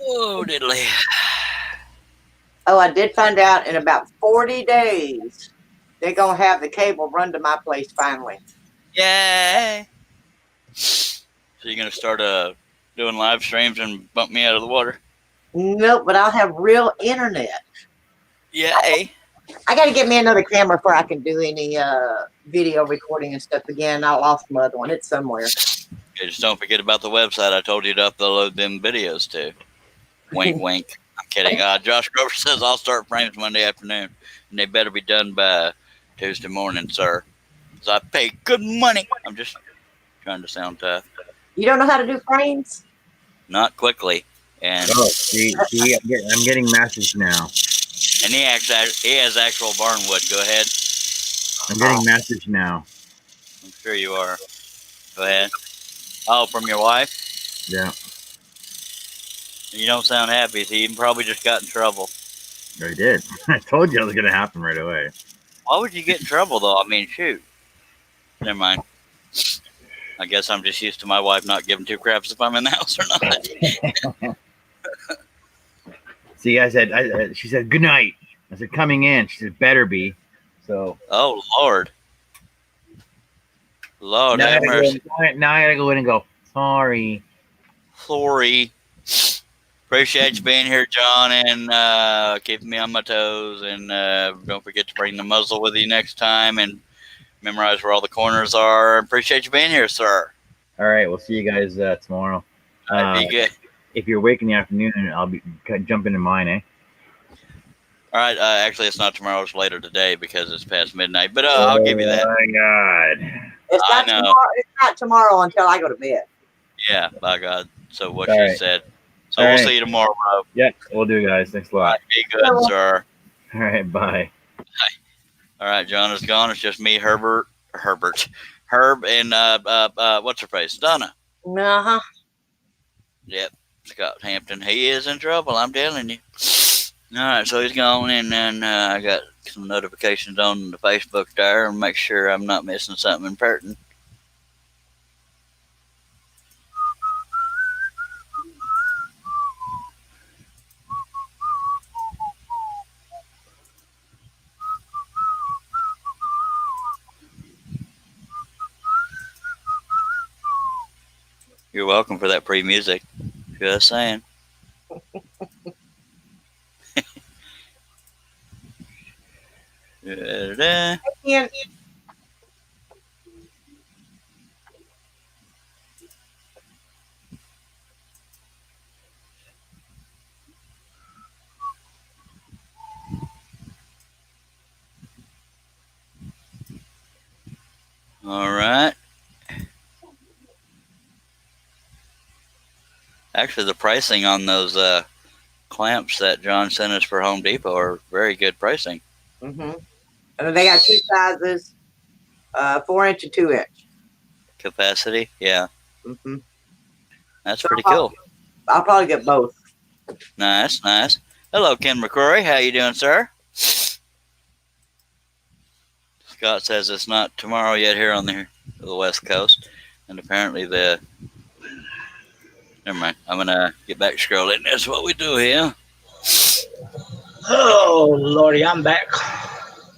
Oh, diddly.
Oh, I did find out in about 40 days, they're going to have the cable run to my place finally.
Yay. So you're going to start doing live streams and bump me out of the water?
Nope, but I'll have real internet.
Yay.
I got to get me another camera before I can do any video recording and stuff again. I lost my other one. It's somewhere.
Okay, just don't forget about the website I told you to upload them videos to. Wink, wink. I'm kidding. Josh Grover says I'll start frames Monday afternoon, and they better be done by Tuesday morning, sir. Because I pay good money. I'm just trying to sound tough.
You don't know how to do frames?
Not quickly. And
Oh, see, I'm getting messages now.
and he has actual barnwood. Go ahead.
I'm getting message now.
I'm sure you are. Go ahead. Oh, from your wife?
Yeah,
You don't sound happy, so you probably just got in trouble.
I did. I told you it was gonna happen right away.
Why would you get in trouble, though? I mean, shoot. Never mind. I guess I'm just used to my wife not giving two craps if I'm in the house or not.
See, she said, good night. I said, coming in. She said, better be. So.
Oh, Lord. Lord,
now
have mercy.
Now I gotta go in and go, sorry.
Sorry. Appreciate you being here, John, and keeping me on my toes. And don't forget to bring the muzzle with you next time and memorize where all the corners are. Appreciate you being here, sir.
All right, we'll see you guys tomorrow.
Be good.
If you're awake in the afternoon, I'll be jump into mine, eh?
All right. Actually, it's not tomorrow. It's later today because it's past midnight. But I'll give you that.
Oh my God!
It's not tomorrow until I go to bed.
Yeah, by God. So what
All
she
right.
said. So
All
we'll
right.
see you tomorrow, bro.
Yeah, we'll do, guys. Thanks a
All
lot.
right, be good, sir.
All right, bye.
All right, John is gone. It's just me, Herb, and what's her face, Donna.
Uh-huh.
Yep, Scott Hampton. He is in trouble. I'm telling you. All right, so he's gone, and then I got some notifications on the Facebook there, and make sure I'm not missing something important. You're welcome for that pre-music. Just saying. Da-da-da.
And
All right. Actually, the pricing on those clamps that John sent us for Home Depot are very good pricing.
mm-hmm. And they got two sizes, 4-inch and 2-inch.
Capacity, yeah.
Mm-hmm.
That's pretty cool.
I'll probably get both.
Nice, nice. Hello, Ken McCrory. How you doing, sir? Scott says it's not tomorrow yet here on the West Coast, and apparently never mind. I'm gonna get back scrolling. That's what we do here.
Oh, Lordy, I'm back.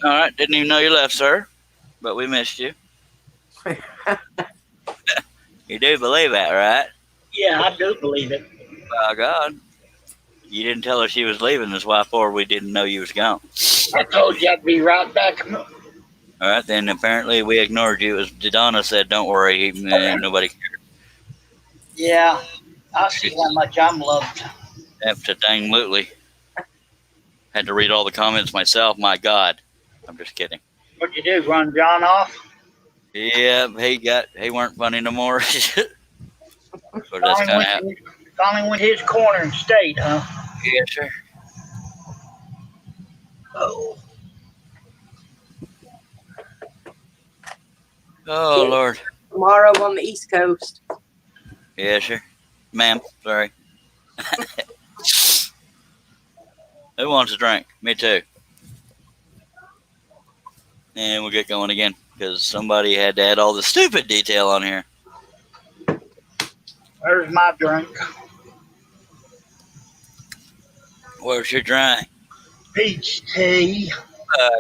All right, didn't even know you left, sir, but we missed you. You do believe that, right?
Yeah, I do believe it.
By God, you didn't tell us you was leaving. That's why we didn't know you was gone.
I told you I'd be right back.
All right, then apparently we ignored you. As Donna said, don't worry, nobody cared.
Yeah, I see how much I'm loved.
After dang lootly. Had to read all the comments myself. My God. I'm just kidding.
What'd you do, run John off?
Yeah, he weren't funny no more. So that's kind of happened.
Finally went his corner and stayed, huh?
Yeah, sure.
Oh.
Oh, Lord.
Tomorrow on the East Coast.
Yeah, sure. Ma'am, sorry. Who wants a drink? Me too. And we'll get going again because somebody had to add all the stupid detail on here.
There's my drink.
Where's your drink?
Peach tea.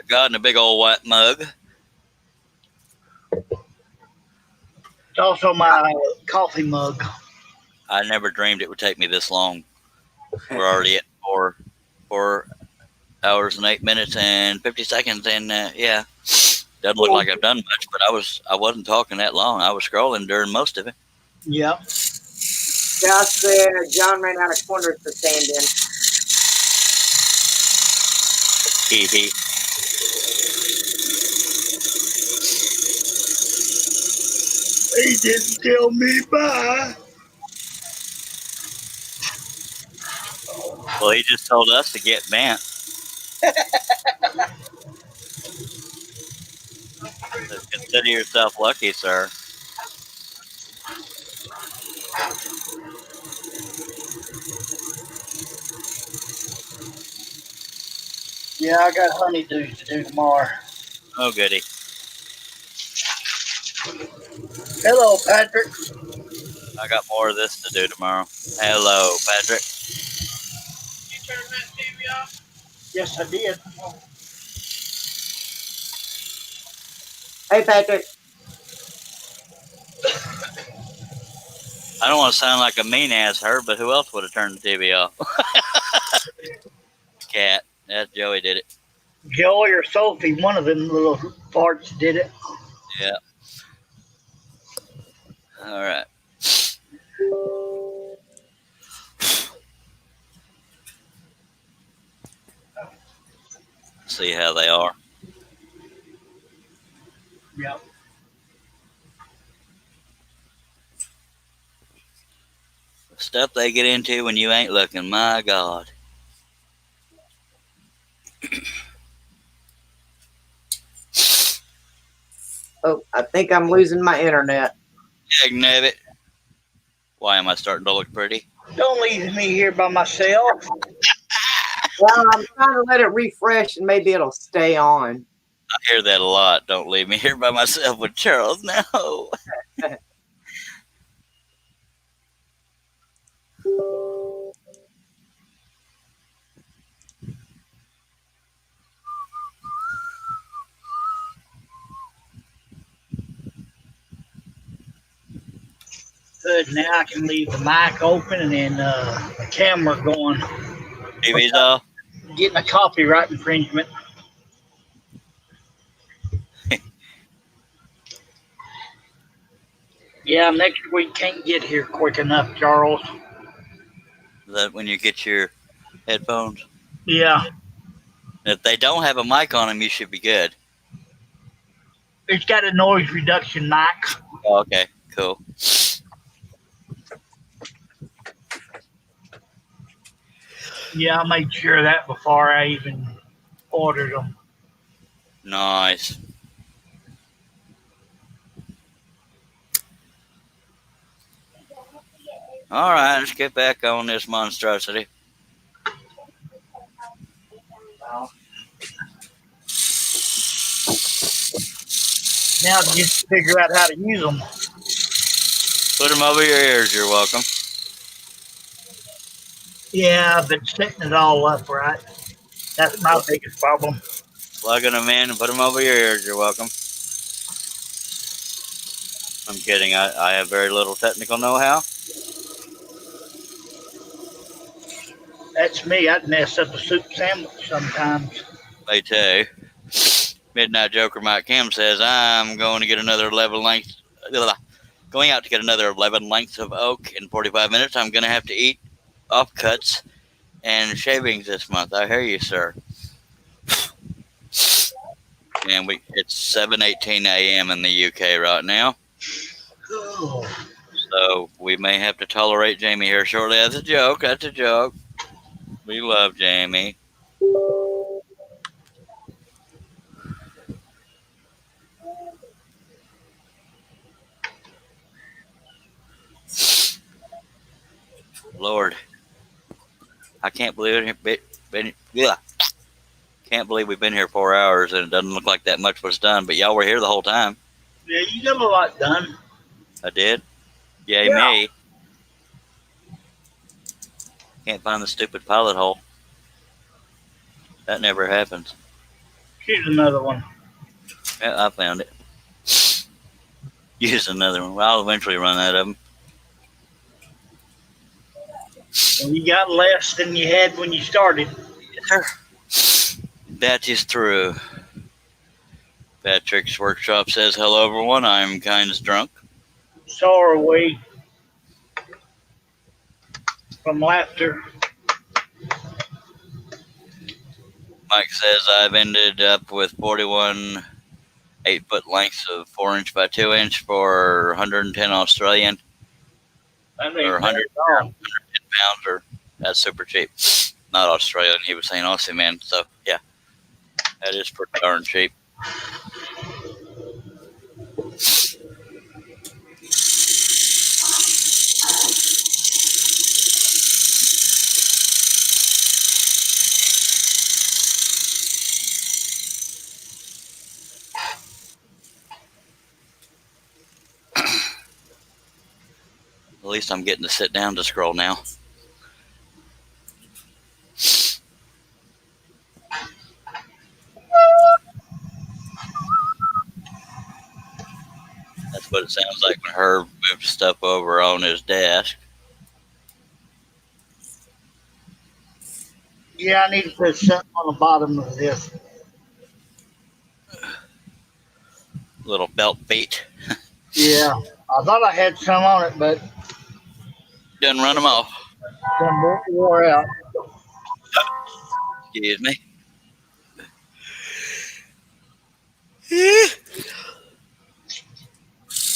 God, in a big old white mug.
It's also my coffee mug.
I never dreamed it would take me this long. We're already at 4 hours and 8 minutes and 50 seconds, and yeah, doesn't look like I've done much. But I wasn't talking that long. I was scrolling during most of it.
Yep.
Just said John ran out of corners to stand in.
Hee hee.
He didn't tell me bye.
Well, he just told us to get bent. So consider yourself lucky, sir.
Yeah, I got honeydews to do tomorrow.
Oh, goody.
Hello, Patrick.
I got more of this to do tomorrow. Hello, Patrick.
You turned that TV off? Yes, I did.
Hey, Patrick.
I don't want to sound like a mean ass her, but who else would have turned the TV off? Cat. That's Joey did it.
Joey or Sophie, one of them little farts did it.
Yeah. All right. See how they are.
Yep.
The stuff they get into when you ain't looking. My God.
Oh, I think I'm losing my internet.
Dagnabbit. Why am I starting to look pretty?
Don't leave me here by myself.
Well, I'm trying to let it refresh and maybe it'll stay on.
I hear that a lot. Don't leave me here by myself with Charles. No.
Good. Now I can leave the mic open and then the camera going.
TV's off.
Getting a copyright infringement. Yeah, next week can't get here quick enough, Charles.
Is that when you get your headphones?
Yeah,
If they don't have a mic on them, you should be good.
it's got a noise reduction mic.
Oh, okay, cool.
Yeah, I made sure of that before I even ordered them.
Nice. All right, let's get back on this monstrosity.
Now just figure out how to use them.
Put them over your ears. You're welcome.
Yeah, I've been setting it all up right. That's my biggest problem.
Plugging them in and put them over your ears. You're welcome. I'm kidding. I have very little technical know-how.
That's me. I'd mess up a soup sandwich sometimes.
Me too. Midnight Joker Mike Kim says, I'm going to get another 11 lengths. Going out to get another 11 lengths of oak in 45 minutes. I'm going to have to eat offcuts and shavings this month. I hear you, sir. And it's 7:18 a.m. in the UK right now.
Oh.
So we may have to tolerate Jamie here shortly. That's a joke. That's a joke. We love Jamie. Lord, I can't believe can't believe we've been here 4 hours and it doesn't look like that much was done. But y'all were here the whole time.
Yeah, you got a lot done.
I did. Yay
Yeah.
me! Can't find the stupid pilot hole. That never happens.
Here's another one.
Yeah, I found it. Use another one. Well, I'll eventually run out of them.
And you got less than you had when you started.
That is true. Patrick's Workshop says, hello, everyone. I'm kind of drunk.
So are we. From laughter.
Mike says, I've ended up with 41 8-foot lengths of 4-inch by 2-inch for 110 Australian.
I mean,
Or 100 pounds. Or that's super cheap. Not Australian. He was saying Aussie, man. So, yeah. That is pretty darn cheap. least I'm getting to sit down to scroll now. That's what it sounds like when Herb moved stuff over on his desk.
Yeah, I need to put something on the bottom of this.
Little belt feet.
Yeah, I thought I had some on it, but
Didn't run them off.
some wore out.
Excuse me.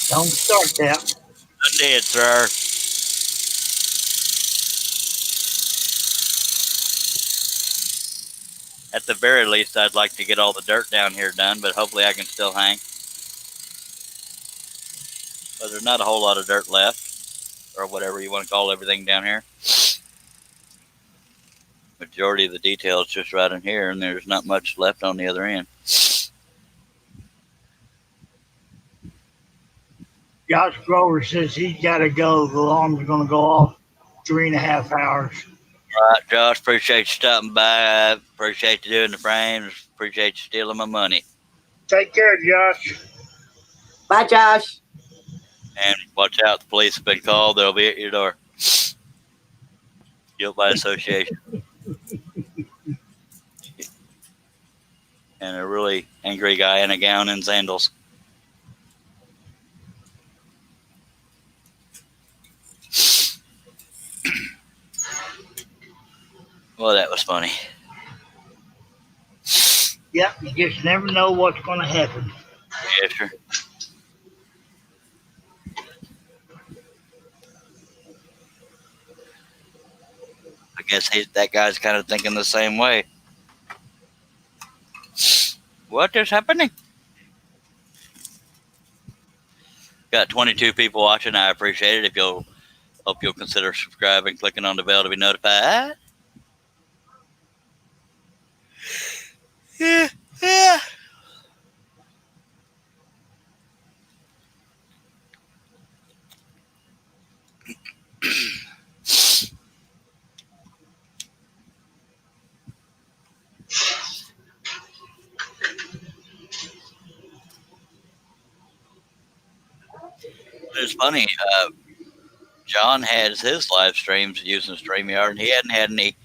Don't start that.
I did, sir. At the very least, I'd like to get all the dirt down here done, but hopefully I can still hang. But there's not a whole lot of dirt left, or whatever you want to call everything down here. Majority of the detail is just right in here, and there's not much left on the other end.
Josh Grover says he's got to go. The alarm's going to go off 3.5 hours.
All right, Josh, appreciate you stopping by. Appreciate you doing the frames. Appreciate you stealing my money.
Take care, Josh.
Bye, Josh.
And watch out, the police have been called. They'll be at your door. Guilt by association. And a really angry guy in a gown and sandals. Well, that was funny.
Yep, you just never know what's going to happen.
Yeah, sure. I guess that guy's kind of thinking the same way. What is happening? Got 22 people watching. I appreciate it. Hope you'll consider subscribing, clicking on the bell to be notified. Yeah. It's funny. John has his live streams using StreamYard, and he hadn't had any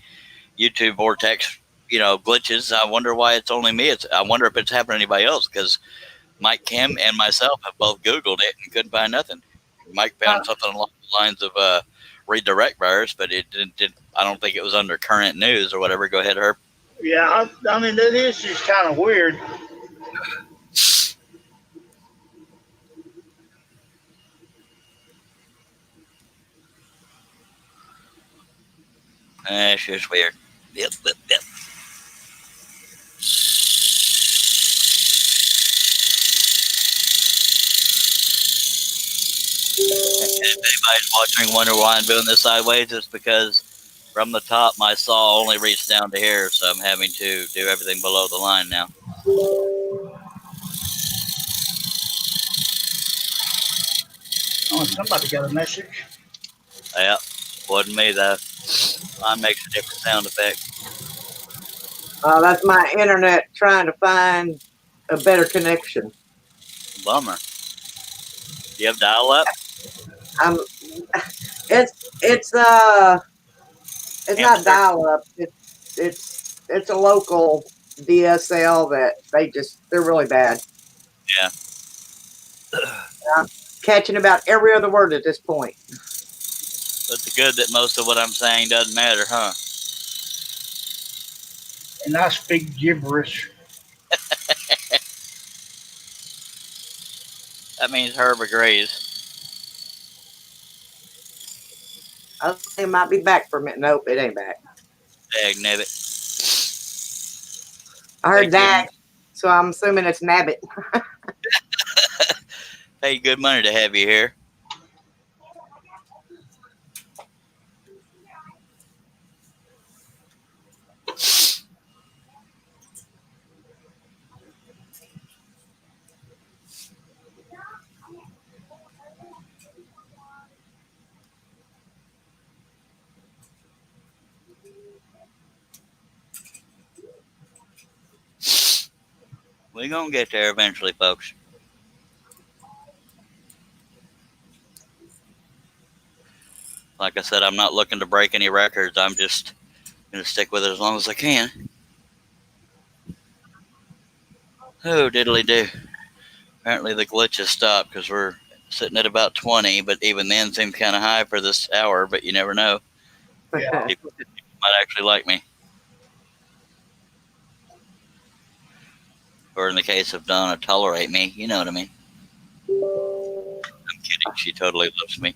YouTube Vortex, glitches. I wonder why it's only me. I wonder if it's happened to anybody else, because Mike Kim and myself have both Googled it and couldn't find nothing. Mike found something along the lines of redirect virus, but it didn't. I don't think it was under current news or whatever. Go ahead, Herb.
Yeah, I mean, this is kind of weird.
It's just weird. Yep. If anybody's watching wonder why I'm doing this sideways, it's because from the top my saw only reached down to here, so I'm having to do everything below the line now.
Oh, somebody got a message.
Yep, wasn't me though. Mine makes a different sound effect.
That's my internet trying to find a better connection.
Bummer. Do you have dial-up?
It's not dial-up. It's a local DSL that they're really bad.
Yeah.
I'm catching about every other word at this point.
But it's good that most of what I'm saying doesn't matter, huh?
And I speak gibberish.
That means Herb agrees.
I think it might be back for a minute. Nope, it ain't back.
Dag nabbit.
I heard that, so I'm assuming it's nabbit.
Hey, good money to have you here. We're going to get there eventually, folks. Like I said, I'm not looking to break any records. I'm just going to stick with it as long as I can. Oh, diddly do. Apparently the glitch has stopped because we're sitting at about 20, but even then seems kind of high for this hour, but you never know.
Yeah.
People might actually like me. Or in the case of Donna, tolerate me. You know what I mean. I'm kidding. She totally loves me.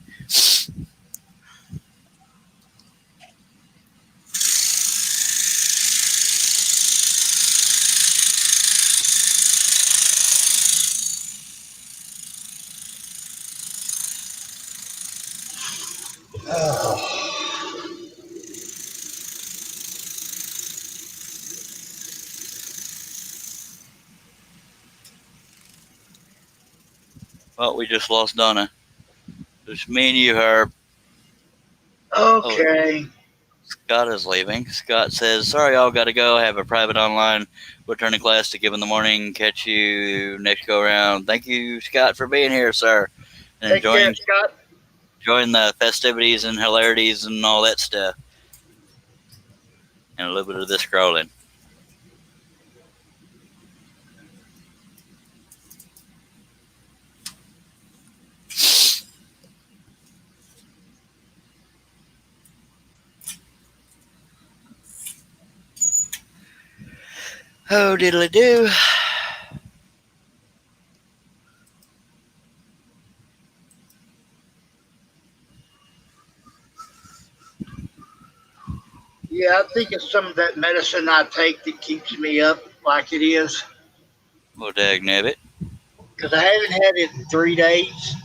Well, we just lost Donna. It's me and you, Herb.
Okay.
Scott is leaving. Scott says, sorry, y'all got to go. I have a private online returning class to give in the morning. Catch you next go around. Thank you, Scott, for being here, sir. And
Take care, Scott.
enjoying the festivities and hilarities and all that stuff. And a little bit of this scrolling. Oh, diddly do.
Yeah, I think it's some of that medicine I take that keeps me up like it is.
Well, dag nabbit.
Because I haven't had it in 3 days.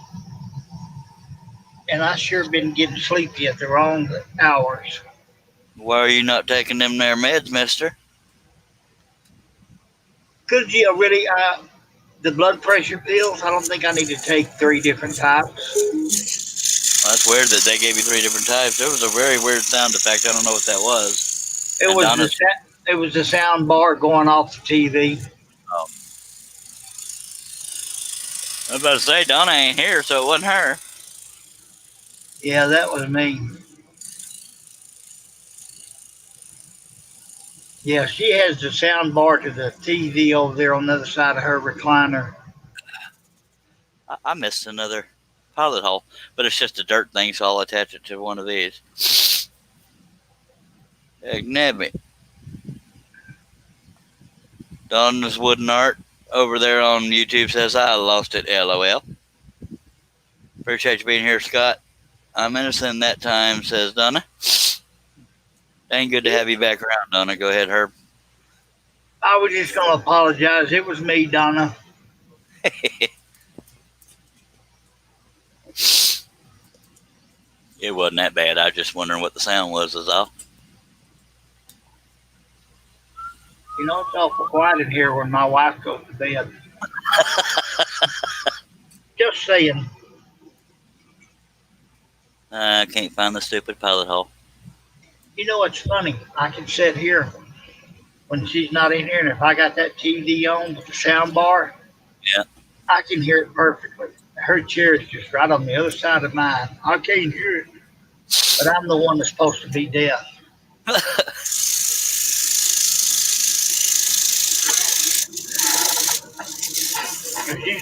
And I sure been getting sleepy at the wrong hours.
Why are you not taking them there meds, mister?
Because, yeah, really, the blood pressure pills, I don't think I need to take 3 different types.
Well, that's weird that they gave you 3 different types. There was a very weird sound effect. I don't know what that was.
It
And
was
Donna's-
it was the sound bar going off the TV.
Oh. I was about to say, Donna ain't here, so it wasn't her.
Yeah, that was me. Yeah, she has the sound bar to the TV over there on the other side of her recliner.
I missed another pilot hole, but it's just a dirt thing, so I'll attach it to one of these. Nabbit. Donna's Wooden Art over there on YouTube says, I lost it, LOL. Appreciate you being here, Scott. I'm innocent that time, says Donna. Ain't good to have you back around, Donna. Go ahead, Herb.
I was just going to apologize. It was me, Donna.
It wasn't that bad. I was just wondering what the sound was, is all.
You know, it's awful quiet in here when my wife goes to bed. Just saying.
I can't find the stupid pilot hole.
You know what's funny? I can sit here when she's not in here, and if I got that TV on with the sound bar,
Yeah.
I can hear it perfectly. Her chair is just right on the other side of mine. I can't hear it, but I'm the one that's supposed to be deaf.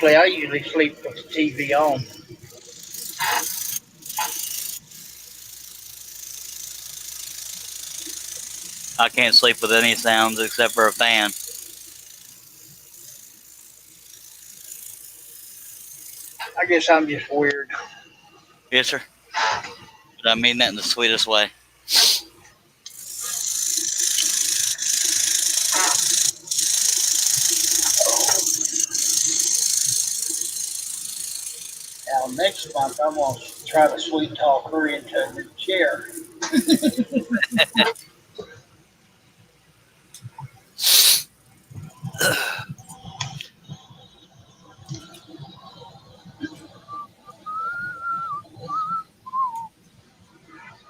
I usually sleep with the TV on.
I can't sleep with any sounds except for a fan.
I guess I'm just weird.
Yes, sir. But I mean that in the sweetest way.
Now, next month, I'm going to try to sweet talk her into a new chair.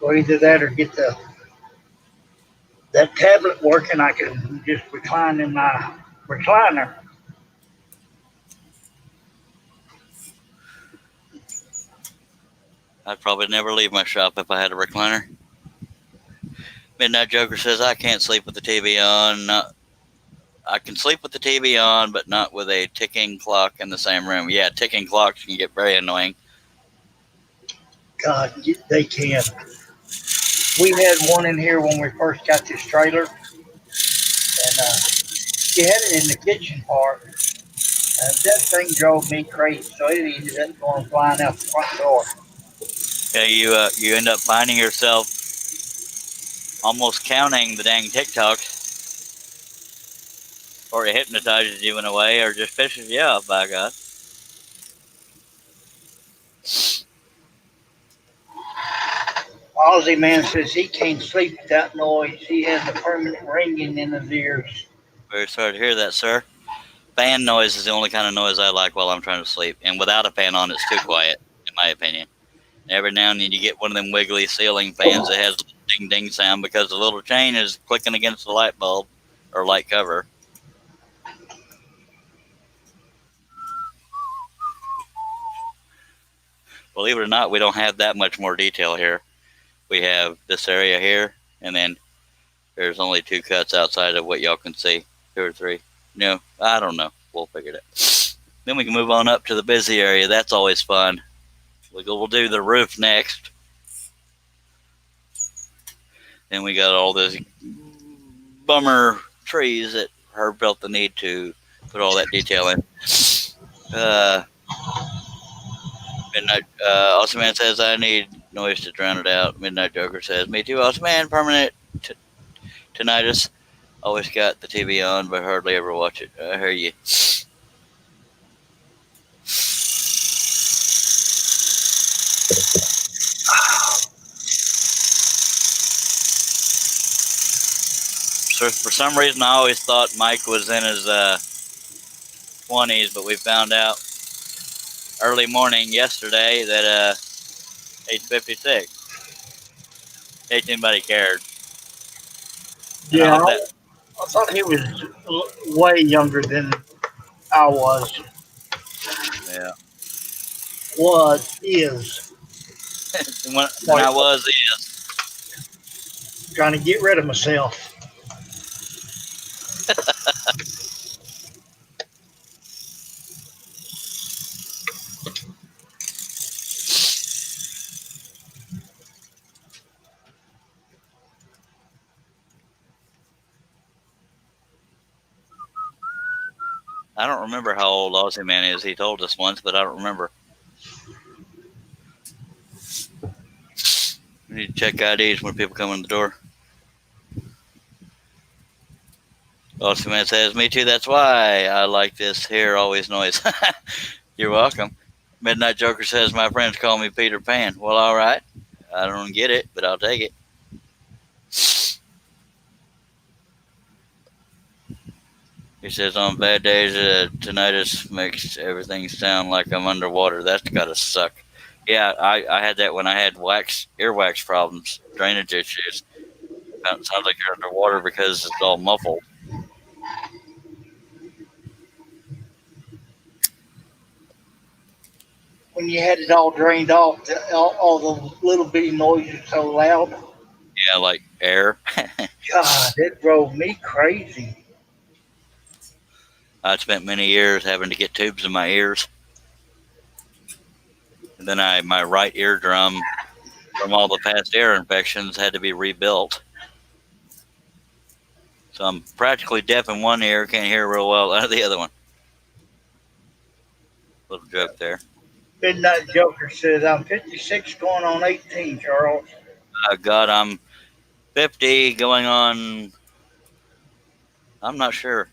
Or either that or get that tablet working. I can just recline in my recliner.
I'd probably never leave my shop if I had a recliner. Midnight Joker says, I can't sleep with the TV on. I can sleep with the TV on, but not with a ticking clock in the same room. Yeah, ticking clocks can get very annoying.
God, they can. We had one in here when we first got this trailer, and you had it in the kitchen part. That thing drove me crazy, so it ended up going flying out the front door.
Yeah, you end up finding yourself almost counting the dang TikToks, or it hypnotizes you in a way, or just pisses you off, by God.
Aussie man says he can't sleep without noise. He has a permanent ringing in his ears.
Very sorry to hear that, sir. Fan noise is the only kind of noise I like while I'm trying to sleep, and without a fan on, it's too quiet, in my opinion. Every now and then you get one of them wiggly ceiling fans that has a ding ding sound because the little chain is clicking against the light bulb or light cover. Believe it or not, we don't have that much more detail here. We have this area here, and then there's only 2 cuts outside of what y'all can see. 2 or 3. No, I don't know. We'll figure it out. Then we can move on up to the busy area. That's always fun. We'll do the roof next. Then we got all those bummer trees that Herb felt the need to put all that detail in. Midnight Awesome Man says, I need noise to drown it out. Midnight Joker says, me too, Awesome Man. Permanent tinnitus. Always got the TV on, but hardly ever watch it. I hear you. So for some reason, I always thought Mike was in his 20s, but we found out early morning yesterday that he's 56. In case anybody cared.
Yeah, I thought he was way younger than I was.
Yeah.
Is.
when I was is.
Trying to get rid of myself.
I don't remember how old Aussie Man is. He told us once, but I don't remember. We need to check IDs when people come in the door. Aussie Man says, me too, that's why I like this here, always noise. You're welcome. Midnight Joker says, my friends call me Peter Pan. Well, all right. I don't get it, but I'll take it. He says, on bad days, tinnitus makes everything sound like I'm underwater. That's got to suck. Yeah, I had that when I had earwax problems, drainage issues. It sounds like you're underwater because it's all muffled.
When you had it all drained off, all the little bitty noises so loud.
Yeah, like air.
God, it drove me crazy.
I spent many years having to get tubes in my ears. And then my right eardrum, from all the past ear infections, had to be rebuilt. So I'm practically deaf in one ear, can't hear real well out of the other one. Little joke there.
Midnight Joker says, I'm 56 going on 18, Charles.
God, I'm 50 going on... I'm not sure.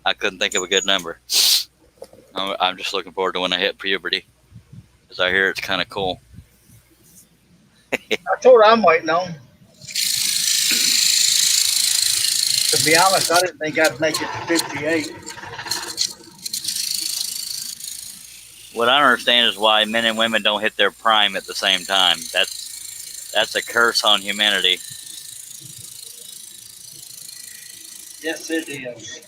I couldn't think of a good number. I'm just looking forward to when I hit puberty, because I hear it's kind of cool.
That's what I'm waiting on. To be honest, I didn't think I'd make it to 58.
What I don't understand is why men and women don't hit their prime at the same time. That's a curse on humanity.
Yes, it is.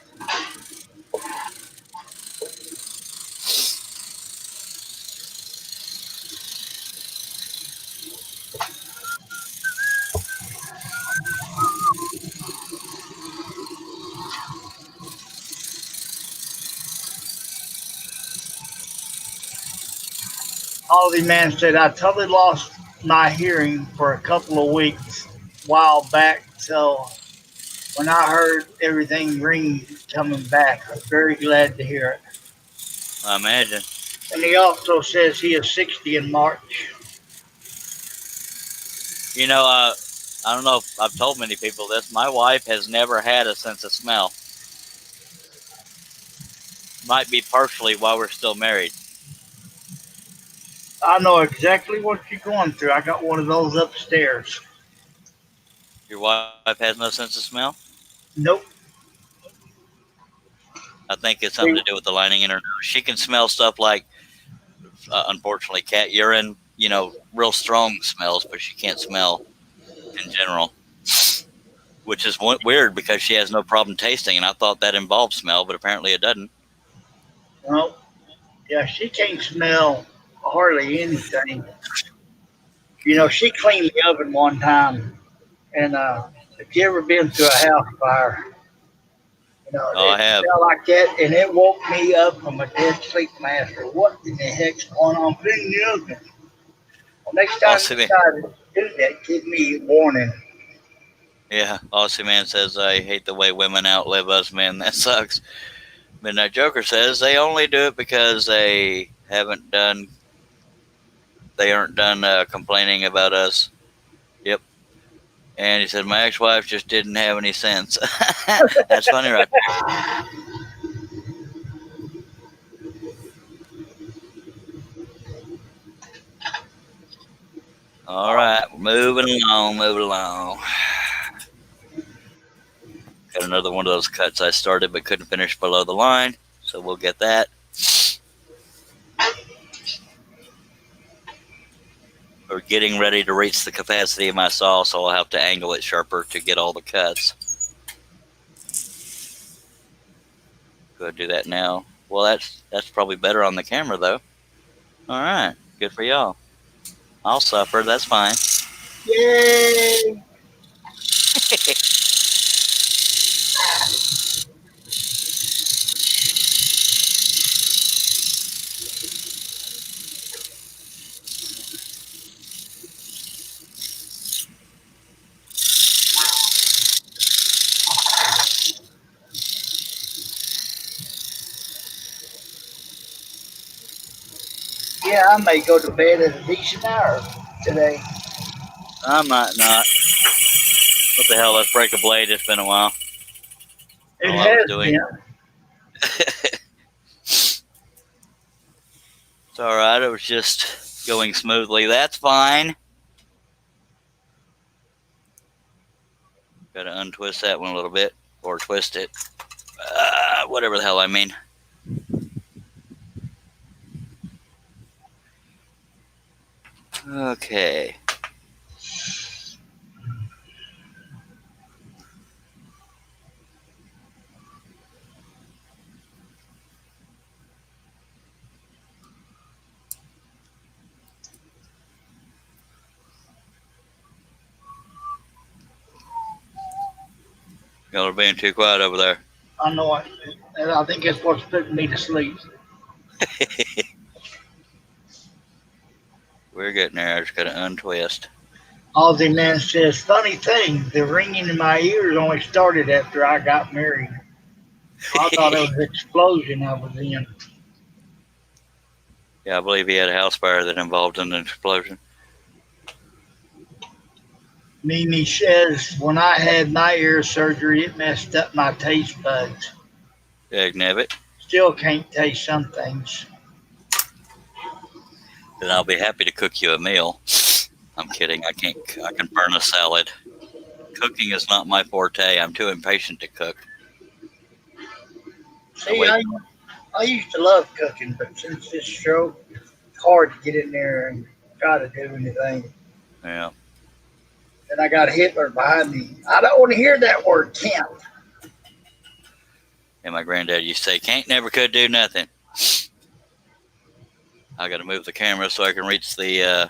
Aussie man said, I totally lost my hearing for a couple of weeks a while back. So when I heard everything ring coming back, I was very glad to hear it.
I imagine.
And he also says he is 60 in March.
You know, I don't know if I've told many people this. My wife has never had a sense of smell. Might be partially why we're still married.
I know exactly what you're going through. I got one of those upstairs.
Your wife has no sense of smell?
Nope.
I think it's something to do with the lining in her nose. She can smell stuff like, unfortunately, cat urine, you know, real strong smells, but she can't smell in general, which is weird because she has no problem tasting, and I thought that involved smell, but apparently it doesn't.
Well, yeah, she can't smell hardly anything. You know, she cleaned the oven one time, and if you ever been to a house fire, you know,
Oh, I
it
have.
smelled like that, and it woke me up from a dead sleep, master. What in the heck's going on in the oven? Well, next time
Aussie
you
man.
try to do that, give me a warning.
Yeah, Aussie Man says, I hate the way women outlive us, man. That sucks. Midnight Joker says they only do it because they aren't done complaining about us. Yep. And he said, my ex-wife just didn't have any sense. That's funny right there. All right, moving along. Got another one of those cuts I started but couldn't finish below the line, so we'll get that. We're getting ready to reach the capacity of my saw, so I'll have to angle it sharper to get all the cuts. Go ahead and do that now. Well, that's probably better on the camera, though. All right, good for y'all. I'll suffer, that's fine.
Yay! Yeah, I may go to bed at a decent hour today.
I might not. What the hell, let's break a blade. It's been a while.
It
All I was
has
doing.
been.
It's all right. It was just going smoothly. That's fine. Got to untwist that one a little bit, or twist it. Whatever the hell I mean. Okay. Y'all are being too quiet over there.
I know it. And I think it's what's putting me to sleep.
We're getting there. I just got to untwist.
Aussie man says, funny thing, the ringing in my ears only started after I got married. I thought it was an explosion I was in.
Yeah, I believe he had a house fire that involved an explosion.
Mimi says, when I had my ear surgery, it messed up my taste buds.
Egnabbit.
Still can't taste some things.
Then I'll be happy to cook you a meal. I'm kidding. I can't. I can burn a salad. Cooking is not my forte. I'm too impatient to cook.
See, I used to love cooking, but since this stroke, it's hard to get in there and try to do anything.
Yeah.
And I got Hitler behind me. I don't want to hear that word, can't.
And my granddad used to say, can't, never could, do nothing. I got to move the camera so I can reach the,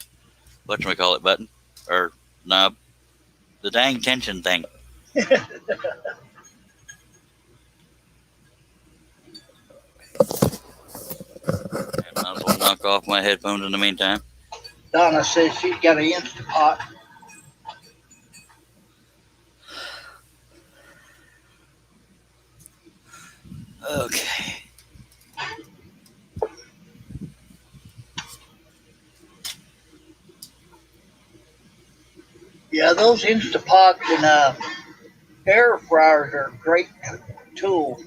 whatchamacallit button, or knob, the dang tension thing. I might as well knock knock off my headphones in the meantime.
Donna says she's got an Instapot.
Okay.
Yeah, those Instapots and air fryers are a great tool.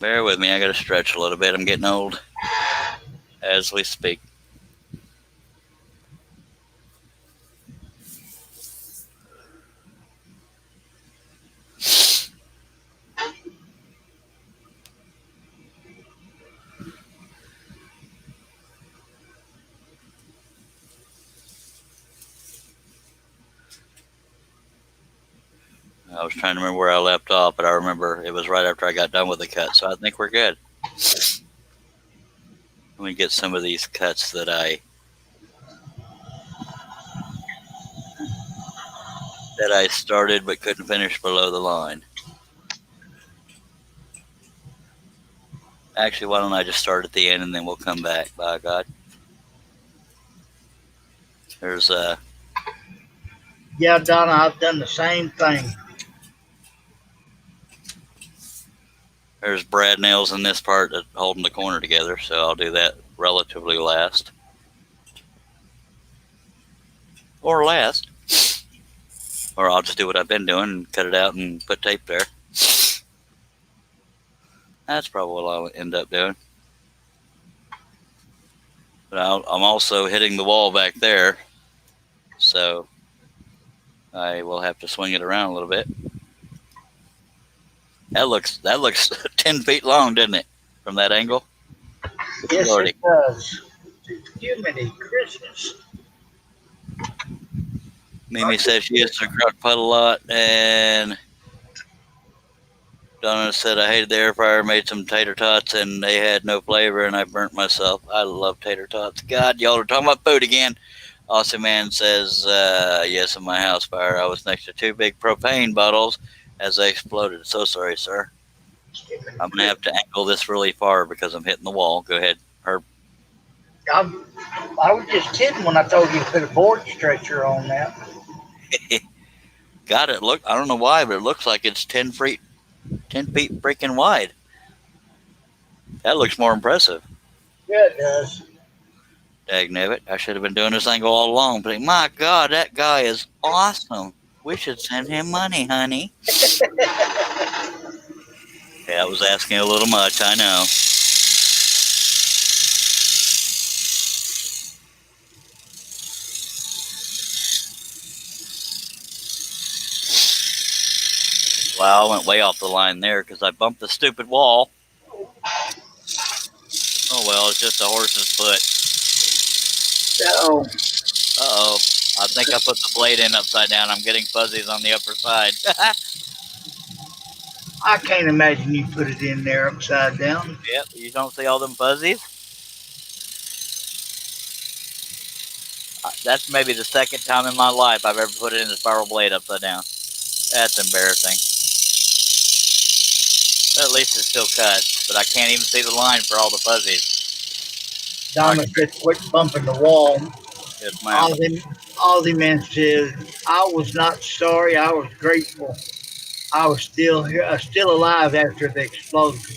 Bear with me. I got to stretch a little bit. I'm getting old as we speak. I was trying to remember where I left off, but I remember it was right after I got done with the cut, so I think we're good. Let me get some of these cuts that I started but couldn't finish below the line. Actually, why don't I just start at the end and then we'll come back, by God. There's
Yeah, Donna, I've done the same thing.
There's brad nails in this part that holding the corner together, so I'll do that relatively last. Or last. Or I'll just do what I've been doing and cut it out and put tape there. That's probably what I'll end up doing. But I'm also hitting the wall back there, so I will have to swing it around a little bit. That looks 10 feet long, doesn't it? From that angle?
Yes,
Lordy.
it does. Jiminy Christmas.
Mimi says she used to crock pot a lot, and Donna said I hated the air fryer, made some tater tots, and they had no flavor, and I burnt myself. I love tater tots. God, y'all are talking about food again. Awesome Man says, yes, in my house fire, I was next to 2 big propane bottles as they exploded. So sorry, sir. I'm going to have to angle this really far because I'm hitting the wall. Go ahead, Herb.
I was just kidding when I told you to put a board stretcher on that.
Got it. Look, I don't know why, but it looks like it's 10 feet freaking wide. That looks more impressive.
Yeah, it does.
Dagnabbit. I should have been doing this angle all along, but my God, that guy is awesome. We should send him money, honey. Yeah, I was asking a little much, I know. Wow, I went way off the line there because I bumped the stupid wall. Oh well, it's just a horse's foot.
So,
Uh-oh. I think I put the blade in upside down. I'm getting fuzzies on the upper side.
I can't imagine you put it in there upside down.
Yep, you don't see all them fuzzies? That's maybe the second time in my life I've ever put it in the spiral blade upside down. That's embarrassing. But at least it still cuts, but I can't even see the line for all the fuzzies.
Donna said, quit bumping the wall.
Yes, ma'am.
Ozzy Man says, I was not sorry. I was grateful. I was still here, still alive after the explosion.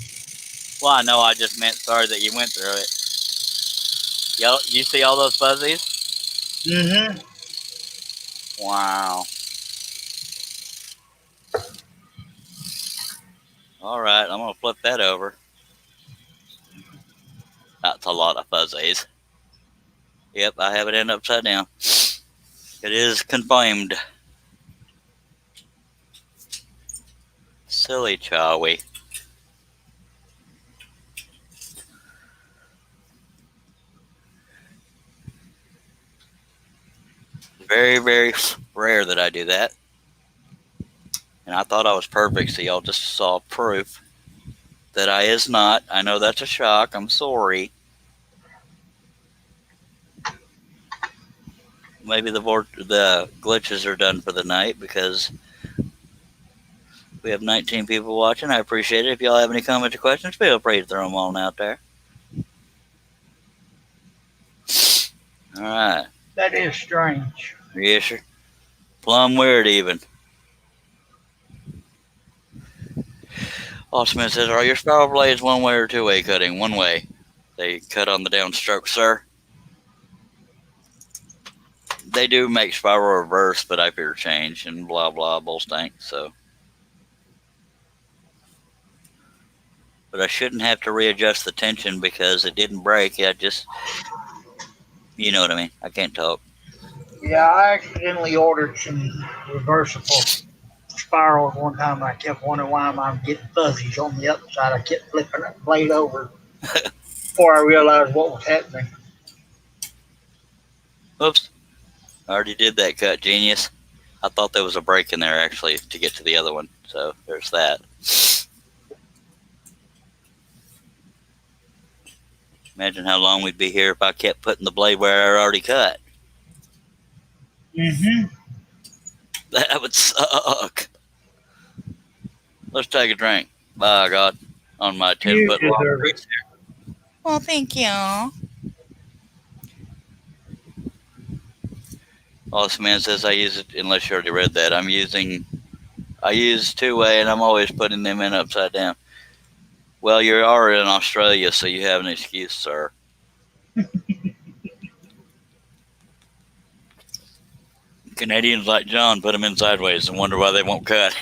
Well, I know. I just meant sorry that you went through it. You see all those fuzzies?
Mm-hmm.
Wow. All right, I'm going to flip that over. That's a lot of fuzzies. Yep, I have it in upside down. It is confirmed. Silly Chowie. Very, very rare that I do that. And I thought I was perfect, so y'all just saw proof that I is not. I know that's a shock. I'm sorry. maybe the glitches are done for the night because we have 19 people watching. I appreciate it. If y'all have any comments or questions, feel free to throw them on out there. All right.
That is strange.
Yes, sir. Plumb weird, even. Osman says, are your spiral blades one-way or two-way cutting? One way. They cut on the downstroke, sir. They do make spiral reverse, but I fear change and blah, blah, bull stank, so. But I shouldn't have to readjust the tension because it didn't break. I just, you know what I mean. I can't talk.
Yeah, I accidentally ordered some reversible spirals one time, and I kept wondering why I'm getting fuzzies on the upside. I kept flipping that blade over before I realized what was happening.
Oops. I already did that cut, genius. I thought there was a break in there, actually, to get to the other one. So there's that. Imagine how long we'd be here if I kept putting the blade where I already cut.
Mm-hmm.
That would suck. Let's take a drink. By God. On my 10-foot long crease here.
Well, thank you.
Awesome Man says I use it, unless you already read that. I use two-way and I'm always putting them in upside down. Well, you are in Australia, so you have an excuse, sir. Canadians like John put them in sideways and wonder why they won't cut.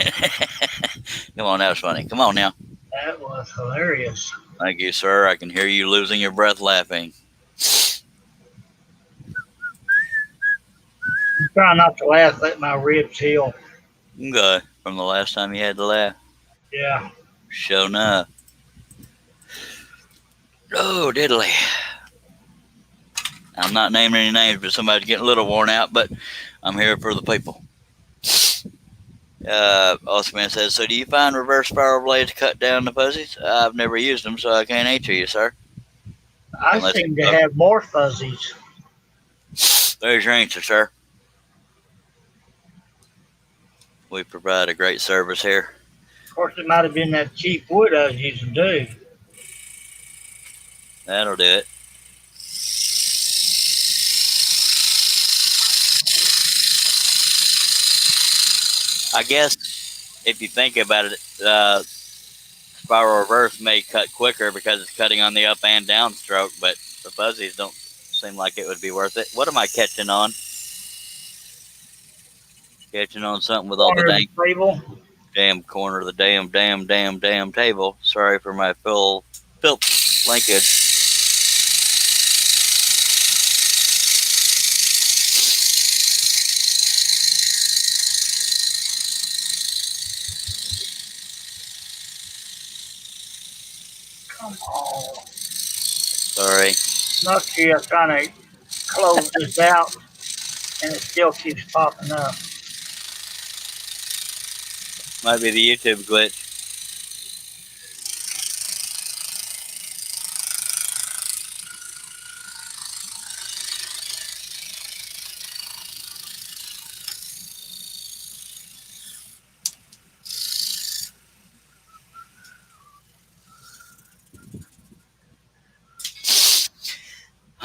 Come on, that was funny. Come on now.
That was hilarious.
Thank you, sir. I can hear you losing your breath laughing.
I'm trying not to laugh, let my ribs heal.
Okay, from the last time you had to laugh.
Yeah.
Sure enough. Oh, diddly. I'm not naming any names, but somebody's getting a little worn out, but I'm here for the people. Awesome Man says, so do you find reverse spiral blades cut down the fuzzies? I've never used them, so I can't answer you, sir.
I seem to have more fuzzies.
There's your answer, sir. We provide a great service here.
Of course, it might have been that cheap wood I was using, too.
That'll do it. I guess if you think about it, spiral reverse may cut quicker because it's cutting on the up and down stroke, but the fuzzies don't seem like it would be worth it. What am I catching on? Catching on something with all the dang
table.
Damn corner of the damn table. Sorry for my filth linkage.
Come on.
Sorry.
Lucky I'm trying to close this out, and it still keeps popping up.
Might be the YouTube glitch.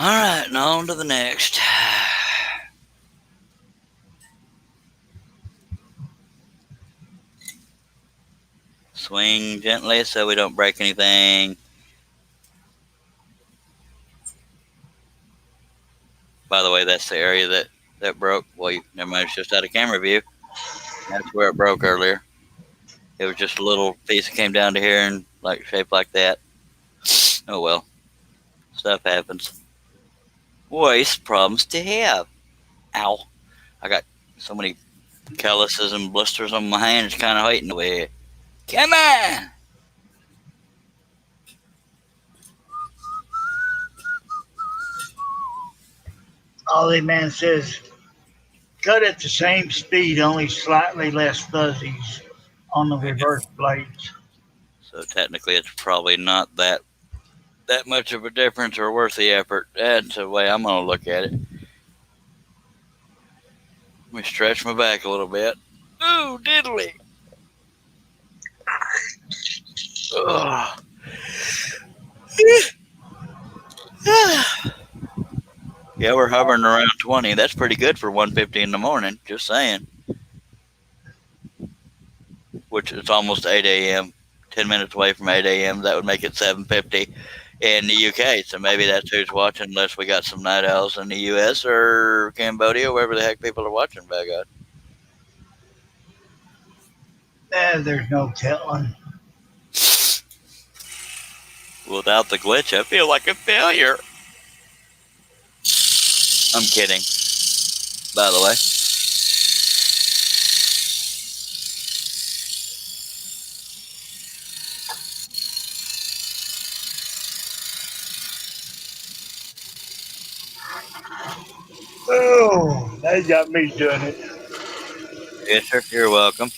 All right, and on to the next. Swing gently so we don't break anything. By the way, that's the area that broke. Well, never mind, it's just out of camera view. That's where it broke earlier. It was just a little piece that came down to here and like shaped like that. Oh well, stuff happens. Waste problems to have. Ow! I got so many calluses and blisters on my hands, kind of hurting away. Come on!
Ollie Man says, cut at the same speed, only slightly less fuzzies on the reverse blades.
So technically, it's probably not that much of a difference or worth the effort. That's the way I'm going to look at it. Let me stretch my back a little bit. Ooh, diddly. Ugh. Yeah, we're hovering around 20. That's pretty good for 1:50 in the morning. Just saying. Which is almost 8 a.m. 10 minutes away from 8 a.m. That would make it 7:50 in the UK. So maybe that's who's watching, unless we got some night owls in the US or Cambodia, wherever the heck people are watching. By God.
There's no telling.
Without the glitch, I feel like a failure. I'm kidding. By the way.
Oh, they got me doing it.
Yes, sir. You're welcome.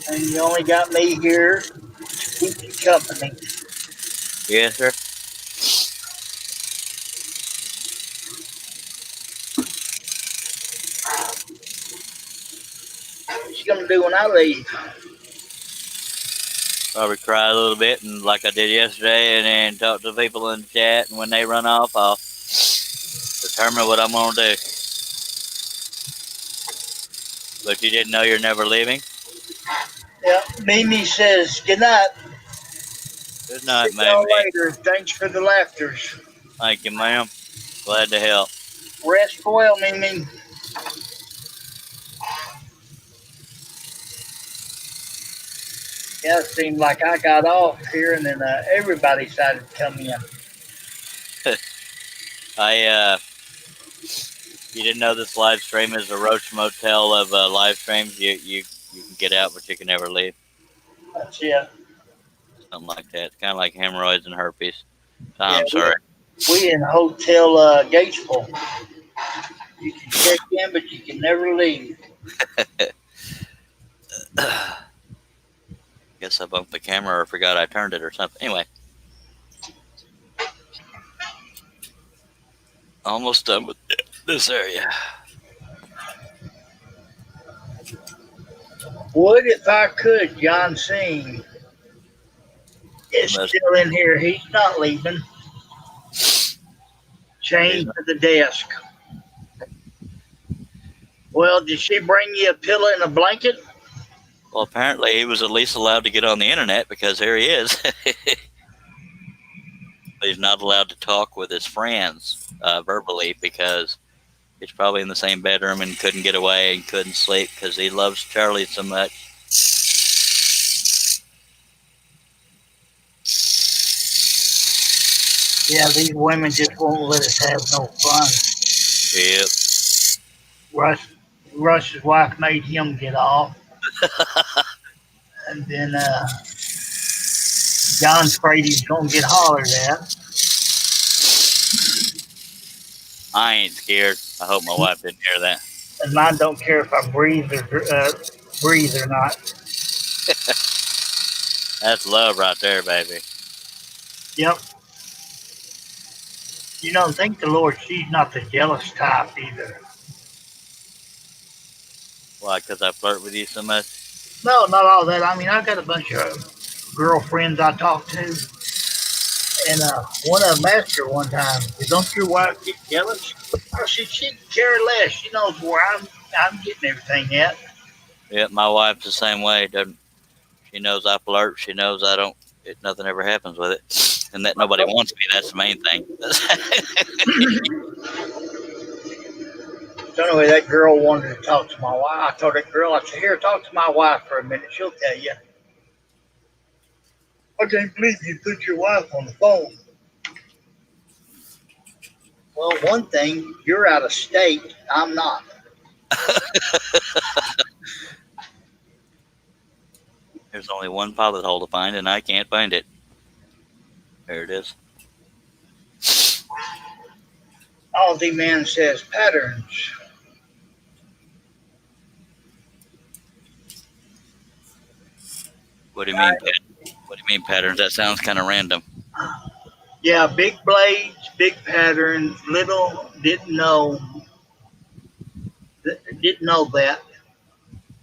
And you only got me here to keep you company.
Yes, sir.
What you gonna do when I leave?
Probably cry a little bit, and like I did yesterday, and then talk to the people in the chat. And when they run off, I'll determine what I'm gonna do. But you didn't know you're never leaving?
Yeah, Mimi says good night.
Good night,
See y'all
Mamie.
later. Thanks for the laughters.
Thank you, ma'am. Glad to help.
Rest well, Mimi. Yeah, it seemed like I got off here, and then everybody decided to come in.
You didn't know this live stream is a roach motel of live streams. You can get out, but you can never leave.
That's it.
Something like that. It's kind of like hemorrhoids and herpes.
Yeah,
I'm sorry.
We in Hotel Gatesville. You can check in, but you can never leave.
Guess I bumped the camera or forgot I turned it or something. Anyway. Almost done with this area.
Would if I could, John Singh is still in here. He's not leaving. Chained to the desk. Well, did she bring you a pillow and a blanket?
Well, apparently he was at least allowed to get on the internet, because here he is. He's not allowed to talk with his friends verbally, because he's probably in the same bedroom and couldn't get away and couldn't sleep because he loves Charlie so much.
Yeah, these women just won't let us have no fun.
Yep.
Rush's wife made him get off. And then John's afraid he's going to get hollered at.
I ain't scared. I hope my wife didn't hear that.
And mine don't care if I breathe or not.
That's love right there, baby.
Yep. You know, thank the Lord, she's not the jealous type either.
Why, because I flirt with you so much?
No, not all that. I mean, I've got a bunch of girlfriends I talk to. And one of them asked her one time, don't your wife get jealous? I said, she can care less. She knows where I'm getting everything at.
Yep, my wife's the same way. She knows I flirt. She knows I don't. Nothing ever happens with it. And that nobody wants me. That's the main thing.
So anyway, that girl wanted to talk to my wife. I told that girl, I said, here, talk to my wife for a minute. She'll tell you. I can't believe you put your wife on the phone. Well, one thing, you're out of state. I'm not.
There's only one pilot hole to find, and I can't find it. There it is.
Aussie man says patterns.
What do you mean? What do you mean patterns? That sounds kind of random.
Yeah, big blades, big patterns. Little didn't know that.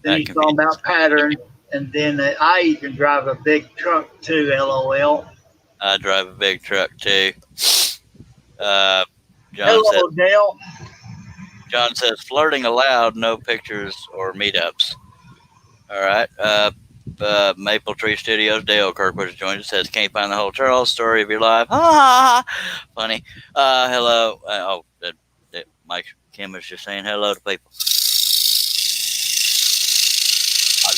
Then
That
he's talking
convenience.
about pattern, and then I even drive a big truck too. LOL.
I drive a big truck too. Uh, John said.
Hello, Dale.
John says flirting allowed, no pictures or meetups. All right. Maple Tree Studios, Dale Kirkwood has joined us. Says, can't find the whole Charles story of your life. Ha ha ha. Funny. Hello. Mike Kim is just saying hello to people.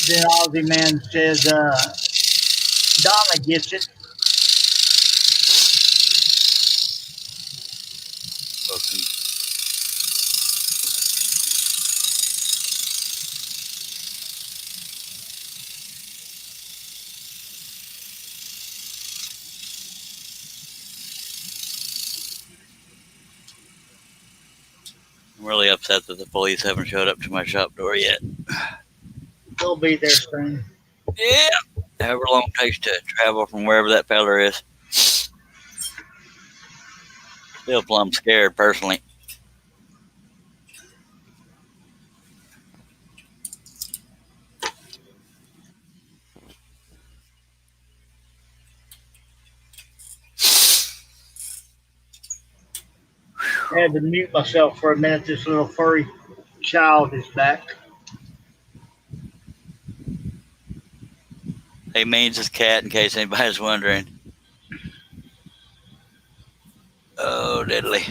Then Aussie man says, Donna gets it.
I'm really upset that the police haven't showed up to my shop door yet.
They'll be there soon.
Yeah. However long it takes to travel from wherever that feller is. Still plumb scared personally.
I had to mute myself for a minute. This little furry child is back.
He means his cat, in case anybody's wondering. Oh, diddly.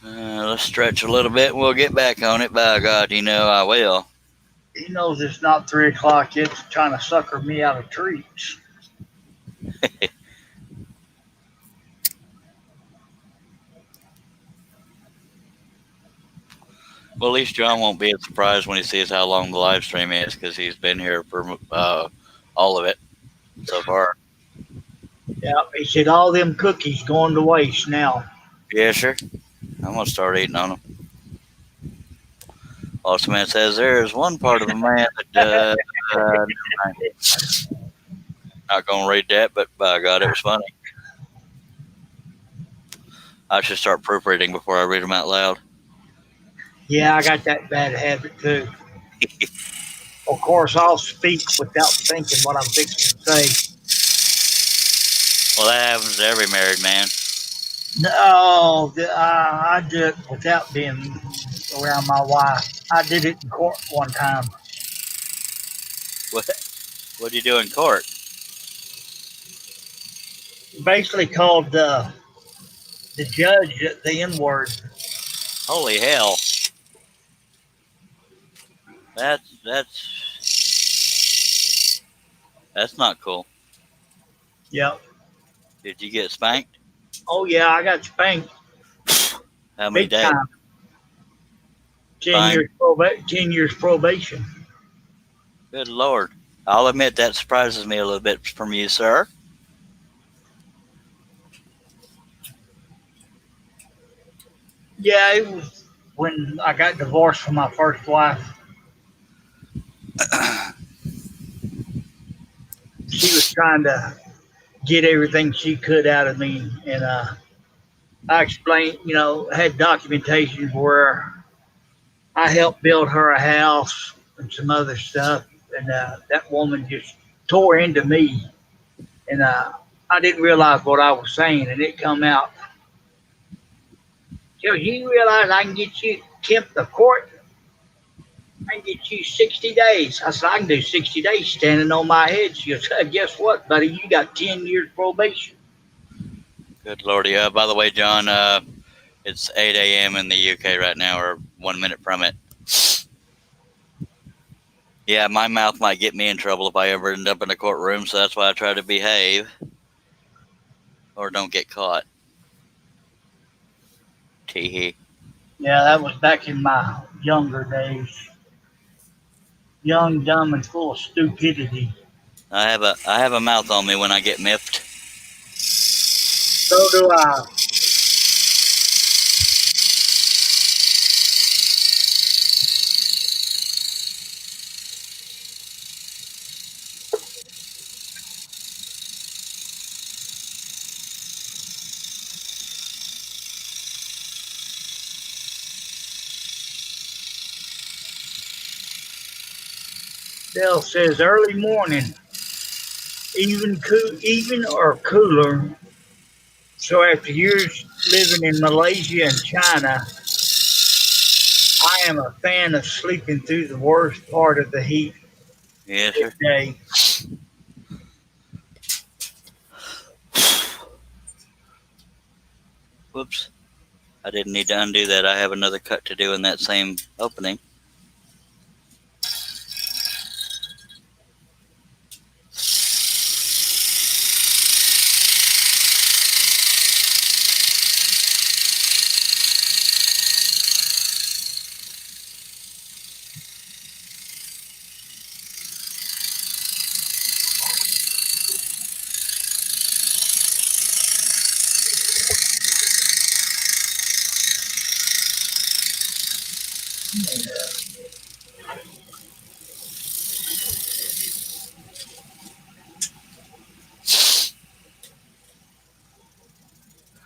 Let's stretch a little bit and we'll get back on it. By God, you know I will.
He knows it's not 3 o'clock yet. He's trying to sucker me out of treats.
Well, at least John won't be surprised when he sees how long the live stream is, because he's been here for all of it so far.
Yeah, he said all them cookies going to waste now.
Yeah, sure. I'm going to start eating on them. Awesome Man says there's one part of the man that not going to read that, but by God, it was funny. I should start proofreading before I read them out loud.
Yeah, I got that bad habit too. Of course, I'll speak without thinking what I'm fixing to say.
Well, that happens to every married man.
No, I do it without being around my wife. I did it in court one time.
What do you do in court?
Basically called the judge the N-word.
Holy hell. That's not cool.
Yep.
Did you get spanked?
Oh yeah, I got spanked.
How many
Big
days?
time. 10 years probation.
Good Lord. I'll admit that surprises me a little bit from you, sir.
Yeah, it was when I got divorced from my first wife. She was trying to get everything she could out of me, and I explained, had documentation where I helped build her a house and some other stuff, and that woman just tore into me, and I didn't realize what I was saying, and it come out. So you realize I can get you tempt to court? I can get you 60 days. I said, I can do 60 days standing on my head. She goes, guess what, buddy? You got 10 years probation.
Good Lordy. By the way, John, it's 8 a.m. in the UK right now, or 1 minute from it. Yeah, my mouth might get me in trouble if I ever end up in a courtroom, so that's why I try to behave or don't get caught. Tee-hee.
Yeah, that was back in my younger days. Young, dumb, and full of stupidity.
I have a mouth on me when I get miffed.
So do I. Dell says early morning, even or cooler. So after years living in Malaysia and China, I am a fan of sleeping through the worst part of the heat
Yes, sir.
day.
Whoops. I didn't need to undo that. I have another cut to do in that same opening.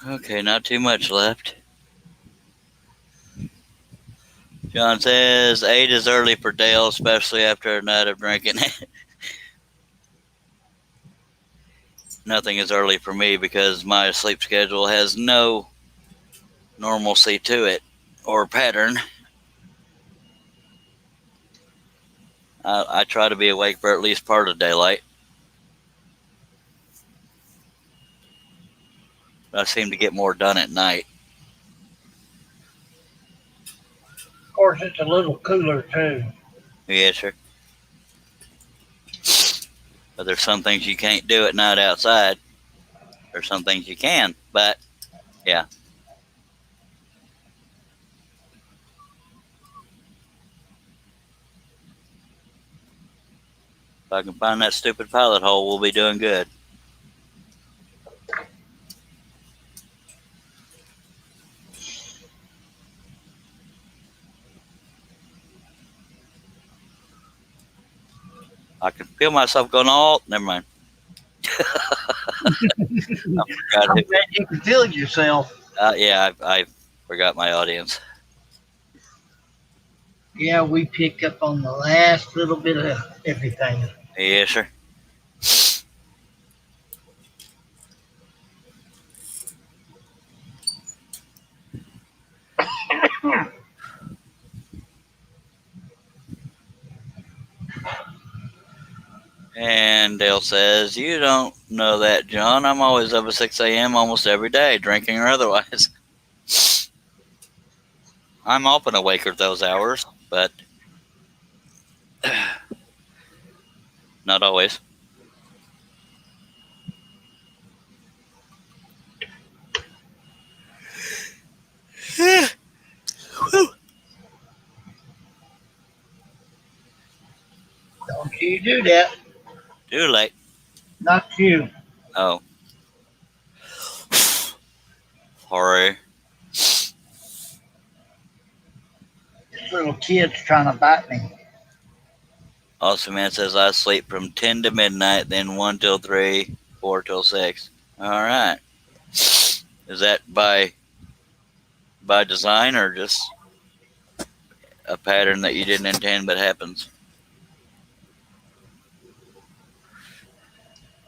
Okay, not too much left. John says 8 is early for Dale, especially after a night of drinking. Nothing is early for me because my sleep schedule has no normalcy to it or pattern. I try to be awake for at least part of daylight. I seem to get more done at night.
Of course, it's a little cooler too.
Yes, sir. But there's some things you can't do at night outside. There's some things you can, but yeah. If I can find that stupid pilot hole, we'll be doing good. I can feel myself going, oh, never mind.
I'm glad you can feel yourself.
Yeah, I forgot my audience.
Yeah, we pick up on the last little bit of everything.
Yes, sir. And Dale says, you don't know that, John. I'm always up at 6 a.m. almost every day, drinking or otherwise. I'm often awake at those hours, but not always.
Don't you do that.
Too late.
Not you.
Oh. Sorry.
This little kid's trying to bite me.
Awesome Man says, I sleep from 10 to midnight, then 1 till 3, 4 till 6. All right. Is that by design or just a pattern that you didn't intend but happens?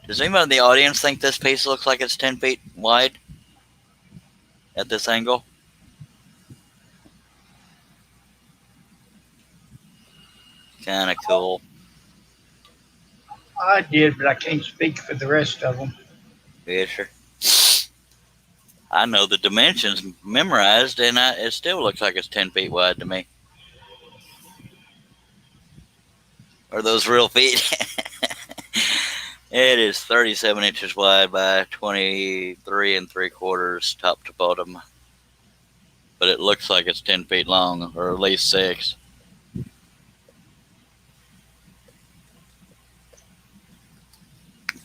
Does anybody in the audience think this piece looks like it's 10 feet wide at this angle? Kind of cool.
I did, but I can't speak for the rest of them.
Yeah, sure. I know the dimensions memorized, and it still looks like it's 10 feet wide to me. Are those real feet? It is 37 inches wide by 23 3/4 top to bottom. But it looks like it's 10 feet long, or at least 6.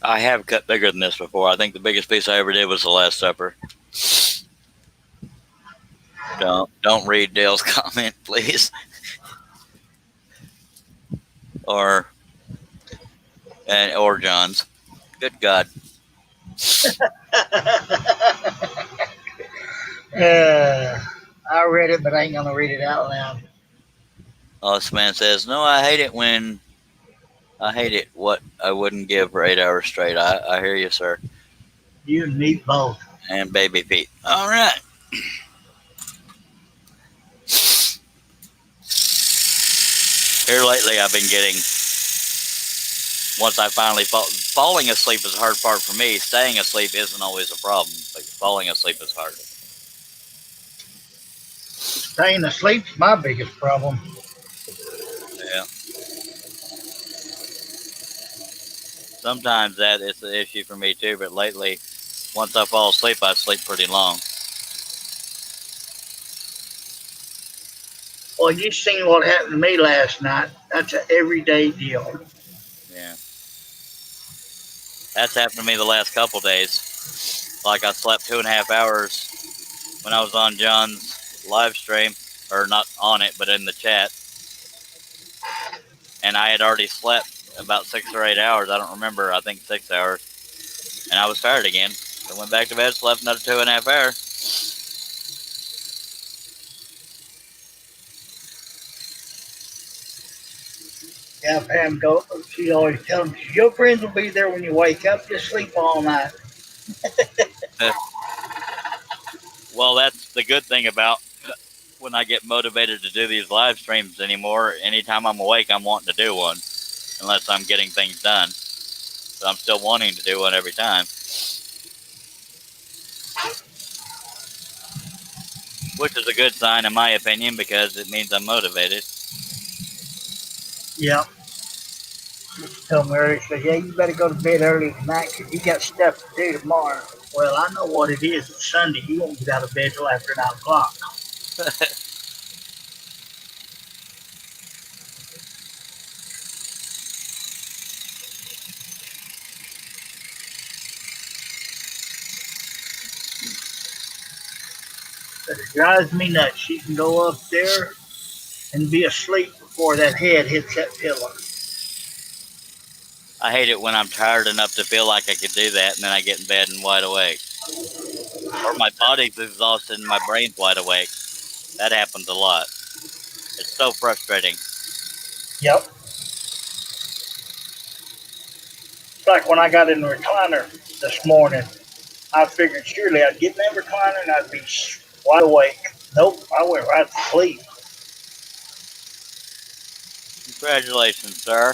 I have cut bigger than this before. I think the biggest piece I ever did was the Last Supper. Don't read Dale's comment, please. or John's. Good God.
I read it, but I ain't gonna read it out loud.
Oh, this man says, no, I hate it when I hate it. What I wouldn't give for 8 hours straight. I hear you, sir.
You and me both.
And baby Pete. All right. Here lately, I've been getting. Once I finally falling asleep is the hard part for me. Staying asleep isn't always a problem, but falling asleep is hard.
Staying asleep's my biggest problem.
Yeah. Sometimes that is an issue for me too, but lately, once I fall asleep, I sleep pretty long.
Well, you seen what happened to me last night. That's an everyday deal.
Yeah. That's happened to me the last couple days. Like I slept 2.5 hours when I was on John's live stream, or not on it, but in the chat. And I had already slept about 6 or 8 hours. I don't remember. I think 6 hours. And I was tired again. So I went back to bed, slept another 2.5 hours.
Yeah, Pam, go. She always tells me, your friends will be there when you wake up. Just sleep all night.
Well, that's the good thing about when I get motivated to do these live streams anymore. Anytime I'm awake, I'm wanting to do one, unless I'm getting things done. But I'm still wanting to do one every time. Which is a good sign, in my opinion, because it means I'm motivated.
Yeah. She told me earlier, she said, yeah, you better go to bed early tonight because you got stuff to do tomorrow. Well, I know what it is. It's Sunday. You won't get out of bed till after 9 o'clock. But it drives me nuts. She can go up there and be asleep before that head hits that pillow.
I hate it when I'm tired enough to feel like I could do that, and then I get in bed and wide awake. Or my body's exhausted and my brain's wide awake. That happens a lot. It's so frustrating.
Yep. It's like when I got in the recliner this morning, I figured surely I'd get in that recliner and I'd be wide awake. Nope, I went right to sleep.
Congratulations, sir.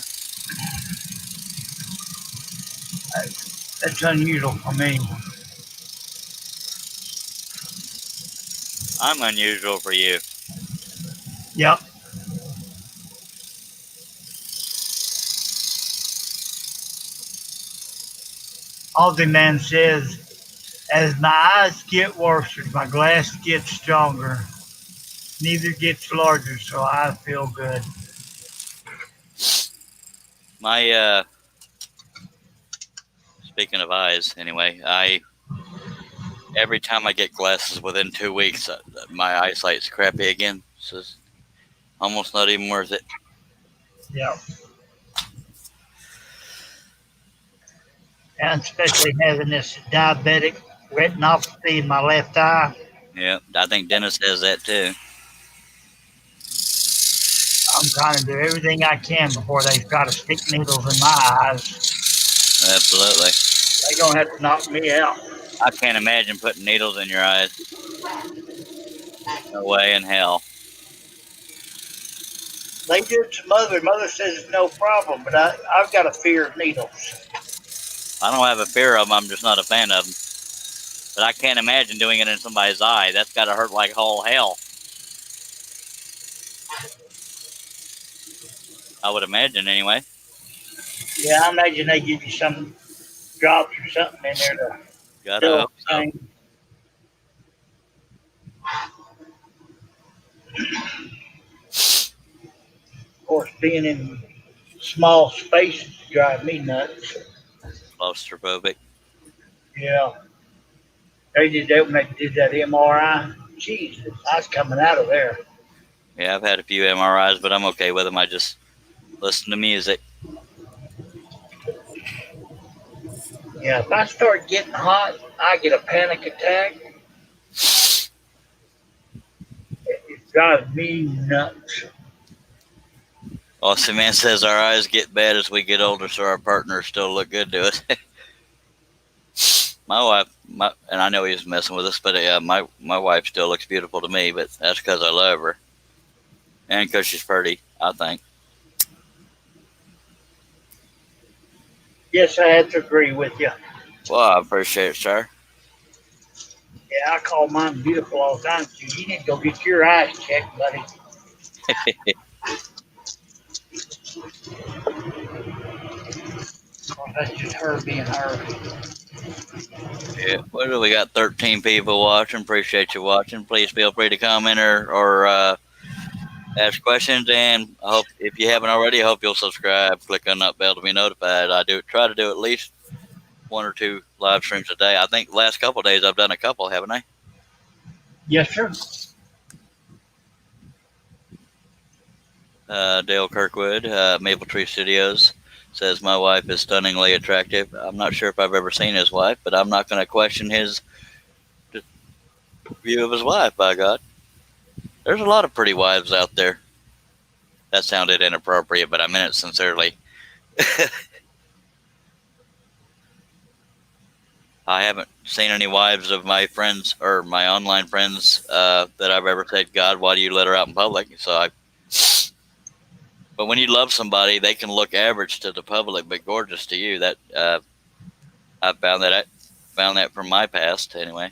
That's unusual for me.
I'm unusual for you.
Yep. Aussie Man says, as my eyes get worse, my glass gets stronger. Neither gets larger, so I feel good.
My, speaking of eyes, anyway, every time I get glasses within 2 weeks, my eyesight's crappy again. So it's almost not even worth it.
Yeah. And especially having this diabetic retinopathy in my left eye.
Yeah, I think Dennis has that too.
I'm trying to do everything I can before they try to stick needles in my eyes.
Absolutely.
They're going to have to knock me out.
I can't imagine putting needles in your eyes. No way in hell.
They did to Mother. Mother says it's no problem, but I've got a fear of needles.
I don't have a fear of them. I'm just not a fan of them. But I can't imagine doing it in somebody's eye. That's got to hurt like all hell. I would imagine anyway.
Yeah, I imagine they give you some drops or something in there to
Gotta hope so.
thing. Of course, being in small spaces drive me nuts.
Claustrophobic.
Yeah. They did that when they did that MRI. Jesus, I was coming out of there.
Yeah, I've had a few MRIs, but I'm okay with them. I just listen to music.
Yeah, if I start getting hot, I get a panic attack. It drives me nuts.
Austin Man says our eyes get bad as we get older, so our partners still look good to us. My wife, and I know he's messing with us, but my wife still looks beautiful to me, but that's because I love her. And because she's pretty, I think.
Yes, I have to agree with you.
Well, I appreciate it, sir.
Yeah, I call mine beautiful all the time. So you need to go get your eyes checked, buddy. Oh, that's just her being her.
Yeah. What do we got? 13 people watching. Appreciate you watching. Please feel free to comment or ask questions. And I hope, if you haven't already, I hope you'll subscribe. Click on that bell to be notified. I try to do at least 1 or 2 live streams a day. I think the last couple of days I've done a couple, haven't I?
Yes, sir.
Dale Kirkwood, Maple Tree Studios, says my wife is stunningly attractive. I'm not sure if I've ever seen his wife, but I'm not going to question his view of his wife, by God. There's a lot of pretty wives out there. That sounded inappropriate, but I meant it sincerely. I haven't seen any wives of my friends or my online friends that I've ever said, God, why do you let her out in public? But when you love somebody, they can look average to the public, but gorgeous to you. That I found that from my past, anyway.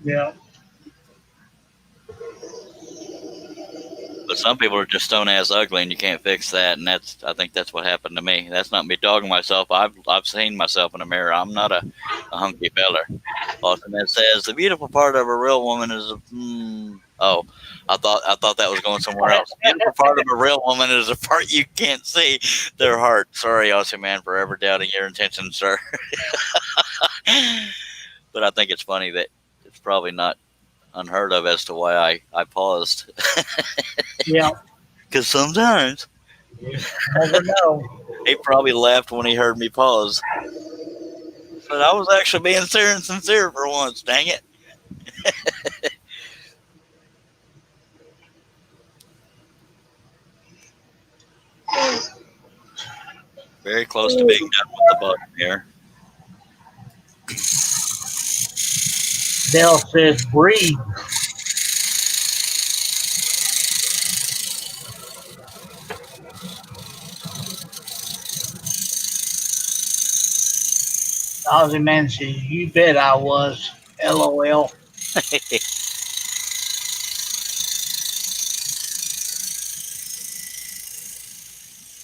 Yeah.
But some people are just stone ass ugly, and you can't fix that. And I think that's what happened to me. That's not me dogging myself. I've seen myself in a mirror. I'm not a hunky feller. Austin that says the beautiful part of a real woman is oh, I thought that was going somewhere else. The beautiful part of a real woman is the part you can't see, their heart. Sorry, Austin Man, for ever doubting your intentions, sir. But I think it's funny that it's probably not unheard of as to why I paused.
Yeah.
Because sometimes
You never know.
he probably laughed when he heard me pause. But I was actually being sincere for once, dang it. Very close to being done with the button here.
Dell says breathe. Aussie Man says, you bet I was. LOL.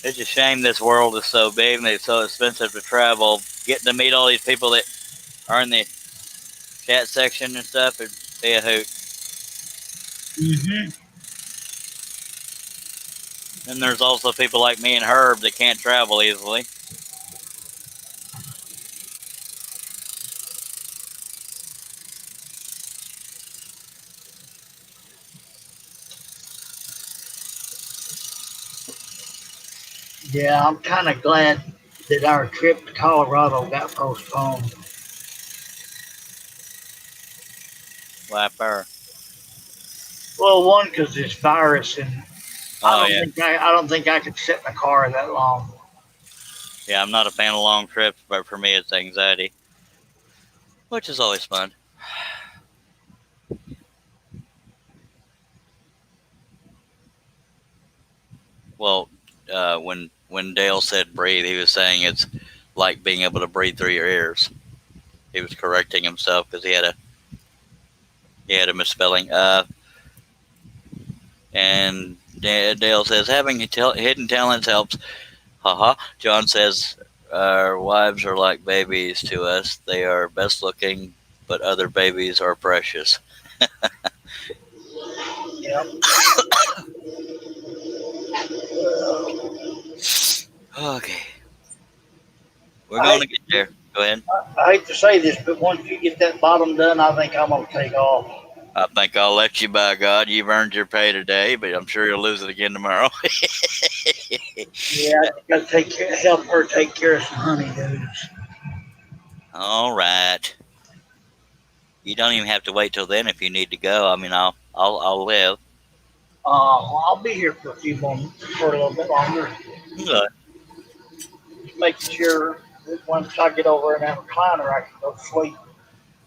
It's a shame this world is so big and it's so expensive to travel. Getting to meet all these people that are in the chat section and stuff would be a hoot.
Mm-hmm.
And there's also people like me and Herb that can't travel easily.
Yeah, I'm kind of glad that our trip to Colorado got postponed.
Flapper.
Well, one, because this virus, and
Oh,
I don't think I could sit in a car that long.
Yeah, I'm not a fan of long trips, but for me it's anxiety, which is always fun. Well, when Dale said breathe, he was saying it's like being able to breathe through your ears. He was correcting himself because he had a misspelling. And Dale says having hidden talents helps. Haha. John says our wives are like babies to us. They are best looking, but other babies are precious.
Yep.
Okay. We're going to get there. Go ahead.
I hate to say this, but once you get that bottom done, I think I'm going to take off.
I think I'll let you, by God. You've earned your pay today, but I'm sure you'll lose it again tomorrow.
Yeah, I got to help her take care of some honeydews.
All right. You don't even have to wait till then if you need to go. I mean, I'll live.
I'll be here for a little bit longer.
Good.
Just making sure that once I get over in that recliner, I can go to sleep.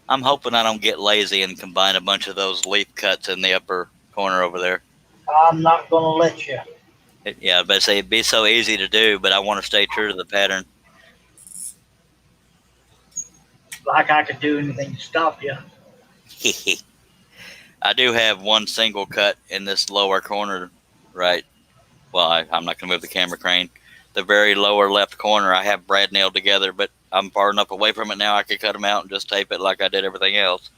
I'm hoping I don't get lazy and combine a bunch of those leaf cuts in the upper corner over there.
I'm not going to let you.
Yeah, but say it'd be so easy to do, but I want to stay true to the pattern.
Like I could do anything to stop you.
I do have one single cut in this lower corner, right? Well, I'm not going to move the camera crane. The very lower left corner, I have brad nailed together, but I'm far enough away from it now I could cut them out and just tape it like I did everything else.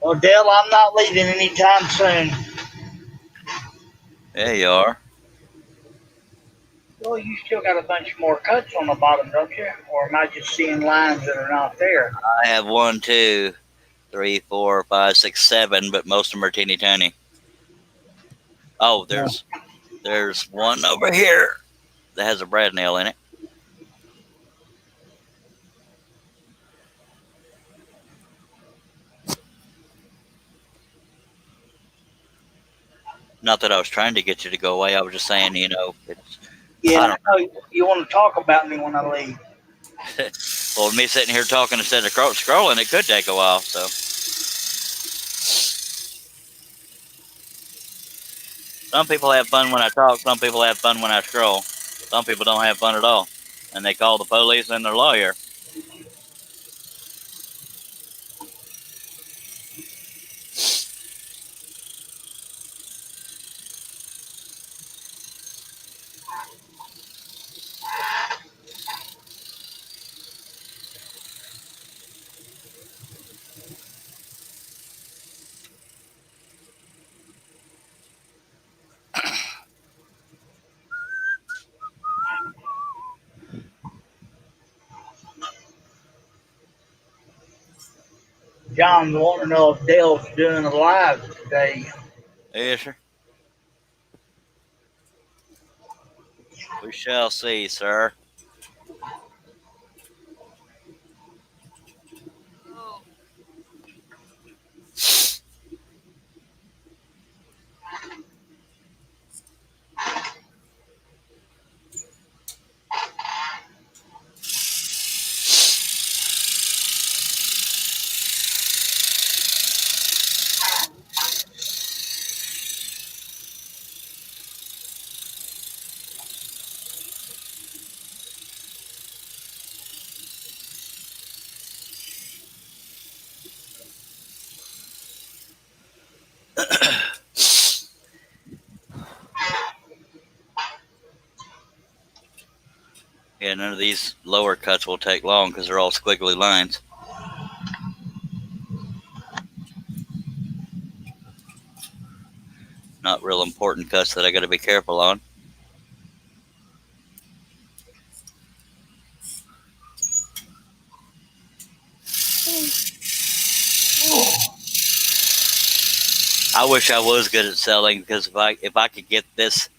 Well, Dale, I'm not leaving anytime soon.
There you are.
Well, you still got a bunch more cuts on the bottom, don't you? Or am I just seeing lines that are not there?
I have 1, 2, 3, 4, 5, 6, 7, but most of them are teeny tiny. Oh, there's one over here that has a brad nail in it. Not that I was trying to get you to go away. I was just saying, it's.
Yeah, I know you want to talk about me when I leave.
Well, me sitting here talking instead of scrolling, it could take a while. So, some people have fun when I talk. Some people have fun when I scroll. Some people don't have fun at all, and they call the police and their lawyer.
John's wanting to know if Dale's doing a live today.
Yes, sir. We shall see, sir. Yeah, none of these lower cuts will take long because they're all squiggly lines. Not real important cuts that I got to be careful on. I wish I was good at selling, because if I could get this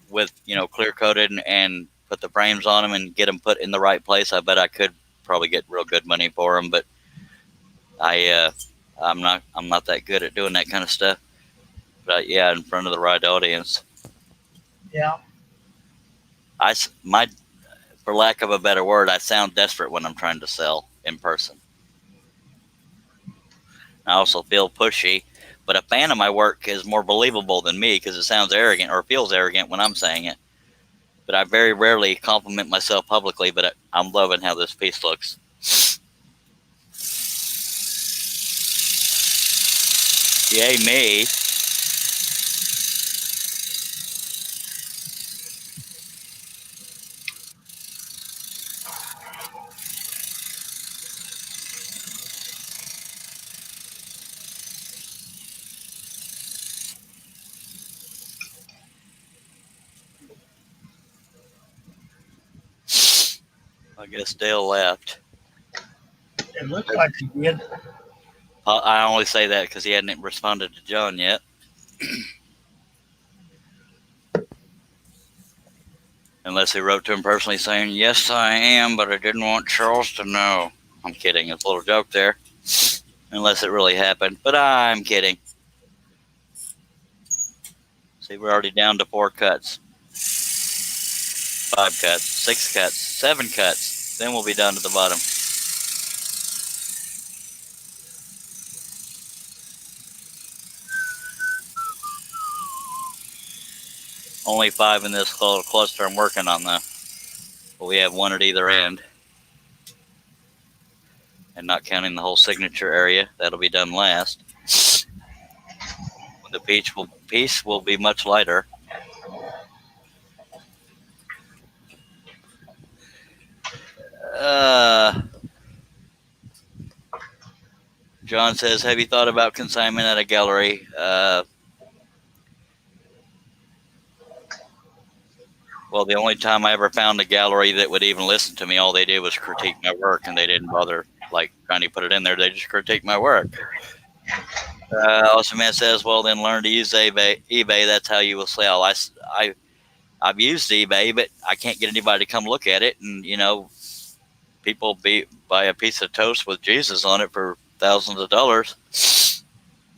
with clear coated and put the frames on them and get them put in the right place, I bet I could probably get real good money for them. But I'm not that good at doing that kind of stuff. But yeah, in front of the right audience.
Yeah.
For lack of a better word, I sound desperate when I'm trying to sell in person. I also feel pushy, but a fan of my work is more believable than me because it sounds arrogant or feels arrogant when I'm saying it. But I very rarely compliment myself publicly, but I'm loving how this piece looks. Yay me. I guess Dale left.
It looks like he did.
I only say that because he hadn't responded to John yet. Unless he wrote to him personally saying, "Yes, I am, but I didn't want Charles to know." I'm kidding. It's a little joke there. Unless it really happened. But I'm kidding. See, we're already down to 4 cuts, 5 cuts, 6 cuts, 7 cuts. Then we'll be down to the bottom. Only 5 in this little cluster I'm working on, though. But we have 1 at either end. And not counting the whole signature area. That'll be done last. The piece will be much lighter. John says, have you thought about consignment at a gallery? Well, the only time I ever found a gallery that would even listen to me, all they did was critique my work, and they didn't bother trying to put it in there. They just critique my work. Also, man says, well, then learn to use eBay. That's how you will sell. I've used eBay, but I can't get anybody to come look at it. And, people buy a piece of toast with Jesus on it for thousands of dollars.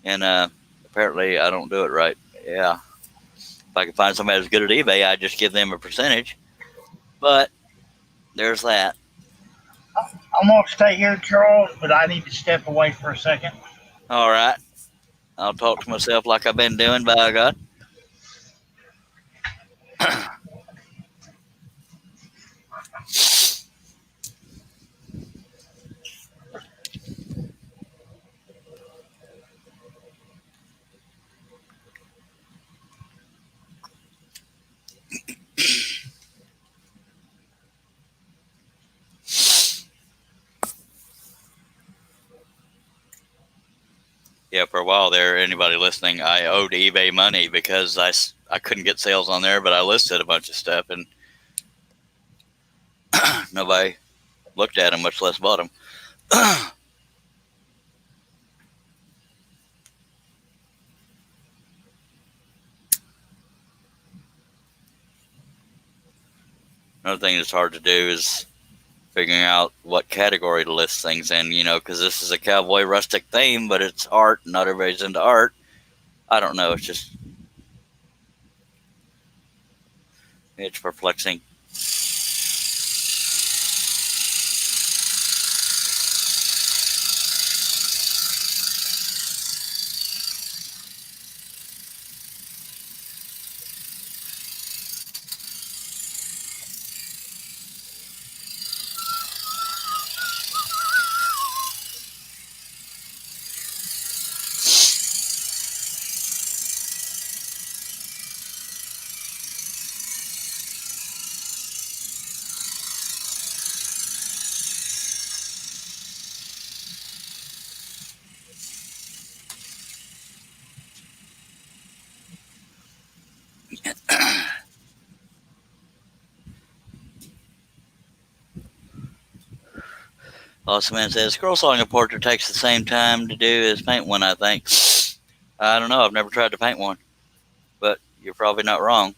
And apparently I don't do it right. Yeah. If I can find somebody who's good at eBay, I just give them a percentage. But there's that.
I'm going to stay here, Charles, but I need to step away for a second.
All right. I'll talk to myself like I've been doing, by God. Yeah, for a while there, anybody listening, I owed eBay money because I couldn't get sales on there, but I listed a bunch of stuff and nobody looked at them, much less bought them. Another thing that's hard to do is figuring out what category to list things in, because this is a cowboy rustic theme, but it's art. Not everybody's into art. I don't know. It's perplexing. Awesome Man says, scroll sawing a portrait takes the same time to do as paint one, I think. I don't know. I've never tried to paint one, but you're probably not wrong.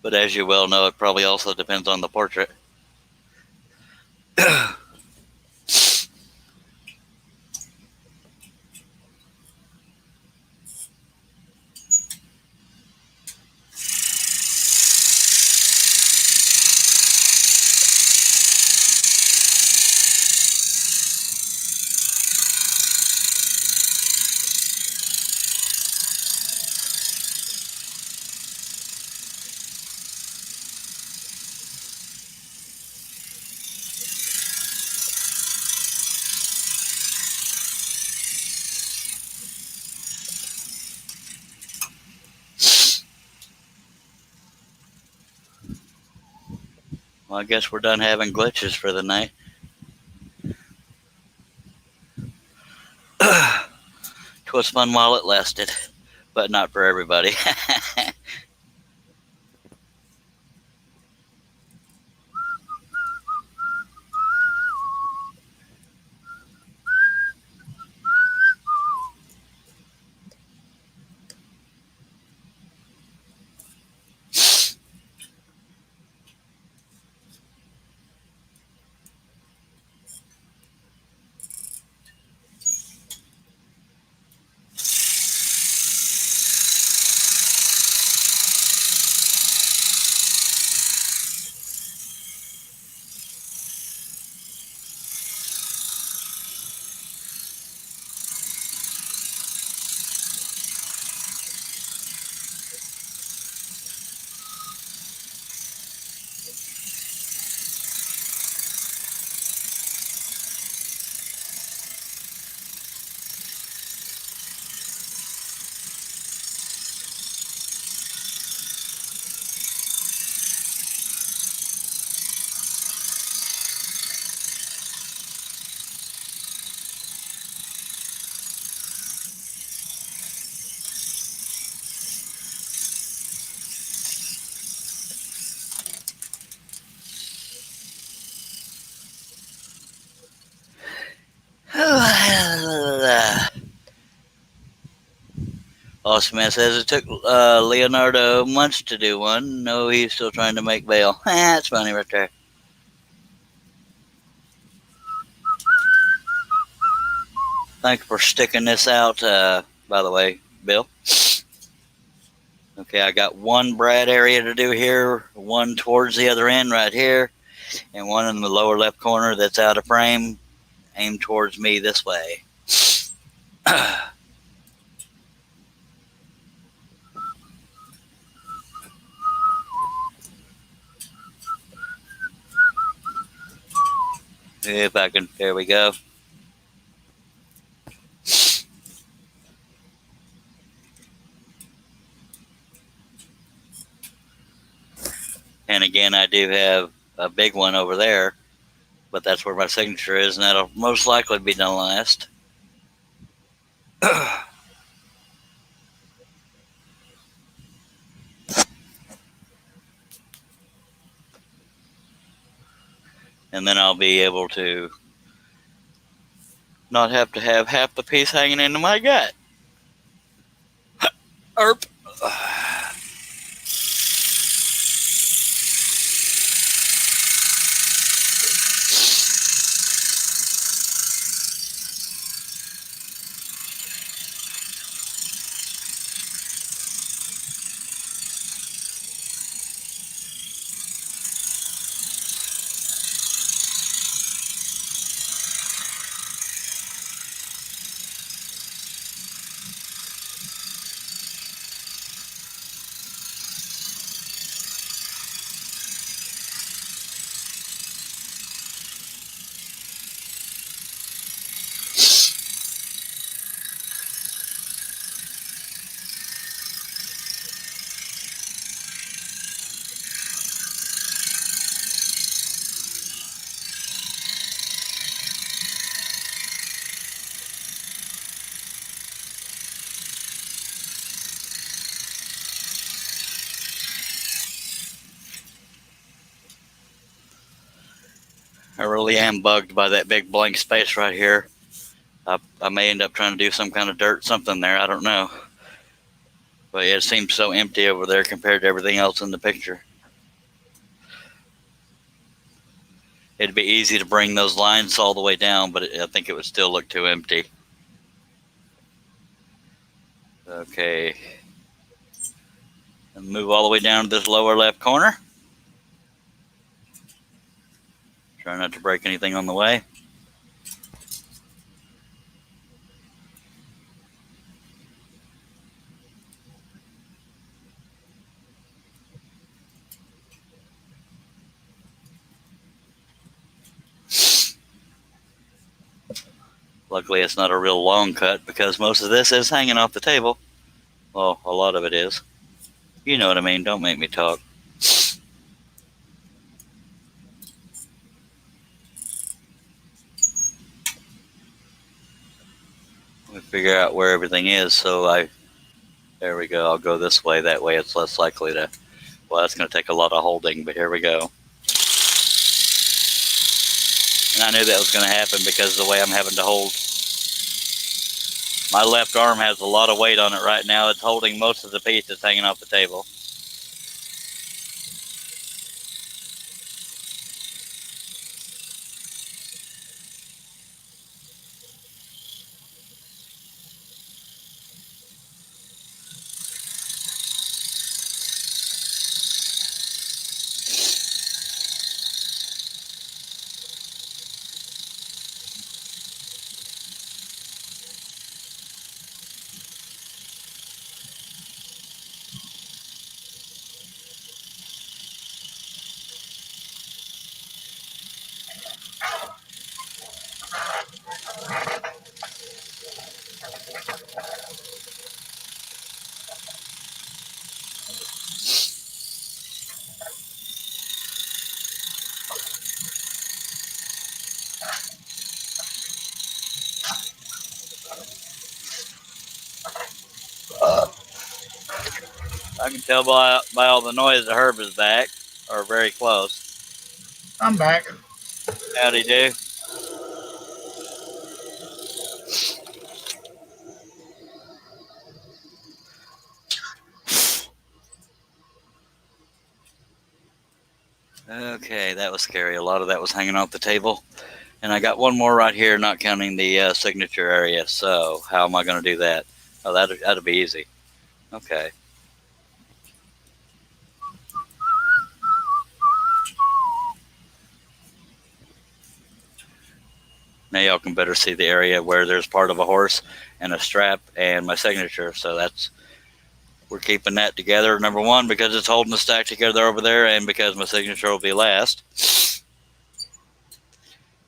But as you well know, it probably also depends on the portrait. Well, I guess we're done having glitches for the night. It was fun while it lasted, but not for everybody. Awesome Man says it took Leonardo months to do one. No, he's still trying to make bail. That's funny right there. Thank you for sticking this out, by the way, Bill. Okay, I got one Brad area to do here, one towards the other end right here, and one in the lower left corner that's out of frame, aimed towards me this way. If I can, there we go. And again, I do have a big one over there, but that's where my signature is, and that'll most likely be done last. And then I'll be able to not have to have half the piece hanging into my gut. Erp. I really am bugged by that big blank space right here. I may end up trying to do some kind of dirt something there. I don't know. But it seems so empty over there compared to everything else in the picture. It'd be easy to bring those lines all the way down, but I think it would still look too empty. Okay. And move all the way down to this lower left corner. Try not to break anything on the way. Luckily, it's not a real long cut because most of this is hanging off the table. Well, a lot of it is. You know what I mean. Don't make me talk. Let me figure out where everything is. There we go. I'll go this way. That way it's less likely to, well, that's going to take a lot of holding, but here we go. And I knew that was going to happen because of the way I'm having to hold. My left arm has a lot of weight on it right now. It's holding most of the piece that's hanging off the table. I can tell by all the noise that Herb is back, or very close.
I'm back.
Howdy do. Okay, that was scary. A lot of that was hanging off the table. And I got one more right here, not counting the signature area. So how am I going to do that? Oh, that'll be easy. Okay. Now y'all can better see the area where there's part of a horse and a strap and my signature. So we're keeping that together, number one, because it's holding the stack together over there, and because my signature will be last.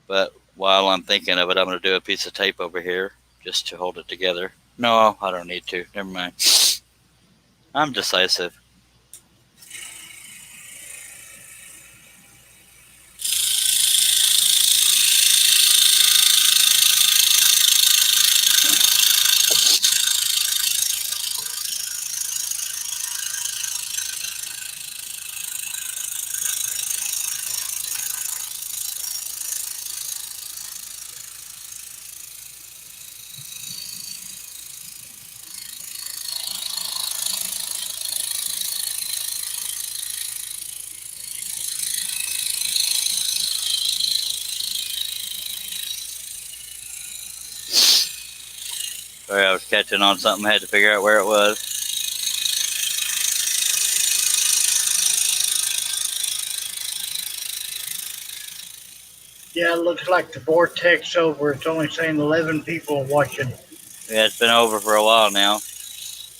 But while I'm thinking of it, I'm going to do a piece of tape over here just to hold it together. No, I don't need to. Never mind. I'm decisive. Sorry, I was catching on something. I had to figure out where it was.
Yeah, it looks like the vortex over. It's only saying 11 people watching.
Yeah, it's been over for a while now.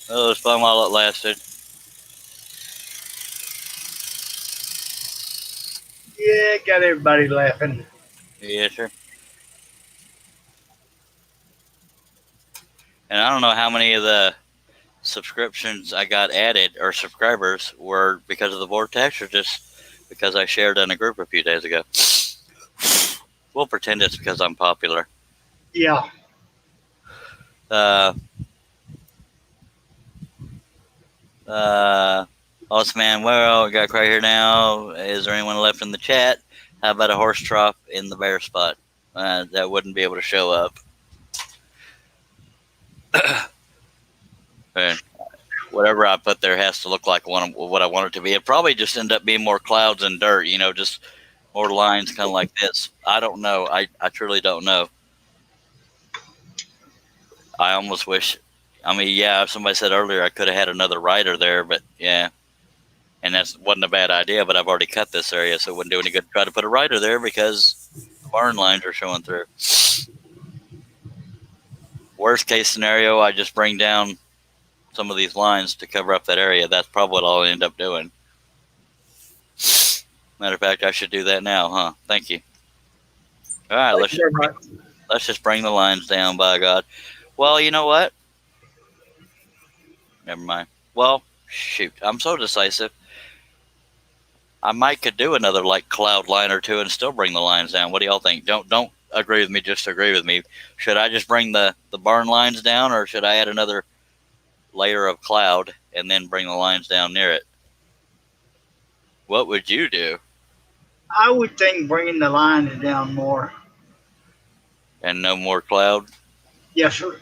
Well, it was fun while it lasted.
Yeah, got everybody laughing.
Yes, sir. And I don't know how many of the subscriptions I got added or subscribers were because of the vortex or just because I shared in a group a few days ago. We'll pretend it's because I'm popular.
Yeah.
Awesome, man. Well, we got right here now. Is there anyone left in the chat? How about a horse trough in the bare spot? That wouldn't be able to show up. And whatever I put there has to look like what I want it to be. It probably just end up being more clouds and dirt, just more lines kind of like this. I don't know. I truly don't know. I almost wish, somebody said earlier I could have had another rider there, but yeah. And that wasn't a bad idea, but I've already cut this area, so it wouldn't do any good to try to put a rider there because the barn lines are showing through. Worst case scenario, I just bring down some of these lines to cover up that area. That's probably what I'll end up doing. Matter of fact, I should do that now, huh? Thank you. All right, let's just bring the lines down, by God. Well, you know what? Never mind. Well, shoot, I'm so decisive. I might could do another cloud line or two and still bring the lines down. What do y'all think? Don't agree with me, just agree with me. Should I just bring the barn lines down, or should I add another layer of cloud and then bring the lines down near it? What would you do?
I would think bringing the lines down more.
And no more cloud?
Yes, sir.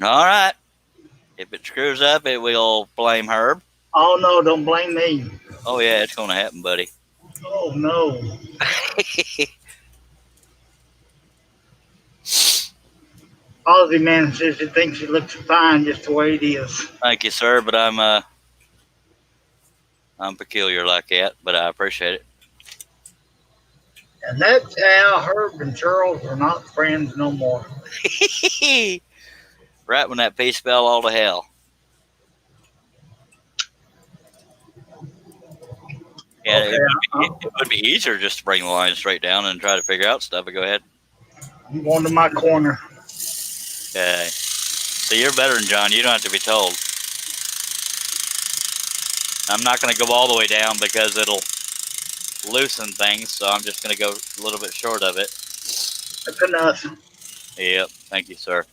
All right. If it screws up, it will blame Herb.
Oh, no, don't blame me.
Oh, yeah, it's going to happen, buddy.
Oh, no. Aussie man says he thinks it looks fine just the way it is.
Thank you, sir, but I'm peculiar like that, but I appreciate it.
And that's how Herb and Charles are not friends no more.
Right when that piece fell all to hell. Yeah,
Okay,
it would be easier just to bring the line straight down and try to figure out stuff. But go ahead.
I'm going to my corner.
Okay. So you're better than John. You don't have to be told. I'm not going to go all the way down because it'll loosen things. So I'm just going to go a little bit short of it.
That's enough.
Yep. Thank you, sir.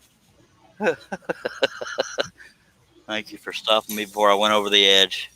Thank you for stopping me before I went over the edge.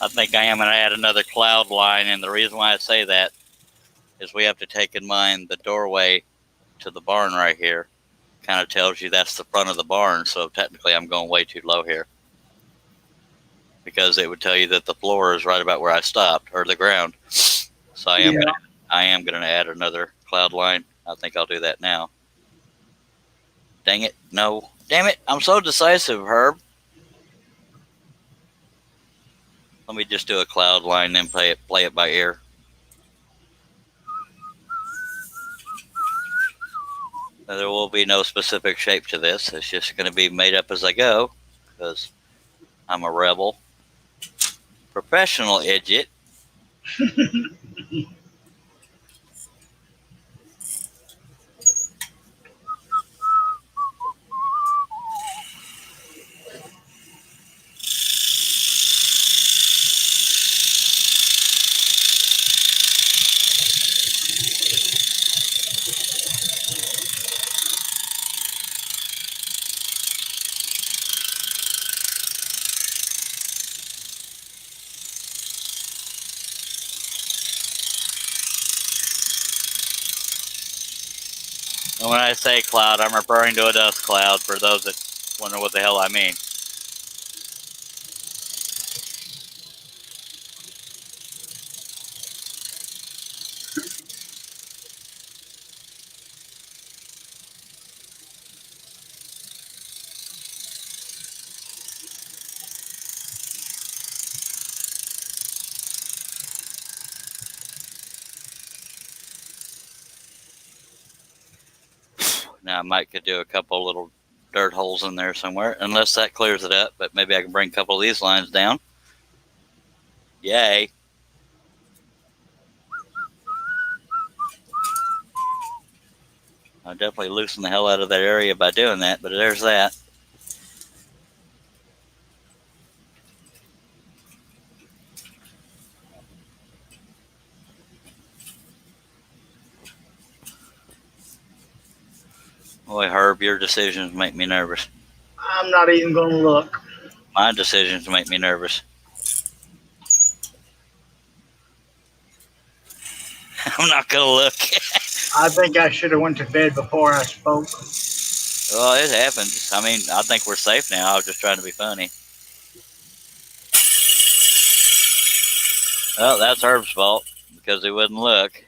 I think I am going to add another cloud line, and the reason why I say that is we have to take in mind the doorway to the barn right here. Kind of tells you that's the front of the barn, so technically I'm going way too low here. Because it would tell you that the floor is right about where I stopped, or the ground. So I am going to add another cloud line. I think I'll do that now. Dang it, no. Damn it, I'm so decisive, Herb. Let me just do a cloud line, then play it by ear. Now, there will be no specific shape to this. It's just going to be made up as I go, because I'm a rebel. Professional idiot. And when I say cloud, I'm referring to a dust cloud for those that wonder what the hell I mean. Now I might could do a couple little dirt holes in there somewhere, unless that clears it up, but maybe I can bring a couple of these lines down. Yay. I'll definitely loosen the hell out of that area by doing that, but there's that. Boy, Herb, your decisions make me nervous.
I'm not even going to look.
My decisions make me nervous. I'm not going to look.
I think I should have went to bed before I spoke.
Well, it happens. I mean, I think we're safe now. I was just trying to be funny. Well, that's Herb's fault because he wouldn't look.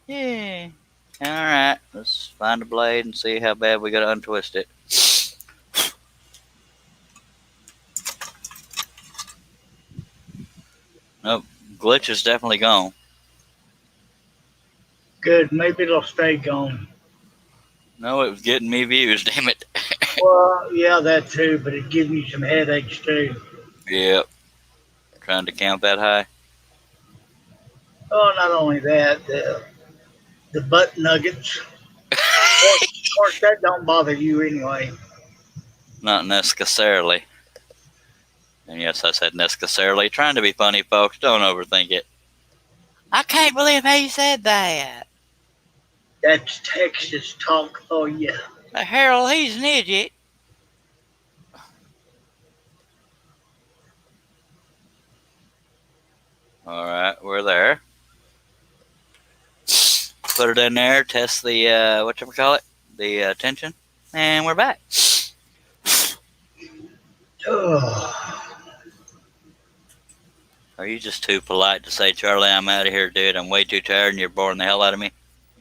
Yeah. All right. Let's find a blade and see how bad we got to untwist it. Nope. Glitch is definitely gone.
Good. Maybe it'll stay gone.
No, it was getting me views. Damn it.
Well, yeah, that too, but it gives me some headaches too.
Yep. Trying to count that high.
Oh, not only that, the butt nuggets. Of course, that don't bother you anyway.
Not necessarily. And yes, I said necessarily. Trying to be funny, folks. Don't overthink it. I can't believe he said that.
That's Texas talk. Oh, yeah.
Harold, he's an idiot. All right, we're there. Put it in there, test the, whatchamacallit, the tension, and we're back.
Oh.
Are you just too polite to say, Charlie, I'm out of here, dude. I'm way too tired and you're boring the hell out of me?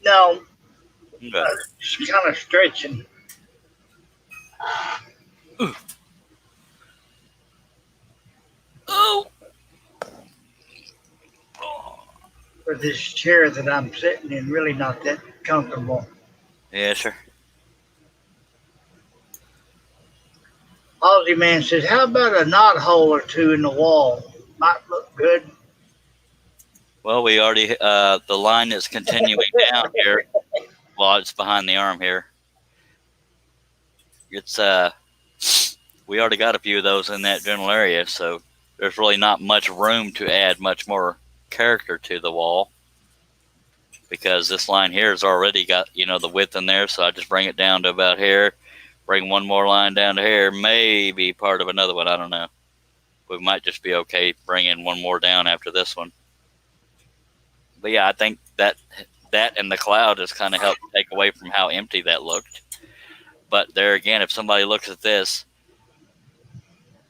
No,
Okay.
just kind of stretching.
Oh.
For this chair that I'm sitting in, really not that comfortable.
Yeah, sure.
Aussie man says, how about a knot hole or two in the wall? Might look good.
Well, we already, the line is continuing down here. Well, it's behind the arm here. It's, we already got a few of those in that general area, so there's really not much room to add much more character to the wall because this line here has already got, you know, the width in there, so I just bring it down to about here, bring one more line down to here, maybe part of another one. I don't know. We might just be okay bringing one more down after this one. But yeah, I think that and the cloud has kind of helped take away from how empty that looked. But there again, if somebody looks at this,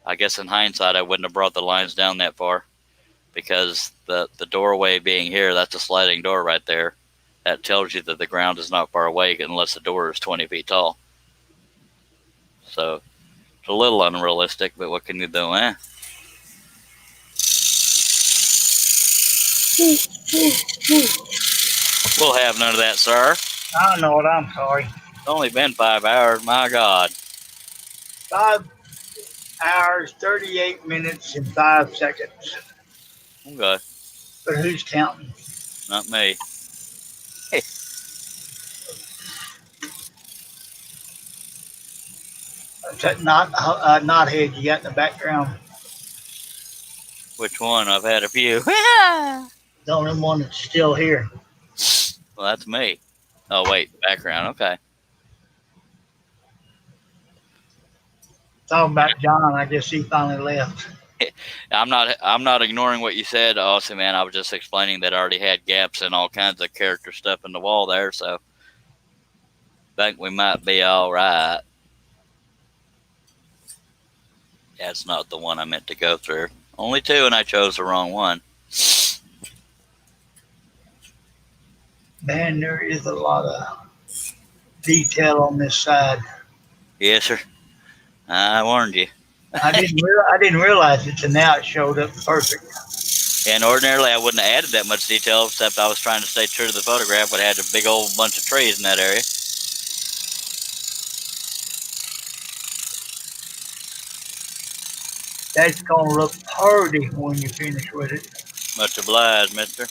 I guess in hindsight, I wouldn't have brought the lines down that far, because the doorway being here, that's a sliding door right there. That tells you that the ground is not far away unless the door is 20 feet tall. So it's a little unrealistic, but what can you do, eh? We'll have none of that, sir.
I don't know what, I'm sorry.
It's only been 5 hours. My God.
5 hours, 38 minutes, and 5 seconds.
Okay.
But who's counting?
Not me.
Is that knothead you got in the background?
Which one? I've had a few.
The only one that's still here.
Well, that's me. Oh, wait. Background. Okay.
Talking about John, I guess he finally left.
I'm not ignoring what you said, Austin, man. I was just explaining that I already had gaps and all kinds of character stuff in the wall there, so I think we might be all right. That's not the one I meant to go through. Only 2, and I chose the wrong one.
Man, there is a lot of detail on this side.
Yes, sir. I warned you.
I didn't realize it, and now it showed up perfect.
And ordinarily, I wouldn't have added that much detail, except I was trying to stay true to the photograph, but I had a big old bunch of trees in that area.
That's gonna look pretty when you finish with it.
Much obliged, mister.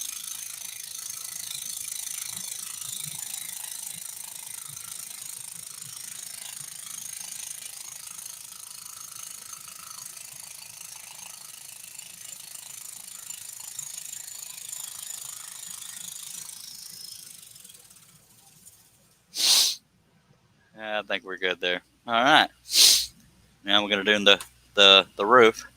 I think we're good there. All right. Now we're going to do the roof.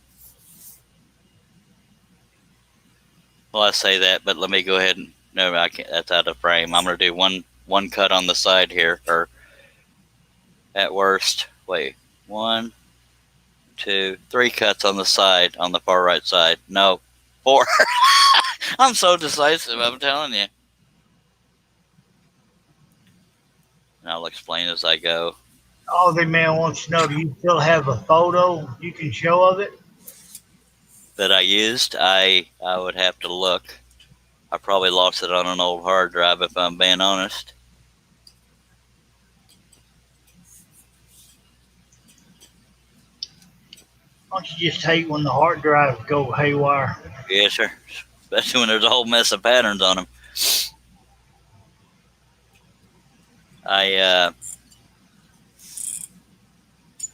Well, I say that, but let me go ahead and no, I can't. That's out of frame. I'm going to do one cut on the side here, or at worst. Wait, 1, 2, 3 cuts on the side, on the far right side. No, 4. I'm so decisive. I'm telling you. And I'll explain as I go.
All the man wants to know, do you still have a photo you can show of it?
That I used, I would have to look. I probably lost it on an old hard drive, if I'm being honest.
Why don't you just hate when the hard drives go haywire?
Yes, sir. Especially when there's a whole mess of patterns on them.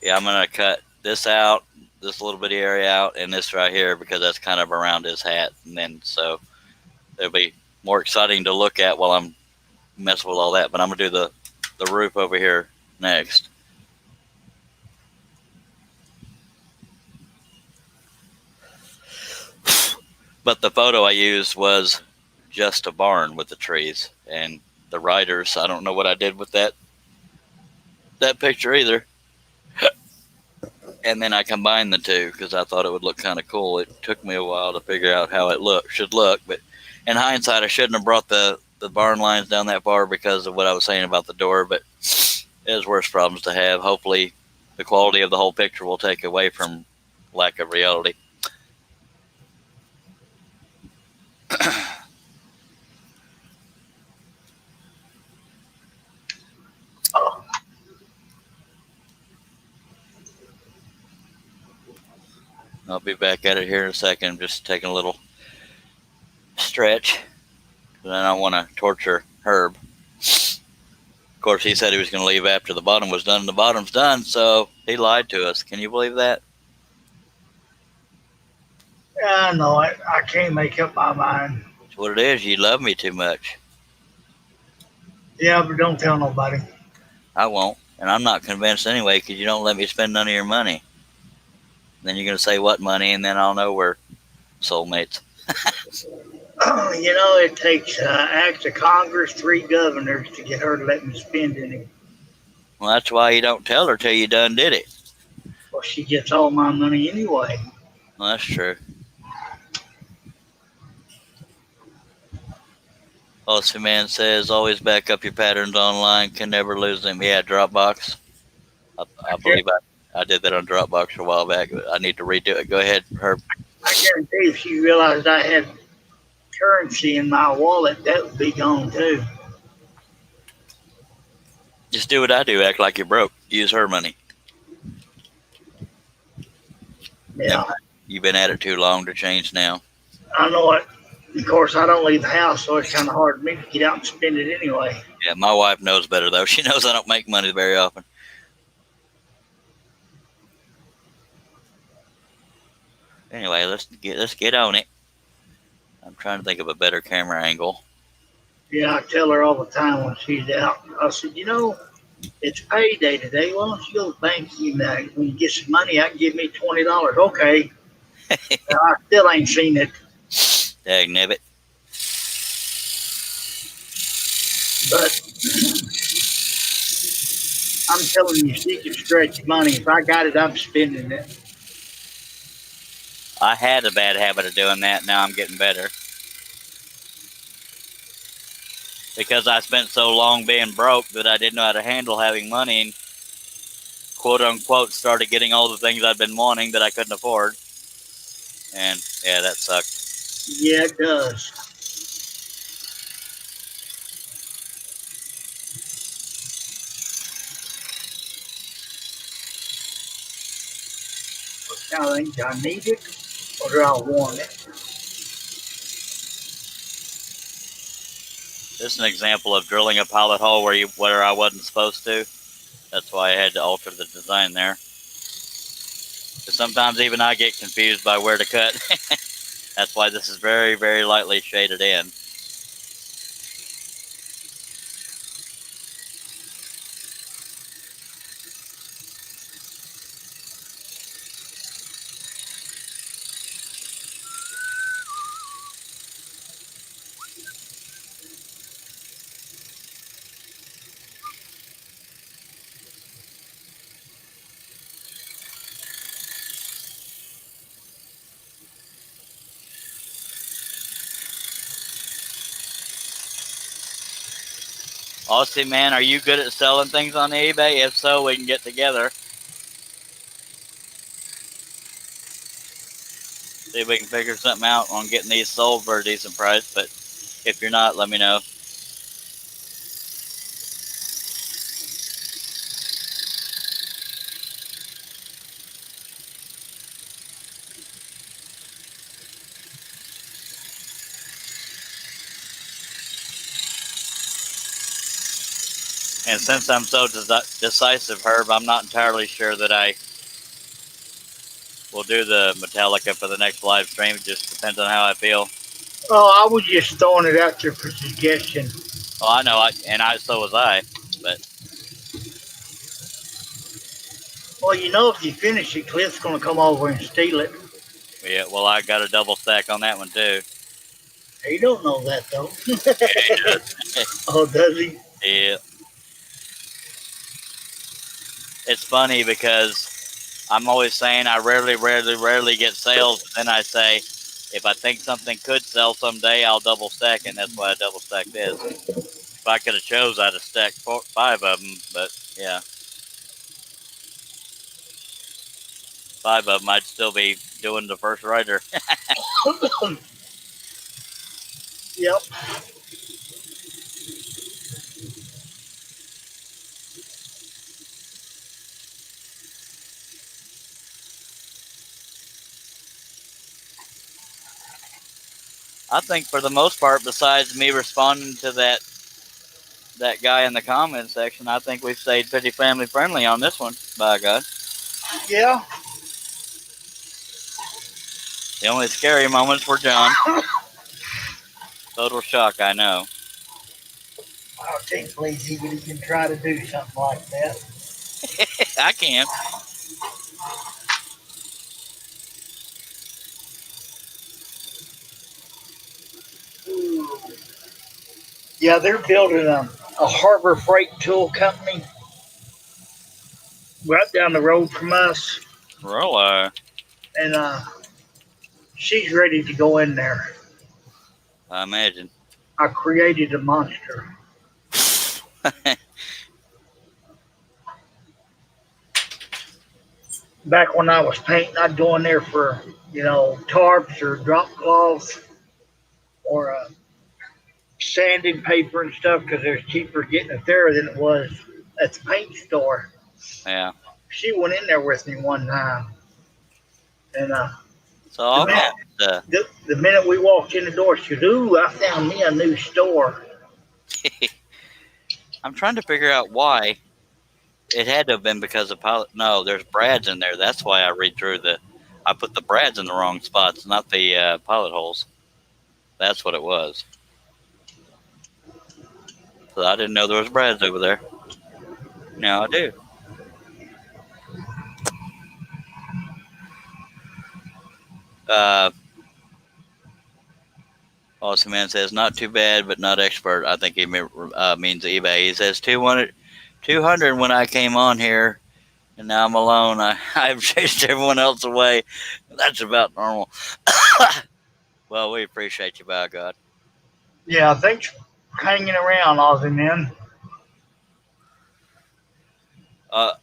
Yeah, I'm going to cut this out, this little bitty area out, and this right here, because that's kind of around his hat. And then, so it'll be more exciting to look at while I'm messing with all that. But I'm going to do the roof over here next. But the photo I used was just a barn with the trees. And the riders, I don't know what I did with that picture either. And then I combined the two because I thought it would look kind of cool. It took me a while to figure out how it should look, but in hindsight, I shouldn't have brought the barn lines down that far because of what I was saying about the door, but it was worse problems to have. Hopefully the quality of the whole picture will take away from lack of reality. I'll be back at it here in a second. I'm just taking a little stretch because I don't want to torture Herb. Of course, he said he was going to leave after the bottom was done, and the bottom's done, so he lied to us. Can you believe that?
Yeah, I know it. I can't make up my mind.
That's what it is. You love me too much.
Yeah, but don't tell nobody.
I won't. And I'm not convinced anyway because you don't let me spend none of your money. Then you're going to say what money, and then I'll know we're soulmates.
You know, it takes act of Congress, 3 governors to get her to let me spend any.
Well, that's why you don't tell her till you done did it.
Well, she gets all my money anyway.
Well, that's true. Aussie Man says, always back up your patterns online. Can never lose them. Yeah, Dropbox. I believe I did that on Dropbox a while back. I need to redo it. Go ahead, Herb.
I guarantee if she realized I had currency in my wallet, that would be gone too.
Just do what I do. Act like you're broke. Use her money.
Yeah,
You've been at it too long to change now.
I know it. Of course, I don't leave the house, so it's kind of hard for me to get out and spend it anyway.
Yeah, my wife knows better, though. She knows I don't make money very often. Anyway, let's get on it. I'm trying to think of a better camera angle.
Yeah, I tell her all the time when she's out. I said, you know, it's payday today. Why don't you go to the bank and when you get some money, I can give me $20. Okay. I still ain't seen it.
Dag nibbit.
But I'm telling you, she can stretch money. If I got it, I'm spending it.
I had a bad habit of doing that. Now I'm getting better. Because I spent so long being broke that I didn't know how to handle having money and quote unquote started getting all the things I'd been wanting that I couldn't afford. And yeah, that sucked.
Yeah, it does. I think I need it or do I want it?
This is an example of drilling a pilot hole where I wasn't supposed to. That's why I had to alter the design there. But sometimes even I get confused by where to cut. That's why this is very, very lightly shaded in. Aussie Man, are you good at selling things on eBay? If so, we can get together. See if we can figure something out on getting these sold for a decent price. But if you're not, let me know. And since I'm so decisive, Herb, I'm not entirely sure that I will do the Metallica for the next live stream. It just depends on how I feel.
Oh, I was just throwing it out there for suggestion.
Oh, I know, so was I. But
Well, you know, if you finish it, Cliff's going to come over and steal it.
yeah, well, I got a double stack on that one too.
He don't know that though. Oh, does he?
Yeah. It's funny because I'm always saying I rarely get sales. But then I say, if I think something could sell someday, I'll double stack it. And that's why I double stacked this. If I could have chose, I'd have stacked 5 of them. But yeah, 5 of them, I'd still be doing the first rider.
Yep.
I think for the most part, besides me responding to that guy in the comment section, I think we've stayed pretty family friendly on this one, by God.
Yeah.
The only scary moments were John. Total shock, I know.
I can't believe he would even try to do something like that.
I can.
Yeah, they're building a Harbor Freight tool company right down the road from us,
Really?
and she's ready to go in there.
I imagine.
I created a monster. Back when I was painting, I'd go in there for, tarps or drop cloths or sanding paper and stuff because it was cheaper getting it there than it was at the paint store.
Yeah.
She went in there with me one time, and
So all
the minute,
kinds of
the minute we walked in the door, she said, "Ooh, I found me a new store."
I'm trying to figure out why. It had to have been because of pilot. No, there's brads in there. That's why I redrew I put the brads in the wrong spots, not the pilot holes. That's what it was. So I didn't know there was brads over there. Now I do. Awesome Man says, not too bad, but not expert. I think he means eBay. He says 200 when I came on here, and now I'm alone. I've chased everyone else away. That's about normal. Well, we appreciate you, by God.
Yeah, thanks for hanging around, Aussie man.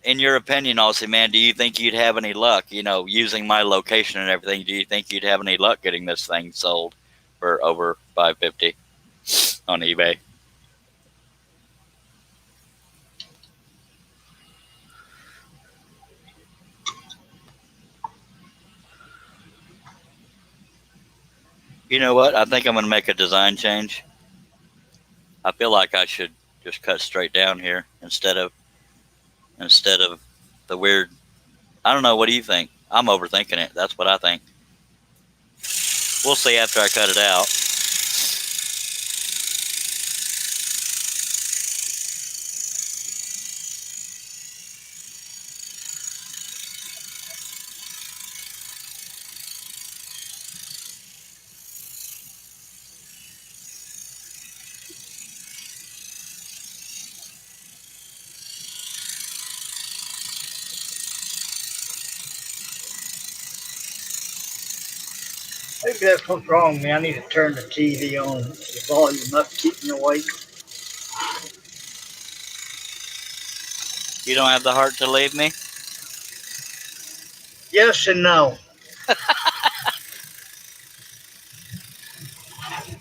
In your opinion, Aussie Man, do you think you'd have any luck, using my location and everything? Do you think you'd have any luck getting this thing sold for over $550 on eBay? You know what? I think I'm going to make a design change. I feel like I should just cut straight down here instead of the weird. I don't know. What do you think? I'm overthinking it. That's what I think. We'll see after I cut it out.
Maybe that's what's wrong with me. I need to turn the TV on, the volume up, keep me awake.
You don't have the heart to leave me?
Yes and no.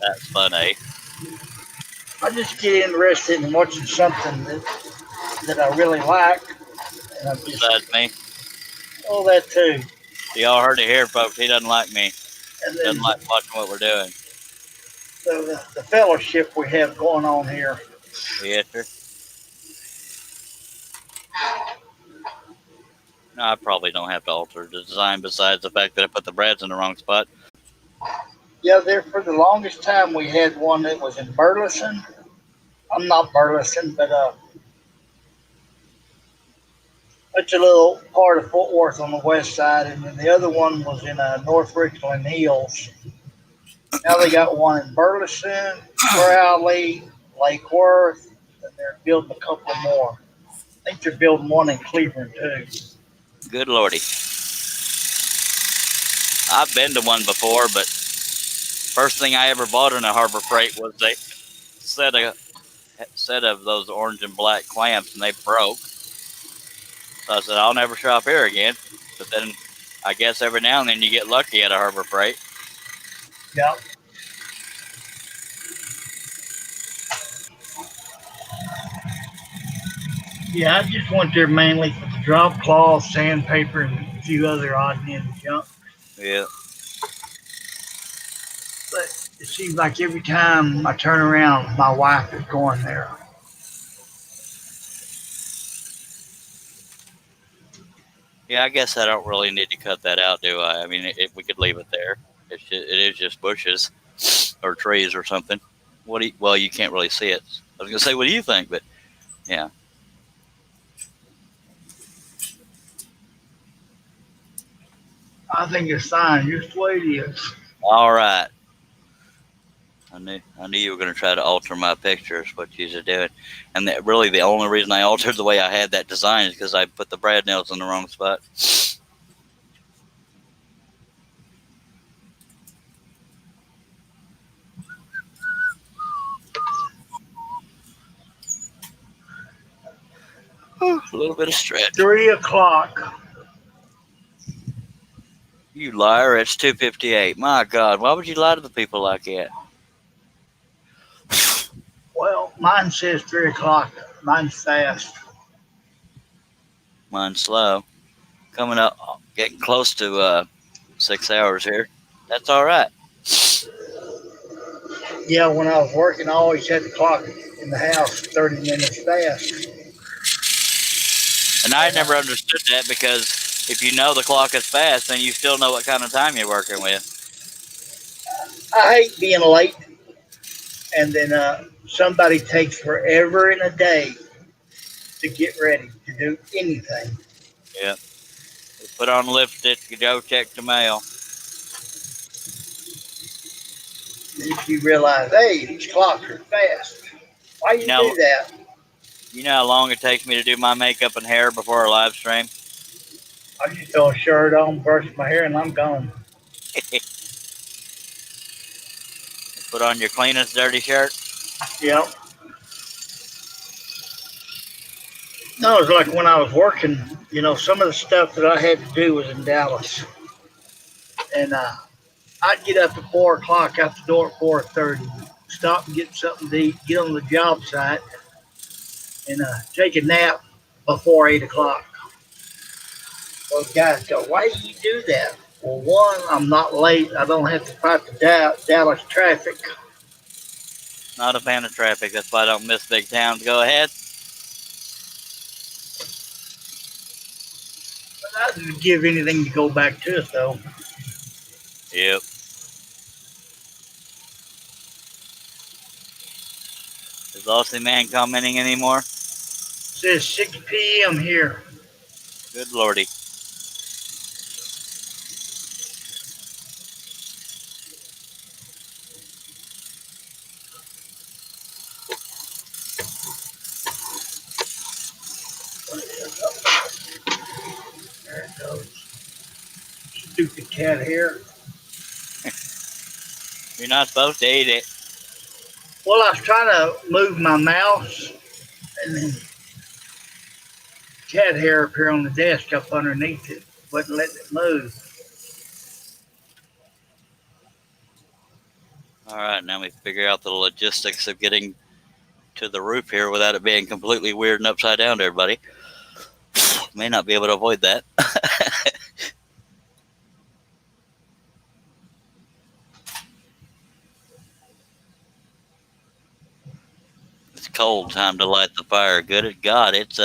That's funny.
I just get interested in watching something that I really like, and I'm just,
Besides me.
oh, that too.
Y'all heard it here, folks. He doesn't like me.
And then
Doesn't like watching what we're doing.
the fellowship we have going on here.
Yes, sir. No, I probably don't have to alter the design besides the fact that I put the brads in the wrong spot.
Yeah, there for the longest time we had one that was in Burleson. I'm not Burleson, but it's a little part of Fort Worth on the west side, and then the other one was in North Richland Hills. Now they got one in Burleson, Crowley, Lake Worth, and they're building a couple more. I think they're building one in Cleveland too.
Good Lordy. I've been to one before, but first thing I ever bought in a Harbor Freight was a set of those orange and black clamps, and they broke. So I said, I'll never shop here again. But then I guess every now and then you get lucky at a Harbor Freight.
Yep. Yeah, I just went there mainly for the drop cloth, sandpaper, and a few other odd and end junk.
Yeah.
But it seems like every time I turn around, my wife is going there.
Yeah, I guess I don't really need to cut that out, do I? I mean, we could leave it there. It is just bushes or trees or something. Well, you can't really see it. I was going to say, what do you think? But, yeah.
I think it's fine, just the way it is.
All right. I knew you were going to try to alter my pictures, what you're doing. And really the only reason I altered the way I had that design is because I put the brad nails in the wrong spot. A little bit of stretch.
3 o'clock.
You liar, it's 2:58. My God, why would you lie to the people like that?
Well, mine says 3 o'clock. Mine's fast.
Mine's slow. Coming up, getting close to 6 hours here. That's all right.
Yeah, when I was working, I always had the clock in the house 30 minutes fast.
And I never understood that because if you know the clock is fast, then you still know what kind of time you're working with.
I hate being late, and then somebody takes forever and a day to get ready to do anything.
Yeah. Put on lipstick, go check the mail.
If you realize, hey, these clocks are fast. Why you
No.
do that?
You know how long it takes me to do my makeup and hair before a live stream?
I just throw a shirt on, brush my hair, and I'm gone.
Put on your cleanest dirty shirt.
Yep. No, it's like when I was working, some of the stuff that I had to do was in Dallas. And I'd get up at 4 o'clock, out the door at 4:30, stop and get something to eat, get on the job site, and take a nap before 8 o'clock. Those guys go, why do you do that? Well, one, I'm not late. I don't have to fight the Dallas traffic.
Not a fan of traffic. That's why I don't miss big towns. Go ahead.
But I would give anything to go back to it, though.
Yep. Is Aussie Man commenting anymore?
It says 6 p.m. here.
Good lordy.
There it goes. Stupid cat hair.
You're not supposed to eat it.
Well, I was trying to move my mouse, and then cat hair up here on the desk up underneath it. Wasn't letting it move.
All right, now we figure out the logistics of getting to the roof here without it being completely weird and upside down to everybody. May not be able to avoid that. It's cold. Time to light the fire. Good at God, it's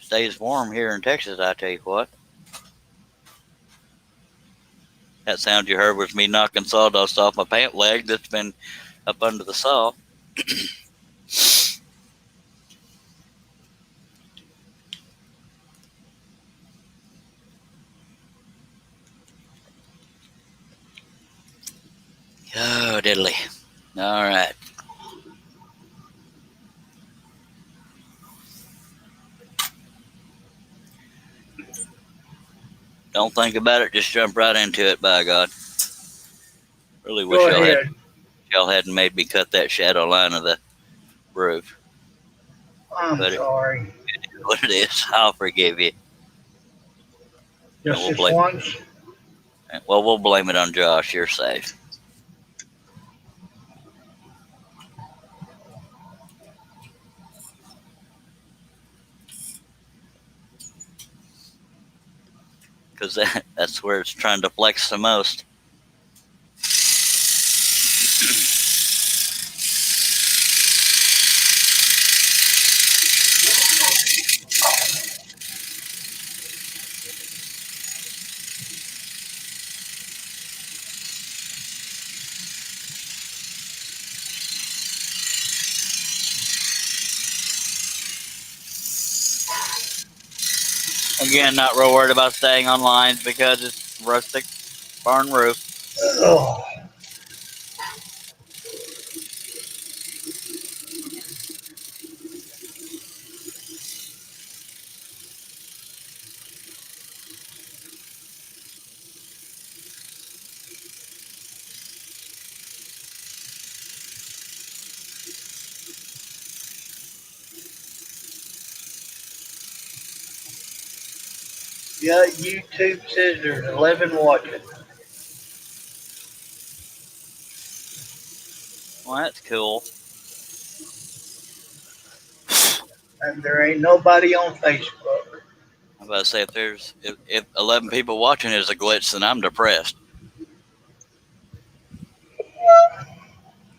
stays warm here in Texas. I tell you what. That sound you heard was me knocking sawdust off my pant leg that's been up under the saw. Oh, diddly. All right. Don't think about it. Just jump right into it, by God. Really wish
Go ahead.
y'all hadn't made me cut that shadow line of the roof.
I'm
But
sorry.
It is what it is. I'll forgive you.
Just
we'll
this
blame-
once.
Well, we'll blame it on Josh. You're safe. Because that's where it's trying to flex the most. Again, not real worried about staying on lines because it's rustic barn roof.
Oh, yeah, YouTube says there's 11 watching.
Well, that's cool.
And there ain't nobody on Facebook.
I'm about to say if 11 people watching is a glitch, then I'm depressed.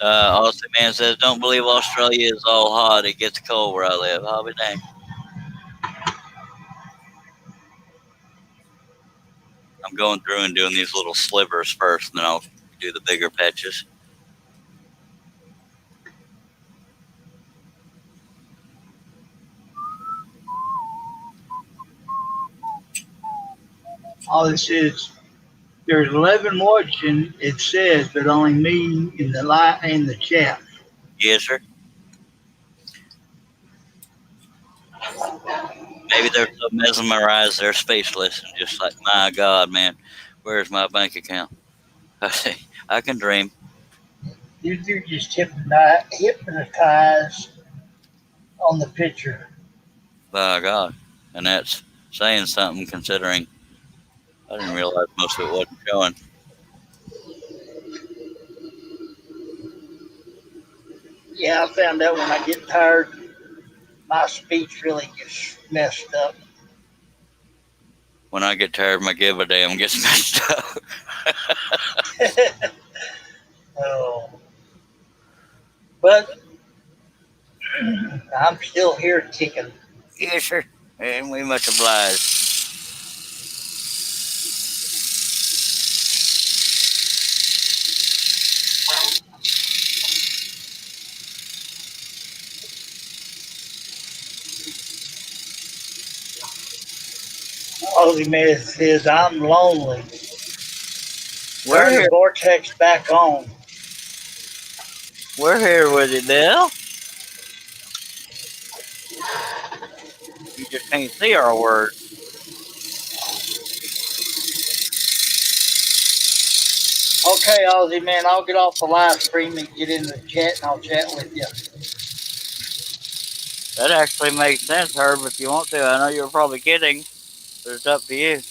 Austin Man says, "Don't believe Australia is all hot. It gets cold where I live." I'll be dang. I'm going through and doing these little slivers first, and then I'll do the bigger patches.
All it says, there's 11 watching, it says, but only me in the light and the chat.
Yes, sir. Maybe they're so mesmerized they're speechless and just like, my God, man, where's my bank account? I can dream.
You're just hypnotized on the picture.
By God. And that's saying something considering I didn't realize most of it wasn't showing.
Yeah, I found out when I get tired, my speech really gets messed up.
When I get tired, my give a damn gets messed up.
Oh. But I'm still here kicking.
Yes, sir. And we much obliged.
Ozzy Man says, I'm lonely.
We're
Turn
here.
the vortex back on.
We're here with you, Dale. You just can't see our words.
Okay, Ozzy Man, I'll get off the live stream and get in the chat and I'll chat with you.
That actually makes sense, Herb, if you want to. I know you're probably kidding, but it's up to you.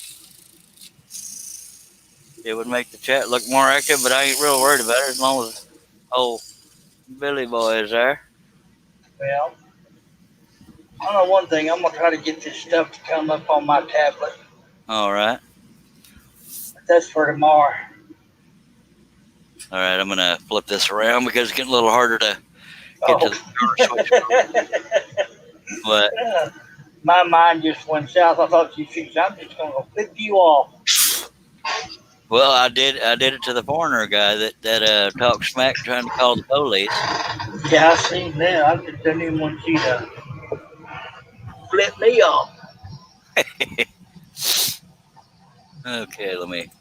It would make the chat look more active, but I ain't real worried about it as long as old Billy Boy is there.
Well, I know one thing. I'm going to try to get this stuff to come up on my tablet.
All right.
But that's for tomorrow.
All right, I'm going to flip this around because it's getting a little harder to get to the power switch. What?
My mind just went south. I thought you said, I'm just going to flip you off.
Well, I did it to the foreigner guy that talked smack trying to call the police.
Yeah, I seen that. I just didn't even want you to flip me off.
Okay, let me.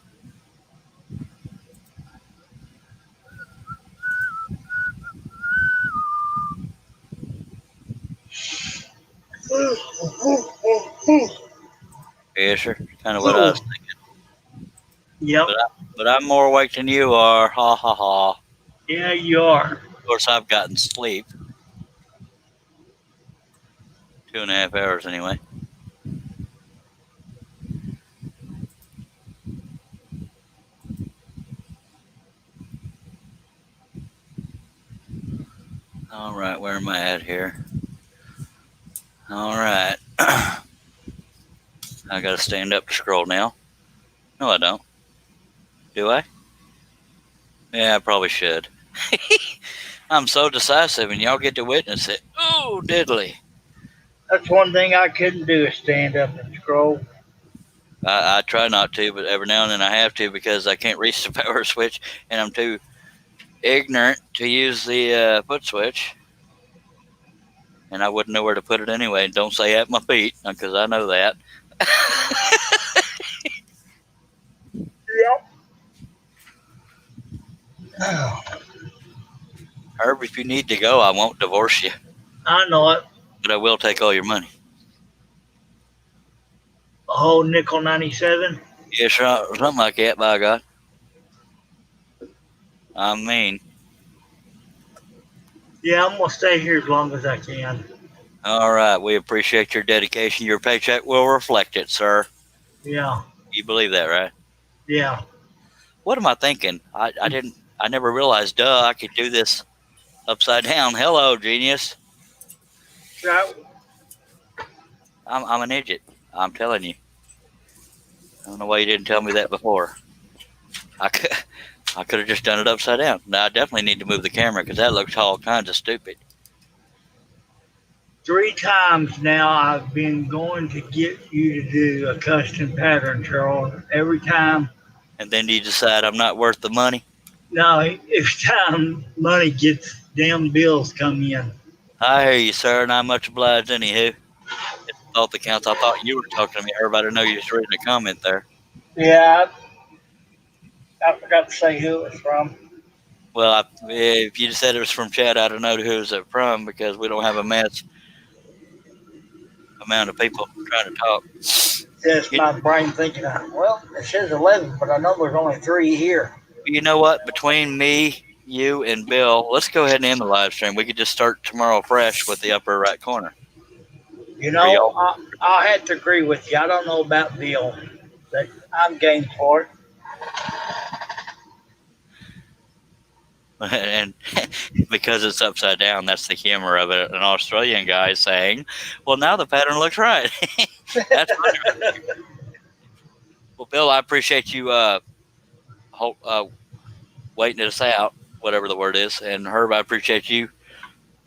Yes, sir. Kind of what I was thinking.
Yep.
But I'm more awake than you are. Ha ha ha.
Yeah, you are.
Of course, I've gotten sleep. 2.5 hours anyway. All right, where am I at here? All right. I got to stand up to scroll now. No, I don't. Do I? Yeah, I probably should. I'm so decisive, and y'all get to witness it. Oh, diddly.
That's one thing I couldn't do is stand up and scroll.
I try not to, but every now and then I have to because I can't reach the power switch, and I'm too ignorant to use the foot switch. And I wouldn't know where to put it anyway. Don't say at my feet, because I know that.
Yep.
Herb, if you need to go, I won't divorce you,
I know it.
but I will take all your money.
A whole nickel 97.
Yeah, something like that, by God. I mean,
Yeah, I'm gonna stay here as long as I can.
all right. We appreciate your dedication. Your paycheck will reflect it, sir.
Yeah,
You believe that, right?
yeah.
What am I thinking? I never realized, I could do this upside down. Hello, genius.
Right.
I'm an idiot. I'm telling you. I don't know why you didn't tell me that before. I could have just done it upside down. Now I definitely need to move the camera because that looks all kinds of stupid.
3 times now I've been going to get you to do a custom pattern, Charles. Every time.
And then you decide I'm not worth the money.
No, every time money gets damn bills come in.
I hear you, sir, and I'm much obliged. Anywho, it's the thought that counts. I thought you were talking to me. Everybody know you just reading a comment there.
Yeah, I forgot to say who it was from.
Well, if you said it was from Chad, I'd have known who it was from because we don't have a mass amount of people trying to talk.
Just my brain thinking, well, it says 11, but I know there's only 3 here.
You know what? Between me, you, and Bill, let's go ahead and end the live stream. We could just start tomorrow fresh with the upper right corner.
You know, I had to agree with you. I don't know about Bill, but I'm game for it.
And because it's upside down, that's the humor of it. An Australian guy saying, well, now the pattern looks right. That's funny. Well, Bill, I appreciate you waiting us out, whatever the word is. And Herb, I appreciate you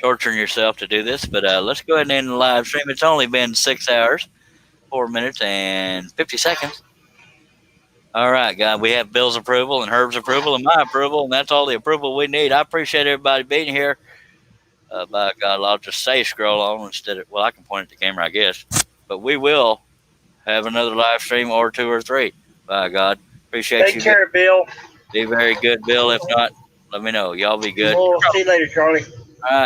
torturing yourself to do this. But let's go ahead and end the live stream. It's only been 6 hours, 4 minutes, and 50 seconds. All right, guys, we have Bill's approval and Herb's approval and my approval, and that's all the approval we need. I appreciate everybody being here. By God, I'll just say scroll on instead of, well, I can point at the camera, I guess. But we will have another live stream or 2 or 3. By God, appreciate you.
Take care, Bill.
Be very good, Bill. If not, let me know. Y'all be good.
We'll see you later, Charlie.